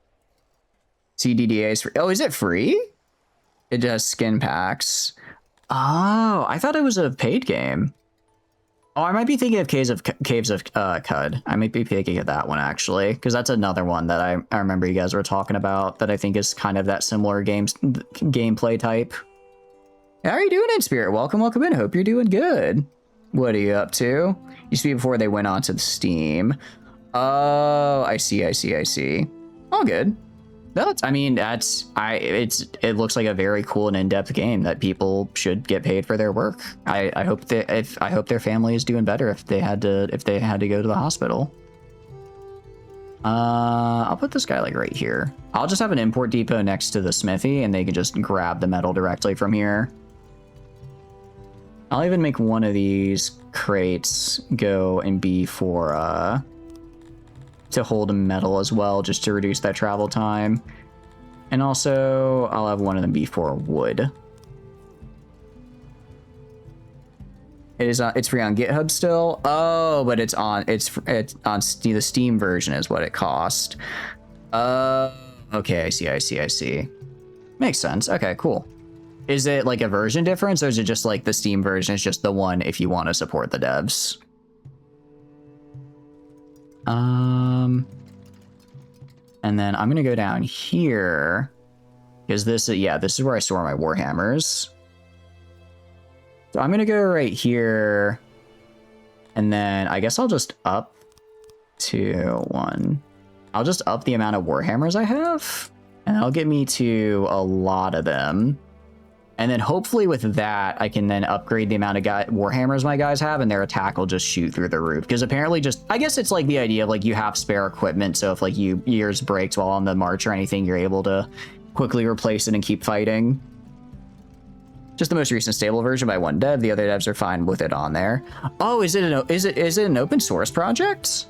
CDDA is free. Oh, is it free? It has skin packs. Oh, I thought it was a paid game. Oh, I might be thinking of Caves of Cud. I might be thinking of that one, actually, because that's another one that I remember you guys were talking about that I think is kind of that similar gameplay type. How are you doing, in Spirit? Welcome in. Hope you're doing good. What are you up to? Used to be before they went on to the Steam. Oh, I see. All good. No, it looks like a very cool and in-depth game that people should get paid for their work. I hope their family is doing better if they had to go to the hospital. I'll put this guy like right here. I'll just have an import depot next to the smithy and they can just grab the metal directly from here. I'll even make one of these crates go and be for, to hold metal as well, just to reduce that travel time. And also, I'll have one of them be for wood. It's free on GitHub still. Oh, but it's on the Steam version is what it cost. Okay, I see. Makes sense. Okay, cool. Is it like a version difference, or is it just like the Steam version is just the one if you want to support the devs? And then I'm gonna go down here because this is where I store my Warhammers. So I'm gonna go right here, and then I guess I'll just up to 1. I'll just up the amount of Warhammers I have, and that'll get me to a lot of them. And then hopefully with that, I can then upgrade the amount of Warhammers my guys have, and their attack will just shoot through the roof. Because apparently I guess it's like the idea of like you have spare equipment, so if like yours breaks while on the march or anything, you're able to quickly replace it and keep fighting. Just the most recent stable version by one dev. The other devs are fine with it on there. Oh, is it an open source project?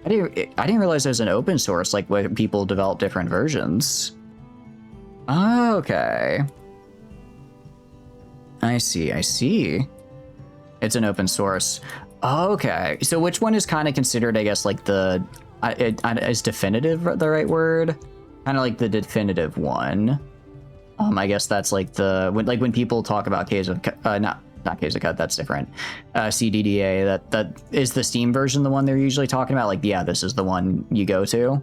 I didn't realize there's an open source, like where people develop different versions. Okay. I see. It's an open source. Okay. So which one is kind of considered, I guess, like is definitive the right word? Kind of like the definitive one. I guess that's like when people talk about Caves of not Caves of Cut, that's different. CDDA, that is the Steam version, the one they're usually talking about. Like, yeah, this is the one you go to.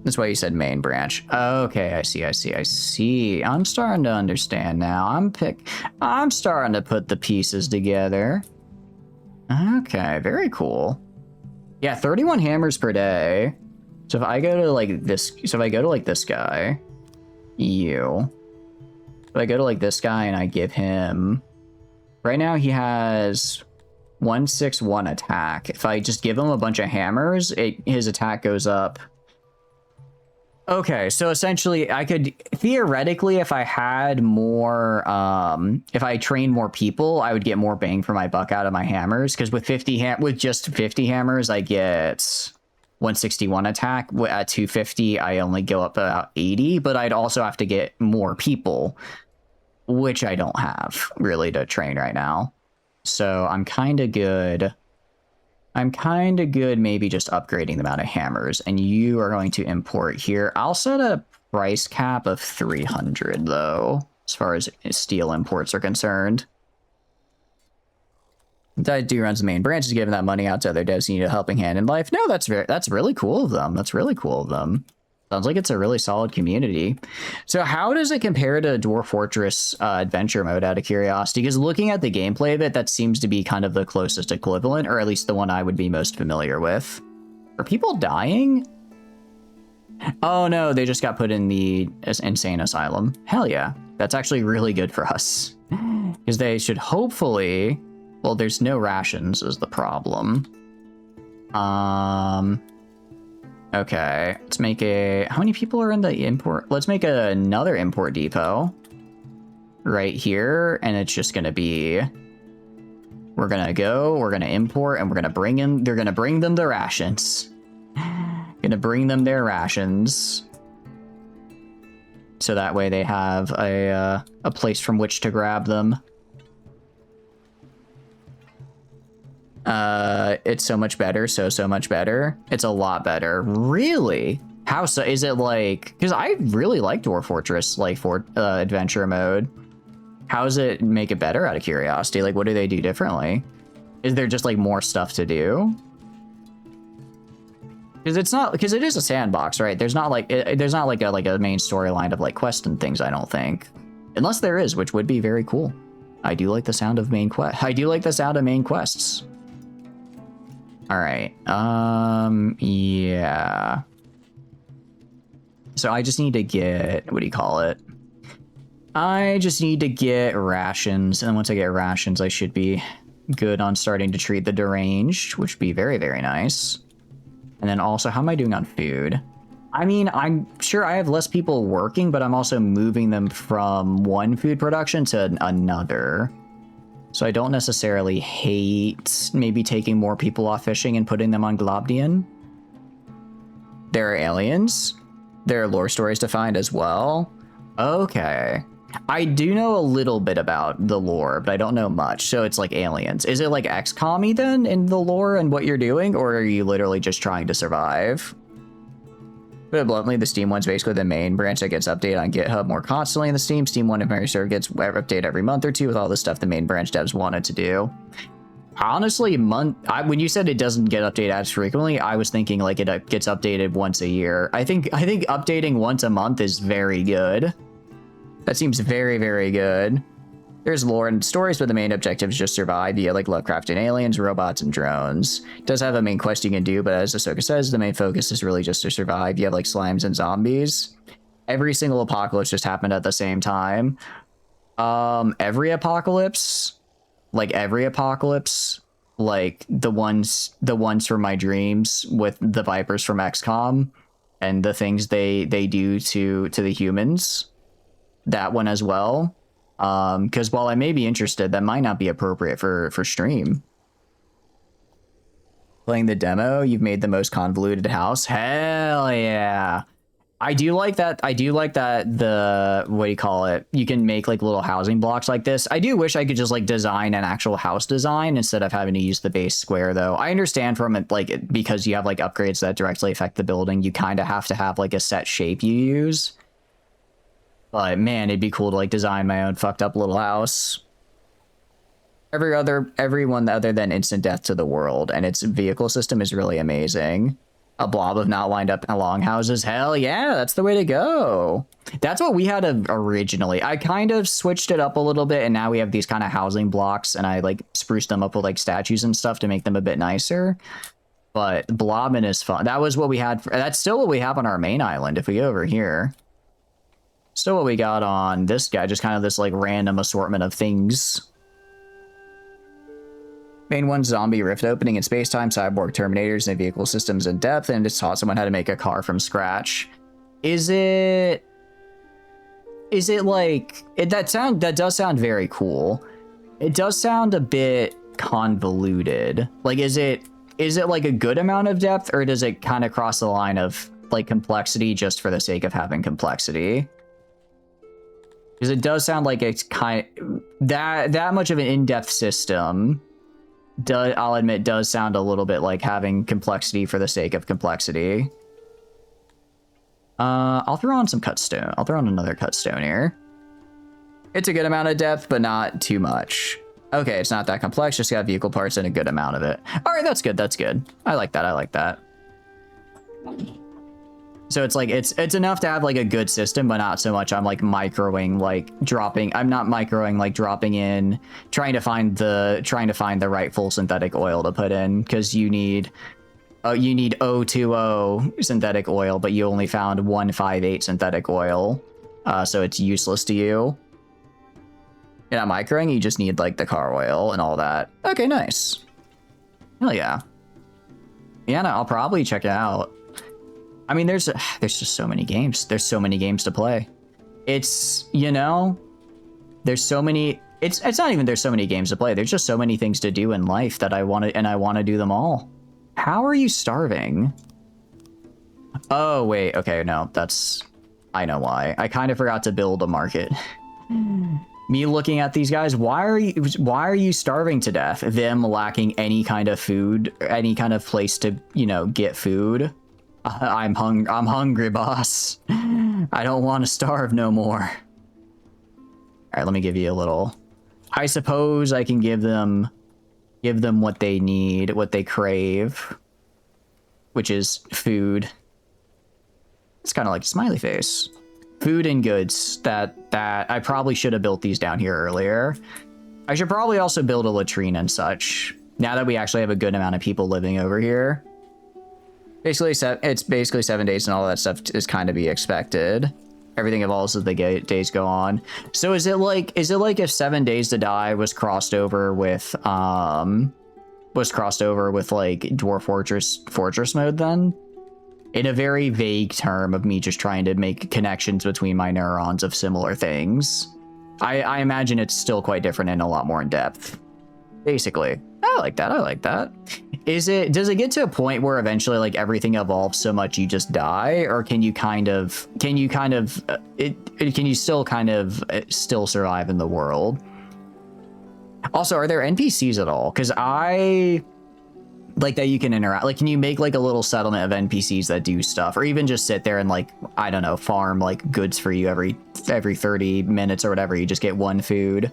That's why you said main branch. Okay, I see. I'm starting to understand now. I'm starting to put the pieces together. Okay, very cool. Yeah, 31 hammers per day. So if I go to like this, this guy, if I go to like this guy and I give him, right now he has 161 attack. If I just give him a bunch of hammers, his attack goes up. Okay, so essentially I could theoretically, if I had more, if I trained more people, I would get more bang for my buck out of my hammers. Because with just 50 hammers, I get 161 attack. At 250, I only go up about 80, but I'd also have to get more people, which I don't have really to train right now. So I'm kind of good. Maybe just upgrading the amount of hammers, and you are going to import here. I'll set a price cap of 300 though, as far as steel imports are concerned. That do runs the main branches, giving that money out to other devs who need a helping hand in life. No, that's really cool of them. Sounds like it's a really solid community. So how does it compare to Dwarf Fortress adventure mode, out of curiosity? Because looking at the gameplay of it, that seems to be kind of the closest equivalent, or at least the one I would be most familiar with. Are people dying? Oh no, they just got put in the insane asylum. Hell yeah. That's actually really good for us. Because they should hopefully... Well, there's no rations is the problem. Okay, let's make how many people are in the import? Let's make another import depot right here, and it's just gonna be, we're gonna import, and they're gonna bring them the rations. Gonna bring them their rations. So that way they have a place from which to grab them. It's so much better, so much better. It's a lot better. Really? How so? Is it like, because I really like Dwarf Fortress, like for adventure mode. How does it make it better, out of curiosity? Like, what do they do differently? Is there just like more stuff to do? Because it is a sandbox, right? There's not like a main storyline of like quests and things, I don't think. Unless there is, which would be very cool. I do like the sound of main quests. All right. Yeah. So I just need to get, what do you call it? I just need to get rations, and then once I get rations, I should be good on starting to treat the deranged, which would be very, very nice. And then also, how am I doing on food? I mean, I'm sure I have less people working, but I'm also moving them from one food production to another. So I don't necessarily hate maybe taking more people off fishing and putting them on Globdien. There are aliens. There are lore stories to find as well. Okay. I do know a little bit about the lore, but I don't know much. So it's like aliens. Is it like XCOM-y then in the lore and what you're doing? Or are you literally just trying to survive? But bluntly, the Steam one's basically the main branch that gets updated on GitHub more constantly in the Steam. Steam 1 and Mary Server gets updated every month or two with all the stuff the main branch devs wanted to do. Honestly, when you said it doesn't get updated as frequently, I was thinking like it gets updated once a year. I think updating once a month is very good. That seems very, very good. There's lore and stories, but the main objective is just survive via like Lovecraftian aliens, robots, and drones. It does have a main quest you can do, but as Ahsoka says, the main focus is really just to survive. You have like slimes and zombies. Every single apocalypse just happened at the same time. Every apocalypse, like the ones from my dreams with the Vipers from XCOM and the things they do to the humans. That one as well. Because while I may be interested, that might not be appropriate for stream. Playing the demo, you've made the most convoluted house. Hell yeah. I do like that. What do you call it? You can make like little housing blocks like this. I do wish I could just like design an actual house design instead of having to use the base square though. I understand from it, like, because you have like upgrades that directly affect the building, you kind of have to have like a set shape you use. But man, it'd be cool to like design my own fucked up little house. Everyone other than instant death to the world, and its vehicle system is really amazing. A blob of not lined up longhouses. Hell yeah, that's the way to go. That's what we had originally. I kind of switched it up a little bit, and now we have these kind of housing blocks, and I like spruced them up with like statues and stuff to make them a bit nicer. But blobbing is fun. That was what we had. That's still what we have on our main island. If we go over here. Still what we got on this guy, just kind of this like random assortment of things. Main one, zombie rift opening in space-time, cyborg terminators, and vehicle systems in depth, and just taught someone how to make a car from scratch. Is it like that does sound very cool. It does sound a bit convoluted. Like is it like a good amount of depth, or does it kind of cross the line of like complexity just for the sake of having complexity? Because it does sound like it's kind of that much of an in-depth system. I'll admit, does sound a little bit like having complexity for the sake of complexity. I'll throw on some cut stone. I'll throw on another cut stone here. It's a good amount of depth, but not too much. Okay, it's not that complex. Just got vehicle parts and a good amount of it. All right, that's good. That's good. I like that. I like that. So it's like it's enough to have like a good system, but not so much I'm like microing, like dropping. I'm not microing, like dropping in, trying to find the right full synthetic oil to put in, because you need O2O synthetic oil, but you only found 158 synthetic oil, so it's useless to you. You're not microing, you just need like the car oil and all that. Okay, nice. Hell yeah. Yeah, no, I'll probably check it out. I mean, there's just so many games. There's so many games to play. It's, you know, there's so many. It's not even there's so many games to play. There's just so many things to do in life that I want to do them all. How are you starving? Oh, wait. Okay, no, I know why. I kind of forgot to build a market. Me looking at these guys, why are you starving to death? Them lacking any kind of food, any kind of place to, you know, get food. I'm hungry, boss. I don't want to starve no more. All right, let me give you a little. I suppose I can give them what they need, what they crave, which is food. It's kind of like a smiley face. Food and goods that I probably should have built these down here earlier. I should probably also build a latrine and such. Now that we actually have a good amount of people living over here. Basically, it's basically 7 days, and all that stuff is kind of be expected. Everything evolves as the days go on. So is it like if 7 days to die was crossed over with was crossed over with like Dwarf Fortress mode then. In a very vague term of me just trying to make connections between my neurons of similar things. I imagine it's still quite different and a lot more in depth. Basically. I like that. I like that. Does it get to a point where eventually like everything evolves so much you just die, or can you still survive in the world? Also, are there NPCs at all? Because I like that you can interact. Like, can you make like a little settlement of NPCs that do stuff, or even just sit there and like, I don't know, farm like goods for you every 30 minutes or whatever? You just get one food.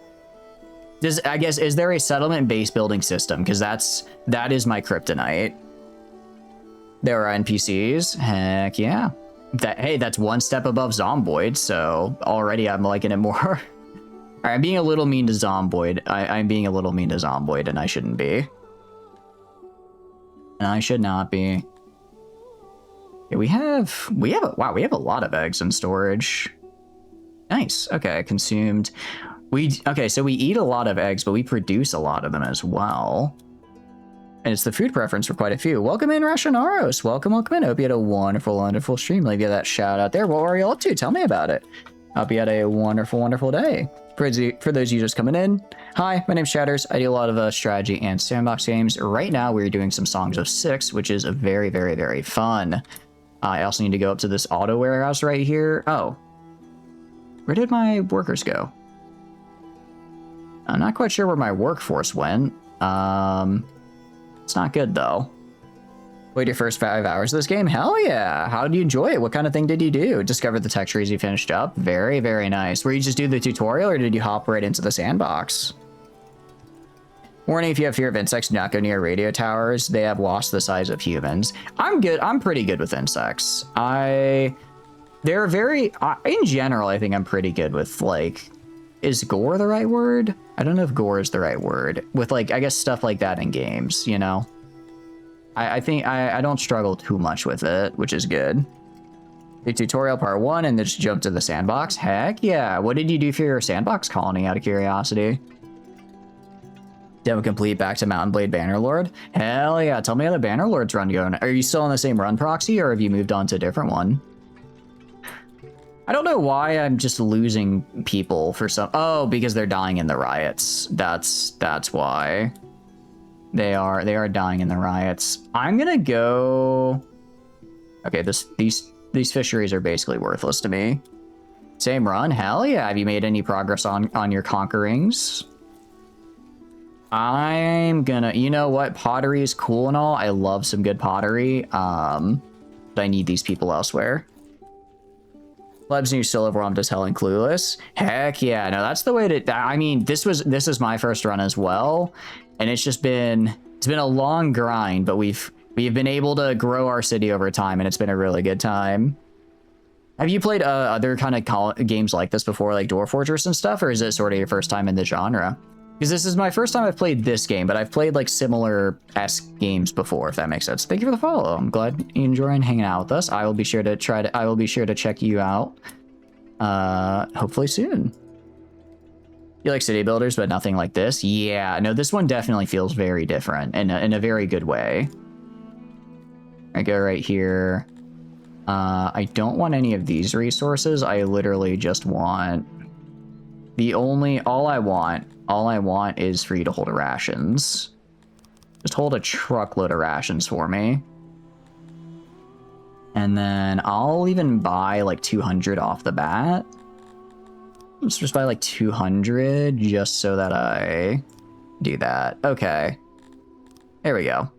I guess, is there a settlement-based building system? Because that is my kryptonite. There are NPCs. Heck yeah. Hey, that's one step above Zomboid, so already I'm liking it more. All right, I'm being a little mean to Zomboid. I'm being a little mean to Zomboid, and I shouldn't be. And I should not be. Yeah, we have a lot of eggs in storage. Nice. Okay, consumed. Okay, so we eat a lot of eggs, but we produce a lot of them as well. And it's the food preference for quite a few. Welcome in, Rashanaros. Welcome in. Hope you had a wonderful, wonderful stream. Leave you that shout out there. What were you up to? Tell me about it. Hope you had a wonderful, wonderful day. For those of you just coming in, hi, my name's Shatters. I do a lot of strategy and sandbox games. Right now, we're doing some Songs of Six, which is very, very, very fun. I also need to go up to this auto warehouse right here. Oh, where did my workers go? I'm not quite sure where my workforce went. It's not good though. Played your first 5 hours of this game? Hell yeah! How did you enjoy it? What kind of thing did you do? Discovered the tech trees you finished up? Very, very nice. Were you just do the tutorial, or did you hop right into the sandbox? Warning, if you have fear of insects, do not go near radio towers. They have wasps the size of humans. I'm good. I'm pretty good with insects. In general, I think I'm pretty good with, like, is gore the right word? I don't know if gore is the right word. With, like, I guess stuff like that in games, you know? I think I don't struggle too much with it, which is good. The tutorial part 1 and then just jump to the sandbox? Heck yeah. What did you do for your sandbox colony, out of curiosity? Demo complete, back to Mountain Blade Bannerlord? Hell yeah. Tell me how the Bannerlord's run going. Are you still on the same run proxy, or have you moved on to a different one? I don't know why I'm just losing people for some... Oh, because they're dying in the riots. That's why. They are dying in the riots. I'm gonna go... Okay, these fisheries are basically worthless to me. Same run? Hell yeah. Have you made any progress on your conquerings? I'm gonna... You know what? Pottery is cool and all. I love some good pottery. But I need these people elsewhere. Lebs, and you still overwhelmed as hell and clueless? Heck yeah. No, that's the way to... I mean, this is my first run as well. And it's been a long grind, but we've been able to grow our city over time, and it's been a really good time. Have you played other kind of games like this before, like Dwarf Fortress and stuff, or is it sort of your first time in the genre? Because this is my first time I've played this game, but I've played like similar-esque games before, if that makes sense. Thank you for the follow. I'm glad you enjoying hanging out with us. I will be sure to check you out hopefully soon. You like city builders, but nothing like this? Yeah, no, this one definitely feels very different in a very good way. I go right here. I don't want any of these resources. I literally just want... All I want is for you to hold rations. Just hold a truckload of rations for me. And then I'll even buy like 200 off the bat. Let's just buy like 200 just so that I do that. Okay. There we go.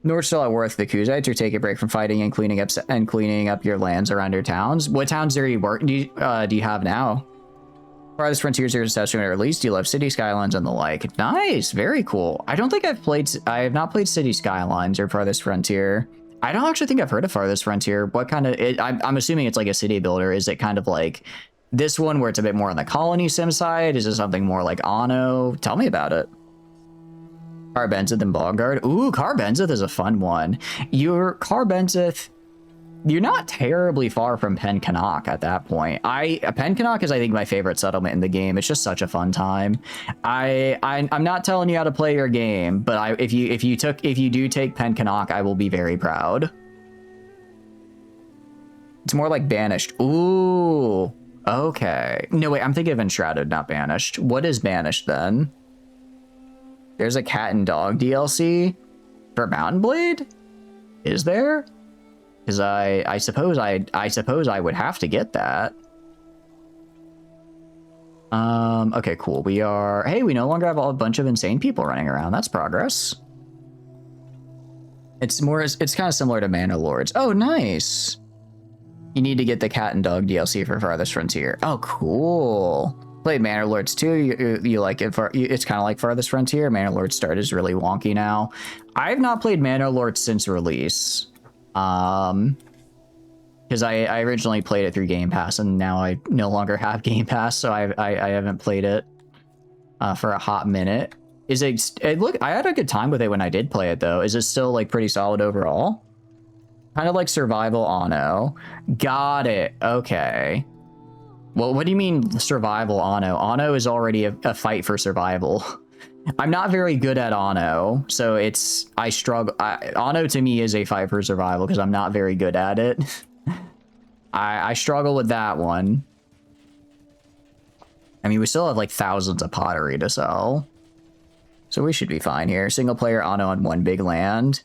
North still at Worth the Kuzite to take a break from fighting and cleaning up your lands around your towns. What towns do you have now? Farthest Frontiers are to or at least you love City Skylines and the like. Nice, very cool. I have not played City Skylines or Farthest Frontier. I don't actually think I've heard of Farthest Frontier. What kind of... I'm assuming it's like a city builder. Is it kind of like this one where it's a bit more on the colony sim side? Is it something more like Anno? Tell me about it. Carbenzith and Bogard. Ooh, Carbenzith is a fun one. Your Carbenzith... You're not terribly far from Pencanak at that point. Pencanak is, I think, my favorite settlement in the game. It's just such a fun time. I'm not telling you how to play your game, but if you do take Pencanak, I will be very proud. It's more like Banished. Ooh, okay. No, wait, I'm thinking of Enshrouded, not Banished. What is Banished then? There's a cat and dog DLC for Mountain Blade? Is there? Because I suppose I would have to get that. Okay, cool. Hey, we no longer have a bunch of insane people running around. That's progress. It's kind of similar to Mana Lords. Oh, nice. You need to get the cat and dog DLC for Farthest Frontier. Oh, cool. Played Mana Lords too. You like it? It's kind of like Farthest Frontier. Mana Lords Start is really wonky now. I've not played Mana Lords since release. Because I originally played it through Game Pass, and now I no longer have Game Pass, so I haven't played it for a hot minute. Look, I had a good time with it when I did play it, though. Is it still like pretty solid overall? Kind of like Survival Anno. Got it. Okay. Well, what do you mean Survival Anno? Anno is already a fight for survival. I'm not very good at Anno, so I struggle. Anno to me is a fight for survival because I'm not very good at it. I struggle with that one. I mean, we still have like thousands of pottery to sell, so we should be fine here. Single player Anno on one big land.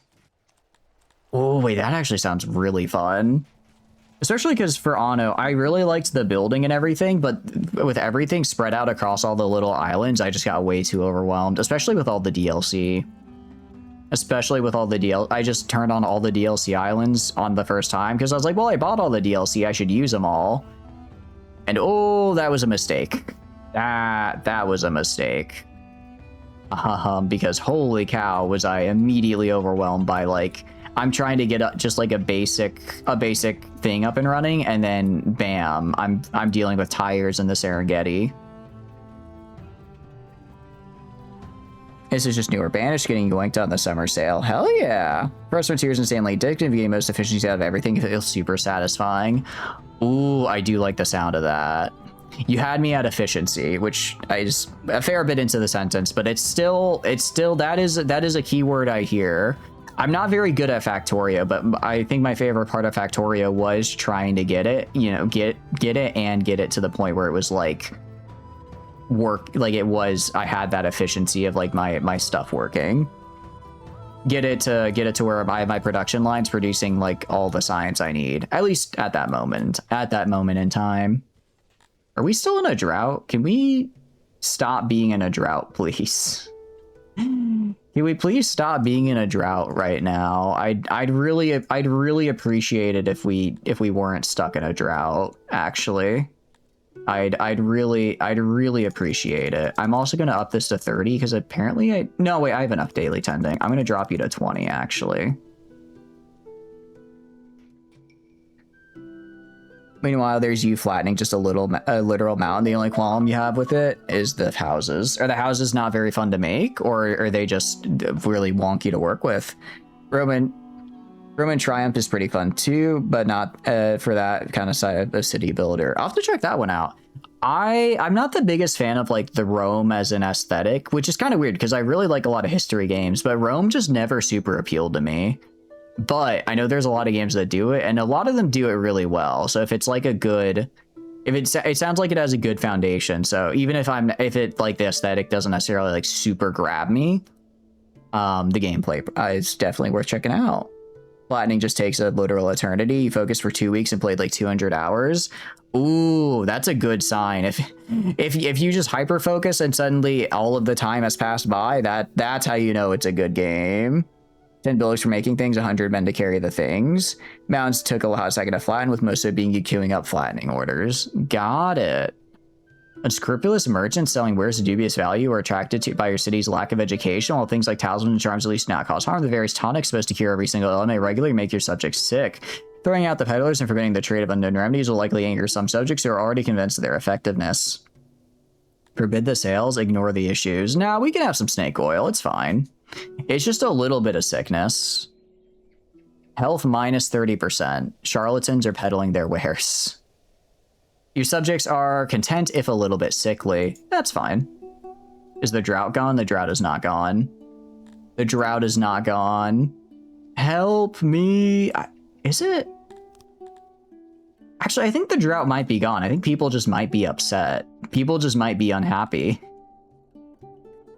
Oh wait, that actually sounds really fun. Especially because for Anno, I really liked the building and everything, but with everything spread out across all the little islands, I just got way too overwhelmed, especially with all the DLC. I just turned on all the DLC islands on the first time, because I was like, well, I bought all the DLC, I should use them all. And oh, that was a mistake. That was a mistake. Because holy cow, was I immediately overwhelmed by, like, I'm trying to get just like a basic thing up and running, and then bam, I'm dealing with tires in the Serengeti. This is just newer. Banished getting yoinked on the summer sale. Hell yeah. First Frontier is insanely addictive. You get most efficiency out of everything. It feels super satisfying. Ooh, I do like the sound of that. You had me at efficiency, which I just a fair bit into the sentence, but it's still that is a keyword I hear. I'm not very good at Factorio, but I think my favorite part of Factorio was trying to get it, get it and get it to the point where it was like I had that efficiency of like my stuff working. Get it to where I have my production lines producing like all the science I need, at least at that moment in time. Are we still in a drought? Can we stop being in a drought, please? Can we please stop being in a drought right now? I'd really appreciate it if we weren't stuck in a drought, actually. I'd really appreciate it. I'm also gonna up this to 30 because apparently no wait, I have enough daily tending. I'm gonna drop you to 20 actually. Meanwhile, there's you flattening just a literal mountain. The only qualm you have with it is the houses. Are the houses not very fun to make, or are they just really wonky to work with? Roman Triumph is pretty fun too, but not for that kind of side of city builder. I'll have to check that one out. I'm not the biggest fan of like the Rome as an aesthetic, which is kind of weird because I really like a lot of history games, but Rome just never super appealed to me. But I know there's a lot of games that do it, and a lot of them do it really well. So if it's like it sounds like it has a good foundation. So even if it like the aesthetic doesn't necessarily like super grab me, the gameplay is definitely worth checking out. Flattening just takes a literal eternity. You focused for 2 weeks and played like 200 hours. Ooh, that's a good sign. If you just hyper focus and suddenly all of the time has passed by, that's how you know it's a good game. 10 builders for making things, 100 men to carry the things. Mountains took a hot second to flatten, with most of it being you queuing up flattening orders. Got it. Unscrupulous merchants selling wares of dubious value are attracted to by your city's lack of education, while things like talismans and charms at least not cause harm. The various tonics supposed to cure every single element regularly make your subjects sick. Throwing out the peddlers and forbidding the trade of unknown remedies will likely anger some subjects who are already convinced of their effectiveness. Forbid the sales, ignore the issues. Nah, we can have some snake oil, it's fine. It's just a little bit of sickness. Health minus 30%. Charlatans are peddling their wares. Your subjects are content if a little bit sickly. That's fine. Is the drought gone? The drought is not gone. The drought is not gone. Help me. Is it? Actually, I think the drought might be gone. I think people just might be upset. People just might be unhappy.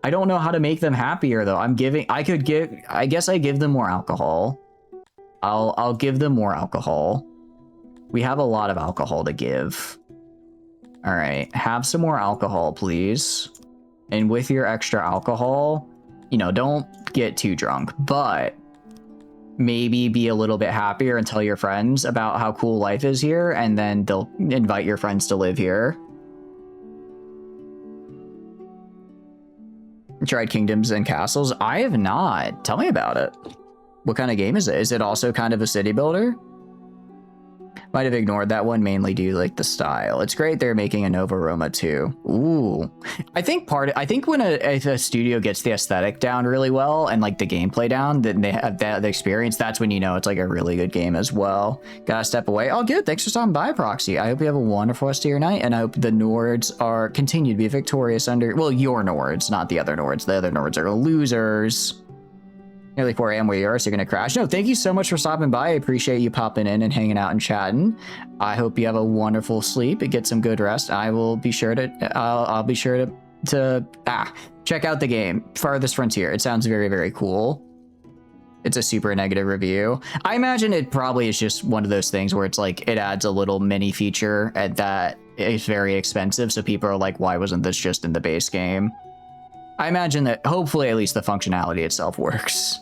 I don't know how to make them happier though. I guess I give them more alcohol. I'll give them more alcohol. We have a lot of alcohol to give. All right, have some more alcohol, please. And with your extra alcohol, you know, don't get too drunk, but maybe be a little bit happier and tell your friends about how cool life is here, and then they'll invite your friends to live here. Tried Kingdoms and Castles? I have not. Tell me about it. What kind of game is it? Is it also kind of a city builder? Might have ignored that one, mainly due to like the style. It's great they're making a Nova Roma too. Ooh. I think when a studio gets the aesthetic down really well and like the gameplay down, then they have the experience, that's when you know it's like a really good game as well. Gotta step away. Oh good, thanks for stopping by, Proxy. I hope you have a wonderful rest of your night, and I hope the Nords continue to be victorious under, well, your Nords, not the other Nords. The other Nords are losers. Nearly 4 a.m. where you are, so you're gonna crash. No, thank you so much for stopping by. I appreciate you popping in and hanging out and chatting. I hope you have a wonderful sleep and get some good rest. I will be sure to, I'll be sure to check out the game, Farthest Frontier. It sounds very, very cool. It's a super negative review. I imagine it probably is just one of those things where it's like, it adds a little mini feature that is very expensive. So people are like, why wasn't this just in the base game? I imagine that hopefully at least the functionality itself works.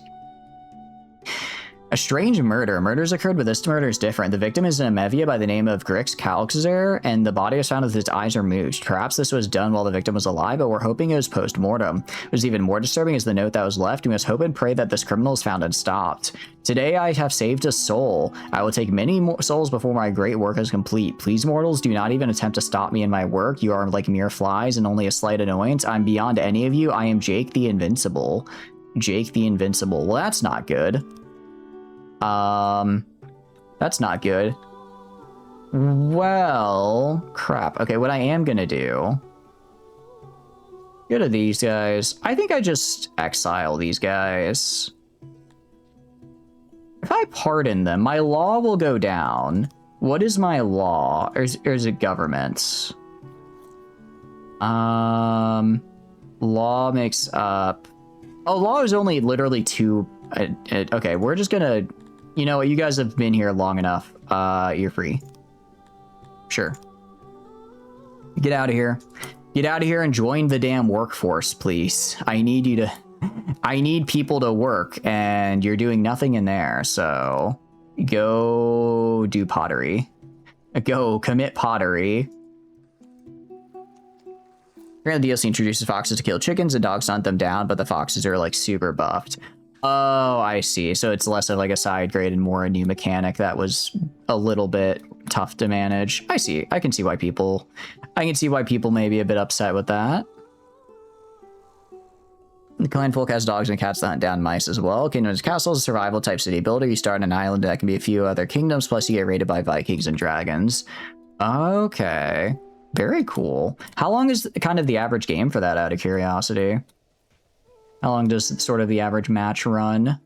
A strange murder. Murders occurred, but this murder is different. The victim is an Amevia by the name of Grix Kalxer, and the body was found with its eyes removed. Perhaps this was done while the victim was alive, but we're hoping it was post-mortem. What was even more disturbing is the note that was left. We must hope and pray that this criminal is found and stopped. Today I have saved a soul. I will take many more souls before my great work is complete. Please, mortals, do not even attempt to stop me in my work. You are like mere flies and only a slight annoyance. I'm beyond any of you. I am Jake the Invincible. Jake the Invincible. Well, that's not good. That's not good. Well, crap. Okay, what I am gonna do... Go to these guys. I think I just exile these guys. If I pardon them, my law will go down. What is my law? Or is it government? Law makes up... Oh, law is only literally 2... okay, we're just gonna... You know what, you guys have been here long enough. You're free. Sure. Get out of here. Get out of here and join the damn workforce, please. I need you to... I need people to work, and you're doing nothing in there, so... Go do pottery. Go commit pottery. Apparently the DLC introduces foxes to kill chickens and dogs hunt them down, but the foxes are like super buffed. Oh, I see. So it's less of like a side grade and more a new mechanic that was a little bit tough to manage. I see. I can see why people may be a bit upset with that. The clan folk has dogs and cats that hunt down mice as well. Kingdoms Castle is a survival type city builder. You start on an island that can be a few other kingdoms, plus you get raided by Vikings and dragons. Okay. Very cool. How long is kind of the average game for that, out of curiosity? How long does sort of the average match run?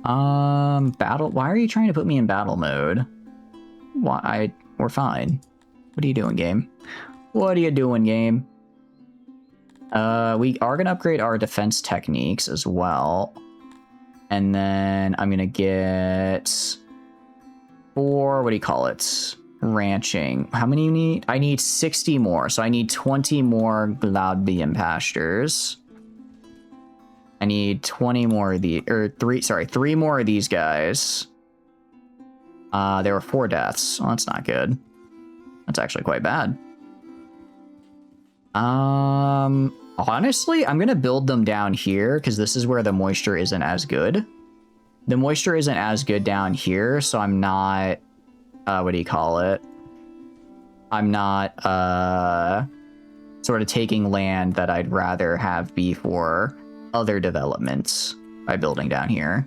Battle. Why are you trying to put me in battle mode? Why? We're fine. What are you doing, game? What are you doing, game? We are gonna upgrade our defense techniques as well. And then I'm gonna get 4, what do you call it? Ranching. How many you need? I need 60 more, so I need 20 more Globdien pastures. I need 20 more of the, or 3 more of these guys. There were 4 deaths. Well, that's not good. That's actually quite bad. Honestly, I'm gonna build them down here because this is where the moisture isn't as good. The moisture isn't as good down here, so I'm not, what do you call it? I'm not, sort of taking land that I'd rather have be for other developments by building down here.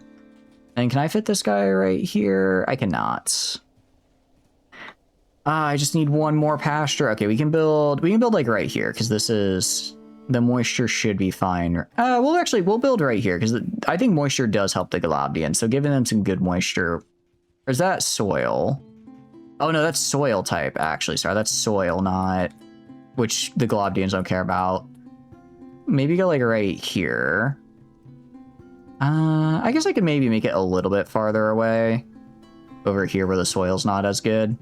And can I fit this guy right here? I cannot. I just need one more pasture. Okay, we can build like right here, because this is, the moisture should be fine. We'll build right here, because I think moisture does help the Globdiens, so giving them some good moisture. Or is that soil? Oh no, that's soil type, actually. Sorry, that's soil, not, which the Globdiens don't care about. Maybe go like right here. I guess I could maybe make it a little bit farther away. Over here where the soil's not as good.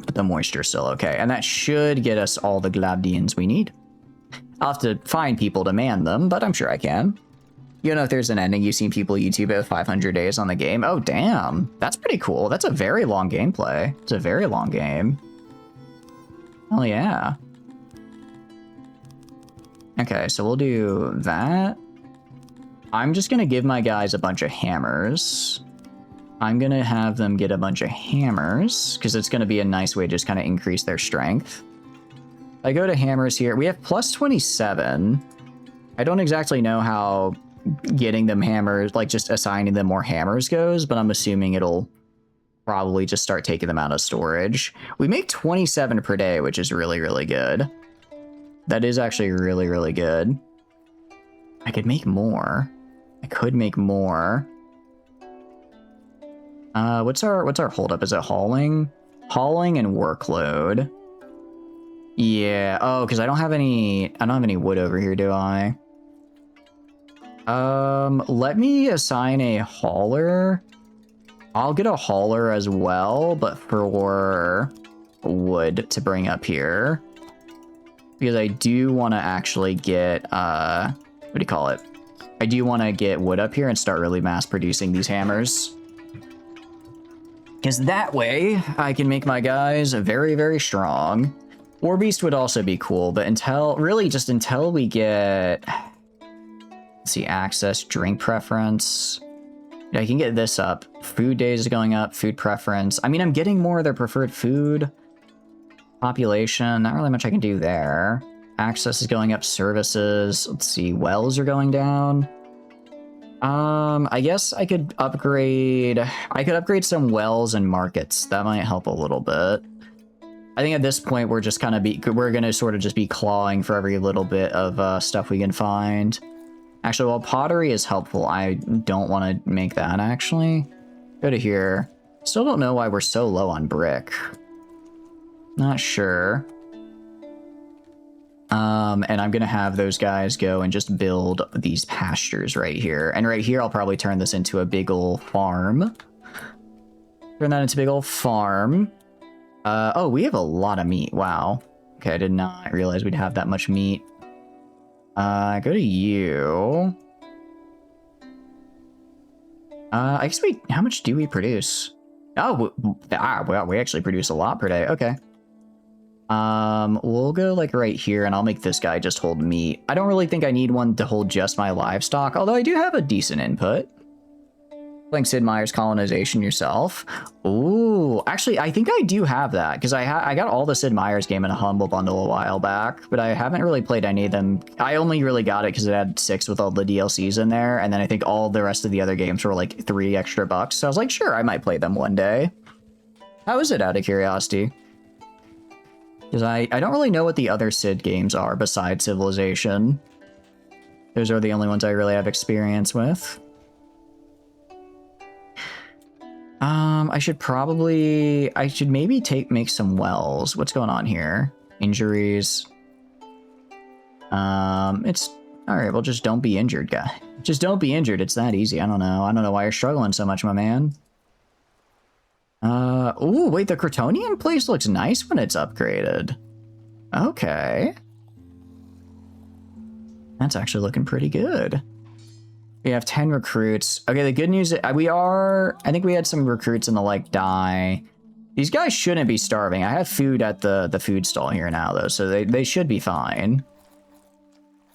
But the moisture's still okay. And that should get us all the Globdiens we need. I'll have to find people to man them, but I'm sure I can. You know, if there's an ending, you've seen people YouTube it with 500 days on the game. Oh, damn. That's pretty cool. That's a very long gameplay. It's a very long game. Oh, yeah. Okay, so we'll do that. I'm just going to give my guys a bunch of hammers. I'm going to have them get a bunch of hammers, because it's going to be a nice way to just kind of increase their strength. I go to hammers here. We have plus 27. I don't exactly know how getting them hammers, like just assigning them more hammers goes, but I'm assuming it'll probably just start taking them out of storage. We make 27 per day, which is really, really good. That is actually really, really good. I could make more. I could make more. What's our holdup? Is it hauling? Hauling and workload. Yeah. Oh, because I don't have any wood over here, do I? Let me assign a hauler. I'll get a hauler as well, but for wood to bring up here. Because I do want to actually get, what do you call it? I do want to get wood up here and start really mass producing these hammers. Because that way, I can make my guys very, very strong. War Beast would also be cool, but until we get, let's see, access, drink preference. I can get this up. Food days is going up, food preference. I mean, I'm getting more of their preferred food. Population, not really much I can do there. Access is going up, services. Let's see, wells are going down. I guess I could upgrade some wells and markets. That might help a little bit. I think at this point we're just kind of we're gonna sort of just be clawing for every little bit of stuff we can find. Actually, while pottery is helpful, I don't want to make that actually. Go to here. Still don't know why we're so low on brick. Not sure. And I'm gonna have those guys go and just build these pastures right here. And right here, I'll probably turn this into a big ol' farm. Turn that into a big ol' farm. Oh, we have a lot of meat. Wow. Okay, I did not realize we'd have that much meat. Go to you. I guess how much do we produce? Oh, we actually produce a lot per day. Okay. We'll go like right here and I'll make this guy just hold meat. I don't really think I need one to hold just my livestock, although I do have a decent input. Playing Sid Meier's Colonization yourself. Ooh, actually, I think I do have that because I got all the Sid Meier's game in a Humble Bundle a while back, but I haven't really played any of them. I only really got it because it had 6 with all the DLCs in there, and then I think all the rest of the other games were like $3 extra. So I was like, sure, I might play them one day. How is it, out of curiosity? Because I don't really know what the other Sid games are besides Civilization. Those are the only ones I really have experience with. I should maybe make some wells. What's going on here? Injuries. It's alright, well just don't be injured, guy. Just don't be injured, it's that easy. I don't know why you're struggling so much, my man. Ooh, wait, the Crotonian place looks nice when it's upgraded. Okay. That's actually looking pretty good. We have 10 recruits. Okay, the good news is I think we had some recruits in the like die. These guys shouldn't be starving. I have food at the food stall here now though, so they should be fine.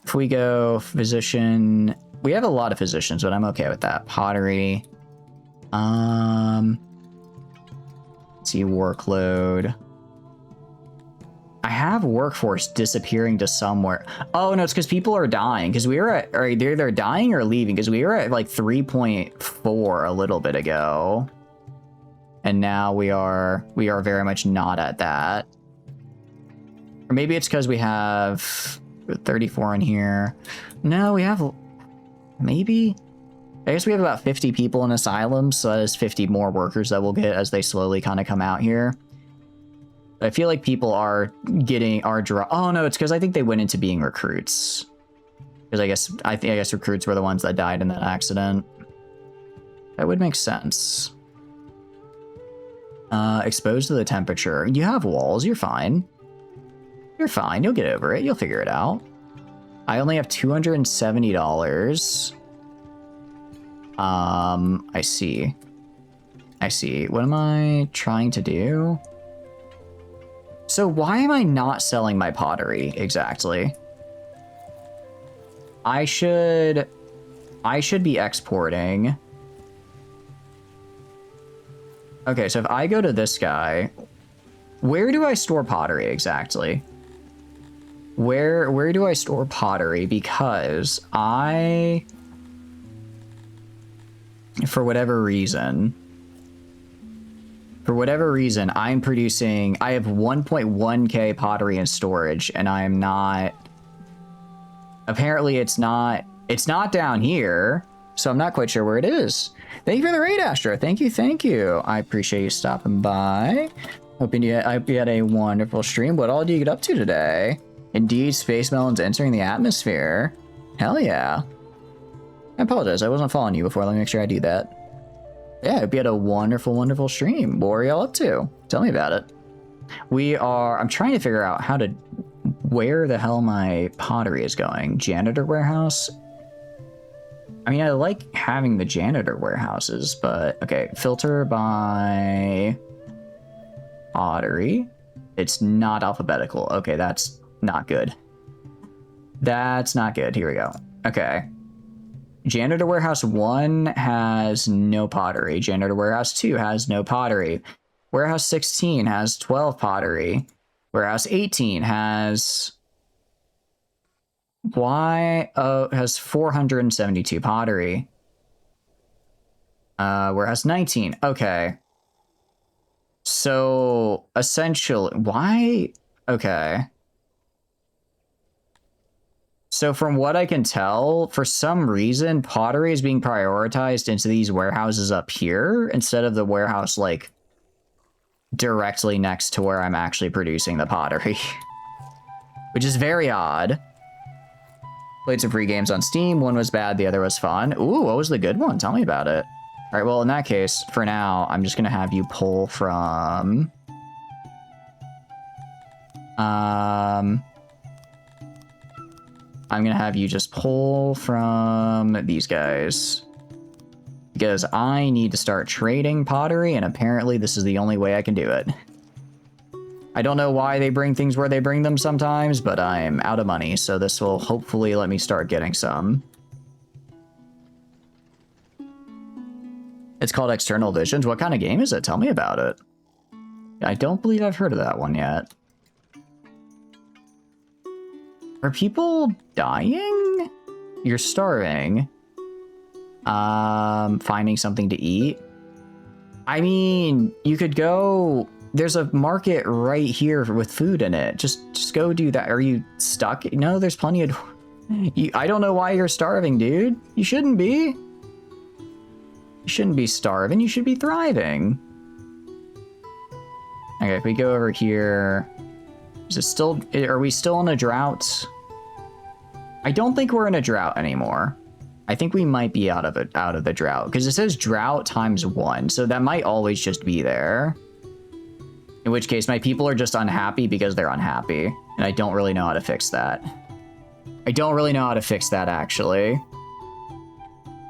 If we go physician, we have a lot of physicians, but I'm okay with that. Pottery. Let's see, workload. I have workforce disappearing to somewhere. Oh no, it's because people are dying. Because we were at, or either they're dying or leaving. Because we were at like 3.4 a little bit ago, and now we are very much not at that. Or maybe it's because we have 34 in here. No, we have maybe. I guess we have about 50 people in asylums, so that is 50 more workers that we'll get as they slowly kind of come out here. I feel like people are getting oh no, it's because I think they went into being recruits. Because I guess recruits were the ones that died in that accident. That would make sense. Exposed to the temperature. You have walls, you're fine. You're fine, you'll get over it, you'll figure it out. I only have $270. I see. What am I trying to do? So why am I not selling my pottery exactly? I should be exporting. Okay, so if I go to this guy, where do I store pottery exactly? Where do I store pottery? Because for whatever reason, I'm producing, I have 1.1k pottery in storage, and I am not, apparently it's not down here, so I'm not quite sure where it is. Thank you for the raid, Astro. Thank you. I appreciate you stopping by. Hope you had a wonderful stream. What all do you get up to today? Indeed, space melons entering the atmosphere. Hell yeah. I apologize, I wasn't following you before. Let me make sure I do that. Yeah, I hope you had a wonderful stream. What were y'all up to? Tell me about it. I'm trying to figure out where the hell my pottery is going. Janitor warehouse? I mean, I like having the janitor warehouses, but okay, filter by pottery. It's not alphabetical. Okay, that's not good. That's not good. Here we go. Okay. Janitor Warehouse 1 has no pottery. Janitor Warehouse 2 has no pottery. Warehouse 16 has 12 pottery. Warehouse 18 has... has 472 pottery. Warehouse 19. Okay. So, essentially... Why? Okay. So from what I can tell, for some reason, pottery is being prioritized into these warehouses up here instead of the warehouse, like, directly next to where I'm actually producing the pottery. Which is very odd. Played some free games on Steam. One was bad, the other was fun. Ooh, what was the good one? Tell me about it. All right, well, in that case, for now, I'm just going to have you pull from... I'm gonna have you just pull from these guys. Because I need to start trading pottery, and apparently this is the only way I can do it. I don't know why they bring things where they bring them sometimes, but I'm out of money, so this will hopefully let me start getting some. It's called External Visions. What kind of game is it? Tell me about it. I don't believe I've heard of that one yet. Are people dying? You're starving. Finding something to eat. I mean, you could go... There's a market right here with food in it. Just go do that. Are you stuck? No, there's plenty of... I don't know why you're starving, dude. You shouldn't be. You shouldn't be starving. You should be thriving. Okay, if we go over here... Is it still... Are we still in a drought? I don't think we're in a drought anymore. I think we might be out of the drought. Because it says drought ×1. So that might always just be there. In which case, my people are just unhappy because they're unhappy. And I don't really know how to fix that. I don't really know how to fix that, actually.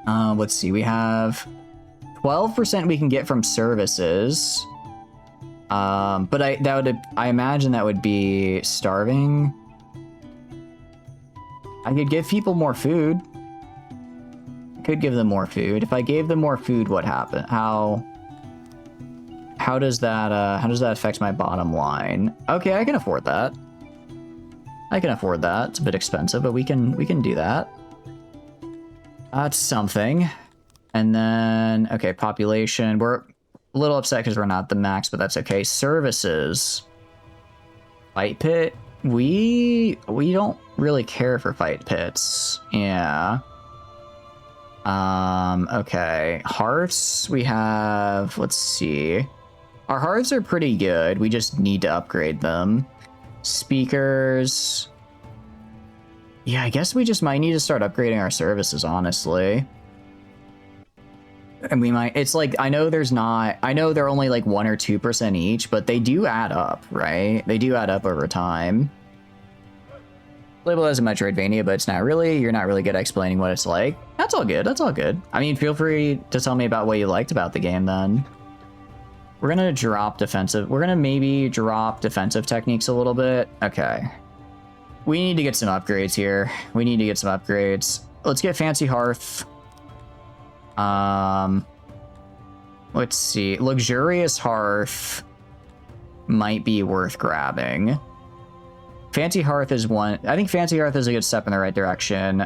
Let's see. We have 12% we can get from services. But I imagine that would be starving. I could give people more food. I could give them more food. If I gave them more food, what happened? How does that affect my bottom line? Okay, I can afford that. I can afford that. It's a bit expensive, but we can do that. That's something. And then, okay, population. We're a little upset because we're not the max, but that's okay. Services. Fight pit. We don't really care for fight pits. Yeah. Okay. Hearts, we have, let's see. Our hearts are pretty good. We just need to upgrade them. Speakers. Yeah, I guess we just might need to start upgrading our services, honestly. And we might, it's like, I know there's not, I know they're only like 1 or 2% each, but they do add up, right? They do add up over time. Label as a Metroidvania, but it's not really. You're not really good at explaining what it's like. That's all good. That's all good. I mean, feel free to tell me about what you liked about the game then. We're going to drop defensive. We're going to maybe drop defensive techniques a little bit. Okay. We need to get some upgrades here. We need to get some upgrades. Let's get Fancy Hearth. Let's see. Luxurious Hearth might be worth grabbing. Fancy Hearth is one. I think Fancy Hearth is a good step in the right direction.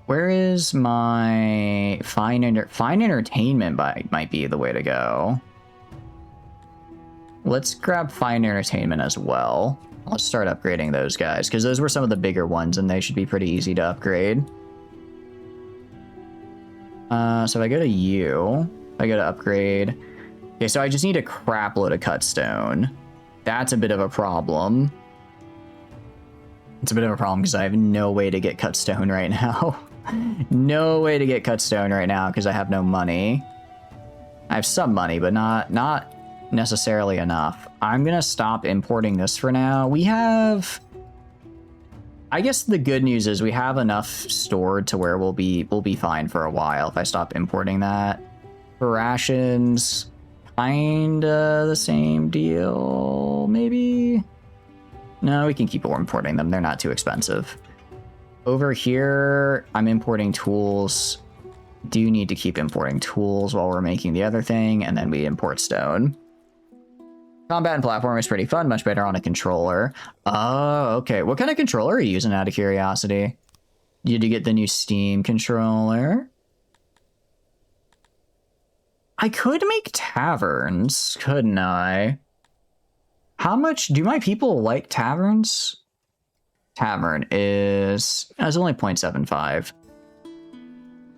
Where is my Fine Entertainment might be the way to go. Let's grab Fine Entertainment as well. Let's start upgrading those guys, because those were some of the bigger ones, and they should be pretty easy to upgrade. So if I go to you, I go to upgrade. Okay, so I just need a crap load of Cutstone. That's a bit of a problem. It's a bit of a problem because I have no way to get Cutstone right now. No way to get Cutstone right now because I have no money. I have some money, but not necessarily enough. I'm gonna stop importing this for now. We have, I guess the good news is we have enough stored to where we'll be fine for a while if I stop importing that. For rations, kinda the same deal, maybe? No, we can keep importing them. They're not too expensive. Over here, I'm importing tools. Do need to keep importing tools while we're making the other thing, and then we import stone. Combat and platform is pretty fun, much better on a controller. Oh, okay. What kind of controller are you using, out of curiosity? Did you get the new Steam controller? I could make taverns, couldn't I? How much do my people like taverns? Tavern is only 0.75.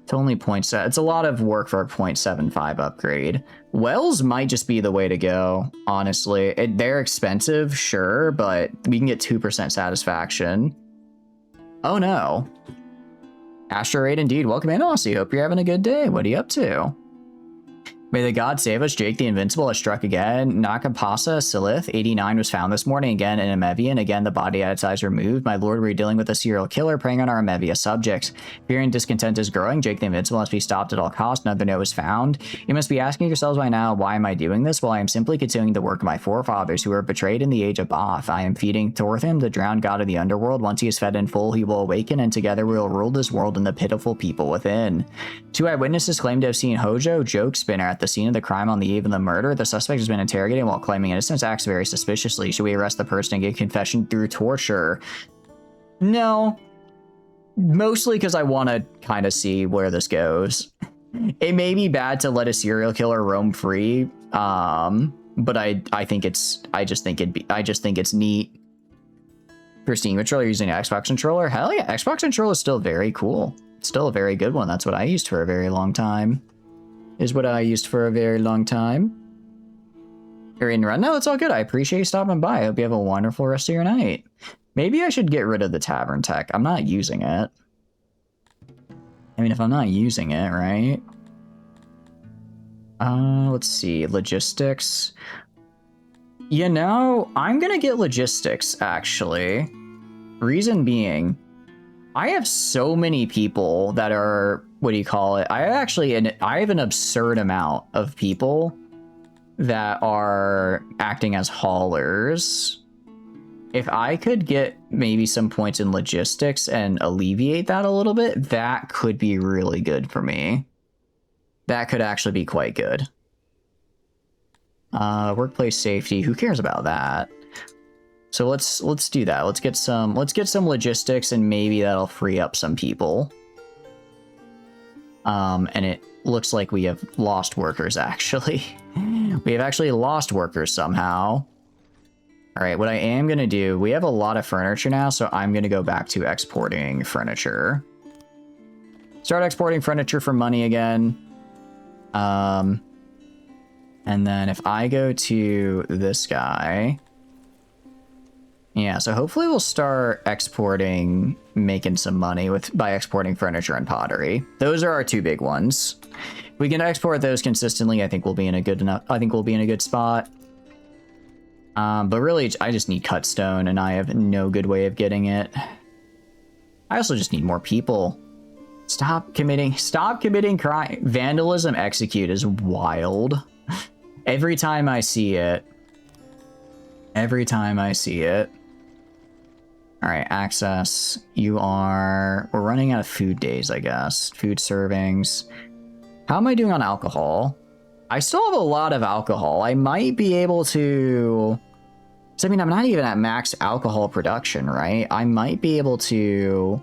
It's only 0.7. It's a lot of work for a 0.75 upgrade. Wells might just be the way to go, honestly. They're expensive, sure, but we can get 2% satisfaction. Oh no. Asteroid indeed. Welcome in, Aussie. Hope you're having a good day. What are you up to? May the gods save us. Jake the Invincible has struck again. Nakapasa Silith 89 was found this morning again in Amevian. Again, the body had its eyes removed. My lord, we're dealing with a serial killer preying on our Amevia subjects. Fear and discontent is growing. Jake the Invincible must be stopped at all costs. Another note was found. You must be asking yourselves by now, why am I doing this? Well, I am simply continuing the work of my forefathers who were betrayed in the age of Bath. I am feeding Thorthim, the drowned god of the underworld. Once he is fed in full, he will awaken, and together we will rule this world and the pitiful people within. 2 eyewitnesses claim to have seen Hojo, joke spinner, at the scene of the crime on the eve of the murder. The suspect has been interrogated while claiming innocence, acts very suspiciously. Should we arrest the person and get confession through torture? No. Mostly because I want to kind of see where this goes. It may be bad to let a serial killer roam free, but I think it's neat. For Steam controller, using an Xbox controller, hell yeah, Xbox controller is still very cool. It's still a very good one. That's what I used for a very long time. You're in run? No, it's all good. I appreciate you stopping by. I hope you have a wonderful rest of your night. Maybe I should get rid of the tavern tech. I'm not using it. I mean, if I'm not using it, right? Let's see. Logistics. You know, I'm gonna get logistics, actually. Reason being, I have so many people that are, what do you call it? I have an absurd amount of people that are acting as haulers. If I could get maybe some points in logistics and alleviate that a little bit, that could be really good for me. That could actually be quite good. Workplace safety, who cares about that? So let's do that. Let's get some logistics, and maybe that'll free up some people. And it looks like we have lost workers, actually. We have actually lost workers somehow. All right, what I am going to do, we have a lot of furniture now, so I'm going to go back to exporting furniture. Start exporting furniture for money again. And then if I go to this guy... Yeah, so hopefully we'll start exporting, making some money by exporting furniture and pottery. Those are our two big ones. We can export those consistently. I think we'll be in a good spot. But really, I just need cut stone, and I have no good way of getting it. I also just need more people. Stop committing crime. Vandalism execute is wild. Every time I see it. All right, access. We're running out of food days, I guess. Food servings. How am I doing on alcohol? I still have a lot of alcohol. I might be able to... So, I mean, I'm not even at max alcohol production, right? I might be able to...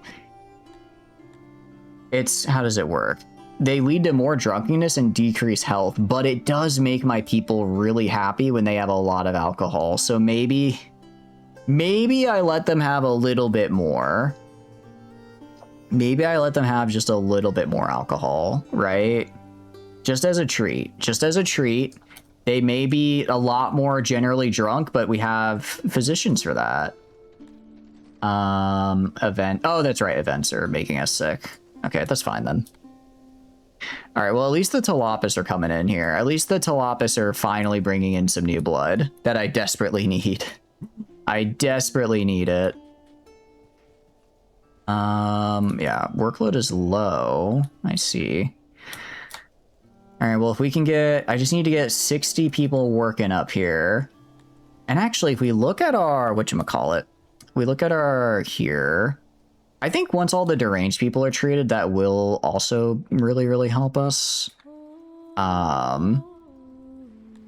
How does it work? They lead to more drunkenness and decreased health, but it does make my people really happy when they have a lot of alcohol. So maybe I let them have a little bit more. Maybe I let them have just a little bit more alcohol, right? Just as a treat. They may be a lot more generally drunk, but we have physicians for that. Event. Oh, that's right. Events are making us sick. Okay, that's fine then. All right, well, at least the Tilapis are coming in here. At least the Tilapis are finally bringing in some new blood that I desperately need. I desperately need it. Yeah, workload is low. I see. All right, well, if we can I just need to get 60 people working up here. And actually, if we look at our, here, I think once all the deranged people are treated, that will also really, really help us.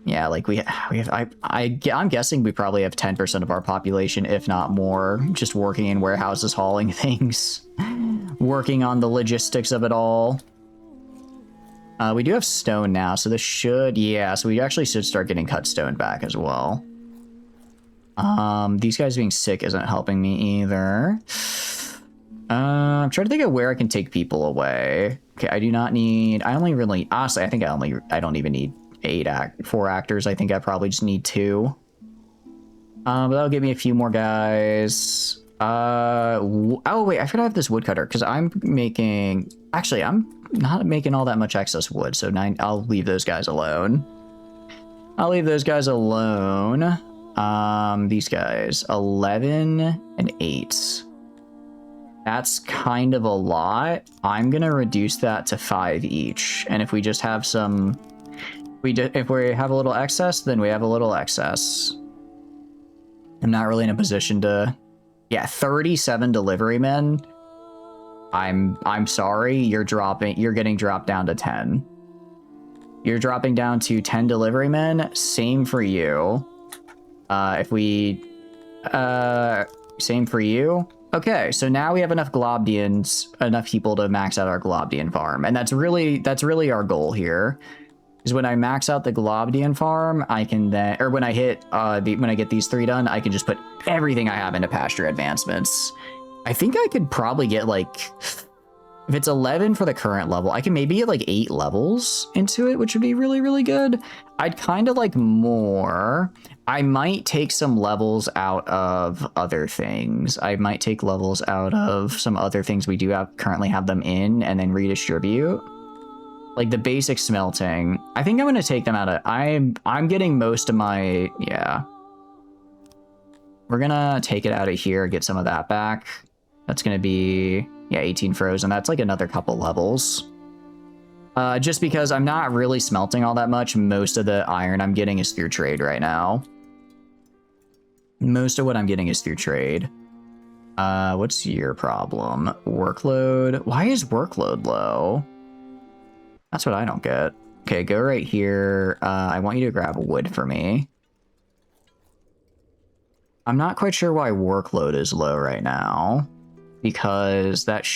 Yeah, like I'm guessing we probably have 10% of our population, if not more, just working in warehouses, hauling things, working on the logistics of it all. We do have stone now, so this should, yeah, so we actually should start getting cut stone back as well. These guys being sick isn't helping me either. I'm trying to think of where I can take people away. Okay, I do not need, honestly, I think I don't even need 4 actors. I think I probably just need 2. But that'll give me a few more guys. Oh wait, I forgot I have this woodcutter, because I'm not making all that much excess wood, so 9, I'll leave those guys alone. These guys, 11 and 8. That's kind of a lot. I'm gonna reduce that to 5 each, and if we just have some, if we have a little excess, then we have a little excess. I'm not really in a position to, yeah, 37 delivery men. I'm sorry, you're getting dropped down to 10. You're dropping down to 10 delivery men. Same for you. Same for you. Okay, so now we have enough Globdiens, enough people to max out our Globdien farm, and that's really our goal here. Is when I max out the Globdien farm, I can then, or when I hit when I get these 3 done, I can just put everything I have into pasture advancements. I think I could probably get like, if it's 11 for the current level, I can maybe get like 8 levels into it, which would be really, really good. I'd kind of like more. I might take some levels out of other things. I might take levels out of some other things we do currently have them in, and then redistribute. Like the basic smelting. I think I'm going to take them out of, I'm getting most of my, yeah. We're going to take it out of here, get some of that back. That's going to be, yeah, 18 frozen. That's like another couple levels. Just because I'm not really smelting all that much. Most of the iron I'm getting is through trade right now. Most of what I'm getting is through trade. What's your problem? Workload. Why is workload low? That's what I don't get. Okay, go right here. I want you to grab wood for me. I'm not quite sure why workload is low right now, because that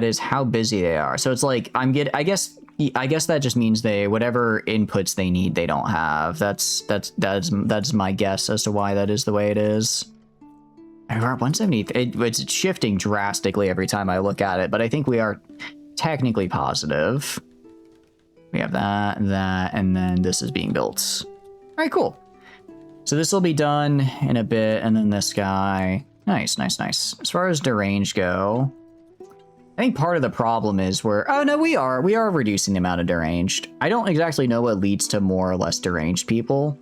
is how busy they are. So it's like I guess that just means whatever inputs they need they don't have. That's my guess as to why that is the way it is. We're at 170. It's shifting drastically every time I look at it, but I think we are technically positive. We have that, and then this is being built. All right, cool. So this will be done in a bit, and then this guy. Nice. As far as deranged go, I think part of the problem is we are reducing the amount of deranged. I don't exactly know what leads to more or less deranged people.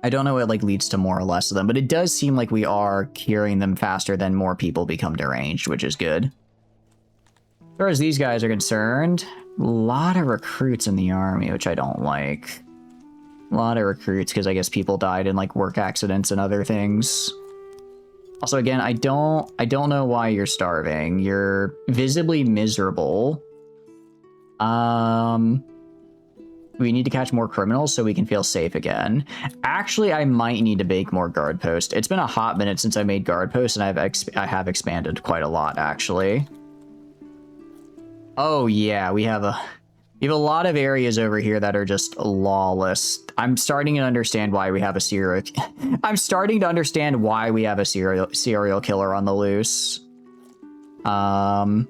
I don't know what leads to more or less of them, but it does seem like we are curing them faster than more people become deranged, which is good. As far as these guys are concerned, a lot of recruits in the army, which I don't like. A lot of recruits because I guess people died in work accidents and other things. Also, again, I don't know why you're starving. You're visibly miserable. We need to catch more criminals so we can feel safe again. Actually, I might need to make more guard posts. It's been a hot minute since I made guard posts, and I have expanded quite a lot, actually. Oh yeah, we have a lot of areas over here that are just lawless. I'm starting to understand why we have a serial. I'm starting to understand why we have a serial killer on the loose. But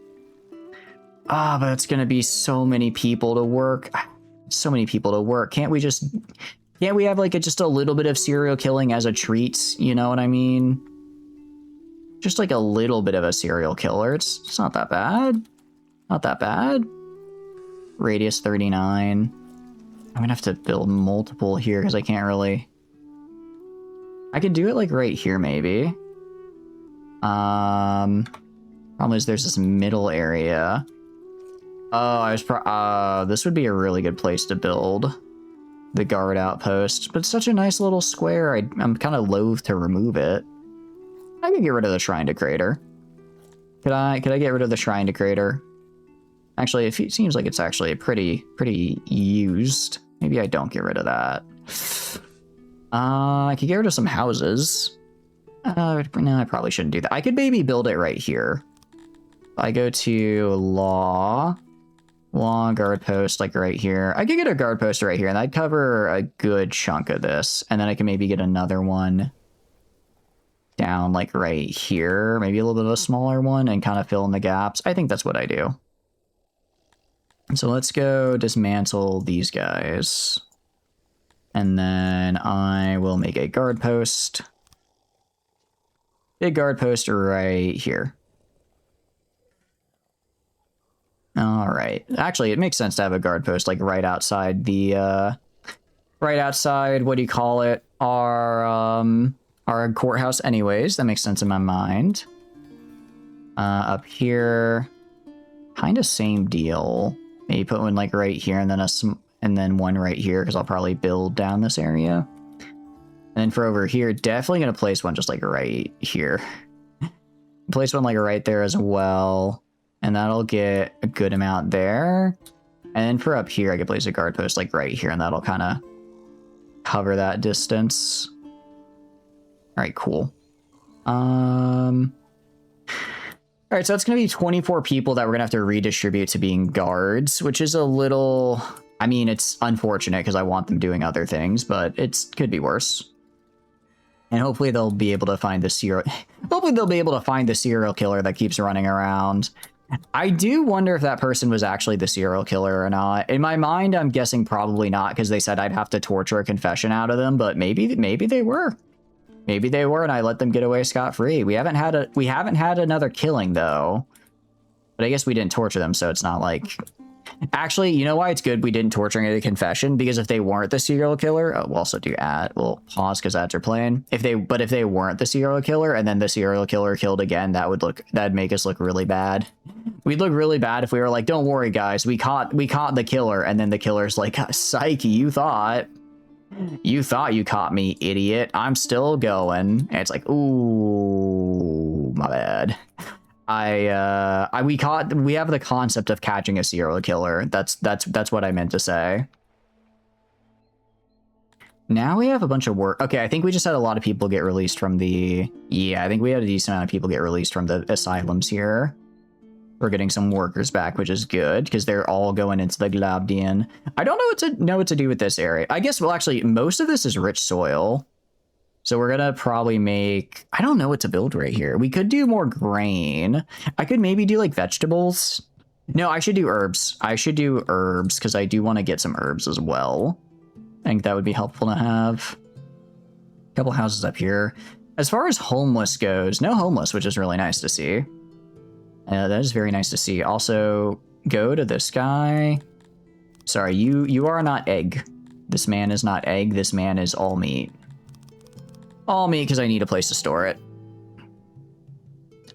it's gonna be so many people to work. So many people to work. Can't we have just a little bit of serial killing as a treat? You know what I mean? Just a little bit of a serial killer. It's not that bad. Not that bad. Radius 39. I'm gonna have to build multiple here because I can't really. I could do it right here maybe. Problem is there's this middle area. Oh, this would be a really good place to build the guard outpost, but it's such a nice little square. I'm kind of loath to remove it. I could get rid of the Shrine to Crater. Could I get rid of the Shrine to Crater? Actually, it seems like it's actually pretty used. Maybe I don't get rid of that. I could get rid of some houses. No, I probably shouldn't do that. I could maybe build it right here. I go to law guard post right here. I could get a guard post right here, and I'd cover a good chunk of this, and then I can maybe get another one down right here, maybe a little bit of a smaller one, and kind of fill in the gaps. I think that's what I do. So let's go dismantle these guys, and then I will make a guard post. Big guard post right here. All right. Actually, it makes sense to have a guard post right outside the what do you call it? Our courthouse anyways. That makes sense in my mind. Up here, kind of same deal. Maybe put one right here and then one right here because I'll probably build down this area. And then for over here, definitely going to place one just right here. Place one right there as well. And that'll get a good amount there. And then for up here, I could place a guard post right here, and that'll kind of cover that distance. All right, cool. All right, so it's going to be 24 people that we're going to have to redistribute to being guards, which is a little... I mean, it's unfortunate because I want them doing other things, but it could be worse. And hopefully they'll be able to find the serial... Hopefully they'll be able to find the serial killer that keeps running around. I do wonder if that person was actually the serial killer or not. In my mind, I'm guessing probably not because they said I'd have to torture a confession out of them, but maybe they were. Maybe they were, and I let them get away scot-free. We haven't had another killing though. But I guess we didn't torture them, so it's not like... Actually, you know why it's good we didn't torture any confession? Because if they weren't the serial killer, we'll also do ad. We'll pause because ads are playing. If they weren't the serial killer and then the serial killer killed again, that'd make us look really bad. We'd look really bad if we were like, "Don't worry, guys, we caught the killer," and then the killer's like, "Psyche, you thought you caught me, idiot. I'm still going." And it's like, ooh, my bad. We have the concept of catching a serial killer. That's what I meant to say. Now we have a bunch of work. Okay, I think we just had a lot of people get released from the... Yeah, I think we had a decent amount of people get released from the asylums here. We're getting some workers back, which is good, because they're all going into the Globdien. I don't know what to do with this area. I guess, well, actually, most of this is rich soil. So we're going to probably make... I don't know what to build right here. We could do more grain. I could maybe do, like, vegetables. No, I should do herbs. I should do herbs, because I do want to get some herbs as well. I think that would be helpful to have. A couple houses up here. As far as homeless goes, no homeless, which is really nice to see. That is very nice to see. Also, go to this guy. Sorry, you are not egg. This man is not egg. This man is all meat. All meat because I need a place to store it.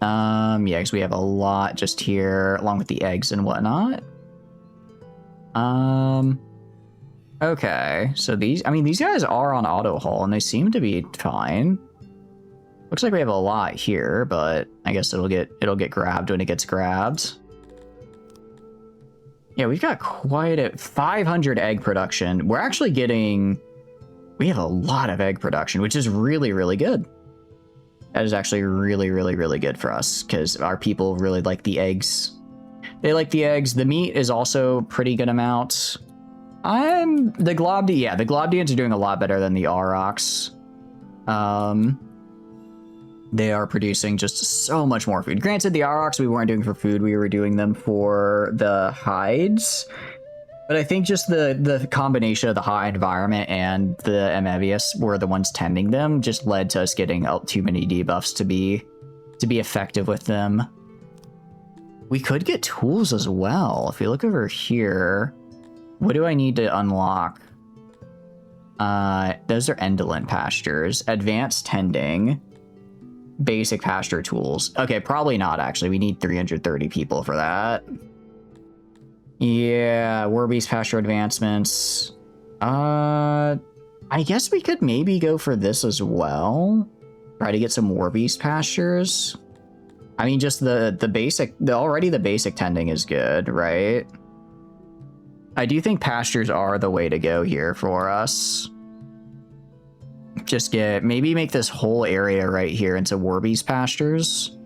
Yeah, because we have a lot just here, along with the eggs and whatnot. Okay, so these guys are on auto haul and they seem to be fine. Looks like we have a lot here, but I guess it'll get grabbed when it gets grabbed. Yeah, we've got quite a 500 egg production. We're actually getting... We have a lot of egg production, which is really, really good. That is actually really, really, really good for us because our people really like the eggs. They like the eggs. The meat is also pretty good amount. The Globdiens are doing a lot better than the Aurochs. They are producing just so much more food. Granted, the Aurochs we weren't doing for food, we were doing them for the hides. But I think just the combination of the high environment and the Amevias were the ones tending them just led to us getting too many debuffs to be effective with them. We could get tools as well. If we look over here, what do I need to unlock? Those are indolent pastures, advanced tending, basic pasture tools. Okay, probably not actually. We need 330 people for that. Yeah, Warbeast pasture advancements. I guess we could maybe go for this as well. Try to get some Warbeast pastures. I mean, just the basic, already the basic tending is good, right? I do think pastures are the way to go here for us. Just maybe make this whole area right here into Warbeast pastures.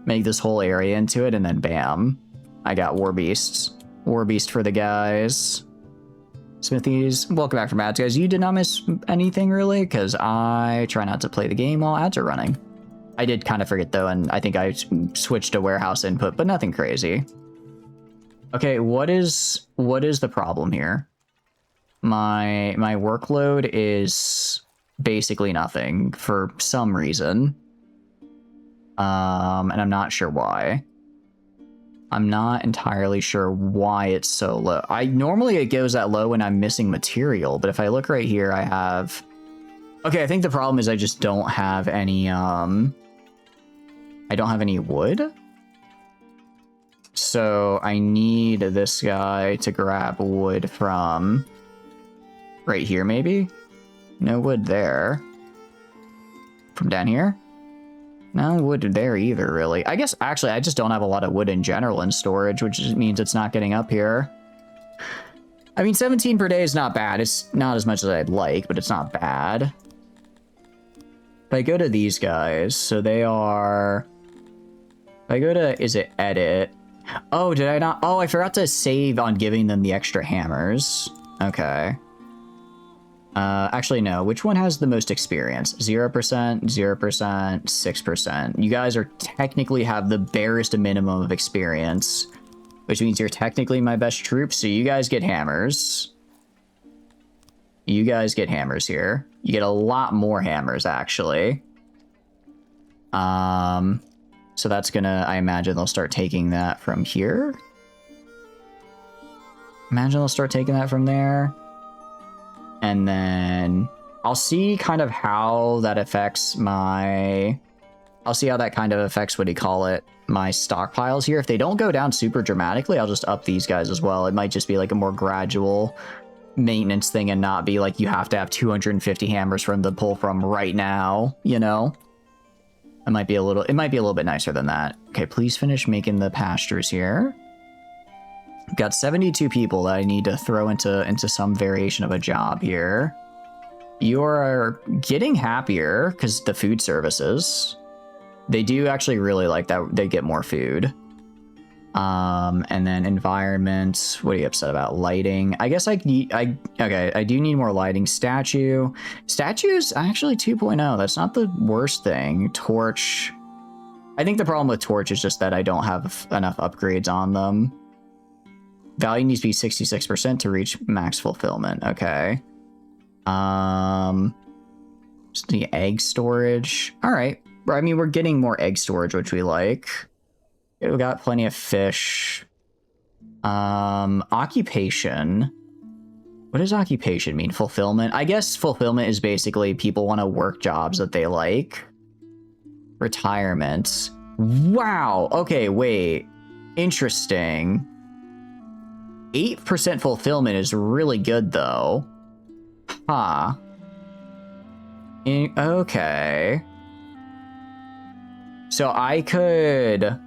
Make this whole area into it, and then bam. I got Warbeasts. Warbeast for the guys. Smithies, welcome back from ads, guys. You did not miss anything, really, because I try not to play the game while ads are running. I did kind of forget, though, and I think I switched to warehouse input, but nothing crazy. Okay, what is the problem here? My workload is basically nothing for some reason. And I'm not sure why. I'm not entirely sure why it's so low. Normally it goes that low when I'm missing material, but if I look right here, I have... Okay, I think the problem is I just don't have any, I don't have any wood. So I need this guy to grab wood from right here, maybe? No wood there. From down here? No wood there either, really. I guess, actually, I just don't have a lot of wood in general in storage, which means it's not getting up here. I mean, 17 per day is not bad. It's not as much as I'd like, but it's not bad. If I go to these guys, so they are... If I go to, is it edit? Oh, did I not? Oh, I forgot to save on giving them the extra hammers. Okay. Actually, no. Which one has the most experience? 0%, 0%, 6%. You guys are technically have the barest minimum of experience, which means you're technically my best troops, so you guys get hammers. You guys get hammers here. You get a lot more hammers, actually. So that's gonna, I imagine they'll start taking that from here. Imagine they'll start taking that from there. And then I'll see kind of how that affects my... I'll see how that kind of affects, what do you call it, my stockpiles here. If they don't go down super dramatically, I'll just up these guys as well. It might just be like a more gradual maintenance thing and not be like you have to have 250 hammers from the pull from right now, you know? It might be a little bit nicer than that. Okay, please finish making the pastures here. Got 72 people that I need to throw into some variation of a job here. You are getting happier because the food services. They do actually really like that. They get more food. And then environment. What are you upset about? Lighting. I guess okay, I do need more lighting. Statue's actually 2.0. That's not the worst thing. Torch. I think the problem with torch is just that I don't have enough upgrades on them. Value needs to be 66% to reach max fulfillment. Okay. Just the egg storage. All right. I mean, we're getting more egg storage, which we like. We got plenty of fish. Occupation. What does occupation mean? Fulfillment? I guess fulfillment is basically people want to work jobs that they like. Retirement. Wow. Okay, wait. Interesting. 8% fulfillment is really good, though. Huh. Okay. So I could...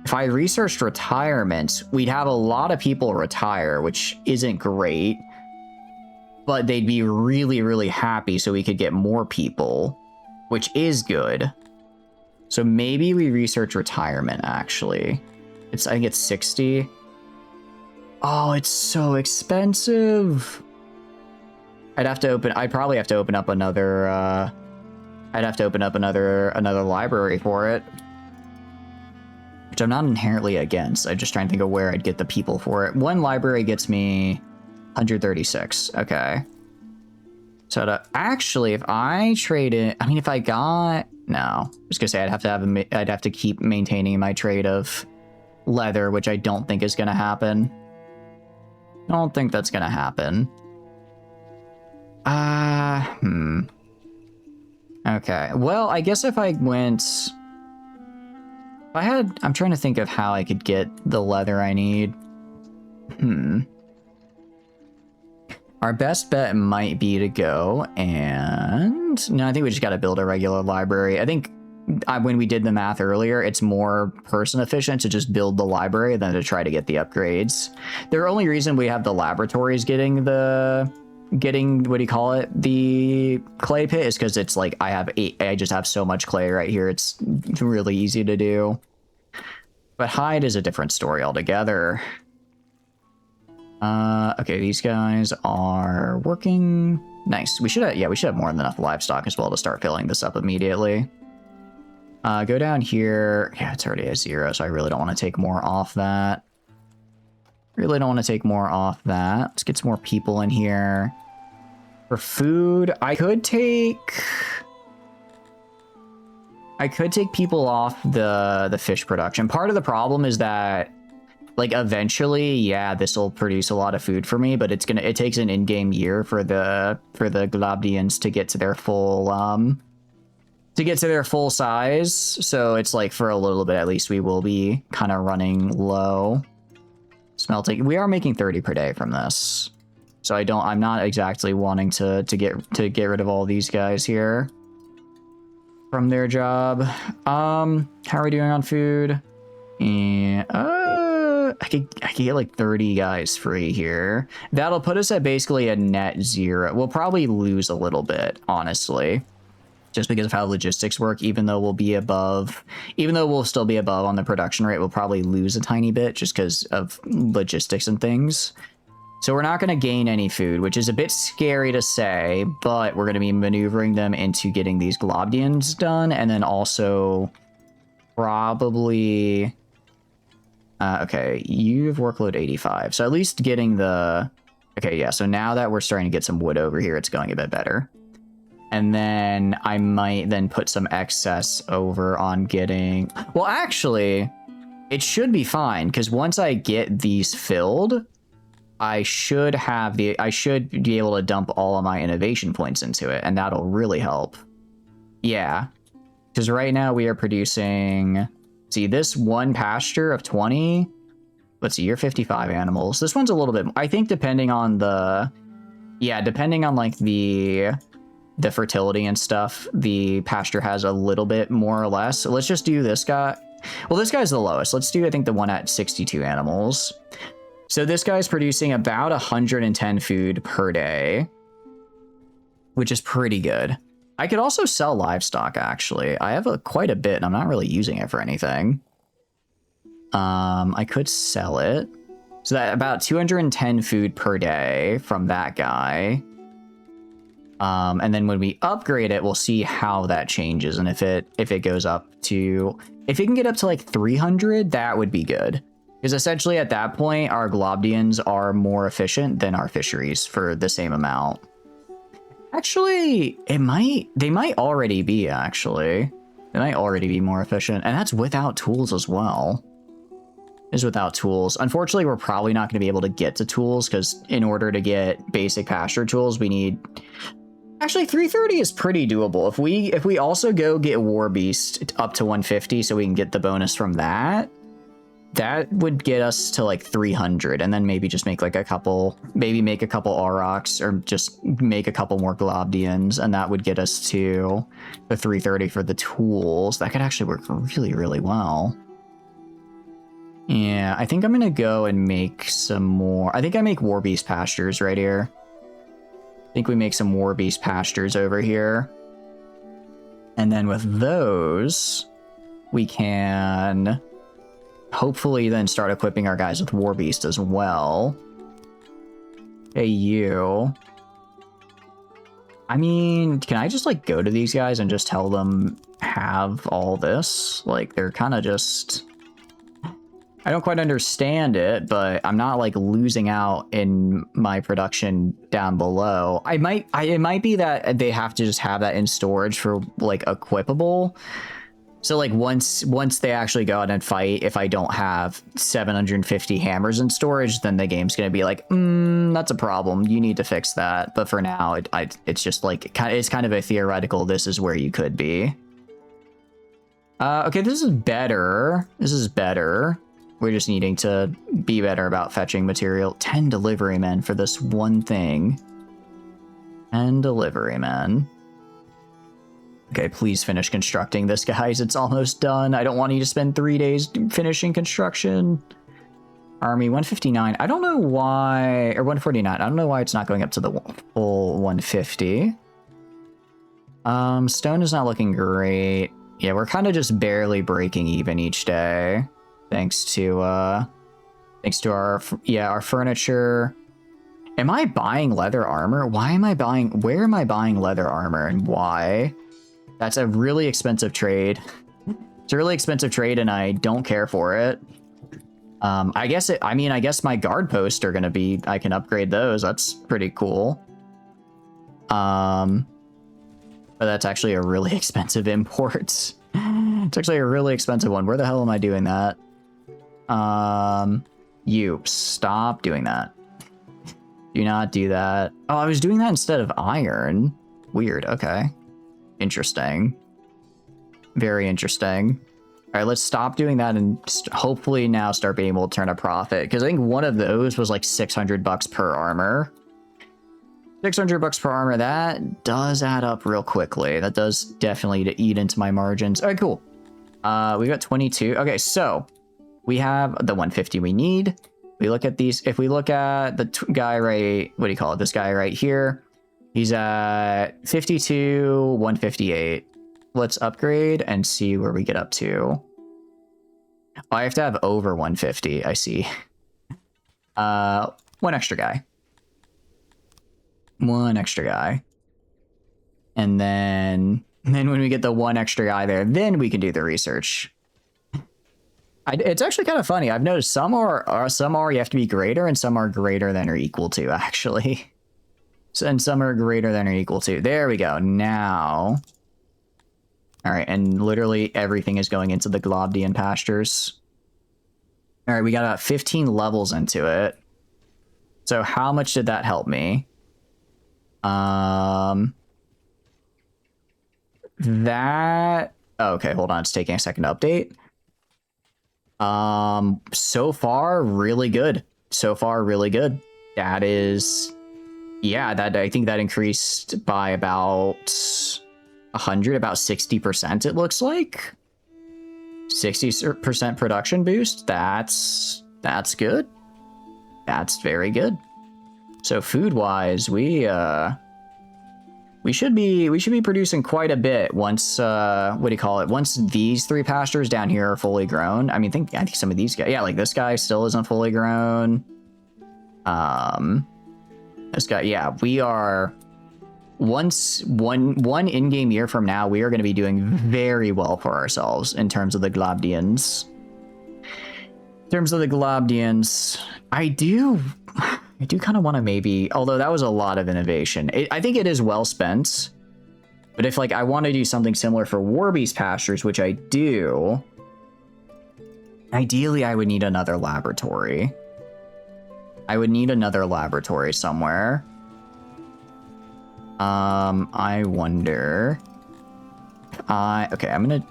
If I researched retirement, we'd have a lot of people retire, which isn't great. But they'd be really, really happy so we could get more people, which is good. So maybe we research retirement, actually. I think it's 60. Oh, it's so expensive. I'd probably have to open up another, I'd have to open up another library for it. Which I'm not inherently against. I'm just trying to think of where I'd get the people for it. One library gets me 136. Okay. So actually, if I trade it, I mean, if I got, no, I was gonna say I'd have to keep maintaining my trade of leather, which I don't think is gonna happen. I don't think that's gonna happen. Okay. Well, I guess if I went. I'm trying to think of how I could get the leather I need. Our best bet might be to go and... No, I think we just got to build a regular library. I think when we did the math earlier, it's more person efficient to just build the library than to try to get the upgrades. The only reason we have the laboratories getting, what do you call it? The clay pit is because it's like I just have so much clay right here. It's really easy to do. But hide is a different story altogether. Okay, these guys are working. Nice. We should have more than enough livestock as well to start filling this up immediately. Go down here. Yeah, it's already a 0, so I really don't want to take more off that. Let's get some more people in here. For food, I could take people off the fish production. Part of the problem is that, like, eventually, yeah, this will produce a lot of food for me, but it takes an in-game year for the Globdiens to get to their full size. So it's like for a little bit at least we will be kind of running low. Smelting. We are making 30 per day from this. So I'm not exactly wanting to get rid of all these guys here from their job. How are we doing on food? And I could get like 30 guys free here. That'll put us at basically a net 0. We'll probably lose a little bit, honestly, just because of how logistics work. Even though we'll still be above on the production rate, we'll probably lose a tiny bit just because of logistics and things. So we're not going to gain any food, which is a bit scary to say, but we're going to be maneuvering them into getting these Globdiens done, and then also probably... okay, you have workload 85, so at least getting the... Okay, yeah, so now that we're starting to get some wood over here, it's going a bit better. And then I might then put some excess over on getting... Well, actually, it should be fine, because once I get these filled... I should be able to dump all of my innovation points into it, and that'll really help. Yeah, because right now we are producing, see, this one pasture of 20, let's see, you're 55 animals. This one's a little bit, I think depending on like the fertility and stuff, the pasture has a little bit more or less. So let's just do this guy. Well, this guy's the lowest. Let's do, I think, the one at 62 animals. So this guy's producing about 110 food per day. which is pretty good. I could also sell livestock, actually. I have quite a bit, and I'm not really using it for anything. I could sell it. So that about 210 food per day from that guy. And then when we upgrade it, we'll see how that changes, and if it goes up to, if it can get up to like 300, that would be good. Because essentially at that point, our Globdiens are more efficient than our fisheries for the same amount. Actually, they might already be, actually. They might already be more efficient, and that's without tools as well. Is without tools. Unfortunately, we're probably not going to be able to get to tools, because in order to get basic pasture tools, we need... Actually, 330 is pretty doable. If we also go get War Beast up to 150 so we can get the bonus from that, that would get us to like 300, and then maybe just make like a couple, maybe make a couple Aurochs, or just make a couple more Globdiens, and that would get us to the 330 for the tools. That could actually work really, really well. Yeah, I think I'm gonna go and make some more. I think I make War Beast pastures right here. I think we make some War Beast pastures over here. And then with those, we can hopefully then start equipping our guys with War Beast as well. Hey, you. I mean, can I just like go to these guys and just tell them have all this? Like, they're kind of just... I don't quite understand it, but I'm not like losing out in my production down below. It might be that they have to just have that in storage for like equipable. So like once they actually go out and fight, if I don't have 750 hammers in storage, then the game's gonna be like, that's a problem. You need to fix that. But for now, it's just like it's kind of a theoretical. This is where you could be. Okay, this is better. This is better. We're just needing to be better about fetching material. 10 delivery men for this one thing. 10 delivery men. Okay, please finish constructing this, guys. It's almost done. I don't want you to spend 3 days finishing construction. Army 159. I don't know why, or 149. I don't know why it's not going up to the full 150. Stone is not looking great. Yeah, we're kind of just barely breaking even each day. Thanks to our furniture. Am I buying leather armor? Why am I buying, where am I buying leather armor and why? That's a really expensive trade. It's a really expensive trade and I don't care for it. I guess my guard posts are gonna be, I can upgrade those. That's pretty cool. But that's actually a really expensive import. It's actually a really expensive one. Where the hell am I doing that? You stop doing that. Do not do that. Oh, I was doing that instead of iron. Weird. Okay. Interesting. Very interesting. All right, let's stop doing that and hopefully now start being able to turn a profit. Because I think one of those was like 600 bucks per armor. 600 bucks per armor. That does add up real quickly. That does definitely eat into my margins. All right, cool. We got 22. Okay, so we have the 150 we need. We look at these. If we look at the guy right, what do you call it? This guy right here. He's at 52, 158. Let's upgrade and see where we get up to. Oh, I have to have over 150. I see. One extra guy. One extra guy. And then when we get the one extra guy there, then we can do the research. It's actually kind of funny. I've noticed some are you have to be greater, and some are greater than or equal to, actually. And some are greater than or equal to. There we go. Now. All right, and literally everything is going into the Globdien pastures. All right, we got about 15 levels into it. So how much did that help me? That... Oh, okay, hold on. It's taking a second to update. So far, really good. So far, really good. That is... Yeah, that I think that increased by about 100, about 60%, it looks like. 60% production boost. That's good. That's very good. So food-wise, we We should be producing quite a bit once what do you call it? Once these 3 pastures down here are fully grown. I mean, I think some of these guys, yeah, like this guy still isn't fully grown. This guy, yeah, we are once one in-game year from now, we are going to be doing very well for ourselves in terms of the Globdiens. In terms of the Globdiens, I do kind of want to maybe, although that was a lot of innovation. I think it is well spent. But if like I want to do something similar for Warbeast pastures, which I do, ideally I would need another laboratory. I would need another laboratory somewhere. I wonder. Okay,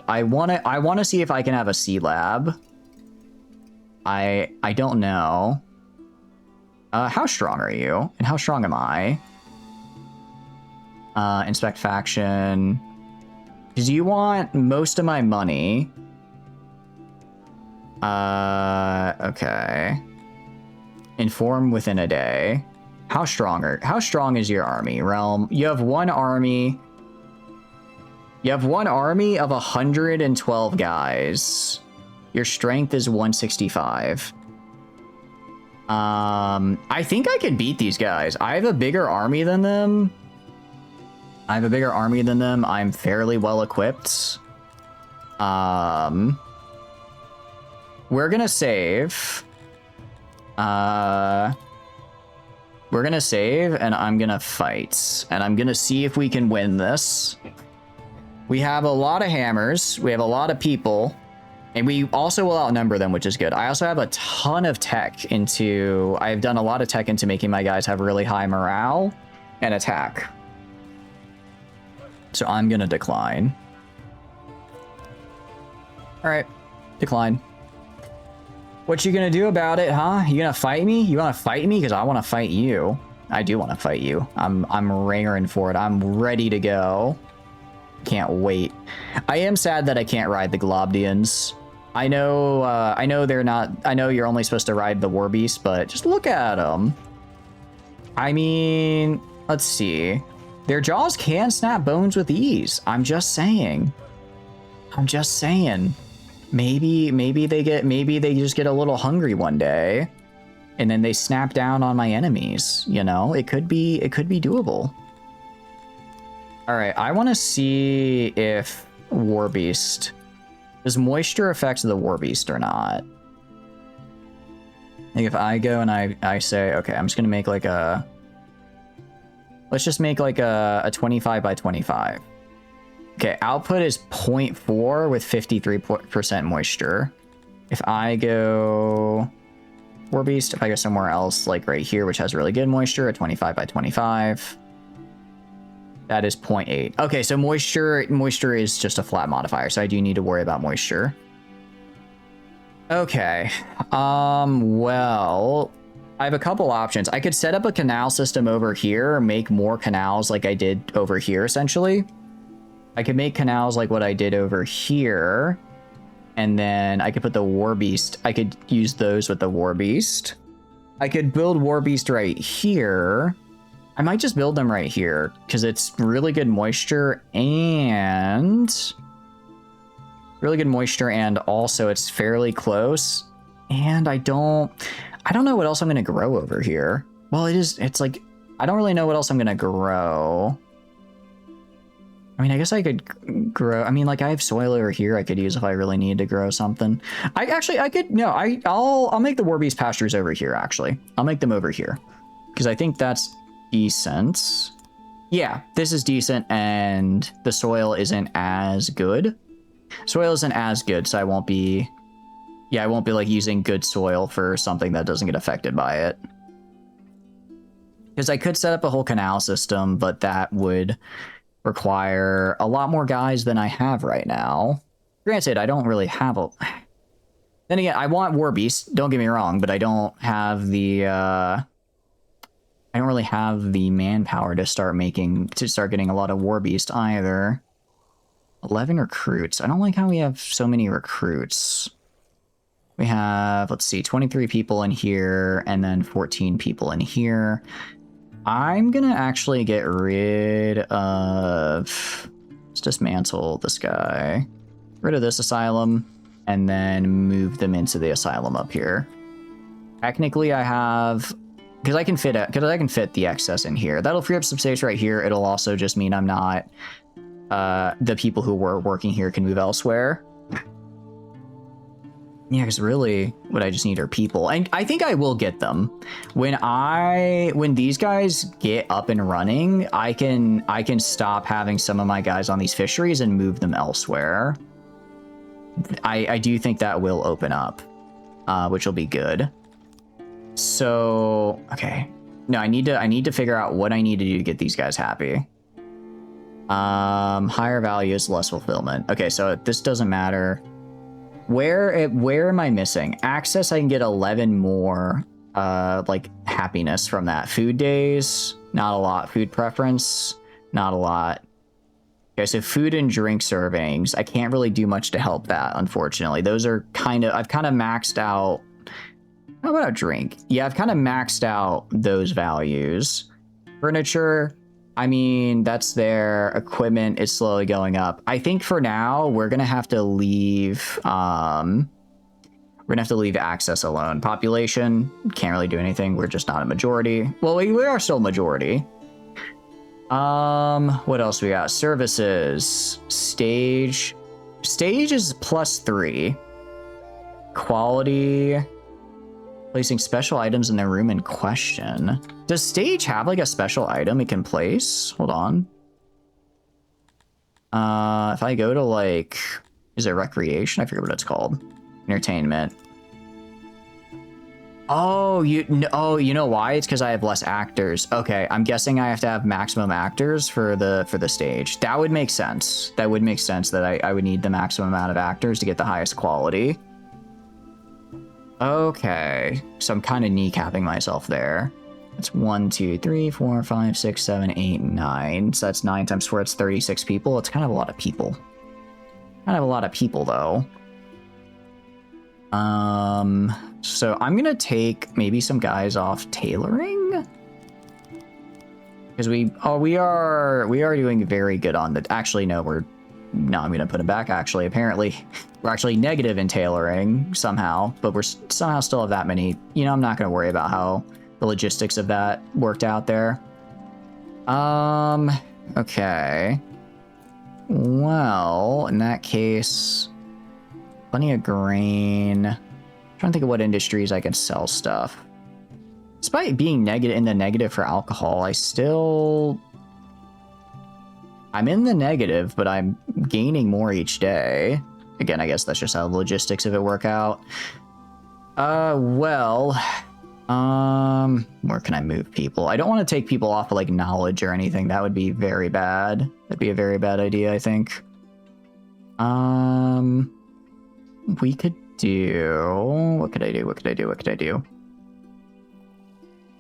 I want to see if I can have a C lab. I don't know. How strong are you? And how strong am I? Inspect faction. Because you want most of my money. Okay. Inform within a day. How strong is your army, Realm? You have one army. You have one army of 112 guys. Your strength is 165. I think I can beat these guys. I have a bigger army than them. I'm fairly well equipped. We're gonna save. We're gonna save, and I'm gonna fight. And I'm gonna see if we can win this. We have a lot of hammers. We have a lot of people. And we also will outnumber them, which is good. I also have a ton of tech into... I've done a lot of tech into making my guys have really high morale and attack. So I'm gonna decline. Alright. Decline. What you gonna do about it, huh? You gonna fight me? You wanna fight me? Because I wanna fight you. I do wanna fight you. I'm raring for it. I'm ready to go. Can't wait. I am sad that I can't ride the Globdiens. I know they're not... I know you're only supposed to ride the Warbeast, but just look at them. I mean, let's see. Their jaws can snap bones with ease. I'm just saying. Maybe they just get a little hungry one day, and then they snap down on my enemies. You know, it could be doable. All right, I want to see if Warbeast... Does moisture affect the Warbeast or not? Like if I go and I say, okay, I'm just going to make like a... Let's just make like a 25 by 25. Okay, output is 0.4 with 53% moisture. If I go... Warbeast, if I go somewhere else, like right here, which has really good moisture, a 25 by 25... That is 0.8. Okay, so moisture is just a flat modifier, so I do need to worry about moisture. Okay. Well, I have a couple options. I could set up a canal system over here, make more canals like I did over here, essentially. I could make canals like what I did over here, and then I could put the Warbeast. I could use those with the Warbeast. I could build Warbeast right here. I might just build them right here because it's really good moisture and also it's fairly close. And I don't know what else I'm going to grow over here. Well, it's like, I don't really know what else I'm going to grow. I mean, I guess I could grow. I mean, like I have soil over here I could use if I really need to grow something. I'll make the Warbeast pastures over here. Actually, I'll make them over here because I think that's decent. Yeah, this is decent, and the soil isn't as good. So I won't be like using good soil for something that doesn't get affected by it. Because I could set up a whole canal system, but that would require a lot more guys than I have right now. Granted, I don't really have a... Then again, I want Warbeast, don't get me wrong, but I don't really have the manpower to start getting a lot of Warbeast either. 11 recruits. I don't like how we have so many recruits. We have, let's see, 23 people in here and then 14 people in here. I'm gonna actually get rid of... Let's dismantle this guy. Rid of this asylum, and then move them into the asylum up here. Technically, I have... Because I can fit the excess in here. That'll free up some space right here. It'll also just mean I'm not... the people who were working here can move elsewhere. Yeah, because really, what I just need are people. And I think I will get them. When these guys get up and running, I can stop having some of my guys on these fisheries and move them elsewhere. I do think that will open up, which will be good. So, okay. No, I need to figure out what I need to do to get these guys happy. Higher values, less fulfillment. Okay, so this doesn't matter. Where am I missing? Access, I can get 11 more, like, happiness from that. Food days, not a lot. Food preference, not a lot. Okay, so food and drink servings, I can't really do much to help that, unfortunately. Those are I've kind of maxed out. How about a drink? Yeah, I've kind of maxed out those values. Furniture, I mean, that's there. Equipment is slowly going up. I think for now, we're going to have to leave... we're going to have to leave access alone. Population, can't really do anything. We're just not a majority. Well, we are still a majority. What else we got? Services. Stage. Stage is +3. Quality... Placing special items in the room in question. Does stage have like a special item it can place? Hold on. If I go to like, is it recreation? I forget what it's called. Entertainment. Oh, you know why? It's because I have less actors. Okay, I'm guessing I have to have maximum actors for the stage. That would make sense. That would make sense that I would need the maximum amount of actors to get the highest quality. Okay, so I'm kind of kneecapping myself there. That's 1, 2, 3, 4, 5, 6, 7, 8, 9. So that's 9 times 4, it's 36 people. It's kind of a lot of people. Kind of a lot of people, though. So I'm gonna take maybe some guys off tailoring. Because we are doing very good on the... Actually, no, I'm gonna put it back, actually. Apparently, we're actually negative in tailoring somehow, but we're somehow still have that many. You know, I'm not gonna worry about how the logistics of that worked out there. Okay. Well, in that case, plenty of grain. I'm trying to think of what industries I can sell stuff. Despite being in the negative for alcohol, I'm in the negative, but I'm gaining more each day. Again, I guess that's just how the logistics of it work out. Well, where can I move people? I don't want to take people off of, like, knowledge or anything. That would be very bad. That'd be a very bad idea, I think. We could do... What could I do?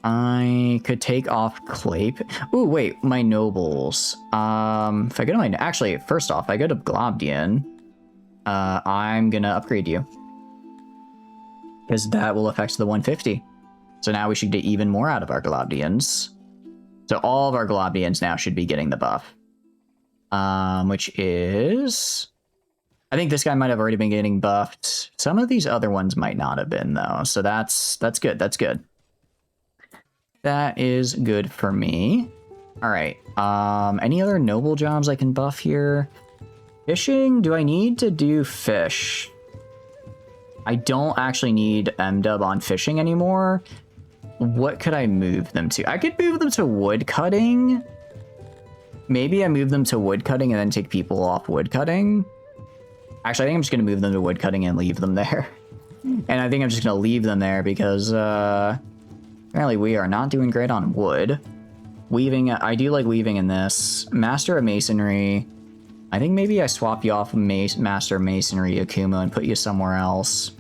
I could take off clay. Ooh, wait, my nobles. If I go to my... Actually, first off, I go to Globdien. I'm gonna upgrade you. Because that will affect the 150. So now we should get even more out of our Globdiens. So all of our Globdiens now should be getting the buff. Which is... I think this guy might have already been getting buffed. Some of these other ones might not have been, though. So that's good, that's good. That is good for me. All right. Any other noble jobs I can buff here? Fishing? Do I need to do fish? I don't actually need MDub on fishing anymore. What could I move them to? I could move them to wood cutting. Maybe I move them to wood cutting and then take people off wood cutting. Actually, I think I'm just going to move them to wood cutting and leave them there. And I think I'm just going to leave them there because apparently we are not doing great on wood. Weaving, I do like weaving in this. Master of Masonry. I think maybe I swap you off Master of Masonry, Akuma, and put you somewhere else.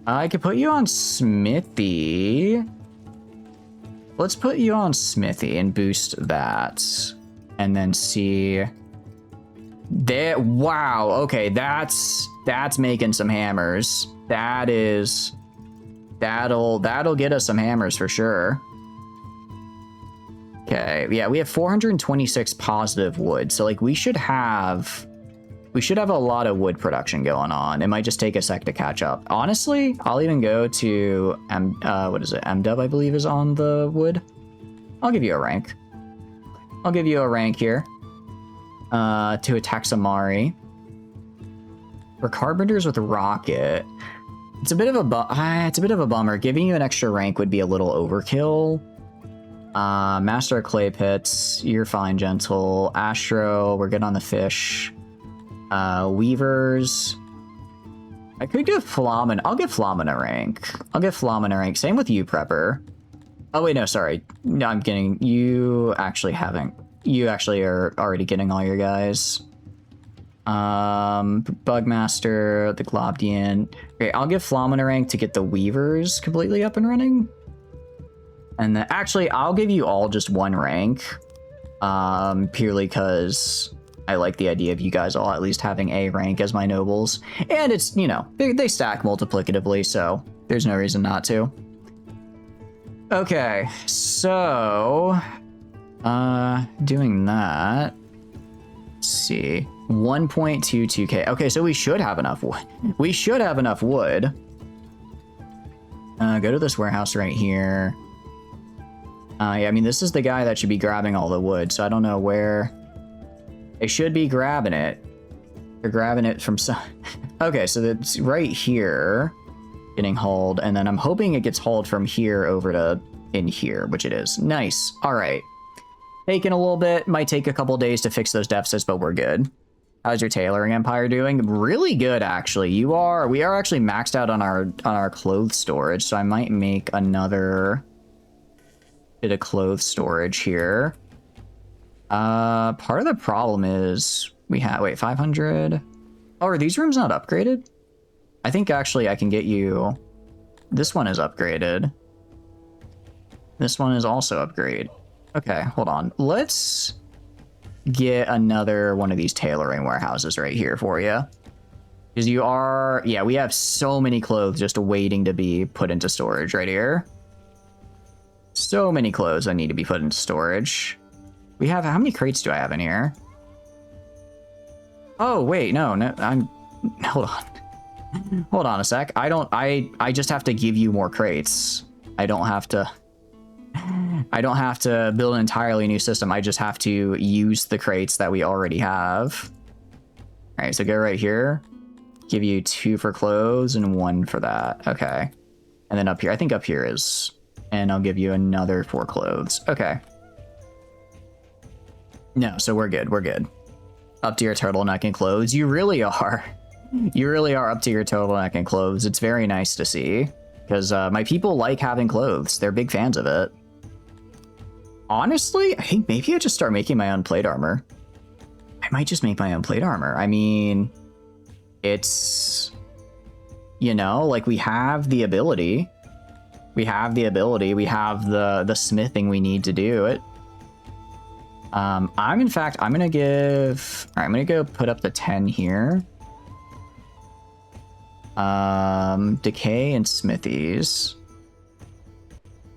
I could put you on Smithy. Let's put you on Smithy and boost that. And then see... There, wow, okay, that's making some hammers. That'll get us some hammers for sure. Okay, yeah, we have 426 positive wood, so like we should have a lot of wood production going on. It might just take a sec to catch up. Honestly, I'll even go to what is it? MDub, I believe, is on the wood. I'll give you a rank. I'll give you a rank here. To attack Samari. For carpenters with rocket, it's a bit of a bummer. Giving you an extra rank would be a little overkill. Master of Clay Pits, you're fine, Gentle. Astro, we're good on the fish. Weavers. I could give Flamin. I'll give Flamin a rank. Same with you, Prepper. Oh, wait, no, sorry. No, I'm kidding. You actually are already getting all your guys. Bugmaster, the Globdien. Okay, I'll give Flamin a rank to get the Weavers completely up and running. And then, actually, I'll give you all just one rank. Purely because I like the idea of you guys all at least having a rank as my nobles. And it's, you know, they stack multiplicatively, so there's no reason not to. Okay, so... doing that... Let's see... 1.22k. Okay, so we should have enough wood. Go to this warehouse right here. Yeah, I mean, this is the guy that should be grabbing all the wood, so I don't know where... They should be grabbing it. They're grabbing it from some... Okay, so that's right here. Getting hauled, and then I'm hoping it gets hauled from here over to in here, which it is. Nice. All right. Taking a little bit. Might take a couple days to fix those deficits, but we're good. How's your tailoring empire doing? Really good, actually. We are actually maxed out on our clothes storage, so I might make another bit of clothes storage here. Part of the problem is we have, wait, 500. Oh, are these rooms not upgraded? I think actually I can get you, this one is upgraded. This one is also upgraded. Okay, hold on. Let's get another one of these tailoring warehouses right here for you. Because you are, yeah, we have so many clothes just waiting to be put into storage right here. So many clothes that need to be put into storage. We have, how many crates do I have in here? Oh, wait, no, hold on. Hold on a sec. I just have to give you more crates. I don't have to build an entirely new system. I just have to use the crates that we already have. All right, so go right here. Give you 2 for clothes and 1 for that. Okay. And then up here, I think up here is, and I'll give you another 4 clothes. Okay. No, so we're good. We're good. Up to your turtleneck and clothes. You really are. You really are up to your turtleneck and clothes. It's very nice to see. Because my people like having clothes. They're big fans of it. Honestly, I think maybe I just start making my own plate armor. I might just make my own plate armor. I mean, it's, you know, like we have the ability. We have the smithing we need to do it. I'm gonna go put up the 10 here. Decay and smithies.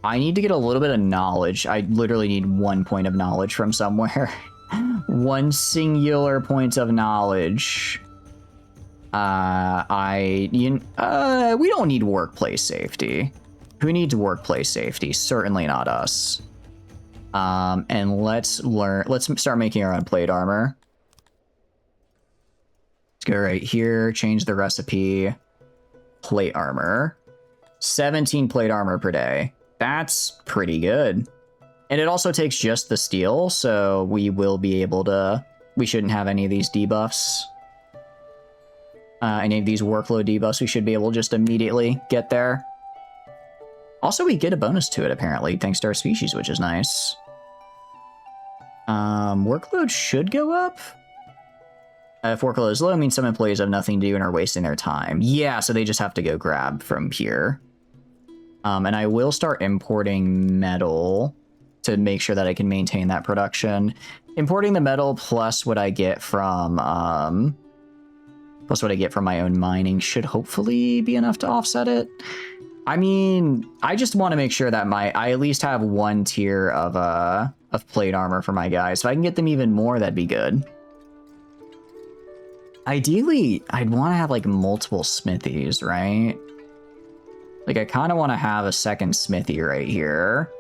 I need to get a little bit of knowledge. I literally need 1 point of knowledge from somewhere. 1 singular point of knowledge. We don't need workplace safety. Who needs workplace safety? Certainly not us. And let's start making our own plate armor. Let's go right here, change the recipe. Plate armor. 17 plate armor per day. That's pretty good. And it also takes just the steel, so we will be able to... We shouldn't have any of these debuffs. Any of these workload debuffs, we should be able to just immediately get there. Also, we get a bonus to it, apparently, thanks to our species, which is nice. Workload should go up. If workload is low, it means some employees have nothing to do and are wasting their time. Yeah, so they just have to go grab from here. And I will start importing metal to make sure that I can maintain that production. Importing the metal plus what I get from my own mining should hopefully be enough to offset it. I mean, I just want to make sure that I at least have 1 tier of of plate armor for my guys. If I can get them even more, that'd be good. Ideally, I'd want to have like multiple smithies, right? Like I kind of want to have a second smithy right here.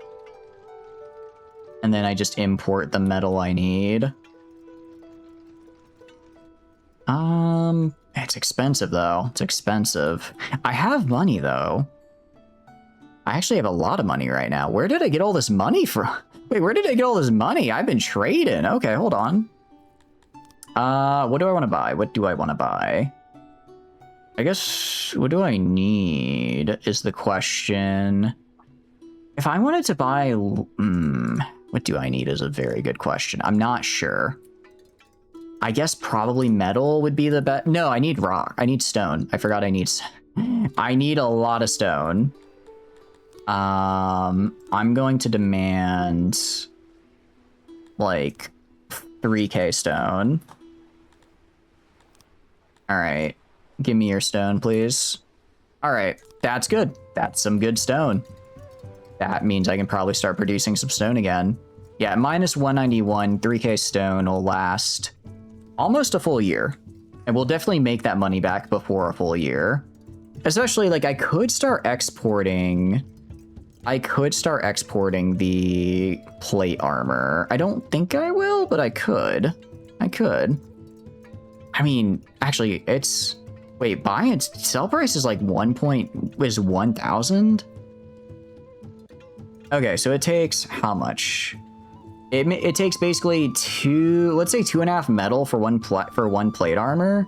And then I just import the metal I need. It's expensive though. It's expensive. I have money though. I actually have a lot of money right now. Where did I get all this money from? Wait, where did I get all this money? I've been trading. Okay, hold on. What do I want to buy? What do I want to buy? I guess, what do I need is the question. If I wanted to buy, what do I need is a very good question. I'm not sure. I guess probably metal would be the best. No, I need rock. I need stone. I forgot I need a lot of stone. I'm going to demand like 3k stone. All right. Give me your stone, please. All right. That's good. That's some good stone. That means I can probably start producing some stone again. Yeah, minus 191, 3k stone will last almost a full year. And we'll definitely make that money back before a full year. Especially, like, I could start exporting the plate armor. I don't think I will, but I could. I mean, actually, it's... Wait, buy and sell price is like 1,000? Okay, so it takes how much? It takes basically let's say 2.5 metal for one plate armor.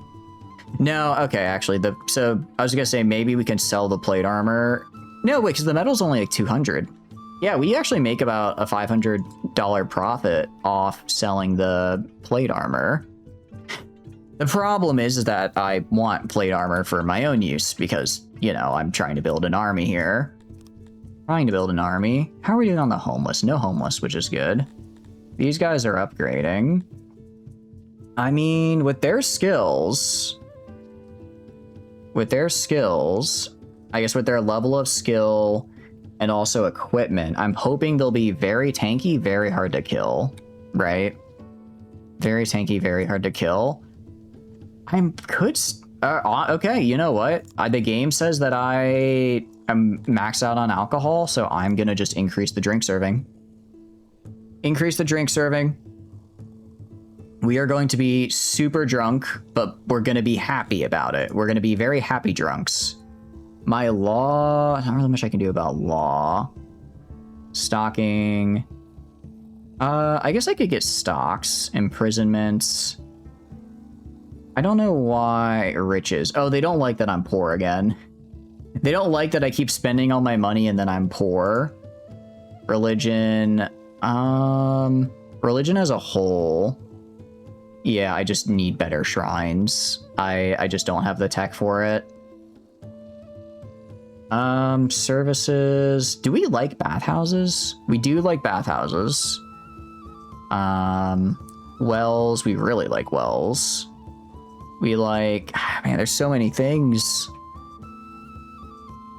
No, okay, actually, so I was gonna say maybe we can sell the plate armor. No, wait, because the metal's only like 200. Yeah, we actually make about a $500 profit off selling the plate armor. The problem is that I want plate armor for my own use because, you know, I'm trying to build an army here. How are we doing on the homeless? No homeless, which is good. These guys are upgrading. I mean, with their skills, I guess with their level of skill and also equipment, I'm hoping they'll be very tanky, very hard to kill, right? Very tanky, very hard to kill. Okay, you know what? The game says that I am maxed out on alcohol, so I'm gonna just increase the drink serving. We are going to be super drunk, but we're gonna be happy about it. We're gonna be very happy drunks. My law, I don't know how much I can do about law. Stocking. I guess I could get stocks, imprisonments. I don't know why riches. Oh, they don't like that I'm poor again. They don't like that I keep spending all my money and then I'm poor. Religion. Religion as a whole. Yeah, I just need better shrines. I just don't have the tech for it. Services. Do we like bathhouses? We do like bathhouses. Wells. We really like wells. We like, man, there's so many things.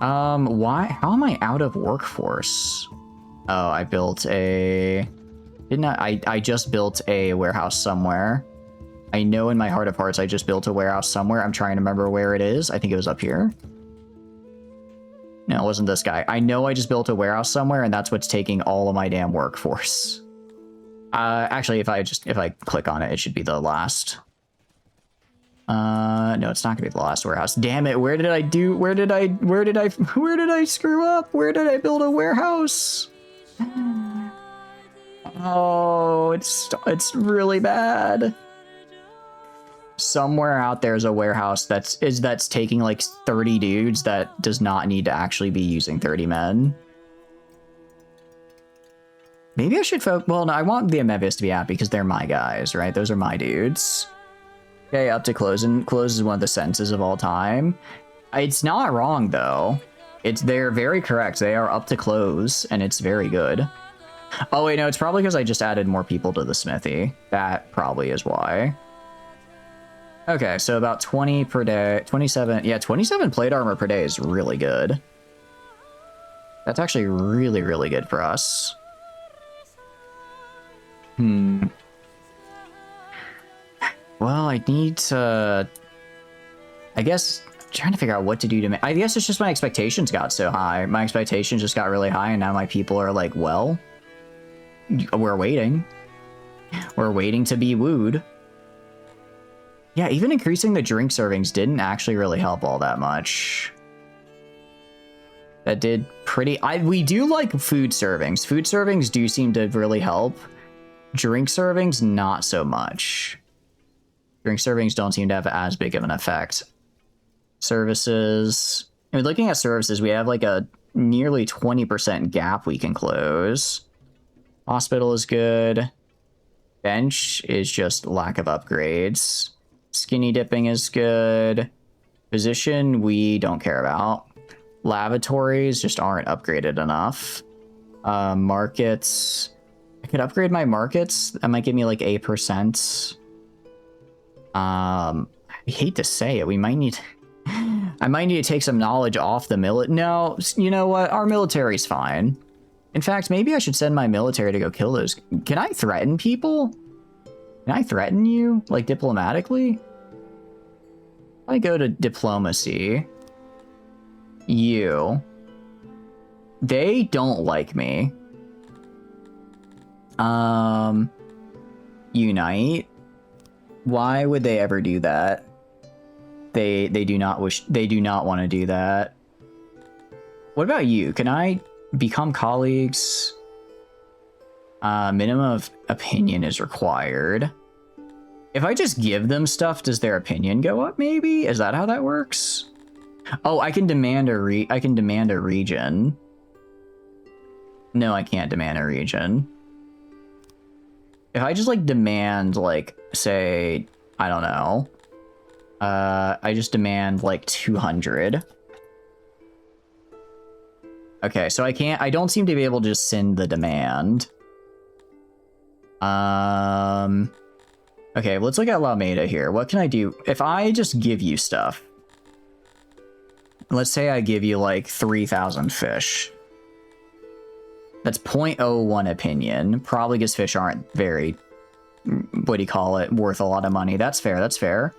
How am I out of workforce? Oh, I built I just built a warehouse somewhere. I know in my heart of hearts I just built a warehouse somewhere. I'm trying to remember where it is. I think it was up here. No, it wasn't this guy. I know I just built a warehouse somewhere and that's what's taking all of my damn workforce. Actually, if I click on it, it should be the last. No, it's not gonna be the last warehouse. Damn it, where did I screw up? Where did I build a warehouse? Oh, it's really bad. Somewhere out there's a warehouse that's taking like 30 dudes that does not need to actually be using 30 men. Maybe I should well, no, I want the Amevias to be happy because they're my guys, right? Those are my dudes. Okay, up to close, and close is one of the sentences of all time. It's not wrong though. They're very correct. They are up to close, and it's very good. Oh wait, no, it's probably because I just added more people to the smithy. That probably is why. Okay, so about 20 per day, 27. Yeah, 27 plate armor per day is really good. That's actually really, really good for us. Well, I need to... I guess trying to figure out what to do to... I guess it's just my expectations got so high. My expectations just got really high, and now my people are like, well, we're waiting. We're waiting to be wooed. Yeah, even increasing the drink servings didn't actually really help all that much. That did pretty... we do like food servings. Food servings do seem to really help. Drink servings, not so much. Drink servings don't seem to have as big of an effect. Services. I mean, looking at services, we have like a nearly 20% gap we can close. Hospital is good. Bench is just lack of upgrades. Skinny dipping is good. Physician, we don't care about. Lavatories just aren't upgraded enough. Markets. I could upgrade my markets. That might give me like 8%. I hate to say it. We might need... I might need to take some knowledge off the No, you know what? Our military's fine. In fact, maybe I should send my military to go kill those... Can I threaten people? Can I threaten you? Like, diplomatically? I go to diplomacy. You. They don't like me. Unite. Why would they ever do that? They do not want to do that. What about you? Can I become colleagues? Minimum of opinion is required. If I just give them stuff, does their opinion go up maybe? Is that how that works? Oh, I can demand a region. No, I can't demand a region. If I just like demand like, say, I don't know. I just demand like 200. Okay, so I don't seem to be able to just send the demand. Okay, let's look at Alameda here. What can I do? If I just give you stuff. Let's say I give you like 3,000 fish. That's 0.01 opinion. Probably because fish aren't very, what do you call it, worth a lot of money. That's fair, that's fair.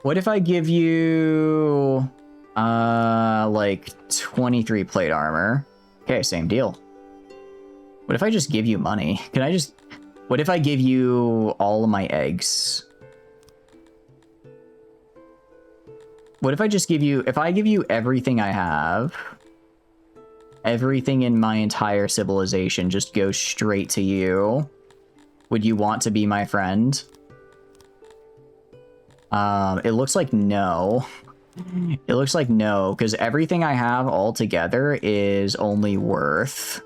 What if I give you, like 23 plate armor? Okay, same deal. What if I just give you money? Can I just... What if I give you all of my eggs? What if I just give you... If I give you everything I have, everything in my entire civilization just goes straight to you, would you want to be my friend? It looks like no. It looks like no, because everything I have all together is only worth...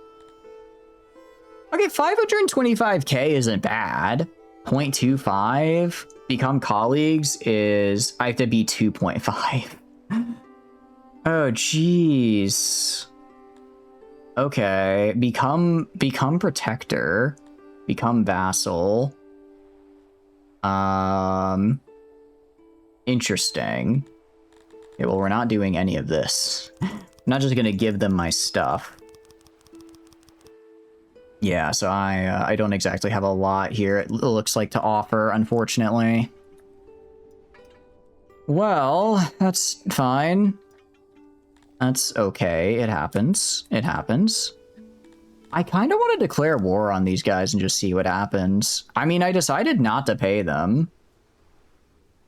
Okay, 525k isn't bad. 0.25. Become colleagues is... I have to be 2.5. Oh, jeez. Okay. Become protector. Become vassal. Interesting. Okay, well, we're not doing any of this. I'm not just gonna give them my stuff. Yeah, so I don't exactly have a lot here, it looks like, to offer, unfortunately. Well, that's fine. That's okay, it happens. It happens. I kind of want to declare war on these guys and just see what happens. I mean, I decided not to pay them.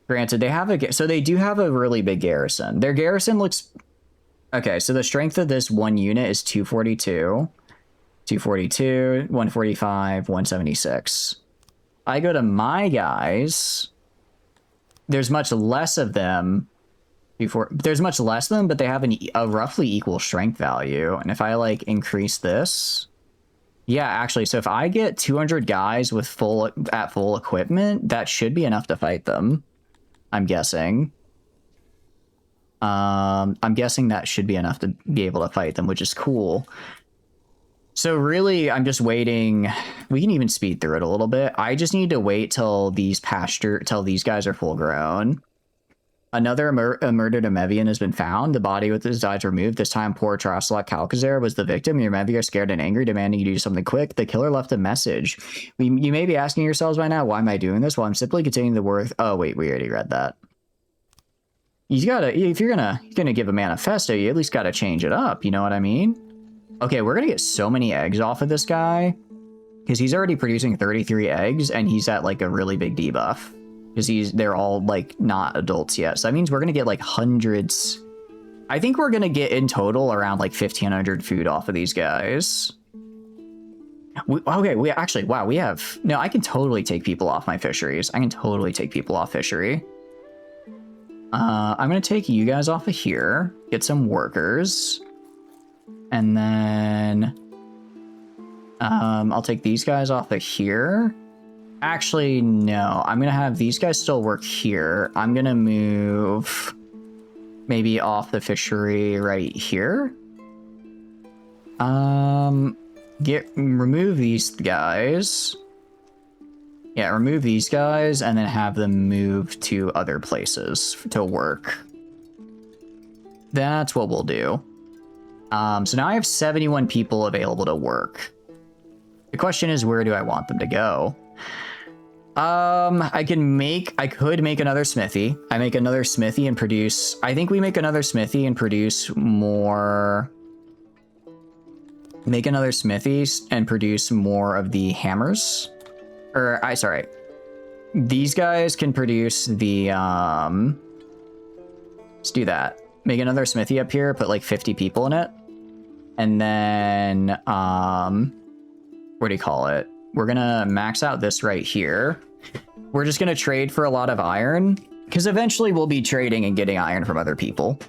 Granted, they have a... So they do have a really big garrison. Their garrison looks... Okay, so the strength of this one unit is 242. 242, 145, 176. I go to my guys. There's much less of them. There's much less of them, but they have a roughly equal strength value. And if I like increase this, yeah, actually, so if I get 200 guys with full equipment, that should be enough to fight them. I'm guessing. I'm guessing that should be enough to be able to fight them, which is cool. So really, I'm just waiting. We can even speed through it a little bit. I just need to wait till these guys are full grown. Another murdered Amevian has been found. The body with his eyes removed. This time, poor Traslot Calcazar was the victim. Your Amevians are scared and angry, demanding you do something quick. The killer left a message. You may be asking yourselves by now, why am I doing this? Well, I'm simply continuing the work. Oh, wait, we already read that. You gotta, if you're gonna give a manifesto, you at least gotta change it up. You know what I mean? Okay, we're gonna get so many eggs off of this guy because he's already producing 33 eggs and he's at like a really big debuff. Because they're all like not adults yet. So that means we're gonna get like hundreds. I think we're gonna get in total around like 1,500 food off of these guys. We actually, wow, we have, no, I can totally take people off my fisheries. I can totally take people off fishery. I'm gonna take you guys off of here, get some workers. And then I'll take these guys off of here. Actually, no. I'm going to have these guys still work here. I'm going to move maybe off the fishery right here. Remove these guys. Yeah, remove these guys and then have them move to other places to work. That's what we'll do. So now I have 71 people available to work. The question is, where do I want them to go? I could make another smithy. I make another smithy and produce, I think we make another smithy and produce more, make another smithy and produce more of the hammers. Or, sorry. These guys can produce the, let's do that. Make another smithy up here, put like 50 people in it. And then, what do you call it? We're gonna max out this right here. We're just gonna trade for a lot of iron because eventually we'll be trading and getting iron from other people.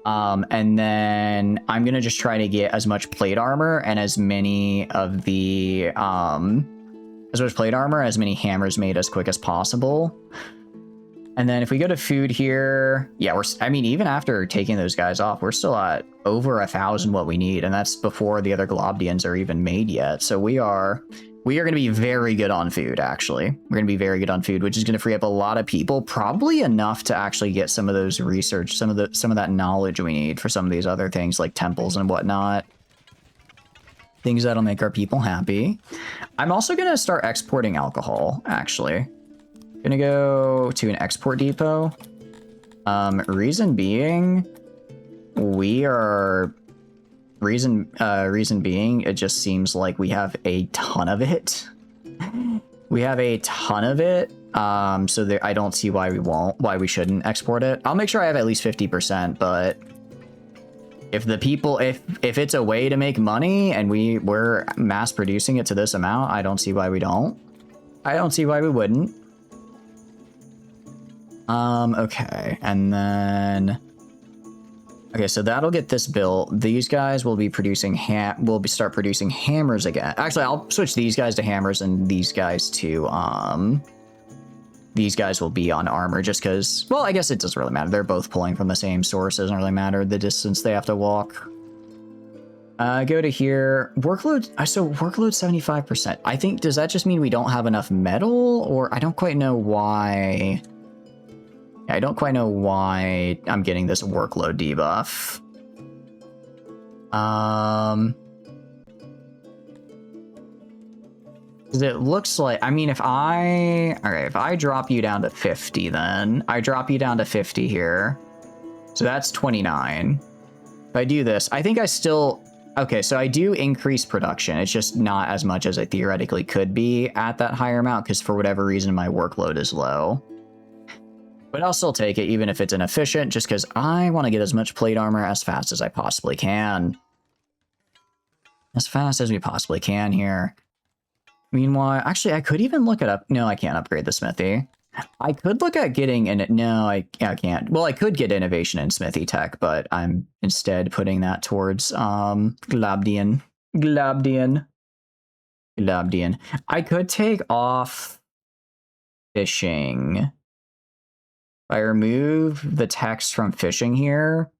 And then I'm gonna just try to get as much plate armor and as many of the, as much plate armor, as many hammers made as quick as possible. And then if we go to food here, yeah, I mean, even after taking those guys off, we're still at over 1,000 what we need. And that's before the other Globdiens are even made yet. So we are going to be very good on food, actually. We're going to be very good on food, which is going to free up a lot of people, probably enough to actually get some of those research, some of that knowledge we need for some of these other things like temples and whatnot. Things that'll make our people happy. I'm also going to start exporting alcohol, actually. Gonna go to an export depot. Reason being, reason being, it just seems like we have a ton of it. We have a ton of it. So there, I don't see why we shouldn't export it. I'll make sure I have at least 50%, but if the people, if it's a way to make money and we're mass producing it to this amount, I don't see why we don't. I don't see why we wouldn't. Okay, and then, okay, so that'll get this built. These guys will be producing start producing hammers again. Actually, I'll switch these guys to hammers and these guys to, these guys will be on armor just because, well, I guess it doesn't really matter. They're both pulling from the same source. It doesn't really matter the distance they have to walk. Go to here. Workload, so workload 75%. I think, does that just mean we don't have enough metal? Or I don't quite know why. I don't quite know why I'm getting this workload debuff. Because it looks like, I mean, if I drop you down to 50, then I drop you down to 50 here. So that's 29. If I do this, I think I still, okay, so I do increase production. It's just not as much as it theoretically could be at that higher amount because for whatever reason, my workload is low. But I'll still take it, even if it's inefficient, just because I want to get as much plate armor as fast as I possibly can. As fast as we possibly can here. Meanwhile, actually, I could even look it up. No, I can't upgrade the smithy. I could look at getting in it. No, I can't. Well, I could get innovation in smithy tech, but I'm instead putting that towards Globdien. I could take off fishing. I remove the text from fishing here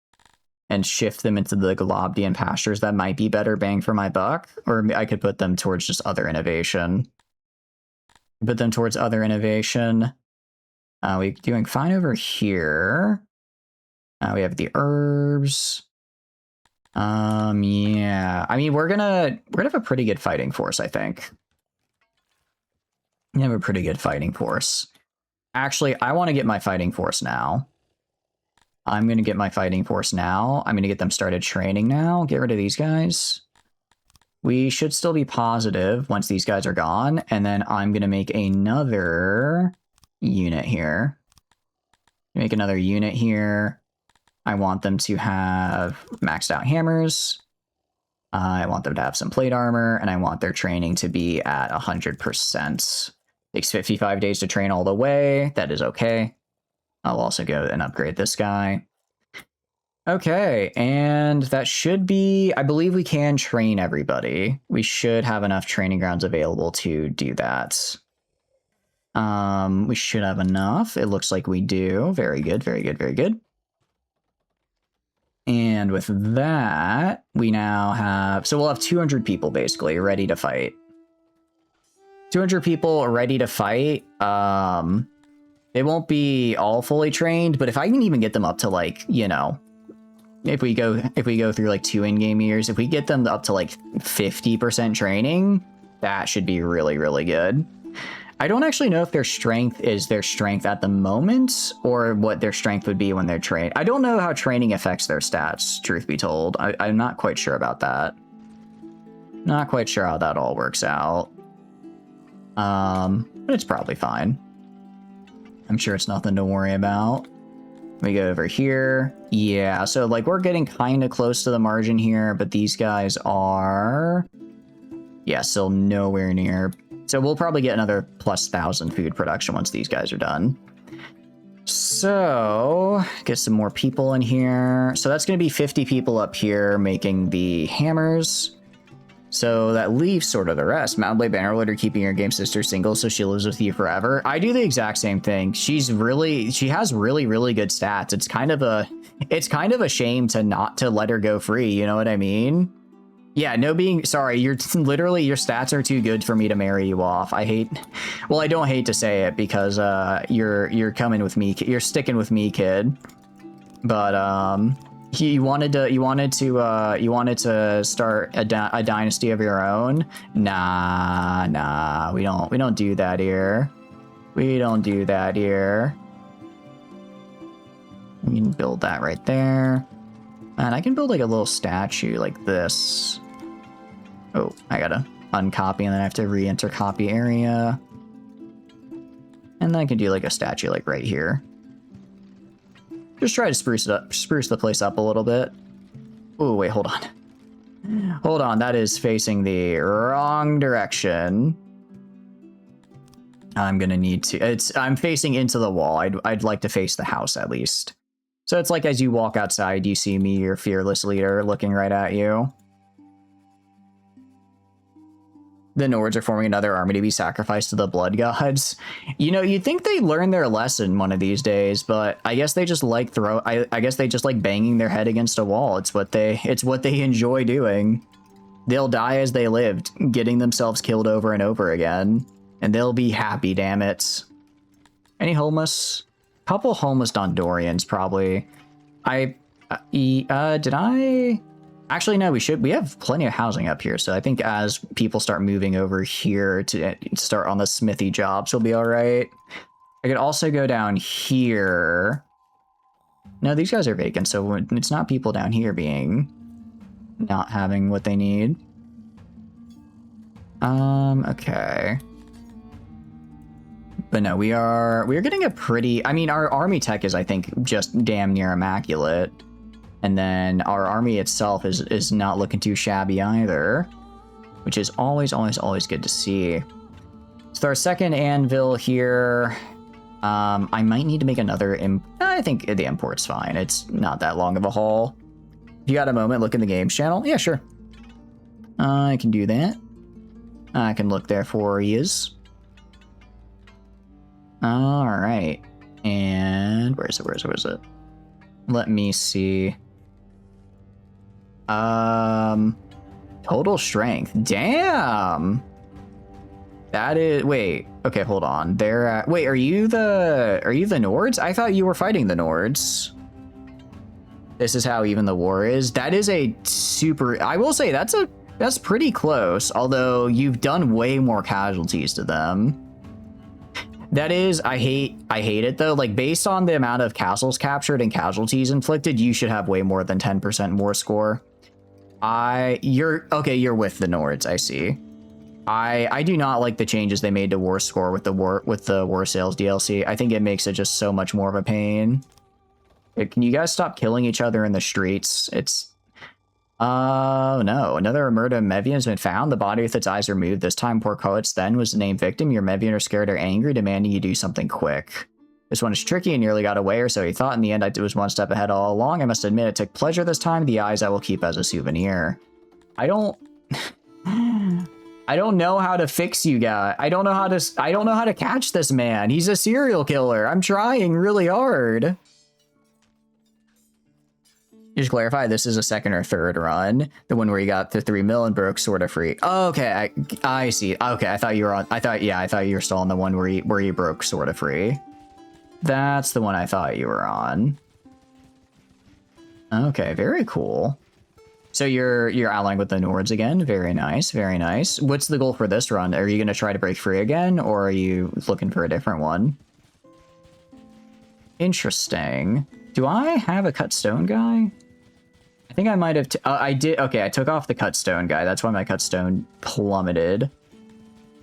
and shift them into the Globdien pastures, that might be better bang for my buck. Or I could put them towards just other innovation. Put them towards other innovation. We're doing fine over here. We have the herbs. Yeah. I mean, we're gonna have a pretty good fighting force, I think. We have a pretty good fighting force. Actually, I want to get my fighting force now. I'm gonna get my fighting force now. I'm gonna get them started training now. Get rid of these guys. We should still be positive once these guys are gone, and then I'm gonna make another unit here. Make another unit here. I want them to have maxed out hammers. I want them to have some plate armor, and I want their training to be at 100%. Takes 55 days to train all the way. That is okay. I'll also go and upgrade this guy. Okay, and that should be... I believe we can train everybody. We should have enough training grounds available to do that. We should have enough. It looks like we do. Very good, very good, very good. And with that, we now have... So we'll have 200 people, basically, ready to fight. 200 people ready to fight. They won't be all fully trained, but if I can even get them up to, like, you know... If we go through, like, 2 in-game years, if we get them up to, like, 50% training, that should be really, really good. I don't actually know if their strength is their strength at the moment, or what their strength would be when they're trained. I don't know how training affects their stats, truth be told. I'm not quite sure about that. Not quite sure how that all works out. But it's probably fine. I'm sure it's nothing to worry about. We go over here. Yeah, so, like, we're getting kind of close to the margin here, but these guys are... Yeah, still nowhere near... So we'll probably get another plus 1,000 food production once these guys are done. So, get some more people in here. So that's going to be 50 people up here making the hammers. So that leaves sort of the rest. Mountain Blade Bannerlord keeping your game sister single so she lives with you forever. I do the exact same thing. She has really, really good stats. It's kind of a shame to not to let her go free. You know what I mean? Yeah, no being sorry, you're literally, your stats are too good for me to marry you off. I don't hate to say it because you're coming with me, you're sticking with me, kid. But you wanted to start a dynasty of your own. Nah, we don't do that here. We don't do that here. We can build that right there. And I can build like a little statue like this. Oh, I gotta uncopy and then I have to re-enter copy area. And then I can do like a statue like right here. Just try to spruce the place up a little bit. Oh, wait, hold on. Hold on, that is facing the wrong direction. I'm gonna need to, I'm facing into the wall. I'd like to face the house at least. So it's like as you walk outside, you see me, your fearless leader, looking right at you. The Nords are forming another army to be sacrificed to the blood gods. You know, you'd think they'd learn their lesson one of these days, but I guess they just like I guess they just like banging their head against a wall. It's what they enjoy doing. They'll die as they lived, getting themselves killed over and over again, and they'll be happy, damn it. Any homeless? Couple homeless Dondorians, probably. Did I? Actually, no, we have plenty of housing up here, so I think as people start moving over here to start on the smithy jobs, we'll be all right. I could also go down here. No, these guys are vacant, so it's not people down here not having what they need. Okay. But no, we're getting a pretty, I mean, our army tech is, I think, just damn near immaculate. And then our army itself is not looking too shabby either, which is always good to see. So our second anvil here, I might need to make another, I think the import's fine. It's not that long of a haul. If you got a moment, look in the games channel. Yeah, sure. I can do that. I can look there for yous. All right. And where is it? Let me see. Total strength. Damn. That is, wait, okay, hold on. They're wait, are you the Nords? I thought you were fighting the Nords. This is how even the war is. That is a super, I will say that's pretty close, although you've done way more casualties to them. That is, I hate it though. Like, based on the amount of castles captured and casualties inflicted, you should have way more than 10% war score. You're with the Nords, I see. I do not like the changes they made to war score with the war sales DLC. I think it makes it just so much more of a pain. Can you guys stop killing each other in the streets? It's no. Another murder Amevian has been found. The body with its eyes removed. This time, poor Coates then was the named victim. Your Amevian are scared or angry, demanding you do something quick. This one is tricky and nearly got away, or so he thought. In the end, I was one step ahead all along. I must admit, it took pleasure this time. The eyes I will keep as a souvenir. I don't know how to fix you guys. I don't know how to catch this man. He's a serial killer. I'm trying really hard. Just clarify, this is a second or third run. The one where you got the 3 mil and broke sort of free. Okay, I see. Okay, I thought you were still on the one where you broke sort of free. That's the one I thought you were on. Okay, very cool. So you're allying with the Nords again. Very nice, very nice. What's the goal for this run? Are you going to try to break free again, or are you looking for a different one? Interesting. Do I have a cut stone guy? I think I might have... I did... Okay, I took off the cut stone guy. That's why my cut stone plummeted.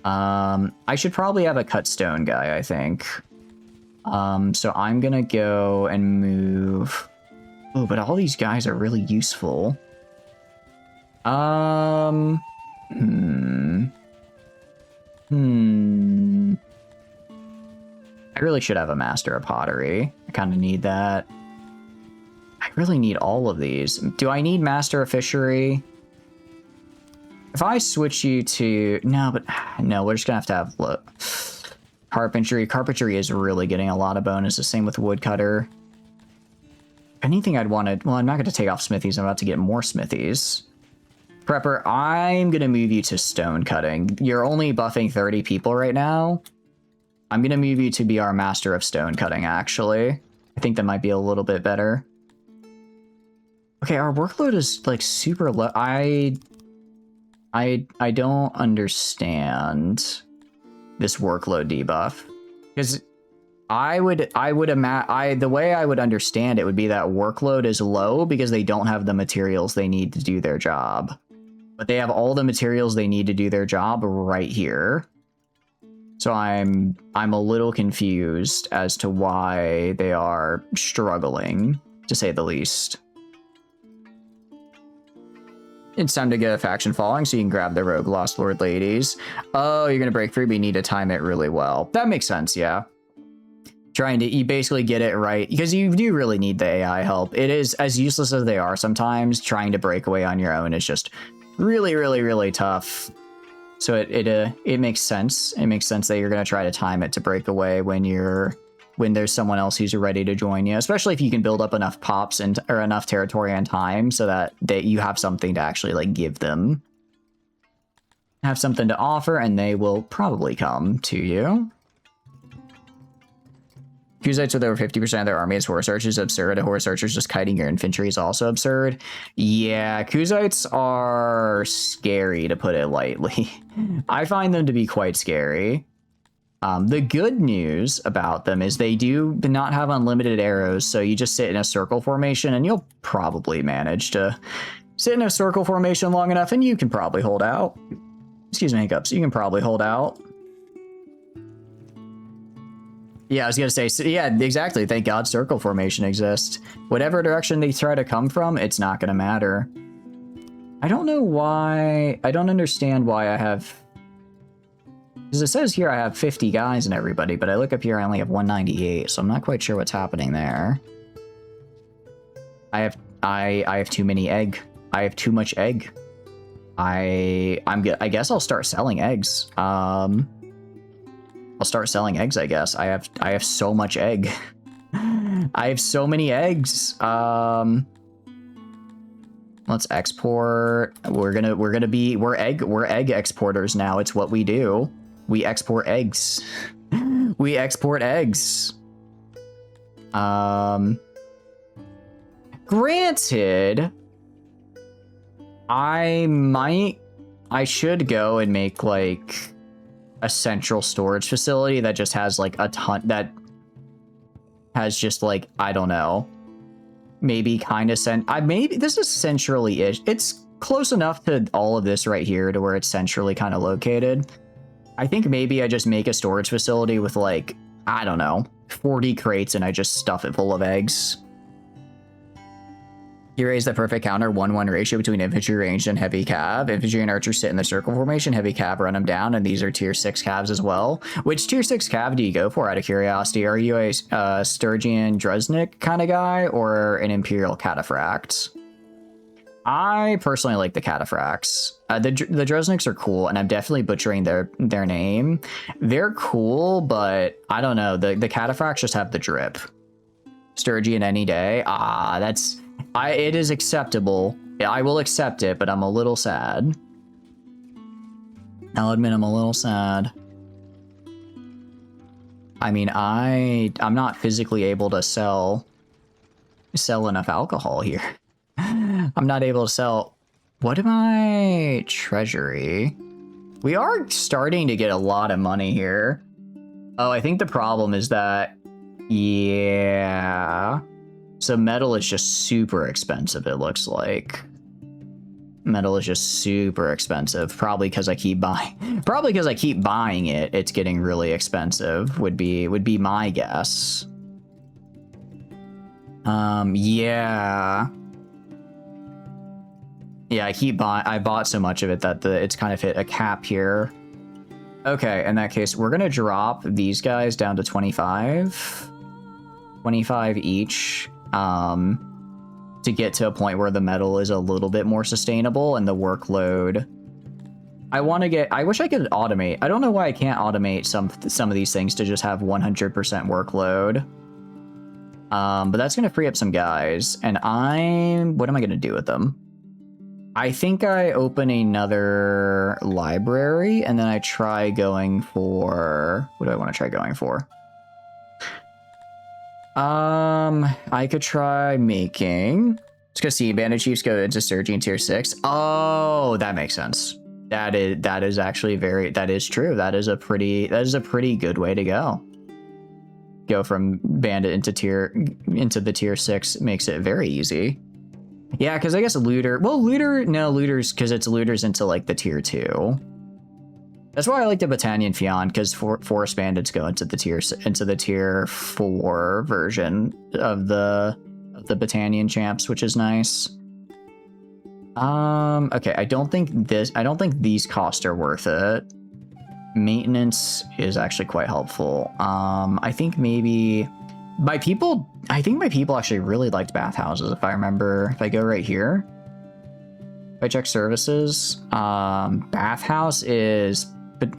I should probably have a cut stone guy, I think. So I'm gonna go and move... Oh, but all these guys are really useful. I really should have a master of pottery. I kind of need that. I really need all of these. Do I need master of fishery? If I switch you to... No, but... No, we're just gonna have look. Carpentry. Carpentry is really getting a lot of bonuses. Same with woodcutter. Anything I'd want to... Well, I'm not going to take off smithies. I'm about to get more smithies. Prepper, I'm going to move you to stone cutting. You're only buffing 30 people right now. I'm going to move you to be our master of stone cutting, actually. I think that might be a little bit better. Okay, our workload is, like, super low. I don't understand this workload debuff. Because the way I would understand it would be that workload is low because they don't have the materials they need to do their job. But they have all the materials they need to do their job right here. So I'm a little confused as to why they are struggling, to say the least. It's time to get a faction following so you can grab the rogue Lost Lord ladies. Oh, you're gonna break free, but you need to time it really well. That makes sense, yeah. You basically get it right, because you do really need the AI help. It is, as useless as they are sometimes, trying to break away on your own is just really, really, really tough. So it makes sense. It makes sense that you're gonna try to time it to break away when there's someone else who's ready to join you, especially if you can build up enough pops or enough territory and time so that you have something to actually like give them. Have something to offer, and they will probably come to you. Kuzites with over 50% of their army as horse archers is absurd. A horse archers just kiting your infantry is also absurd. Yeah, Kuzites are scary, to put it lightly. I find them to be quite scary. The good news about them is they do not have unlimited arrows, so you just sit in a circle formation and you'll probably manage to sit in a circle formation long enough and you can probably hold out. Excuse me, hiccups. You can probably hold out. Yeah, I was gonna say, so yeah, exactly. Thank God circle formation exists. Whatever direction they try to come from, it's not gonna matter. I don't know why. I don't understand why I have... Because it says here I have 50 guys and everybody, but I look up here I only have 198, so I'm not quite sure what's happening there. I have too many egg. I have too much egg. I guess I'll start selling eggs. I'll start selling eggs, I guess. I have so much egg. I have so many eggs. Let's export. We're egg exporters now. It's what we do. We export eggs. We export eggs. Granted, I should go and make like a central storage facility that just has like a ton, that has just like, I don't know, maybe kind of maybe this is centrally-ish. It's close enough to all of this right here to where it's centrally kind of located. I think maybe I just make a storage facility with like, I don't know, 40 crates and I just stuff it full of eggs. You raise the perfect counter 1-1 ratio between infantry ranged and heavy cav. Infantry and archers sit in the circle formation. Heavy cav run them down, and these are tier 6 cavs as well. Which tier 6 cav do you go for out of curiosity? Are you a Sturgian Druznik kind of guy or an Imperial Cataphract? I personally like the Cataphracts. The Druzniks are cool, and I'm definitely butchering their name. They're cool, but I don't know. The Cataphracts just have the drip. Sturgian any day. It is acceptable. I will accept it, but I'm a little sad. I'll admit I'm a little sad. I mean, I'm not physically able to sell enough alcohol here. I'm not able to sell. What am I? Treasury. We are starting to get a lot of money here. Oh, I think the problem is that, yeah. So metal is just super expensive, it looks like. Metal is just super expensive. Probably because I keep buying it, it's getting really expensive, would be my guess. Yeah. Yeah, I bought so much of it that it's kind of hit a cap here. Okay, in that case, we're gonna drop these guys down to 25. 25 each. To get to a point where the metal is a little bit more sustainable and the workload. I wish I could automate. I don't know why I can't automate some of these things to just have 100% workload. But that's going to free up some guys. And what am I going to do with them? I think I open another library and then I try going for, what do I want to try going for? I could try making. Let's go see. Bandit Chiefs go into Surging tier 6. Oh, that makes sense. That is actually that is true. That is a pretty good way to go. Go from Bandit into the tier 6 makes it very easy. Yeah, because I guess looters, because it's looters into like the tier 2. That's why I like the Battanian Fion, because Forest Bandits go into the tier 4 version of the Battanian champs, which is nice. Okay, I don't think these costs are worth it. Maintenance is actually quite helpful. I think my people actually really liked bathhouses, if I remember. If I go right here, if I check services, bathhouse is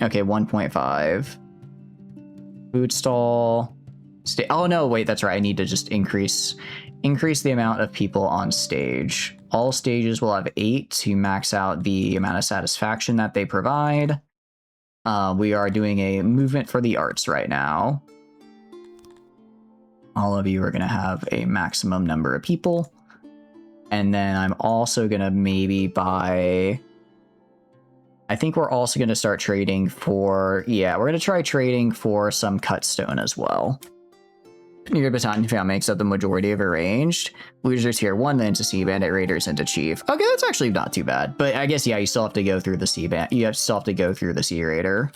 okay, 1.5. Food stall. Oh no, wait, that's right. I need to just increase the amount of people on stage. All stages will have 8 to max out the amount of satisfaction that they provide. We are doing a movement for the arts right now. All of you are going to have a maximum number of people. And then I'm also going to maybe buy... I think we're also going to start trading for... Yeah, we're going to try trading for some cut stone as well. Your battalion found makes up the majority of arranged. Losers tier 1, then to Sea Bandit, Raiders into Chief. Okay, that's actually not too bad. But I guess, yeah, you still have to go through the Sea Bandit. You still have to go through the Sea Raider.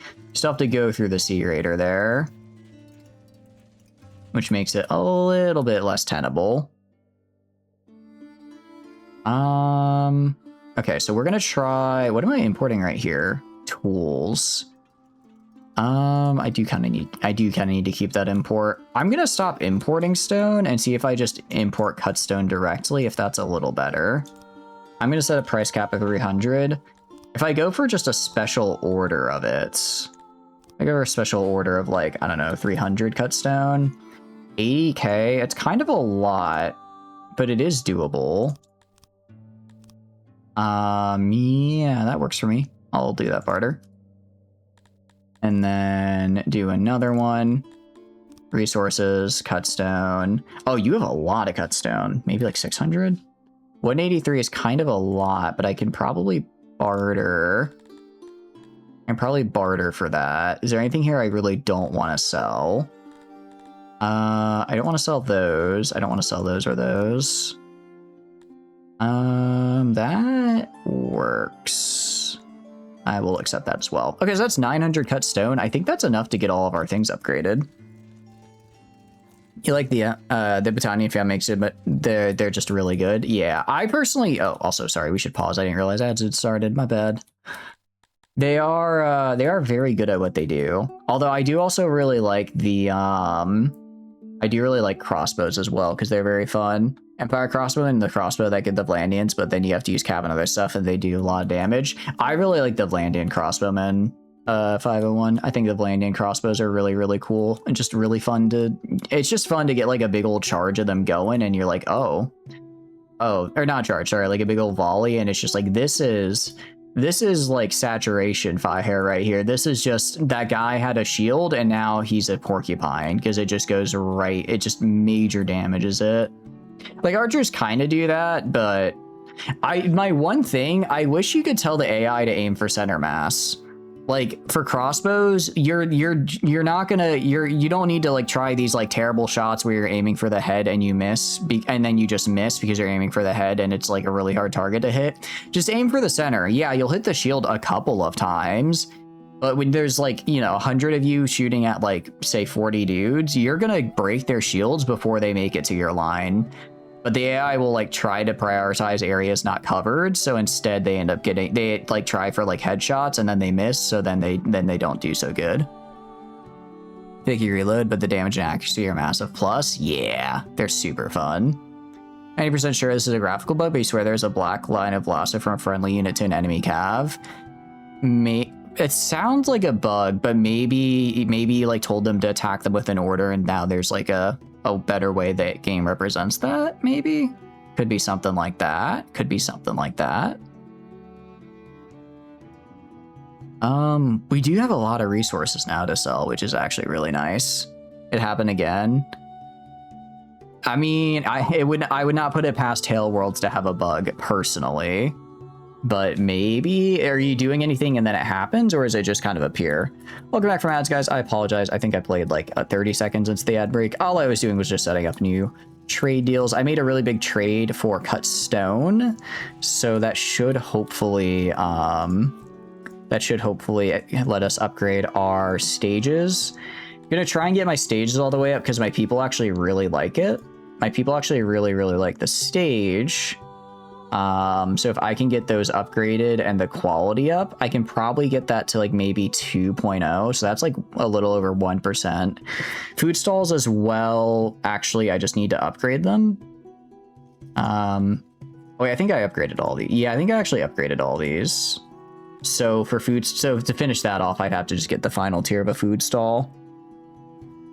You still have to go through the Sea Raider there. Which makes it a little bit less tenable. Okay, so we're gonna try... What am I importing right here? Tools. I do kind of need to keep that import. I'm gonna stop importing stone and see if I just import cut stone directly, if that's a little better. I'm gonna set a price cap of 300. If I go for just a special order of it, I go for a special order of like, I don't know, 300 cut stone, 80k. It's kind of a lot, but it is doable. Yeah, that works for me. I'll do that barter. And then do another one. Resources, cut stone. Oh, you have a lot of cut stone. Maybe like 600? 183 is kind of a lot, but I can probably barter. I can probably barter for that. Is there anything here I really don't want to sell? I don't want to sell those. I don't want to sell those or those. That works. I will accept that as well. Okay, so that's 900 cut stone. I think that's enough to get all of our things upgraded. You like the Battanian fan makes it, but they're just really good. Yeah, I personally. Oh, also sorry, we should pause. I didn't realize ads had started. My bad. They are very good at what they do. Although I do also really like the I do really like crossbows as well because they're very fun. Empire crossbow and the crossbow that get the Globdiens, but then you have to use cap and other stuff, and they do a lot of damage. I really like the Globdien crossbowmen. 501. I think the Globdien crossbows are really, really cool and just really fun to. It's just fun to get like a big old charge of them going, and you're like, oh, or not charge, sorry, like a big old volley, and it's just like this is like saturation fire right here. This is just that guy had a shield, and now he's a porcupine because it just goes right. It just major damages it. Like archers kind of do that, but my one thing, I wish you could tell the AI to aim for center mass. Like for crossbows, you don't need to like try these like terrible shots where you're aiming for the head and you miss, and then you just miss because you're aiming for the head and it's like a really hard target to hit. Just aim for the center. Yeah, you'll hit the shield a couple of times, but when there's like, 100 of you shooting at like say 40 dudes, you're gonna break their shields before they make it to your line. But the AI will like try to prioritize areas not covered, so instead they end up they like try for like headshots and then they miss, so then they don't do so good. Picky reload, but the damage and accuracy are massive. Plus, yeah, they're super fun. 90% sure this is a graphical bug, but you swear there's a black line of velocity from a friendly unit to an enemy cav. It sounds like a bug, but maybe like told them to attack them with an order, and now there's like a better way that game represents that. Maybe could be something like that. We do have a lot of resources now to sell, which is actually really nice. It happened again. I mean, I would not put it past Hail Worlds to have a bug personally. But maybe, are you doing anything and then it happens, or is it just kind of appear? Welcome back from ads, guys. I apologize. I think I played like 30 seconds into the ad break. All I was doing was just setting up new trade deals. I made a really big trade for cut stone, so that should hopefully let us upgrade our stages. I'm gonna try and get my stages all the way up because my people actually really like it. My people actually really, really like the stage. So if I can get those upgraded and the quality up, I can probably get that to like maybe 2.0. So that's like a little over 1%. Food stalls as well. Actually, I just need to upgrade them. Wait, I think I upgraded all these. Yeah, I think I actually upgraded all these. So for food, so to finish that off, I'd have to just get the final tier of a food stall.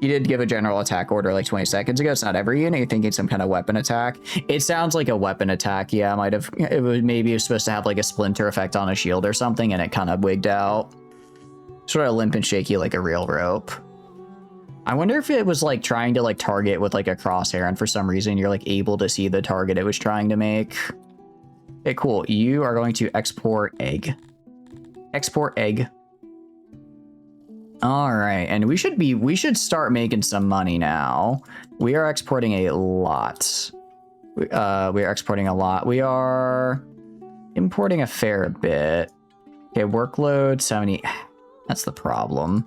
You did give a general attack order like 20 seconds ago. It's not every unit. You're thinking some kind of weapon attack. It sounds like a weapon attack. Yeah, maybe it was supposed to have like a splinter effect on a shield or something, and it kind of wigged out. Sort of limp and shaky like a real rope. I wonder if it was like trying to like target with like a crosshair, and for some reason you're like able to see the target it was trying to make. Okay, cool. You are going to export egg. Export egg. All right, and we should start making some money now. We are exporting a lot. We are exporting a lot. We are importing a fair bit. Okay, workload 70. That's the problem.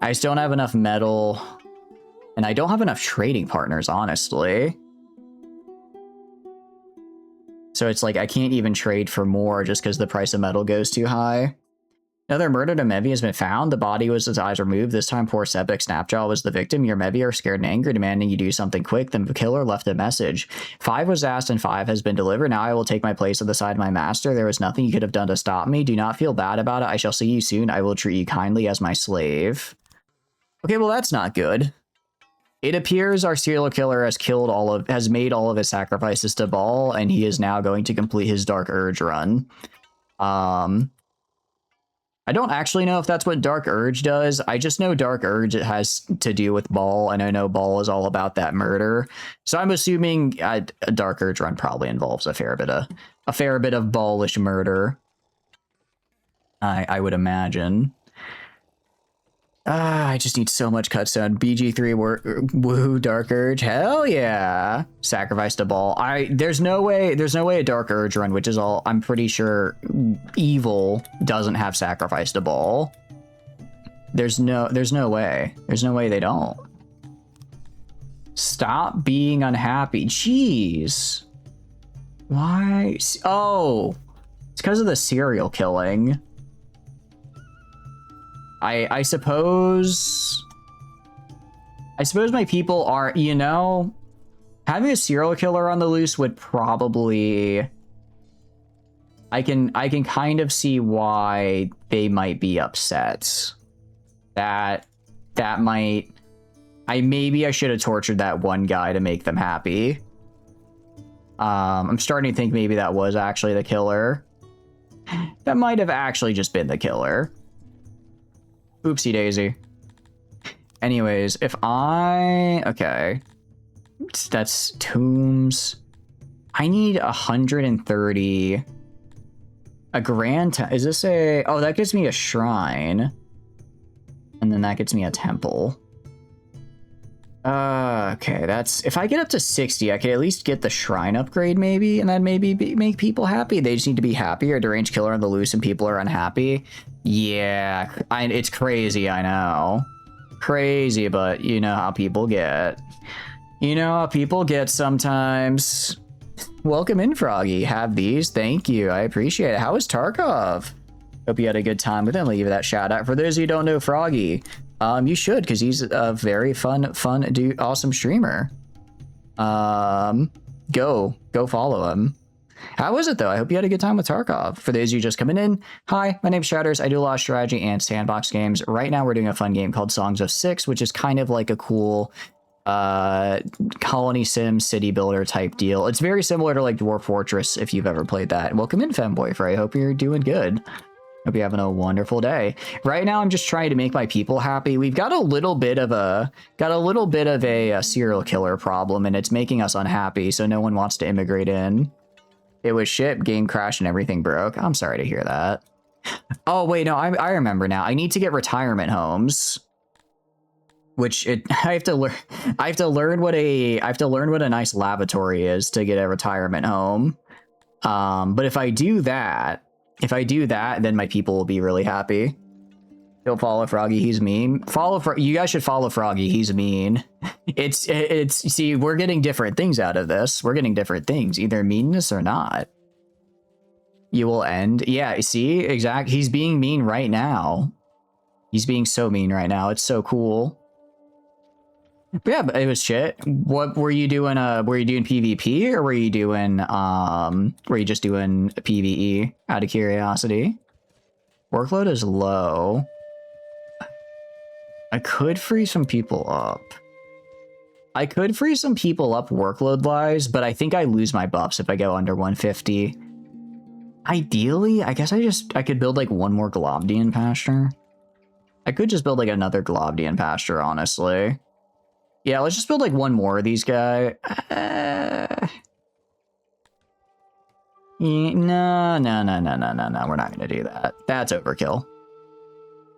I just don't have enough metal, and I don't have enough trading partners, honestly. So it's like I can't even trade for more just because the price of metal goes too high. Another murdered Amevias has been found. The body was his eyes removed. This time, poor Septic Snapjaw was the victim. Your Amevias are scared and angry, demanding you do something quick. The killer left a message. 5 was asked and 5 has been delivered. Now I will take my place at the side of my master. There was nothing you could have done to stop me. Do not feel bad about it. I shall see you soon. I will treat you kindly as my slave. Okay, well, that's not good. It appears our serial killer has made all of his sacrifices to Baal, and he is now going to complete his Dark Urge run. I don't actually know if that's what Dark Urge does. I just know Dark Urge it has to do with Ball, and I know Ball is all about that murder. So I'm assuming a Dark Urge run probably involves a fair bit of ballish murder. I would imagine. I just need so much cutstone. BG3 woo Dark Urge. Hell yeah. Sacrifice to Ball. There's no way a Dark Urge run, which is all I'm pretty sure evil doesn't have sacrifice to Ball. There's no way. There's no way they don't. Stop being unhappy. Jeez. Why? Oh. It's because of the serial killing. I suppose my people are, you know, having a serial killer on the loose would probably, I can kind of see why they might be upset. That might, maybe I should have tortured that one guy to make them happy. I'm starting to think maybe that was actually the killer. That might have actually just been the killer. Oopsie daisy. Anyways, if okay. That's tombs. I need 130. A grand, is this a, oh, that gives me a shrine. And then that gets me a temple. Okay, that's, if I get up to 60, I could at least get the shrine upgrade maybe, and then maybe make people happy. They just need to be happy, or deranged killer on the loose and people are unhappy. Yeah, it's crazy, I know. Crazy, but you know how people get. You know how people get sometimes. Welcome in, Froggy. Have these. Thank you. I appreciate it. How is Tarkov? Hope you had a good time with him. I'll give you that shout out. For those of you who don't know Froggy, you should, because he's a very fun dude, awesome streamer. Go follow him. How was it though? I hope you had a good time with Tarkov. For those of you just coming in, hi, my name's Shatters. I do a lot of strategy and sandbox games. Right now we're doing a fun game called Songs of Six, which is kind of like a cool colony sim city builder type deal. It's very similar to like Dwarf Fortress if you've ever played that. Welcome in, Femboy. I hope you're doing good. Hope you're having a wonderful day. Right now, I'm just trying to make my people happy. We've got a little bit of a serial killer problem, and it's making us unhappy. So no one wants to immigrate in. It was shit, game crashed, and everything broke. I'm sorry to hear that. Oh wait, no, I remember now. I need to get retirement homes, which I have to learn what a nice lavatory is to get a retirement home. But if I do that, then my people will be really happy. Don't follow Froggy, he's mean. You guys should follow Froggy, he's mean. See, we're getting different things out of this. We're getting different things, either meanness or not. You will end. Yeah, see, exact. He's being mean right now. He's being so mean right now. It's so cool. But yeah, but it was shit. What were you doing? Were you doing PvP or were you just doing PvE out of curiosity? Workload is low. I could free some people up. Workload wise, but I think I lose my buffs if I go under 150. Ideally, I guess I could build like one more Globdien pasture. I could just build like another Globdien pasture, honestly. Yeah, let's just build like one more of these guys. No, we're not gonna do that. That's overkill.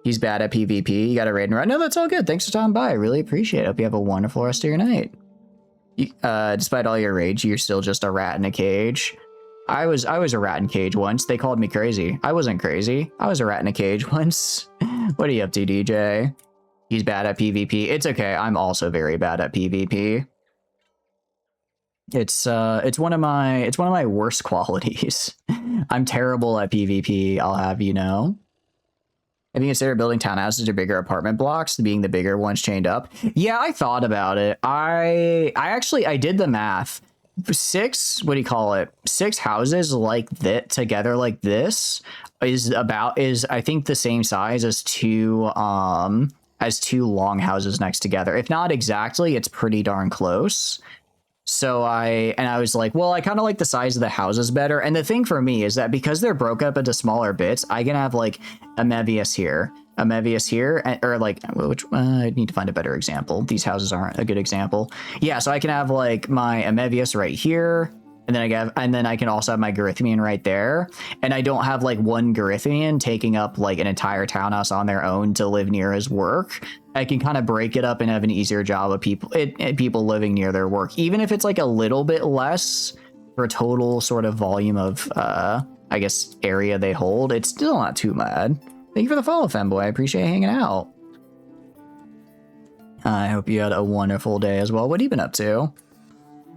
He's bad at PvP. You got a raid and run. No, that's all good. Thanks for stopping by. I really appreciate it. Hope you have a wonderful rest of your night. Despite all your rage, you're still just a rat in a cage. I was a rat in a cage once. They called me crazy. I wasn't crazy. I was a rat in a cage once. What are you up to, DJ? He's bad at PvP. It's okay. I'm also very bad at PvP. It's one of my worst qualities. I'm terrible at PvP, I'll have you know. Have you considered building townhouses or bigger apartment blocks, being the bigger ones chained up? Yeah, I thought about it. I did the math. 6 houses like that together like this is I think the same size as two long houses next together. If not exactly, it's pretty darn close. So I was like, well, I kind of like the size of the houses better. And the thing for me is that because they're broke up into smaller bits, I can have like Amevias here, or like, which I need to find a better example. These houses aren't a good example. Yeah, so I can have like my Amevias right here. And then I can also have my Garithmian right there. And I don't have like one Garithmian taking up like an entire townhouse on their own to live near his work. I can kind of break it up and have an easier job of people living near their work, even if it's like a little bit less for total sort of volume of, I guess, area they hold. It's still not too bad. Thank you for the follow, Femboy. I appreciate hanging out. I hope you had a wonderful day as well. What have you been up to?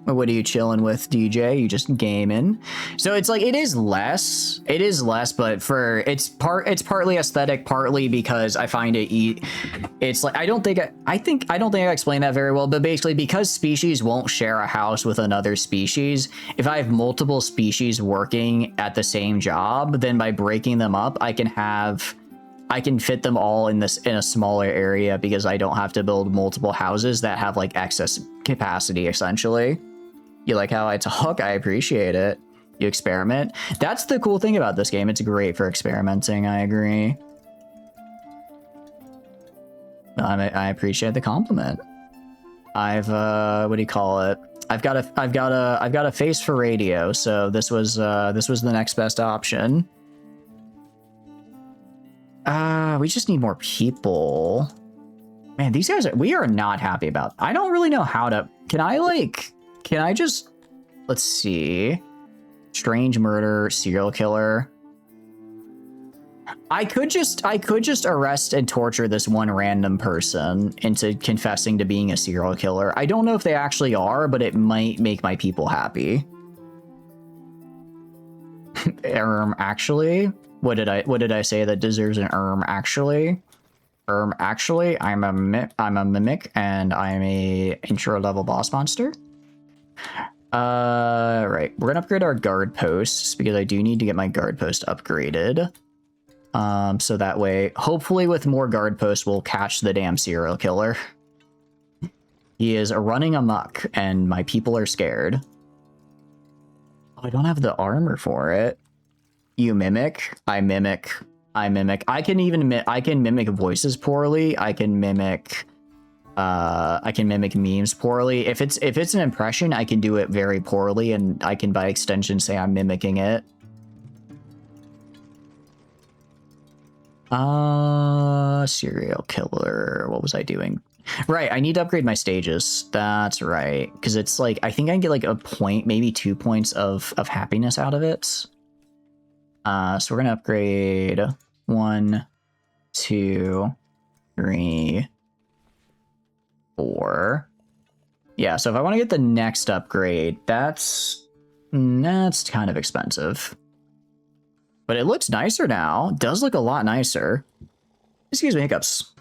What are you chilling with, DJ? You just gaming? So it's like it is less, but it's partly aesthetic, partly because I find it's like I don't think I explained that very well, but basically because species won't share a house with another species, if I have multiple species working at the same job, then by breaking them up, I can fit them all in a smaller area because I don't have to build multiple houses that have like excess capacity essentially. You like how I talk? I appreciate it. You experiment. That's the cool thing about this game. It's great for experimenting. I agree. I appreciate the compliment. What do you call it? I've got a face for radio, so this was the next best option. We just need more people. Man, these guys we are not happy about. I don't really know how to. Can I just, let's see, strange murder, serial killer. I could just arrest and torture this one random person into confessing to being a serial killer. I don't know if they actually are, but it might make my people happy. Actually, what did I say that deserves an actually? Actually, I'm a mimic and I'm a intro level boss monster. Right, we're gonna upgrade our guard posts because I do need to get my guard post upgraded. So that way, hopefully with more guard posts, we'll catch the damn serial killer. He is running amok and my people are scared. Oh, I don't have the armor for it. You mimic, I mimic. I can mimic voices poorly. I can mimic memes poorly. If it's an impression, I can do it very poorly, and I can by extension say I'm mimicking it. Serial killer. What was I doing? Right, I need to upgrade my stages. That's right, because it's like I think I can get like a point, maybe 2 points of happiness out of it. So we're gonna upgrade 1, 2, 3, 4. Yeah, so if I want to get the next upgrade, that's kind of expensive. But it looks nicer now. It does look a lot nicer. Excuse me, hiccups.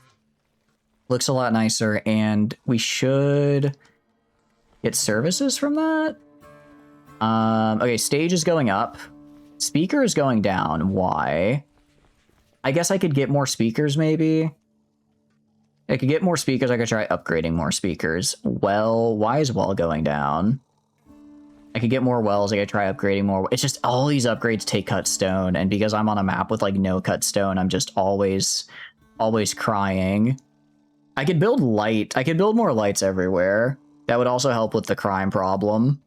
Looks a lot nicer, and we should get services from that. Okay, stage is going up. Speaker is going down. Why? I guess I could get more speakers, maybe. I could get more speakers. I could try upgrading more speakers. Well, why is well going down? I could get more wells. I could try upgrading more. It's just all these upgrades take cut stone. And because I'm on a map with like no cut stone, I'm just always crying. I could build light. I could build more lights everywhere. That would also help with the crime problem.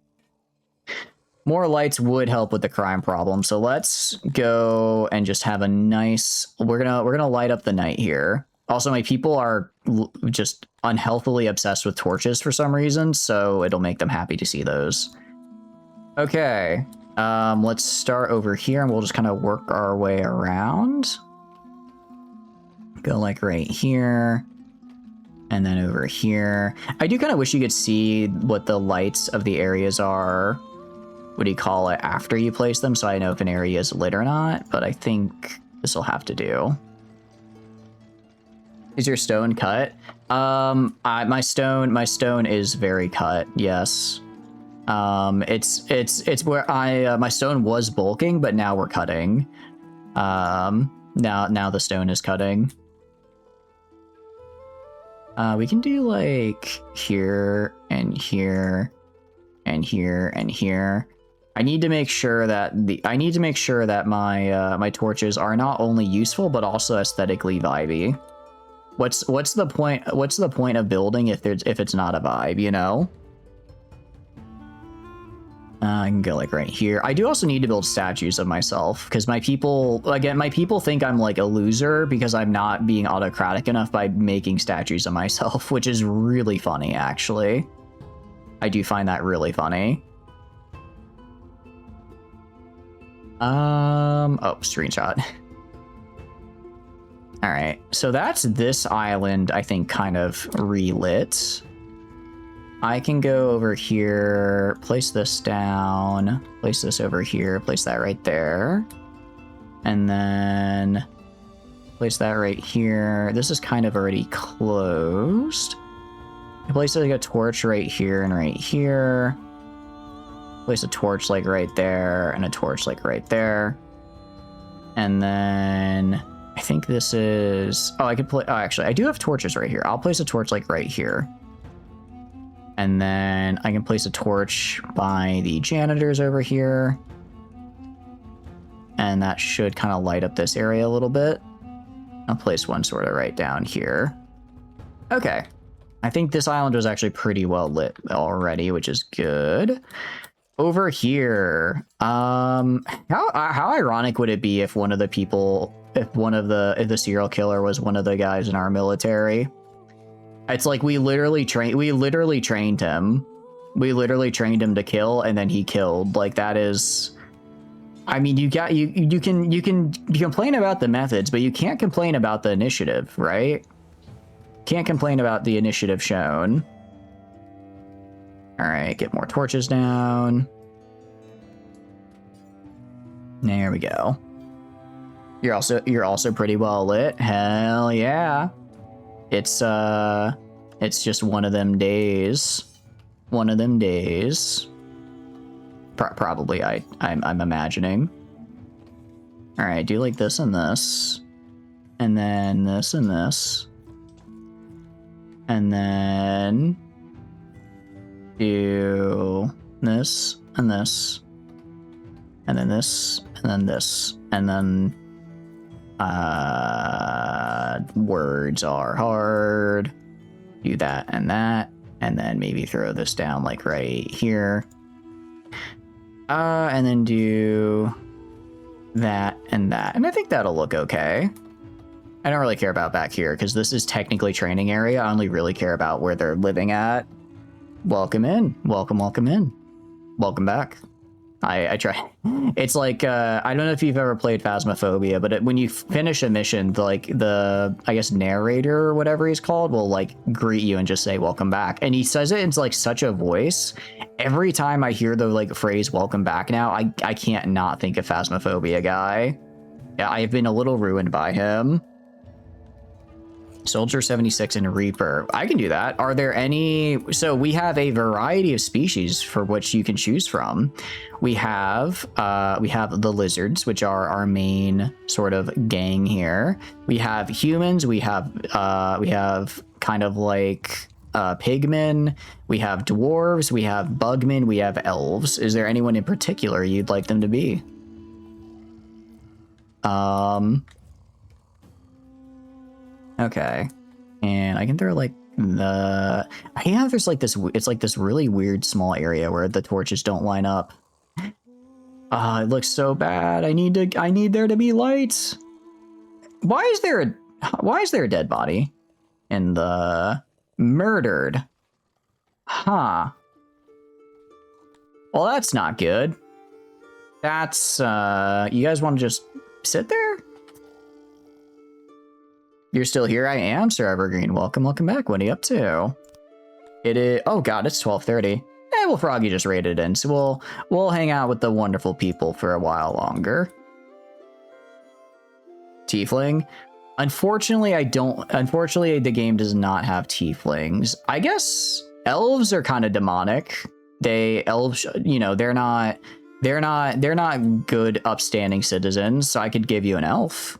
More lights would help with the crime problem. So let's go and just have a nice, we're gonna light up the night here. Also, my people are just unhealthily obsessed with torches for some reason, so it'll make them happy to see those. Okay, let's start over here and we'll just kind of work our way around. Go like right here. And then over here. I do kind of wish you could see what the lights of the areas are. What do you call it? After you place them, so I know if an area is lit or not. But I think this will have to do. Is your stone cut? My stone is very cut. Yes. It's where my stone was bulking, but now we're cutting. Now the stone is cutting. We can do like here and here and here and here. I need to make sure that my my torches are not only useful but also aesthetically vibey. What's the point? What's the point of building if it's not a vibe, you know? I can go like right here. I do also need to build statues of myself because my people think I'm like a loser because I'm not being autocratic enough by making statues of myself, which is really funny actually. I do find that really funny. Oh, screenshot. All right, so that's this island, I think, kind of relit. I can go over here, place this down, place this over here, place that right there, and then place that right here. This is kind of already closed. I place like a torch right here and right here. Place a torch like right there and a torch like right there. And then I think this is, oh, I could play, oh, actually I do have torches right here. I'll place a torch like right here. And then I can place a torch by the janitors over here. And that should kind of light up this area a little bit. I'll place one sort of right down here. Okay. I think this island was actually pretty well lit already, which is good. Over here, how ironic would it be if one of the people, if the serial killer was one of the guys in our military? It's like we literally trained him. We literally trained him to kill, and then he killed. Like that is, I mean, you can complain about the methods, but you can't complain about the initiative, right? Can't complain about the initiative shown. All right, get more torches down. There we go. You're also pretty well lit. Hell yeah. It's just one of them days. One of them days. Probably I'm imagining. All right, do like this and this. And then this and this. And then do this and this. And then this and then this. And then words are hard. Do that, and then maybe throw this down like right here. And then do that and that. And I think that'll look okay. I don't really care about back here because this is technically training area. I only really care about where they're living at. Welcome in. Welcome in. Welcome back. I try. It's like, I don't know if you've ever played Phasmophobia, but when you finish a mission, the I guess, narrator or whatever he's called will, like, greet you and just say, welcome back. And he says it in, like, such a voice. Every time I hear the, like, phrase, welcome back now, I can't not think of Phasmophobia guy. Yeah, I've been a little ruined by him. Soldier 76 and Reaper. I can do that. Are there any... So we have a variety of species for which you can choose from. We have the lizards, which are our main sort of gang here. We have humans. We have kind of like pigmen. We have dwarves. We have bugmen. We have elves. Is there anyone in particular you'd like them to be? Okay, and I can throw like there's like this, it's like this really weird small area where the torches don't line up. It looks so bad. I need there to be lights. Why is there a dead body in the murdered? Huh. Well, that's not good. That's you guys want to just sit there? You're still here? I am, Sir Evergreen. Welcome back. What are you up to? It is... Oh, God, it's 12:30. Well, Froggy just raided in, so we'll hang out with the wonderful people for a while longer. Tiefling? Unfortunately, Unfortunately, the game does not have tieflings. I guess elves are kind of demonic. Elves, you know, they're not good, upstanding citizens, so I could give you an elf.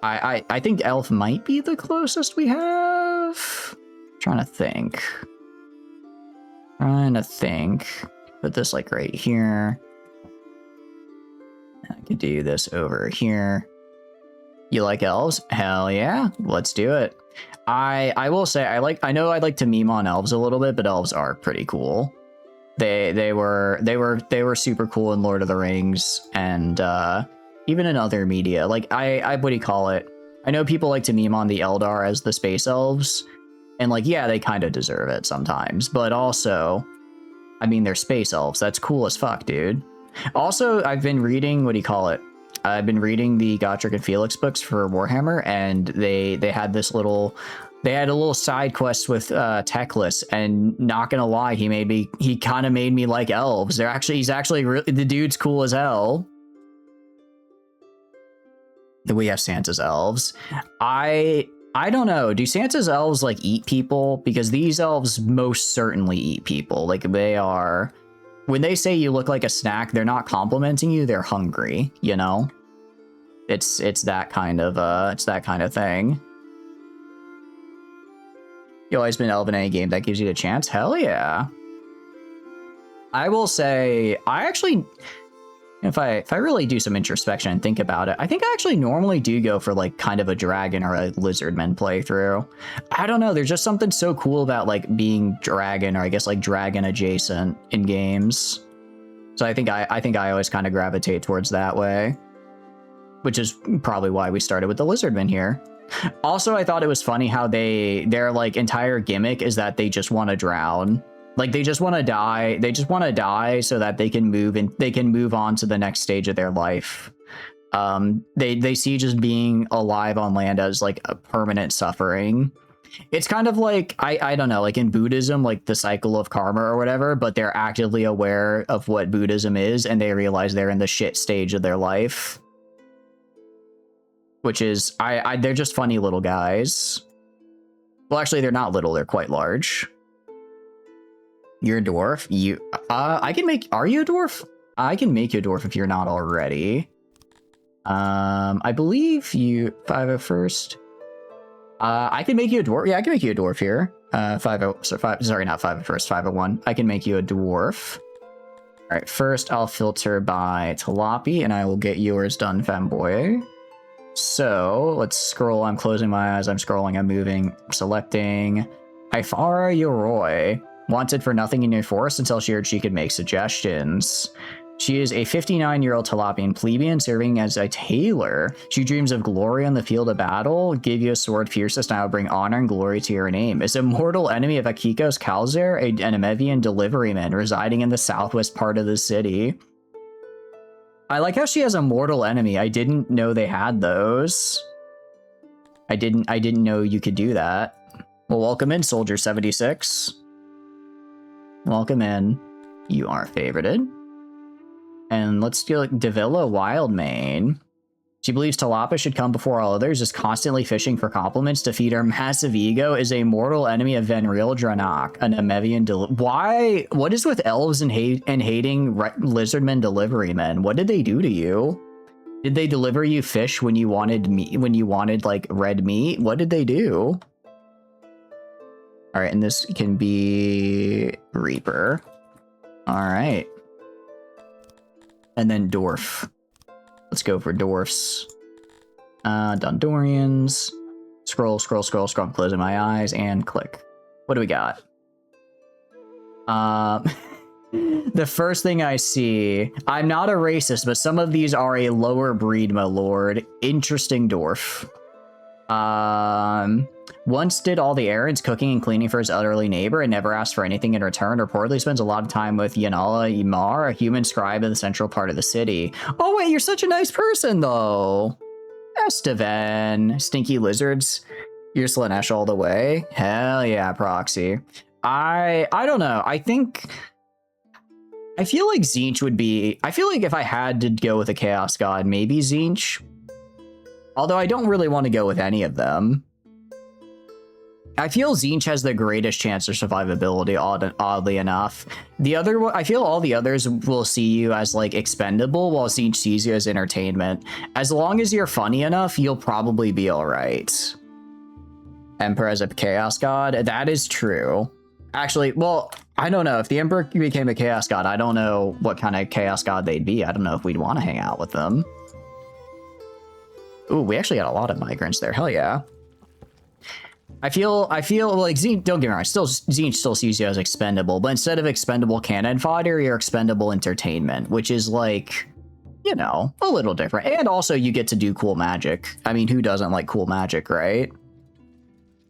I think elf might be the closest we have. I'm trying to think. Trying to think. Put this like right here. I could do this over here. You like elves? Hell yeah, let's do it. I will say I know I like to meme on elves a little bit, but elves are pretty cool. They were super cool in Lord of the Rings and even in other media. Like I what do you call it? I know people like to meme on the Eldar as the space elves, and like yeah, they kind of deserve it sometimes, but also, I mean, they're space elves. That's cool as fuck, dude. Also, I've been reading, what do you call it? I've been reading the Gotrek and Felix books for Warhammer, and they had this little, they had a little side quest with Teclis, and not gonna lie, he kind of made me like elves. He's actually really, the dude's cool as hell. We have Santa's elves. I don't know. Do Santa's elves like eat people? Because these elves most certainly eat people. Like they are, when they say you look like a snack, they're not complimenting you, they're hungry, you know? It's that kind of thing. You always been elf in any game that gives you the chance? Hell yeah. I will say, I actually, if I really do some introspection and think about it, I think I actually normally do go for like kind of a dragon or a lizardman playthrough. I don't know, there's just something so cool about like being dragon, or I guess like dragon adjacent in games. So I think I always kind of gravitate towards that way, which is probably why we started with the lizardman here. Also, I thought it was funny how their like entire gimmick is that they just want to drown. Like they just want to die. They just want to die so that they can move and they can move on to the next stage of their life. They see just being alive on land as like a permanent suffering. It's kind of like, I don't know, like in Buddhism, like the cycle of karma or whatever, but they're actively aware of what Buddhism is, and they realize they're in the shit stage of their life. Which is, they're just funny little guys. Well, actually, they're not little, they're quite large. You're a dwarf? I can make, are you a dwarf? I can make you a dwarf if you're not already. I believe you, 5 first. I can make you a dwarf. Yeah, I can make you a dwarf here. 5 sorry, not 5 first, 501. I can make you a dwarf. All right, first I'll filter by Talapi, and I will get yours done, femboy. So let's scroll. I'm closing my eyes. I'm scrolling. I'm moving. Selecting Ifara Yoroi. Wanted for nothing in your forest until she heard she could make suggestions. She is a 59-year-old Talapian plebeian serving as a tailor. She dreams of glory on the field of battle. Give you a sword fiercest, and I will bring honor and glory to your name. Is a mortal enemy of Akiko's Kalzer, an Amevian deliveryman residing in the southwest part of the city. I like how she has a mortal enemy. I didn't know they had those. I didn't know you could do that. Well, welcome in, Soldier 76. Welcome in. You are favorited. And let's do like Davila Wildmane. She believes Talapa should come before all others, is constantly fishing for compliments to feed her massive ego, is a mortal enemy of Venril Dranak, an Amevian Why? What is with elves and hating lizardmen deliverymen? What did they do to you? Did they deliver you fish when you wanted meat, when you wanted like red meat? What did they do? All right, and this can be Reaper. All right. And then Dwarf. Let's go for Dwarfs. Dondorians. Scroll, scroll, scroll, scroll. I'm closing my eyes and click. What do we got? The first thing I see, I'm not a racist, but some of these are a lower breed, my lord. Interesting dwarf. Once did all the errands, cooking and cleaning for his elderly neighbor, and never asked for anything in return. Reportedly spends a lot of time with Yanala Imar, a human scribe in the central part of the city. Oh wait, you're such a nice person though. Estevan. Stinky lizards. You're Slanesh all the way. Hell yeah, Proxy. I don't know. I feel like Tzeentch would be... I feel like if I had to go with a Chaos God, maybe Tzeentch. Although I don't really want to go with any of them. I feel Tzeentch has the greatest chance of survivability, oddly enough. I feel all the others will see you as like expendable, while Tzeentch sees you as entertainment. As long as you're funny enough, you'll probably be all right. Emperor as a Chaos God, that is true. Actually, well, I don't know. If the Emperor became a Chaos God, I don't know what kind of Chaos God they'd be. I don't know if we'd want to hang out with them. Ooh, we actually got a lot of migrants there. Hell yeah. I feel like Zine, don't get me wrong, Zine still sees you as expendable, but instead of expendable cannon fodder, you're expendable entertainment, which is like, you know, a little different. And also you get to do cool magic. I mean, who doesn't like cool magic, right?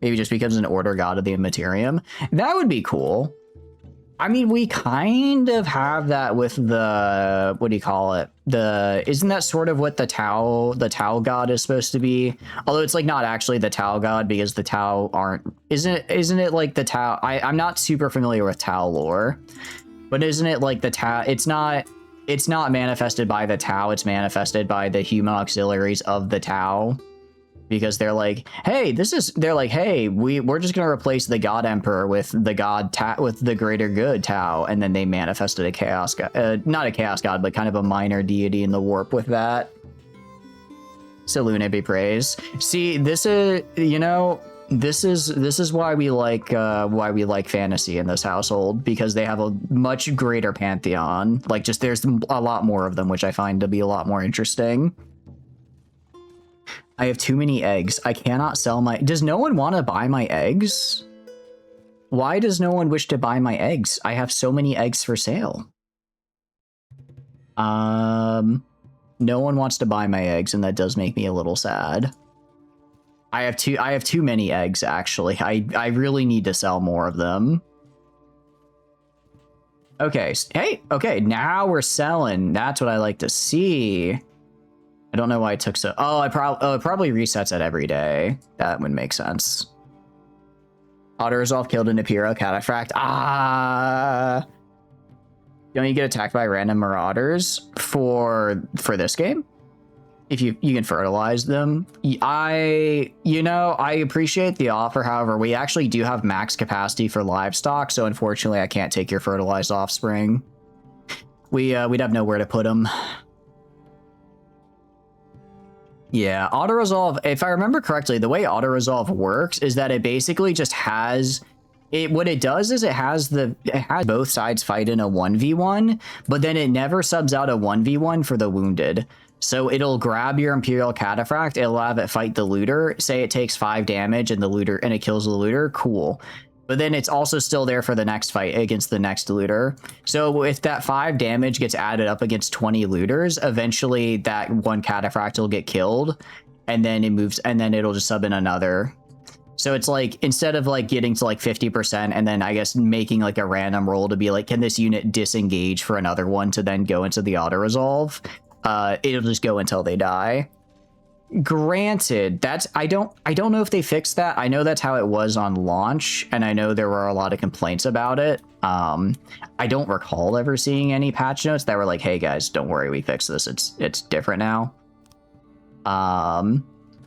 Maybe just becomes an order god of the Immaterium. That would be cool. I mean, we kind of have that with the, what do you call it? Isn't that sort of what the Tau god is supposed to be? Although it's like not actually the Tau god because the Tau isn't it like the Tau? I'm not super familiar with Tau lore, but isn't it like the Tau? It's not manifested by the Tau, it's manifested by the human auxiliaries of the Tau. Because they're like, hey, we're just gonna replace the God Emperor with the God with the greater good Tau, and then they manifested a chaos god, not a chaos god, but kind of a minor deity in the warp with that. So Luna be praised. See, this is, you know, this is why we like fantasy in this household, because they have a much greater pantheon. Like, just there's a lot more of them, which I find to be a lot more interesting. I have too many eggs. I cannot sell my... Does no one want to buy my eggs? Why does no one wish to buy my eggs? I have so many eggs for sale. No one wants to buy my eggs, and that does make me a little sad. I have too many eggs, actually. I really need to sell more of them. Okay. Hey, okay, now we're selling. That's what I like to see. I don't know why it took so... Oh, it probably resets it every day. That would make sense. Auto-resolve killed an Imperial Cataphract. Ah! Don't you get attacked by random marauders for this game? If you can fertilize them. I appreciate the offer. However, we actually do have max capacity for livestock, so unfortunately I can't take your fertilized offspring. We'd have nowhere to put them. Yeah, auto-resolve, if I remember correctly, the way auto-resolve works is that it basically just has... What it does is it has both sides fight in a 1v1, but then it never subs out a 1v1 for the wounded. So it'll grab your Imperial Cataphract, it'll have it fight the looter, say it takes 5 damage and it kills the looter, cool. But then it's also still there for the next fight against the next looter. So if that 5 damage gets added up against 20 looters, eventually that one cataphract will get killed, and then it moves, and then it'll just sub in another. So it's like, instead of like getting to like 50% and then I guess making like a random roll to be like, can this unit disengage for another one to then go into the auto resolve? It'll just go until they die. Granted, I don't know if they fixed that. I know that's how it was on launch, and I know there were a lot of complaints about it. I don't recall ever seeing any patch notes that were like, hey guys, don't worry, we fixed this. It's different now.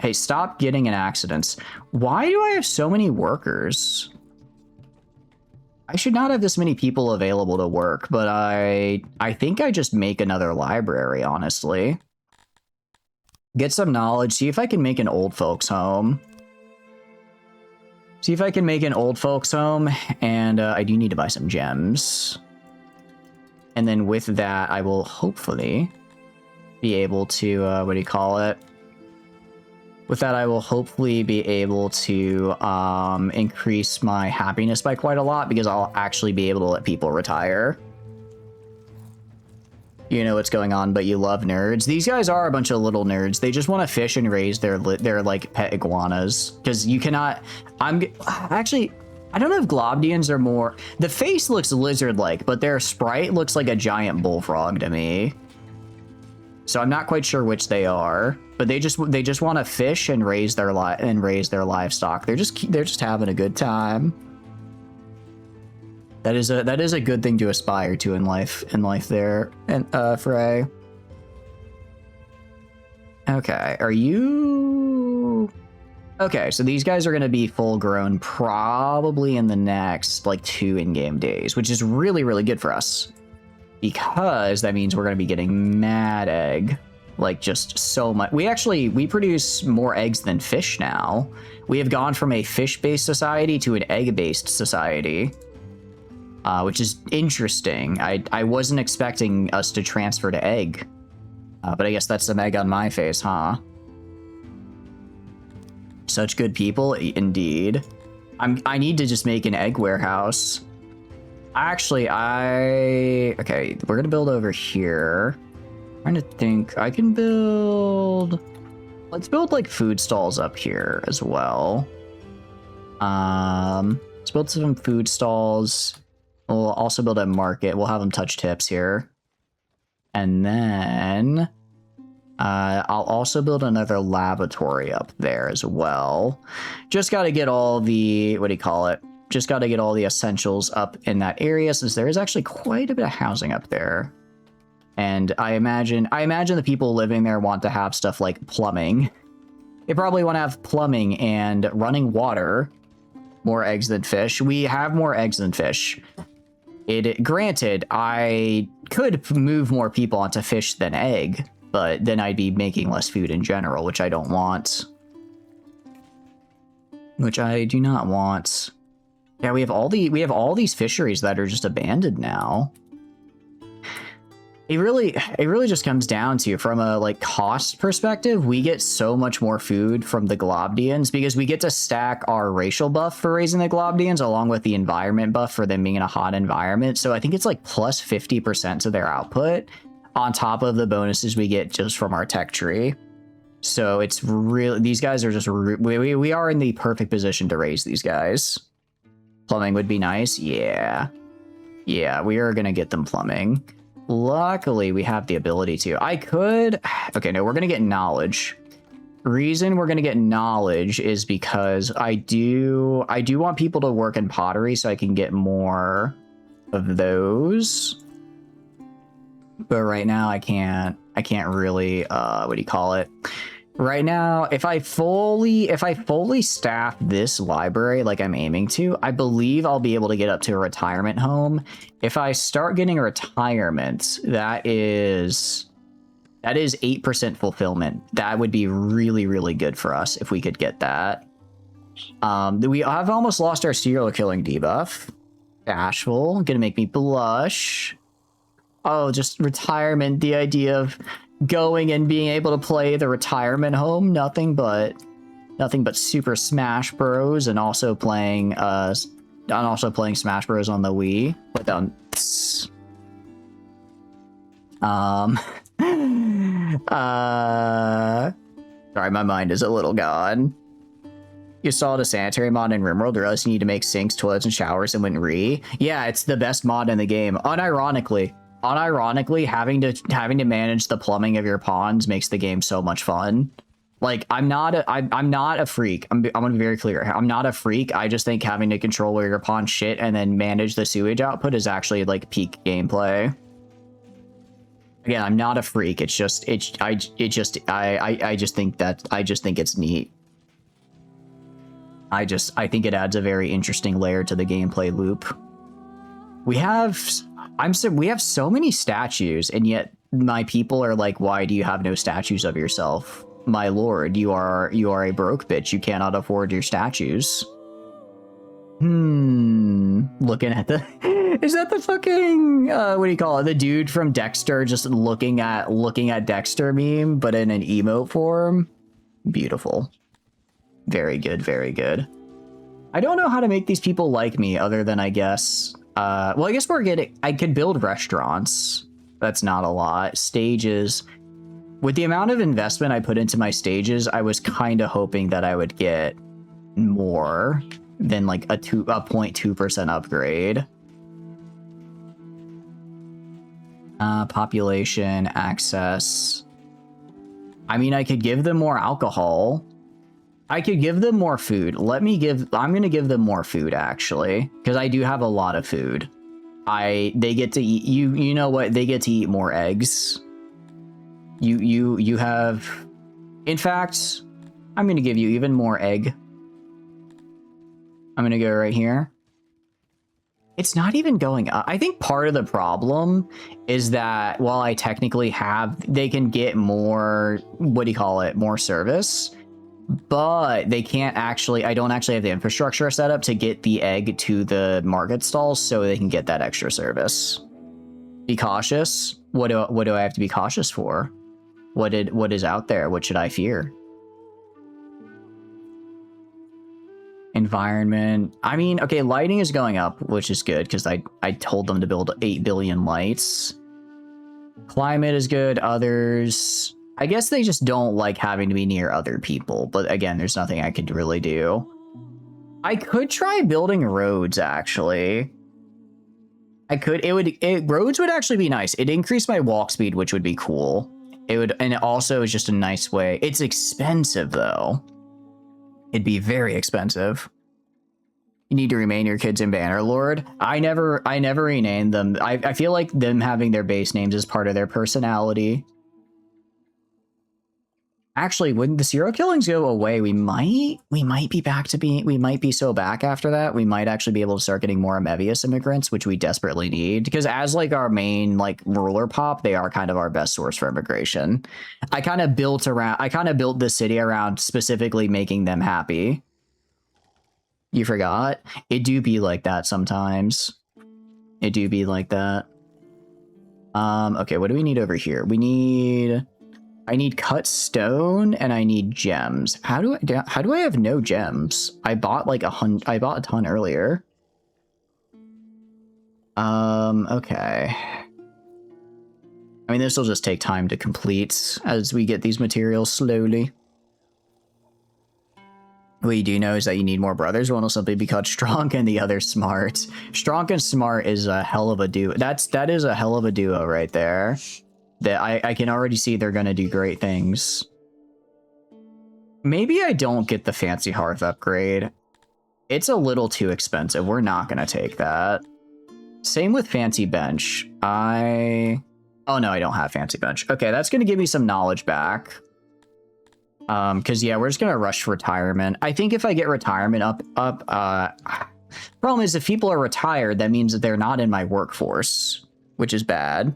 Hey, stop getting in accidents. Why do I have so many workers? I should not have this many people available to work, but I think I just make another library, honestly. Get some knowledge, see if I can make an old folks home. And I do need to buy some gems. And then with that, I will hopefully be able to, With that, I will hopefully be able to increase my happiness by quite a lot, because I'll actually be able to let people retire. You know what's going on, but you love nerds. These guys are a bunch of little nerds. They just want to fish and raise their like pet iguanas, because you cannot. Actually, I don't know if Globdiens are more. The face looks lizard-like, but their sprite looks like a giant bullfrog to me. So I'm not quite sure which they are, but they just want to fish and raise their livestock. They're just having a good time. That is a good thing to aspire to in life there, and Frey. Okay, are you... Okay, so these guys are going to be full grown probably in the next like 2 in-game days, which is really, really good for us, because that means we're going to be getting mad egg, like just so much. We produce more eggs than fish now. We have gone from a fish-based society to an egg-based society. which is interesting. I wasn't expecting us to transfer to egg, but I guess that's some egg on my face, huh? Such good people, indeed. I need to just make an egg warehouse. Actually, okay, we're gonna build over here. I'm trying to think. I can build. Let's build like food stalls up here as well. Let's build some food stalls. We'll also build a market. We'll have them touch tips here. And then I'll also build another lavatory up there as well. Just got to get all the, what do you call it? Just got to get all the essentials up in that area, since there is actually quite a bit of housing up there. And I imagine the people living there want to have stuff like plumbing. They probably want to have plumbing and running water. More eggs than fish. We have more eggs than fish. Granted, I could move more people onto fish than egg, but then I'd be making less food in general, which I don't want. Which I do not want. Yeah, we have all these fisheries that are just abandoned now. It really just comes down to, from a like cost perspective, we get so much more food from the Globdiens because we get to stack our racial buff for raising the Globdiens along with the environment buff for them being in a hot environment. So I think it's like plus 50% to their output on top of the bonuses we get just from our tech tree. So it's really, these guys are just, we are in the perfect position to raise these guys. Plumbing would be nice. Yeah. Yeah, we are going to get them plumbing. Luckily, we have the ability to. Okay, no, we're going to get knowledge. Reason we're going to get knowledge is because I do want people to work in pottery so I can get more of those. But right now I can't really, what do you call it? Right now, if I fully staff this library like I'm aiming to, I believe I'll be able to get up to a retirement home. If I start getting a retirement, that is 8% fulfillment. That would be really, really good for us if we could get that. We have almost lost our serial killing debuff. Bashful, gonna make me blush. Oh, just retirement, the idea of going and being able to play the retirement home, nothing but Super Smash Bros. And also playing Smash Bros on the Wii. Put down. Sorry, my mind is a little gone. You saw the sanitary mod in RimWorld, realized you need to make sinks, toilets, and showers and went re. Yeah, it's the best mod in the game. Unironically, having to manage the plumbing of your ponds makes the game so much fun. Like, I'm not a freak. I'm gonna be very clear. I'm not a freak. I just think having to control where your ponds shit and then manage the sewage output is actually like peak gameplay. Again, I'm not a freak. I just think it's neat. I think it adds a very interesting layer to the gameplay loop. We have so many statues, and yet my people are like, why do you have no statues of yourself? My lord, you are a broke bitch. You cannot afford your statues. Looking at the... Is that the fucking... what do you call it? The dude from Dexter just looking at Dexter meme, but in an emote form? Beautiful. Very good, very good. I don't know how to make these people like me other than, I guess... well, I guess I could build restaurants. That's not a lot. Stages. With the amount of investment I put into my stages, I was kind of hoping that I would get more than like a 0.2% upgrade. Population, access. I mean, I could give them more alcohol. I could give them more food. I'm gonna give them more food, actually, because I do have a lot of food. They get to eat, you know what? They get to eat more eggs. You have, in fact, I'm gonna give you even more egg. I'm gonna go right here. It's not even going up. I think part of the problem is that while I technically have, they can get more, what do you call it? More service. but they can't actually, I don't actually have the infrastructure set up to get the egg to the market stalls so they can get that extra service. Be cautious. What do I have to be cautious for? What is out there? What should I fear? Environment. I mean, okay, lighting is going up, which is good because I told them to build 8 billion lights. Climate is good. Others, I guess they just don't like having to be near other people. But again, there's nothing I could really do. I could try building roads, actually. I could. Roads would actually be nice. It'd increase my walk speed, which would be cool. It would, and it also is just a nice way. It's expensive though. It'd be very expensive. You need to remain your kids in Bannerlord. I never renamed them. I feel like them having their base names is part of their personality. Actually, when the serial killings go away, we might be back to being, we might be so back after that. We might actually be able to start getting more Amevias immigrants, which we desperately need. Because as like our main like ruler pop, they are kind of our best source for immigration. I kind of built the city around specifically making them happy. You forgot? It do be like that sometimes. It do be like that. Okay, what do we need over here? I need cut stone and I need gems. How do I have no gems? I bought like I bought a ton earlier. Okay. I mean, this will just take time to complete as we get these materials slowly. What you do know is that you need more brothers. One will simply be called Strong and the other Smart. Strong and Smart is a hell of a duo. That is a hell of a duo right there. That I can already see they're going to do great things. Maybe I don't get the fancy hearth upgrade. It's a little too expensive. We're not going to take that. Same with fancy bench. Oh no, I don't have fancy bench. Okay, that's going to give me some knowledge back. Because yeah, we're just going to rush retirement. I think if I get retirement problem is if people are retired, that means that they're not in my workforce, which is bad.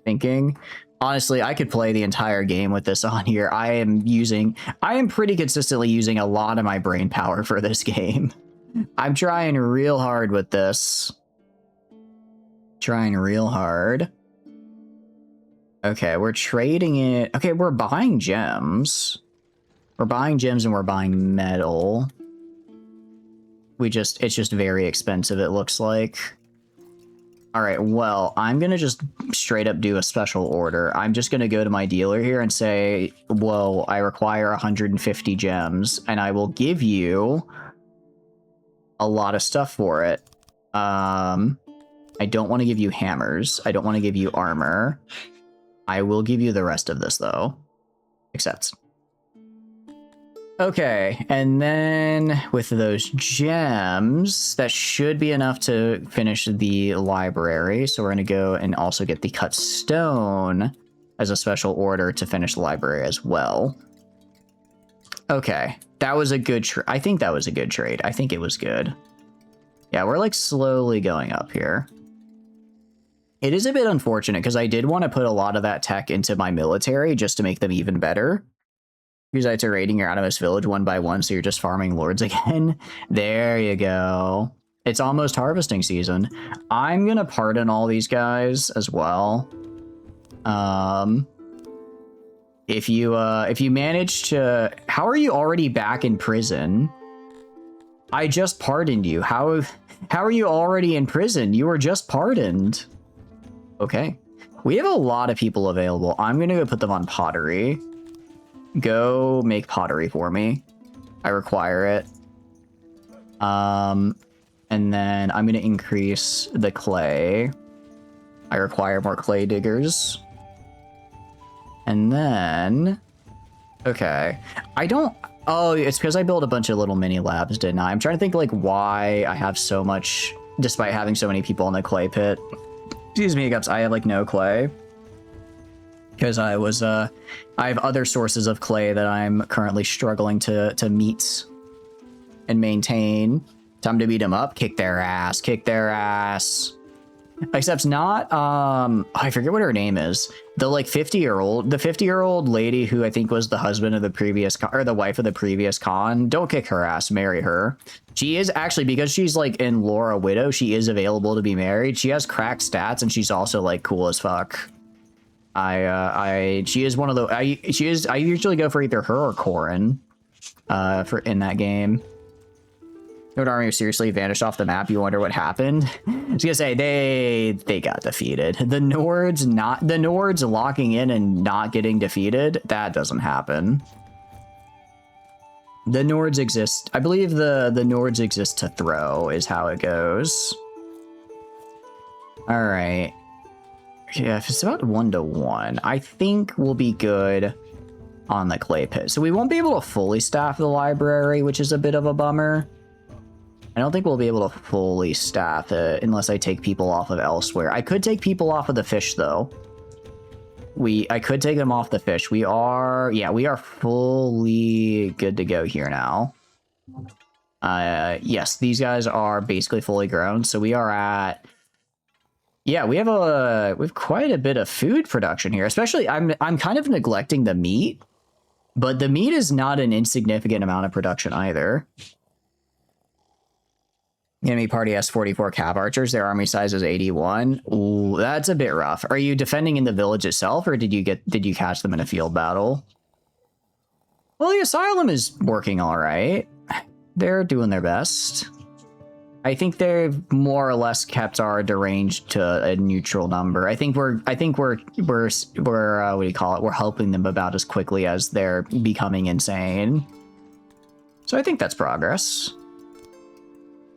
Thinking honestly, I could play the entire game with this on here. I am pretty consistently using a lot of my brain power for this game. I'm trying real hard with this. Trying real hard. Okay, we're trading it. Okay, we're buying gems. We're buying gems and we're buying metal. It's just very expensive, it looks like. All right, well, I'm going to just straight up do a special order. I'm just going to go to my dealer here and say, whoa, I require 150 gems, and I will give you a lot of stuff for it. I don't want to give you hammers. I don't want to give you armor. I will give you the rest of this, though. Accept. Okay, and then with those gems, that should be enough to finish the library. So we're going to go and also get the cut stone as a special order to finish the library as well. Okay, that was a good I think that was a good trade. I think it was good. Yeah, we're like slowly going up here. It is a bit unfortunate because I did want to put a lot of that tech into my military just to make them even better. Because I are raiding your outermost village one by one, so you're just farming lords again. There you go. It's almost harvesting season. I'm gonna pardon all these guys as well. If you manage to, how are you already back in prison? I just pardoned you. How are you already in prison? You were just pardoned. Okay. We have a lot of people available. I'm gonna go put them on pottery. Go make pottery for me. I require it. And then I'm going to increase the clay. I require more clay diggers. And then... Okay. Oh, it's because I built a bunch of little mini labs, didn't I? I'm trying to think, like, why I have so much, despite having so many people in the clay pit. Excuse me, Gups, I have, like, no clay. Because I have other sources of clay that I'm currently struggling to meet and maintain. Time to beat them up. Kick their ass. Kick their ass. Except not, I forget what her name is. the like 50-year-old lady who I think was the husband of the previous or the wife of the previous Khan. Don't kick her ass, marry her. She is actually, because she's like in Laura Widow, she is available to be married. She has cracked stats and she's also like cool as fuck. She is one of the, I usually go for either her or Corrin, for in that game. Nord army seriously vanished off the map. You wonder what happened? I was gonna say they got defeated. The Nords locking in and not getting defeated, that doesn't happen. The Nords exist. I believe the Nords exist to throw is how it goes. All right. Yeah, if it's about 1-to-1, I think we'll be good on the clay pit. So we won't be able to fully staff the library, which is a bit of a bummer. I don't think we'll be able to fully staff it unless I take people off of elsewhere. I could take people off of the fish, though. I could take them off the fish. We are fully good to go here now. Yes, these guys are basically fully grown. So we are at, yeah, we have quite a bit of food production here. Especially, I'm kind of neglecting the meat, but the meat is not an insignificant amount of production either. Enemy party has 44 cav archers. Their army size is 81. Ooh, that's a bit rough. Are you defending in the village itself, or did you catch them in a field battle? Well, the asylum is working all right. They're doing their best. I think they've more or less kept our deranged to a neutral number. I think we're what do you call it? We're helping them about as quickly as they're becoming insane. So I think that's progress.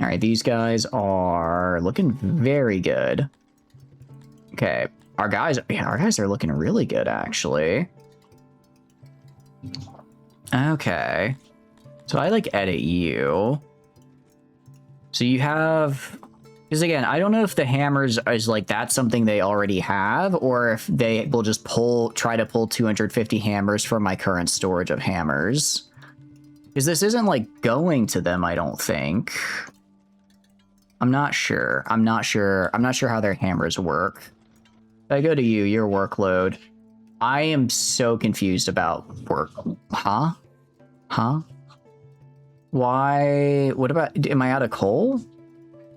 All right, these guys are looking very good. Okay, our guys are looking really good, actually. Okay, so I like edit you. So you have, because again, I don't know if the hammers is like that's something they already have, or if they will just try to pull 250 hammers from my current storage of hammers. Because this isn't like going to them, I don't think. I'm not sure how their hammers work. If I go to you, your workload. I am so confused about work. Huh? Why? What about, am I out of coal?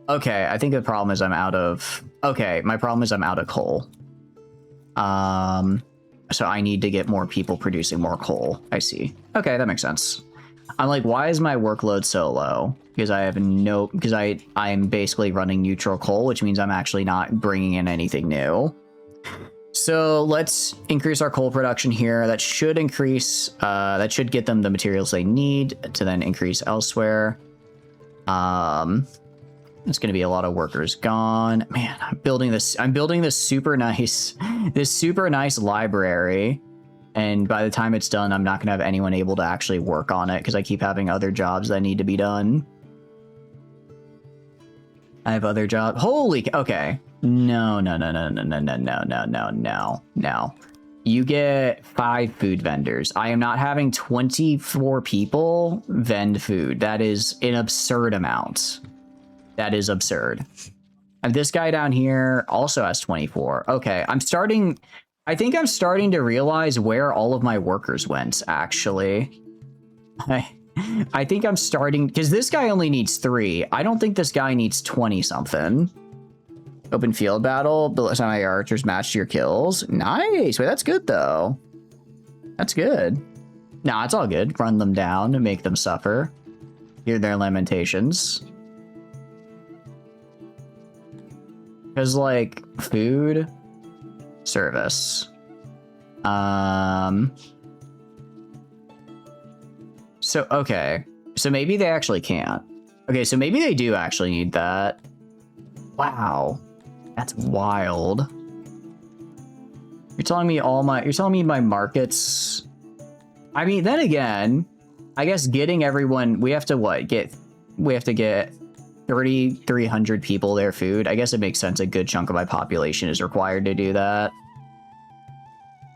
Okay, I think the problem is my problem is I'm out of coal. So I need to get more people producing more coal. I see. Okay, that makes sense. I'm like, why is my workload so low? Because I'm basically running neutral coal, which means I'm actually not bringing in anything new. So let's increase our coal production here. That should increase, that should get them the materials they need to then increase elsewhere. It's going to be a lot of workers gone. Man, I'm building this super nice library. And by the time it's done, I'm not going to have anyone able to actually work on it because I keep having other jobs that need to be done. I have other jobs. Okay. No. You get 5 food vendors. I am not having 24 people vend food. That is an absurd amount. That is absurd. And this guy down here also has 24. Okay, I think I'm starting to realize where all of my workers went, actually. I think I'm starting, because this guy only needs 3. I don't think this guy needs 20 something. Open field battle, but my archers match your kills. Nice. Wait, that's good though. That's good. Nah, it's all good. Run them down and make them suffer. Hear their lamentations. Because like food, service. So, okay. So maybe they actually can't. Okay, so maybe they do actually need that. Wow. That's wild. You're telling me my markets. I mean, then again, I guess getting everyone, we have to get 3,300 people their food. I guess it makes sense. A good chunk of my population is required to do that.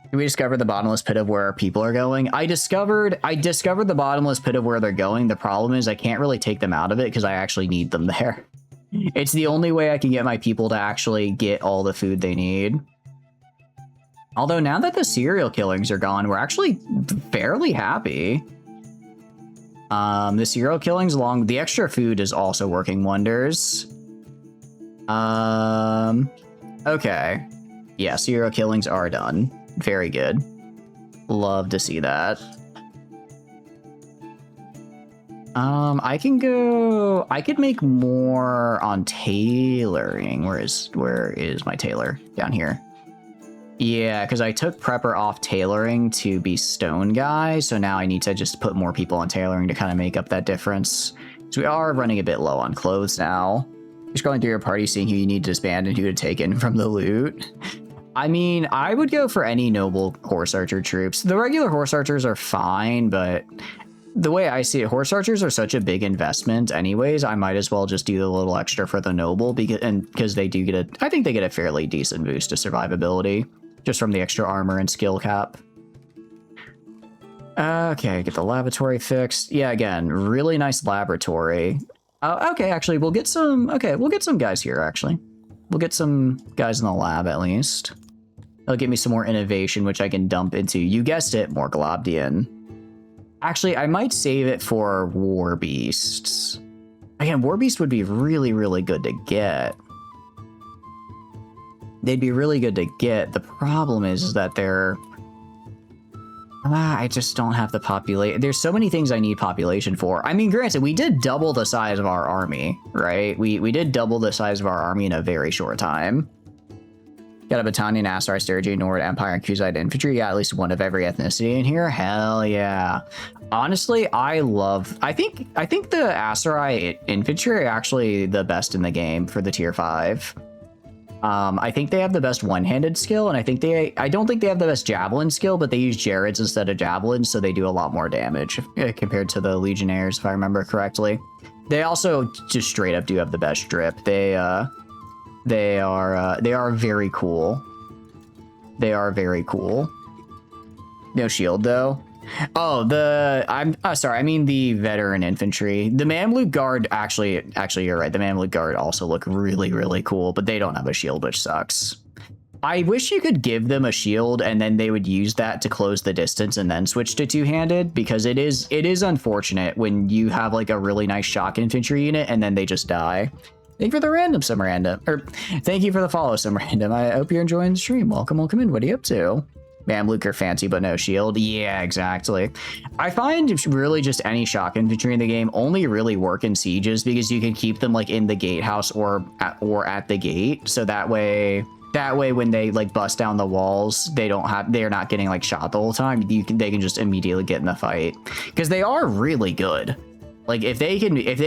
Did we discover the bottomless pit of where our people are going? I discovered the bottomless pit of where they're going. The problem is I can't really take them out of it because I actually need them there. It's the only way I can get my people to actually get all the food they need. Although now that the serial killings are gone, we're actually fairly happy. The serial killings along the extra food is also working wonders. Okay. Yeah, serial killings are done. Very good. Love to see that. I could make more on tailoring. Where is my tailor? Down here. Yeah, because I took prepper off tailoring to be stone guy, so now I need to just put more people on tailoring to kind of make up that difference. So we are running a bit low on clothes now. Just going through your party, seeing who you need to disband and who to take in from the loot. I mean, I would go for any noble horse archer troops. The regular horse archers are fine, but the way I see it, horse archers are such a big investment anyways. I might as well just do the little extra for the noble because they do get I think they get a fairly decent boost to survivability just from the extra armor and skill cap. Okay, get the laboratory fixed. Yeah, again, really nice laboratory. Okay, actually, we'll get some guys here, actually. We'll get some guys in the lab, at least. They'll give me some more innovation, which I can dump into, you guessed it, more Globdien. Actually, I might save it for War Beasts. Again, War Beast would be really, really good to get. They'd be really good to get. The problem is that they're... I just don't have the population. There's so many things I need population for. I mean, granted, we did double the size of our army, right? We did double the size of our army in a very short time. Got a Battanian, Asar, Sturgy, Nord, Empire, and Kuzite infantry. Yeah, at least one of every ethnicity in here. Hell yeah. Honestly, I think the Asarai infantry are actually the best in the game for the tier 5. I think they have the best one-handed skill, and I don't think they have the best javelin skill, but they use Jareds instead of javelins, so they do a lot more damage compared to the Legionnaires, if I remember correctly. They also just straight up do have the best drip. They are very cool. They are very cool. No shield though. Oh, I'm sorry. I mean the veteran infantry. The Mamluk Guard actually you're right. The Mamluk Guard also look really, really cool, but they don't have a shield, which sucks. I wish you could give them a shield and then they would use that to close the distance and then switch to two-handed, because it is unfortunate when you have like a really nice shock infantry unit and then they just die. Thank you for the random, some random. Or thank you for the follow, some random. I hope you're enjoying the stream. Welcome in. What are you up to? Mamluk are fancy, but no shield. Yeah, exactly. I find really just any shock infantry in the game only really work in sieges because you can keep them like in the gatehouse or at the gate. So that way when they like bust down the walls, they're not getting like shot the whole time. They can just immediately get in the fight because they are really good. Like if they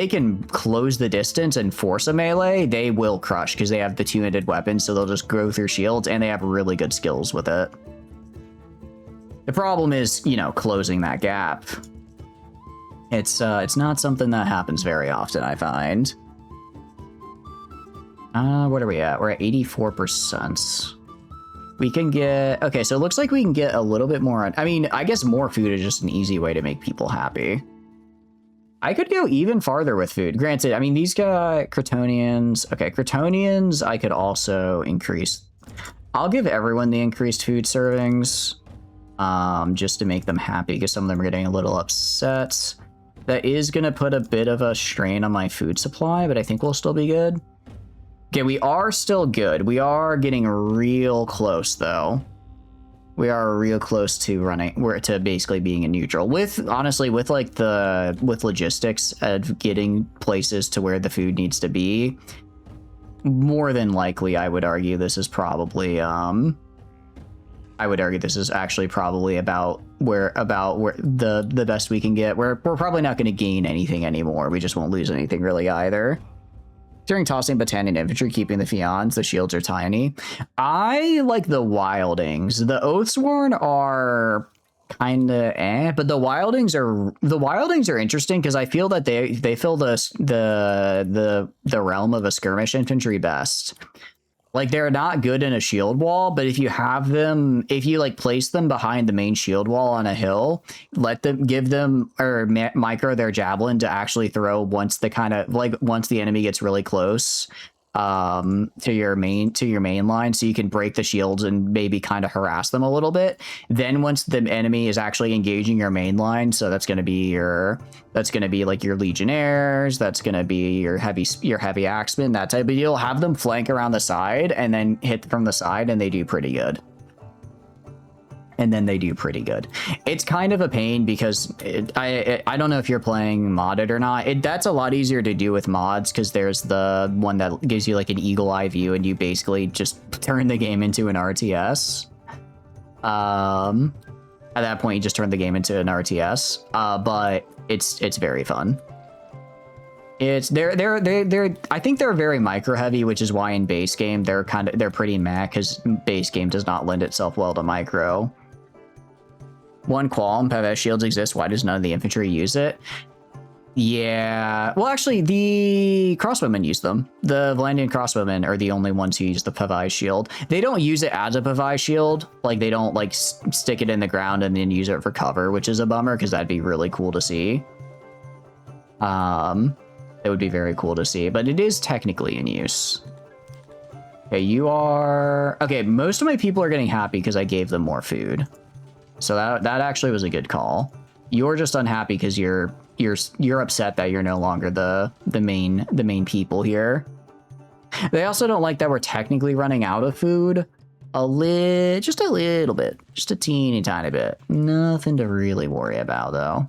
can close the distance and force a melee, they will crush because they have the two-handed weapons, so they'll just go through shields and they have really good skills with it. The problem is, you know, closing that gap. It's not something that happens very often, I find. What are we at? We're at 84%. We can get... Okay, so it looks like we can get a little bit more... I mean, I guess more food is just an easy way to make people happy. I could go even farther with food. Granted, I mean, these got Cretonians. Okay, Cretonians, I could also increase. I'll give everyone the increased food servings. Just to make them happy, because some of them are getting a little upset. That is going to put a bit of a strain on my food supply, but I think we'll still be good. Okay, we are still good. We are getting real close, though. We are real close to basically being in neutral. Honestly, with logistics of getting places to where the food needs to be, more than likely, I would argue this is probably, actually probably about where the best we can get. We're probably not going to gain anything anymore. We just won't lose anything really either. During tossing Battanian infantry, keeping the Fions, the shields are tiny. I like the Wildings. The Oathsworn are kind of but the Wildings are interesting because I feel that they fill the realm of a skirmish infantry best. Like, they're not good in a shield wall, but if you like place them behind the main shield wall on a hill, give them micro their javelin to actually throw once the enemy gets really close. to your main line, so you can break the shields and maybe kind of harass them a little bit. Then once the enemy is actually engaging your main line, so that's going to be like your legionnaires, that's going to be your heavy axemen, that type. But you'll have them flank around the side and then hit from the side, and they do pretty good. It's kind of a pain because I don't know if you're playing modded or not. That's a lot easier to do with mods because there's the one that gives you like an eagle eye view and you basically just turn the game into an RTS. At that point, you just turn the game into an RTS. But it's very fun. I think they're very micro heavy, which is why in base game they're pretty meh because base game does not lend itself well to micro. One qualm, Pevez shields exist. Why does none of the infantry use it? Yeah, well, actually, the crossbowmen use them. The Valandian crossbowmen are the only ones who use the Pevez shield. They don't use it as a Pevez shield. Like, they don't, like, stick it in the ground and then use it for cover, which is a bummer, because that'd be really cool to see. It would be very cool to see, but it is technically in use. Okay, you are... Okay, most of my people are getting happy because I gave them more food. So that actually was a good call. You're just unhappy because you're upset that you're no longer the main people here. They also don't like that we're technically running out of food. Just a little bit. Just a teeny tiny bit. Nothing to really worry about though.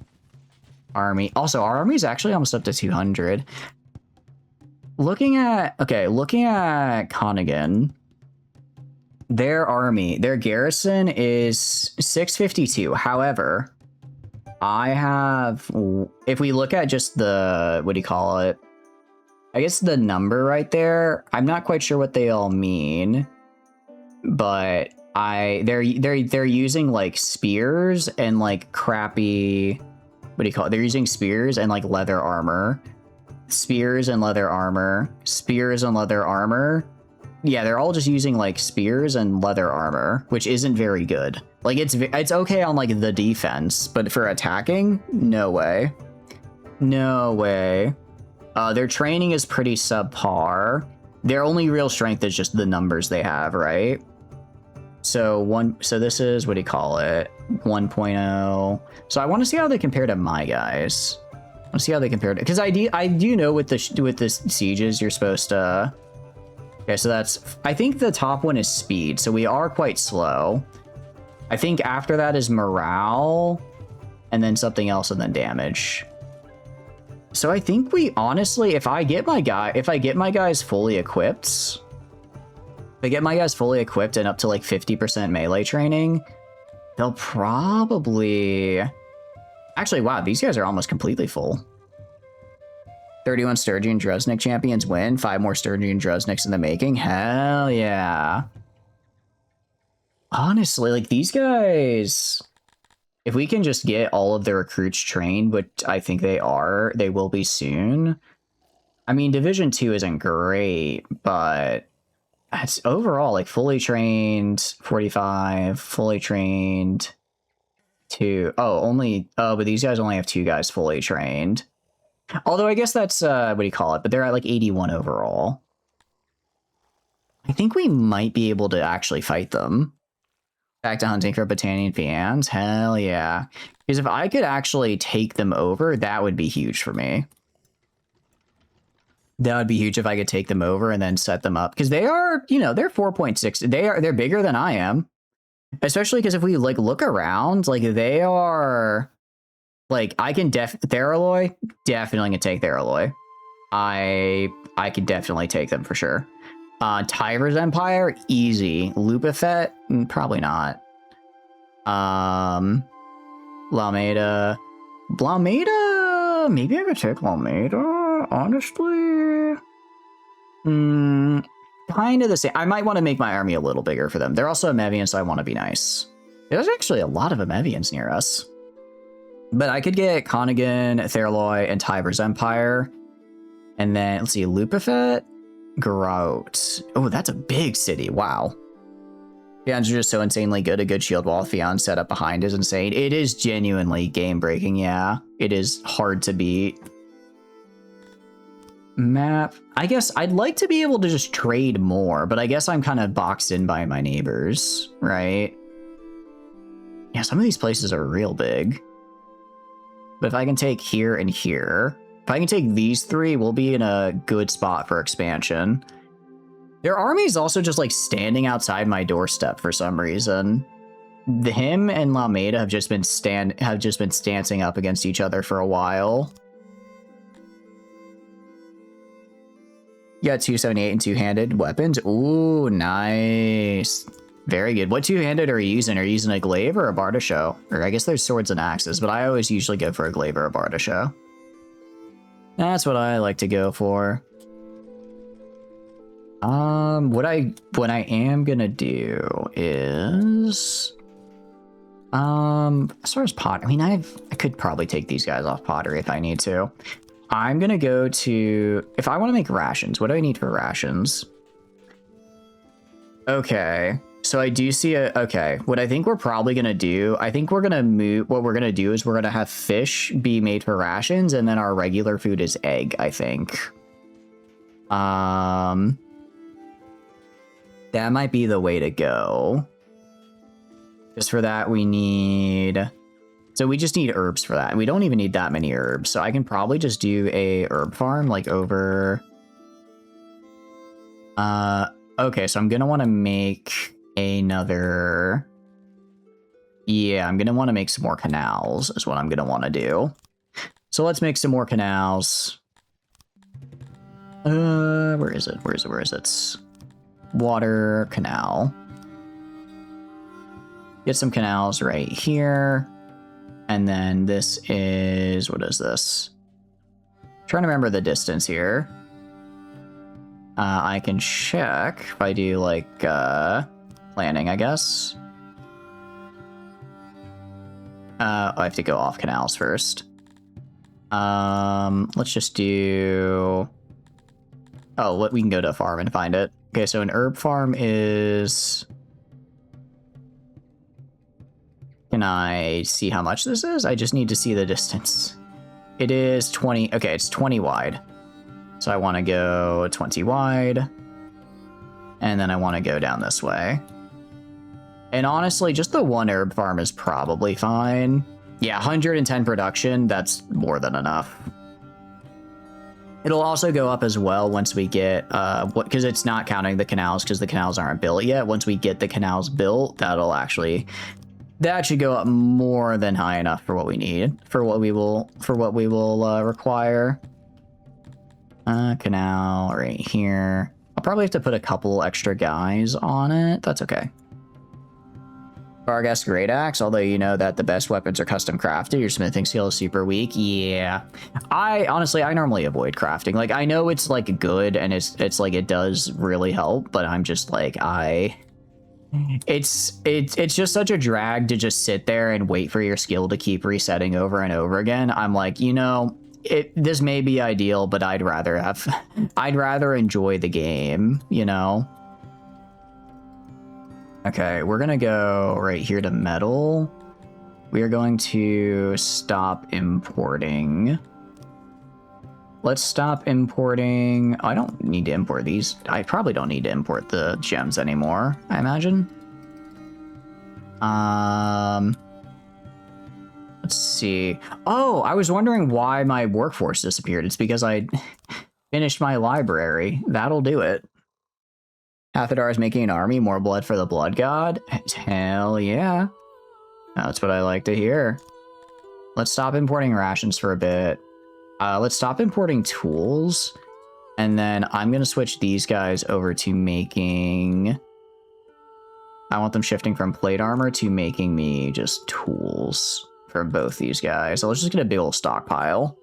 Army. Also, our army is actually almost up to 200. Looking at Connigan. Their army, their garrison is 652. However, if we look at just the, what do you call it? I guess the number right there, I'm not quite sure what they all mean, but they're using like spears and like crappy, what do you call it? They're using spears and like leather armor. Spears and leather armor. Spears and leather armor. Yeah, they're all just using like spears and leather armor, which isn't very good. Like it's okay on like the defense, but for attacking, no way. No way. Their training is pretty subpar. Their only real strength is just the numbers they have, right? So this is, what do you call it? 1.0. So I want to see how they compare to my guys. I want to see how they compare to, because I do know with the sieges you're supposed to. Okay, so I think the top one is speed, so we are quite slow. I think after that is morale, and then something else, and then damage. So I think we honestly, if I get my guys fully equipped, and up to like 50% melee training, they'll probably... Actually, wow, these guys are almost completely full. 31 Sturgian Druznik champions win. 5 more Sturgian Druzniks in the making. Hell yeah. Honestly, like these guys, if we can just get all of the recruits trained, which I think they will be soon. I mean, Division 2 isn't great, but it's overall like fully trained 45, fully trained 2. But these guys only have 2 guys fully trained. Although I guess that's, what do you call it? But they're at like 81 overall. I think we might be able to actually fight them. Back to hunting for Botanian Fians? Hell yeah. Because if I could actually take them over, that would be huge for me. That would be huge if I could take them over and then set them up. Because they are, they're 4.6. They're bigger than I am. Especially because if we like look around, like they are... Like, I can Theraloy, definitely can take Theraloy. I could definitely take them for sure. Tyver's Empire, easy. Lupifet, probably not. Blameda, maybe I could take Blameda, honestly. Kind of the same. I might want to make my army a little bigger for them. They're also Amevians, so I want to be nice. There's actually a lot of Amevians near us. But I could get Connigan, Theraloy, and Tyver's Empire. And then, let's see, Lupifet, Grout. Oh, that's a big city. Wow. Fions are just so insanely good. A good shield wall Fion set up behind is insane. It is genuinely game-breaking, yeah. It is hard to beat. Map. I guess I'd like to be able to just trade more, but I guess I'm kind of boxed in by my neighbors, right? Yeah, some of these places are real big. But if I can take here and here, if I can take these three, we'll be in a good spot for expansion. Their army's also just like standing outside my doorstep for some reason. Him and Lameda have just been stancing up against each other for a while. You got 278 and two-handed weapons. Ooh, nice. Very good. What two-handed are you using? Are you using a glaive or a bardichot? Or I guess there's swords and axes, but I always usually go for a glaive or a bardichot. That's what I like to go for. What I am gonna do is, as far as pot, I mean, I could probably take these guys off pottery if I need to. I'm gonna go to, if I want to make rations, what do I need for rations? Okay, so I do see okay, what I think we're probably gonna do, I think we're gonna move, what we're gonna do is we're gonna have fish be made for rations, and then our regular food is egg, I think. That might be the way to go. Just for that, we need... So we just need herbs for that. And we don't even need that many herbs. So I can probably just do a herb farm, like over... Okay, so I'm going to want to make another... Yeah, I'm going to want to make some more canals, is what I'm going to want to do. So let's make some more canals. Where is it? Where is it? Water canal. Get some canals right here. And then this is, what is this? Trying to remember the distance here. I can check if I do like planning, I guess. I have to go off canals first. Let's just do... Oh, we can go to a farm and find it. Okay, so an herb farm is... Can I see how much this is? I just need to see the distance. It is 20. Okay, it's 20 wide. So I want to go 20 wide. And then I want to go down this way. And honestly, just the one herb farm is probably fine. Yeah, 110 production, that's more than enough. It'll also go up as well once we get, because it's not counting the canals because the canals aren't built yet. Once we get the canals built, that should go up more than high enough for what we need, for what we will require. Canal right here. I'll probably have to put a couple extra guys on it. That's okay. Vargas Great Axe, although you know that the best weapons are custom crafted, your smithing skill is super weak. Yeah. I normally avoid crafting. Like, I know it's like good and it's like it does really help, but I'm just like, it's just such a drag to just sit there and wait for your skill to keep resetting over and over again. I'm like, you know, this may be ideal, but I'd rather enjoy the game, you know? Okay, we're gonna go right here to metal. We are going to stop importing. Let's stop importing. I don't need to import these. I probably don't need to import the gems anymore, I imagine. Let's see. Oh, I was wondering why my workforce disappeared. It's because I finished my library. That'll do it. Hathadar is making an army, more blood for the blood god? Hell yeah. That's what I like to hear. Let's stop importing rations for a bit. Let's stop importing tools. And then I'm going to switch these guys over to making... I want them shifting from plate armor to making me just tools for both these guys. So let's just get a big old stockpile.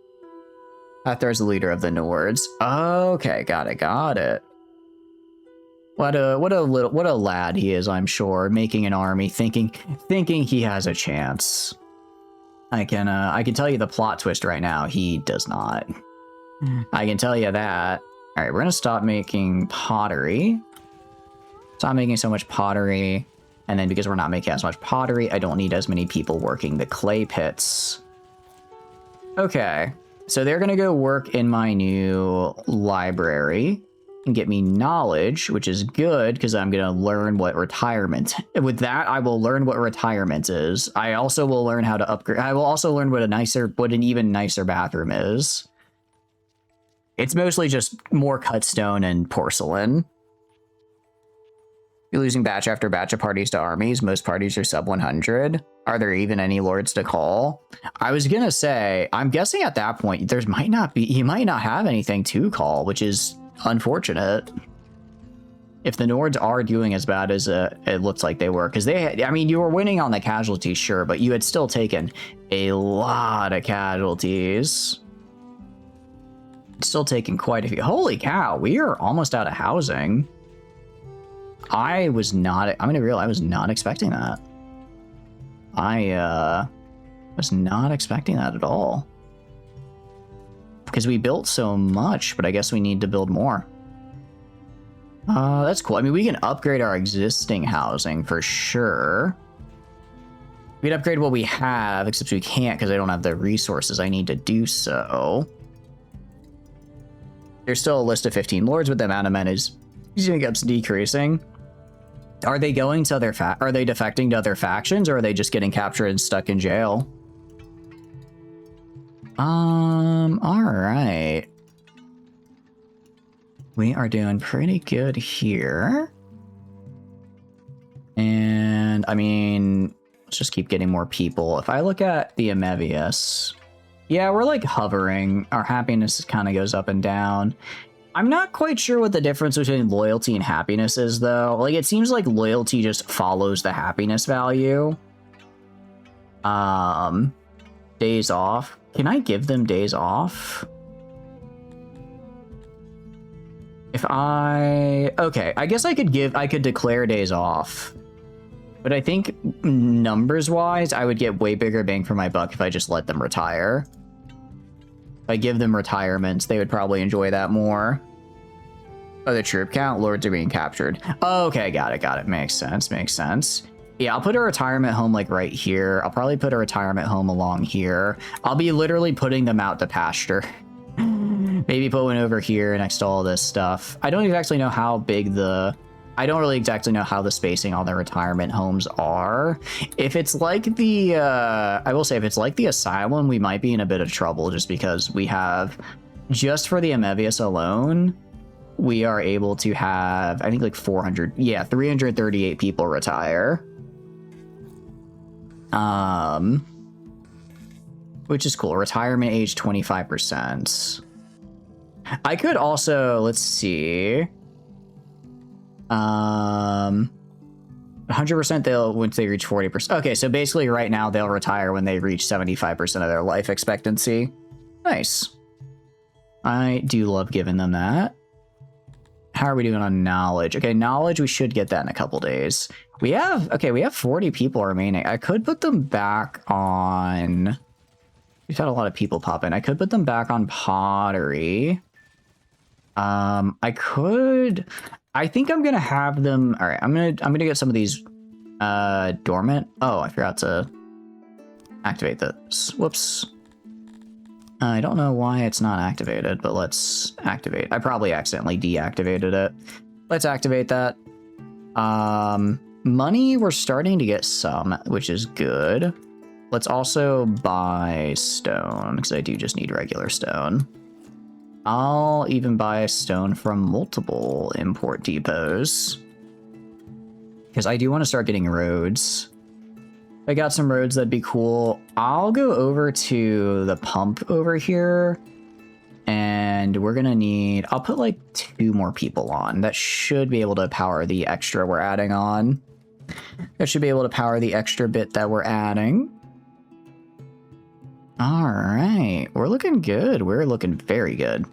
Hathar's the leader of the Nords. Okay, got it. What a lad he is, I'm sure, making an army, thinking he has a chance. I can tell you the plot twist right now. He does not. I can tell you that. All right, we're gonna stop making pottery. Stop making so much pottery, and then because we're not making as much pottery, I don't need as many people working the clay pits. Okay, So they're going to go work in my new library and get me knowledge, which is good because I'm going to learn what retirement. With that, I will learn what retirement is. I also will learn how to upgrade. I will also learn what an even nicer bathroom is. It's mostly just more cut stone and porcelain. You're losing batch after batch of parties to armies. Most parties are sub 100. Are there even any lords to call? I was gonna say, I'm guessing at that point, you might not have anything to call, which is unfortunate. If the Nords are doing as bad as it looks like they were, because I mean, you were winning on the casualties, sure, but you had still taken a lot of casualties. Still taking quite a few. Holy cow, we are almost out of housing. I'm gonna real, I was not expecting that. I was not expecting that at all. Because we built so much, but I guess we need to build more. That's cool. I mean, we can upgrade our existing housing for sure. We can upgrade what we have, except we can't because I don't have the resources I need to do so. There's still a list of 15 lords, but the amount of men is decreasing. Are they going to other are they defecting to other factions, or are they just getting captured and stuck in jail? All right. We are doing pretty good here. And I mean, let's just keep getting more people. If I look at the Amevias, yeah, we're like hovering. Our happiness kind of goes up and down. I'm not quite sure what the difference between loyalty and happiness is, though. Like, it seems like loyalty just follows the happiness value. Days off. Can I give them days off? Okay, I guess I could declare days off. But I think numbers-wise, I would get way bigger bang for my buck if I just let them retire. If I give them retirements, they would probably enjoy that more. Oh, the troop count? Lords are being captured. Okay, got it. Makes sense. Yeah, I'll put a retirement home like right here. I'll probably put a retirement home along here. I'll be literally putting them out to pasture. Maybe put one over here next to all this stuff. I don't exactly know how big I don't really exactly know how the spacing on the retirement homes are. If it's like the, I will say, if it's like the asylum, we might be in a bit of trouble just because we have, just for the Amevias alone, we are able to have, I think like 338 people retire. Which is cool. Retirement age 25%. I could also, let's see. 100% they'll once they reach 40%. Okay, so basically right now they'll retire when they reach 75% of their life expectancy. Nice. I do love giving them that. How are we doing on knowledge? Okay, knowledge, we should get that in a couple days. We have 40 people remaining. I could put them back on... We've had a lot of people pop in. I could put them back on pottery. I think I'm gonna have them. All right, I'm gonna get some of these dormant. Oh, I forgot to activate this. Whoops. I don't know why it's not activated, but let's activate. I probably accidentally deactivated it. Let's activate that. Money, we're starting to get some, which is good. Let's also buy stone, because I do just need regular stone. I'll even buy stone from multiple import depots, because I do want to start getting roads. If I got some roads, that'd be cool. I'll go over to the pump over here, and we're gonna need, I'll put like 2 more people on. That should be able to power the extra we're adding on. That should be able to power the extra bit that we're adding. All right, we're looking good. We're looking very good.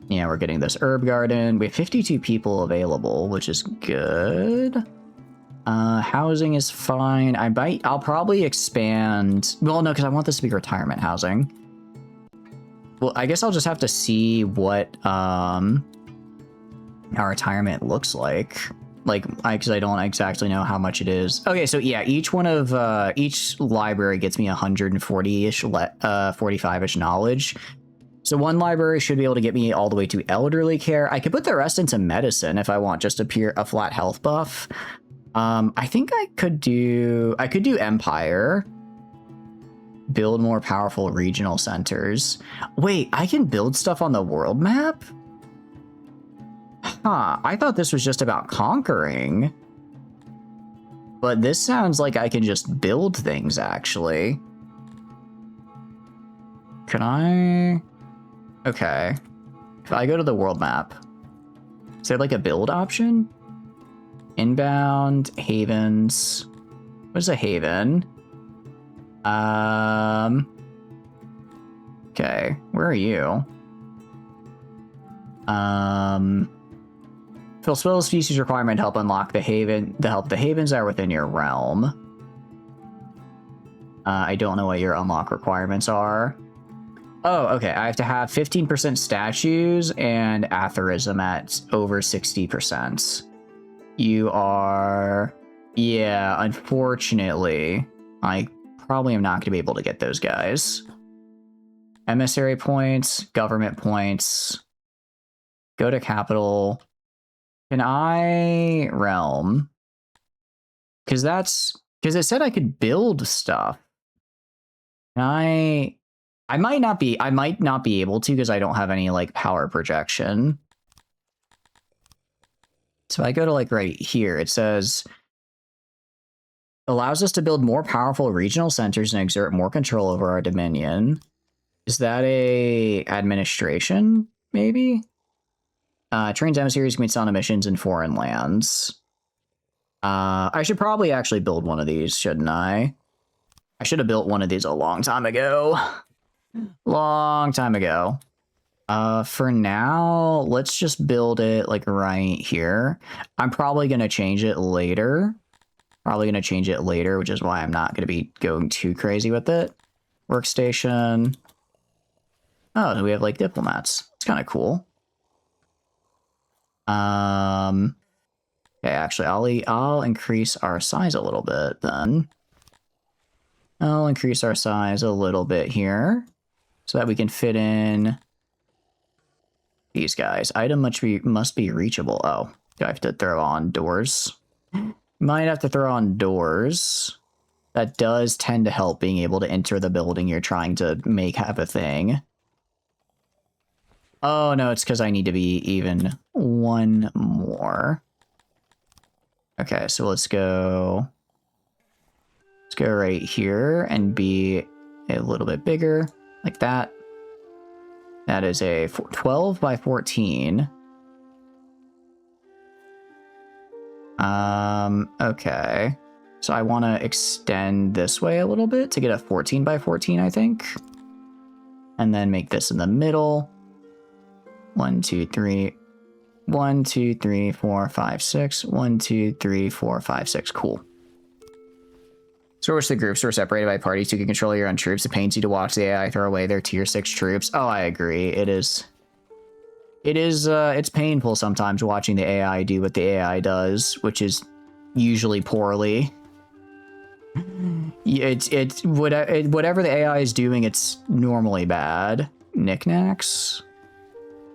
Yeah, we're getting this herb garden. We have 52 people available, which is good. Housing is fine. I'll probably expand. Well, no, because I want this to be retirement housing. Well, I guess I'll just have to see what our retirement looks like. Like, because I don't exactly know how much it is. Okay, so yeah, each one of each library gets me 140-ish, 45-ish knowledge. So one library should be able to get me all the way to elderly care. I could put the rest into medicine if I want just a flat health buff. I think I could do Empire. Build more powerful regional centers. Wait, I can build stuff on the world map? Huh, I thought this was just about conquering. But this sounds like I can just build things, actually. Can I? Okay. If I go to the world map, is there like a build option? Inbound, havens. What is a haven? Okay, where are you? Fulfill species requirement to help unlock the haven. The havens are within your realm. I don't know what your unlock requirements are. Oh, okay. I have to have 15% statues and aphorism at over 60%. You are... Yeah, unfortunately, I probably am not going to be able to get those guys. Emissary points, government points. Go to capital. Can I realm? Because it said I could build stuff. Can I might not be able to because I don't have any like power projection. So I go to like right here, it says allows us to build more powerful regional centers and exert more control over our dominion. Is that a administration, maybe? Trains emissaries can be sent on missions in foreign lands. I should probably actually build one of these, shouldn't I? I should have built one of these a long time ago. Long time ago. For now, let's just build it like right here. I'm probably going to change it later. Which is why I'm not going to be going too crazy with it. Workstation. Oh, we have like diplomats. It's kind of cool. Okay, actually, I'll increase our size a little bit then. I'll increase our size a little bit here so that we can fit in these guys. Item must be reachable. Oh, do I have to throw on doors? Might have to throw on doors. That does tend to help being able to enter the building you're trying to make have a thing. Oh, no, it's because I need to be even one more. Okay, so let's go right here and be a little bit bigger, like that. That is a 12 by 14. Okay. So I want to extend this way a little bit to get a 14 by 14, I think. And then make this in the middle. 1, 2, 3. 1, 2, 3, 4, 5, 6. 1, 2, 3, 4, 5, 6. Cool. Switch the groups were separated by parties who can control your own troops. It pains you to watch the AI throw away their tier 6 troops. Oh, I agree. It's painful sometimes watching the AI do what the AI does, which is usually poorly. Whatever the AI is doing, it's normally bad. Knickknacks.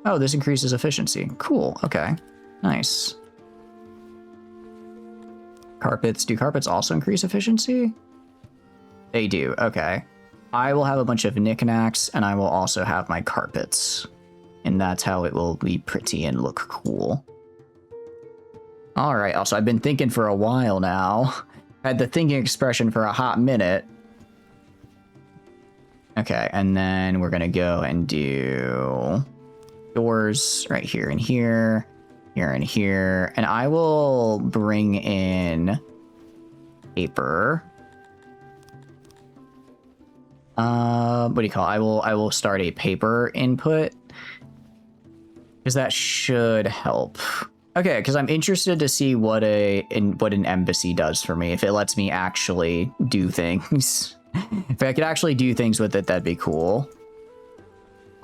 Oh, this increases efficiency. Cool. Okay. Nice. Carpets. Do carpets also increase efficiency? They do. Okay. I will have a bunch of knickknacks, and I will also have my carpets. And that's how it will be pretty and look cool. Alright, also, I've been thinking for a while now. Had the thinking expression for a hot minute. Okay, and then we're gonna go and do doors right here and here. Here and here. And I will bring in paper. What do you call it? I will start a paper input. Because that should help. Okay, because I'm interested to see what an embassy does for me. If it lets me actually do things. If I could actually do things with it, that'd be cool.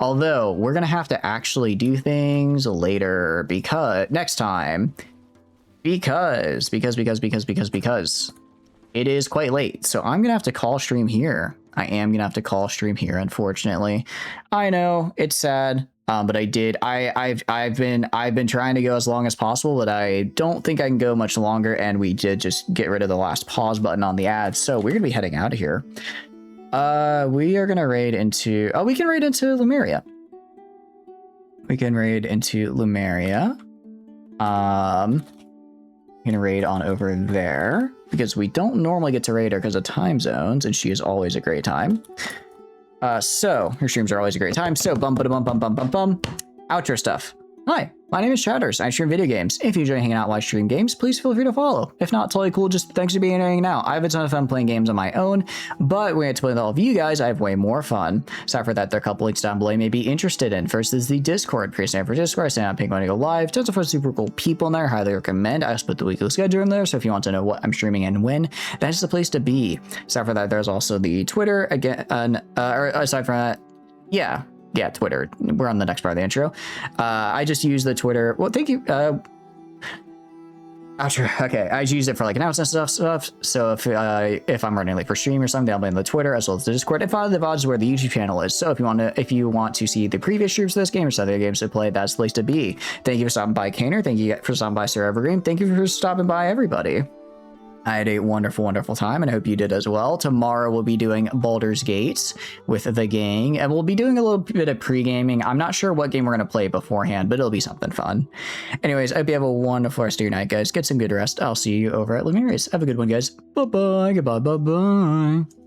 Although, we're going to have to actually do things later because next time. because it is quite late. So I'm gonna have to call stream here. I am gonna have to call stream here, unfortunately. I know it's sad, but I've been trying to go as long as possible, but I don't think I can go much longer. And we did just get rid of the last pause button on the ad, so we're gonna be heading out of here. We are gonna raid into. Oh, we can raid into Lemuria. We can raid into Lemuria. Gonna raid on over there because we don't normally get to raid her because of time zones, and she is always a great time. So her streams are always a great time. So bum outro stuff. Hi, my name is Chatters. I stream video games. If you enjoy hanging out while I stream games, please feel free to follow. If not, totally cool. Just thanks for being here hanging out. I have a ton of fun playing games on my own, but when I get to play with all of you guys, I have way more fun. Aside for that, there are a couple links down below you may be interested in. First is the Discord. Create for Discord. I stand on pink when I go live. Tons of fun, super cool people in there. Highly recommend. I also put the weekly schedule in there, so if you want to know what I'm streaming and when, that is the place to be. Aside for that, there's also the Twitter again. Or aside from that, yeah, Twitter. We're on the next part of the intro. I just use the Twitter. Well, thank you. Outro. Okay, I just use it for like announcements and stuff. So if I'm running like for stream or something, I'll be in the Twitter as well as the Discord. And finally, the VOD is where the YouTube channel is. So if you want to see the previous streams of this game or some other games to play, that's the place to be. Thank you for stopping by, Kaner. Thank you for stopping by, Sir Evergreen. Thank you for stopping by, everybody. I had a wonderful, wonderful time, and I hope you did as well. Tomorrow we'll be doing Baldur's Gate with the gang, and we'll be doing a little bit of pre-gaming. I'm not sure what game we're going to play beforehand, but it'll be something fun. Anyways, I hope you have a wonderful rest of your night, guys. Get some good rest. I'll see you over at Lemuria's. Have a good one, guys. Bye-bye. Goodbye. Bye-bye.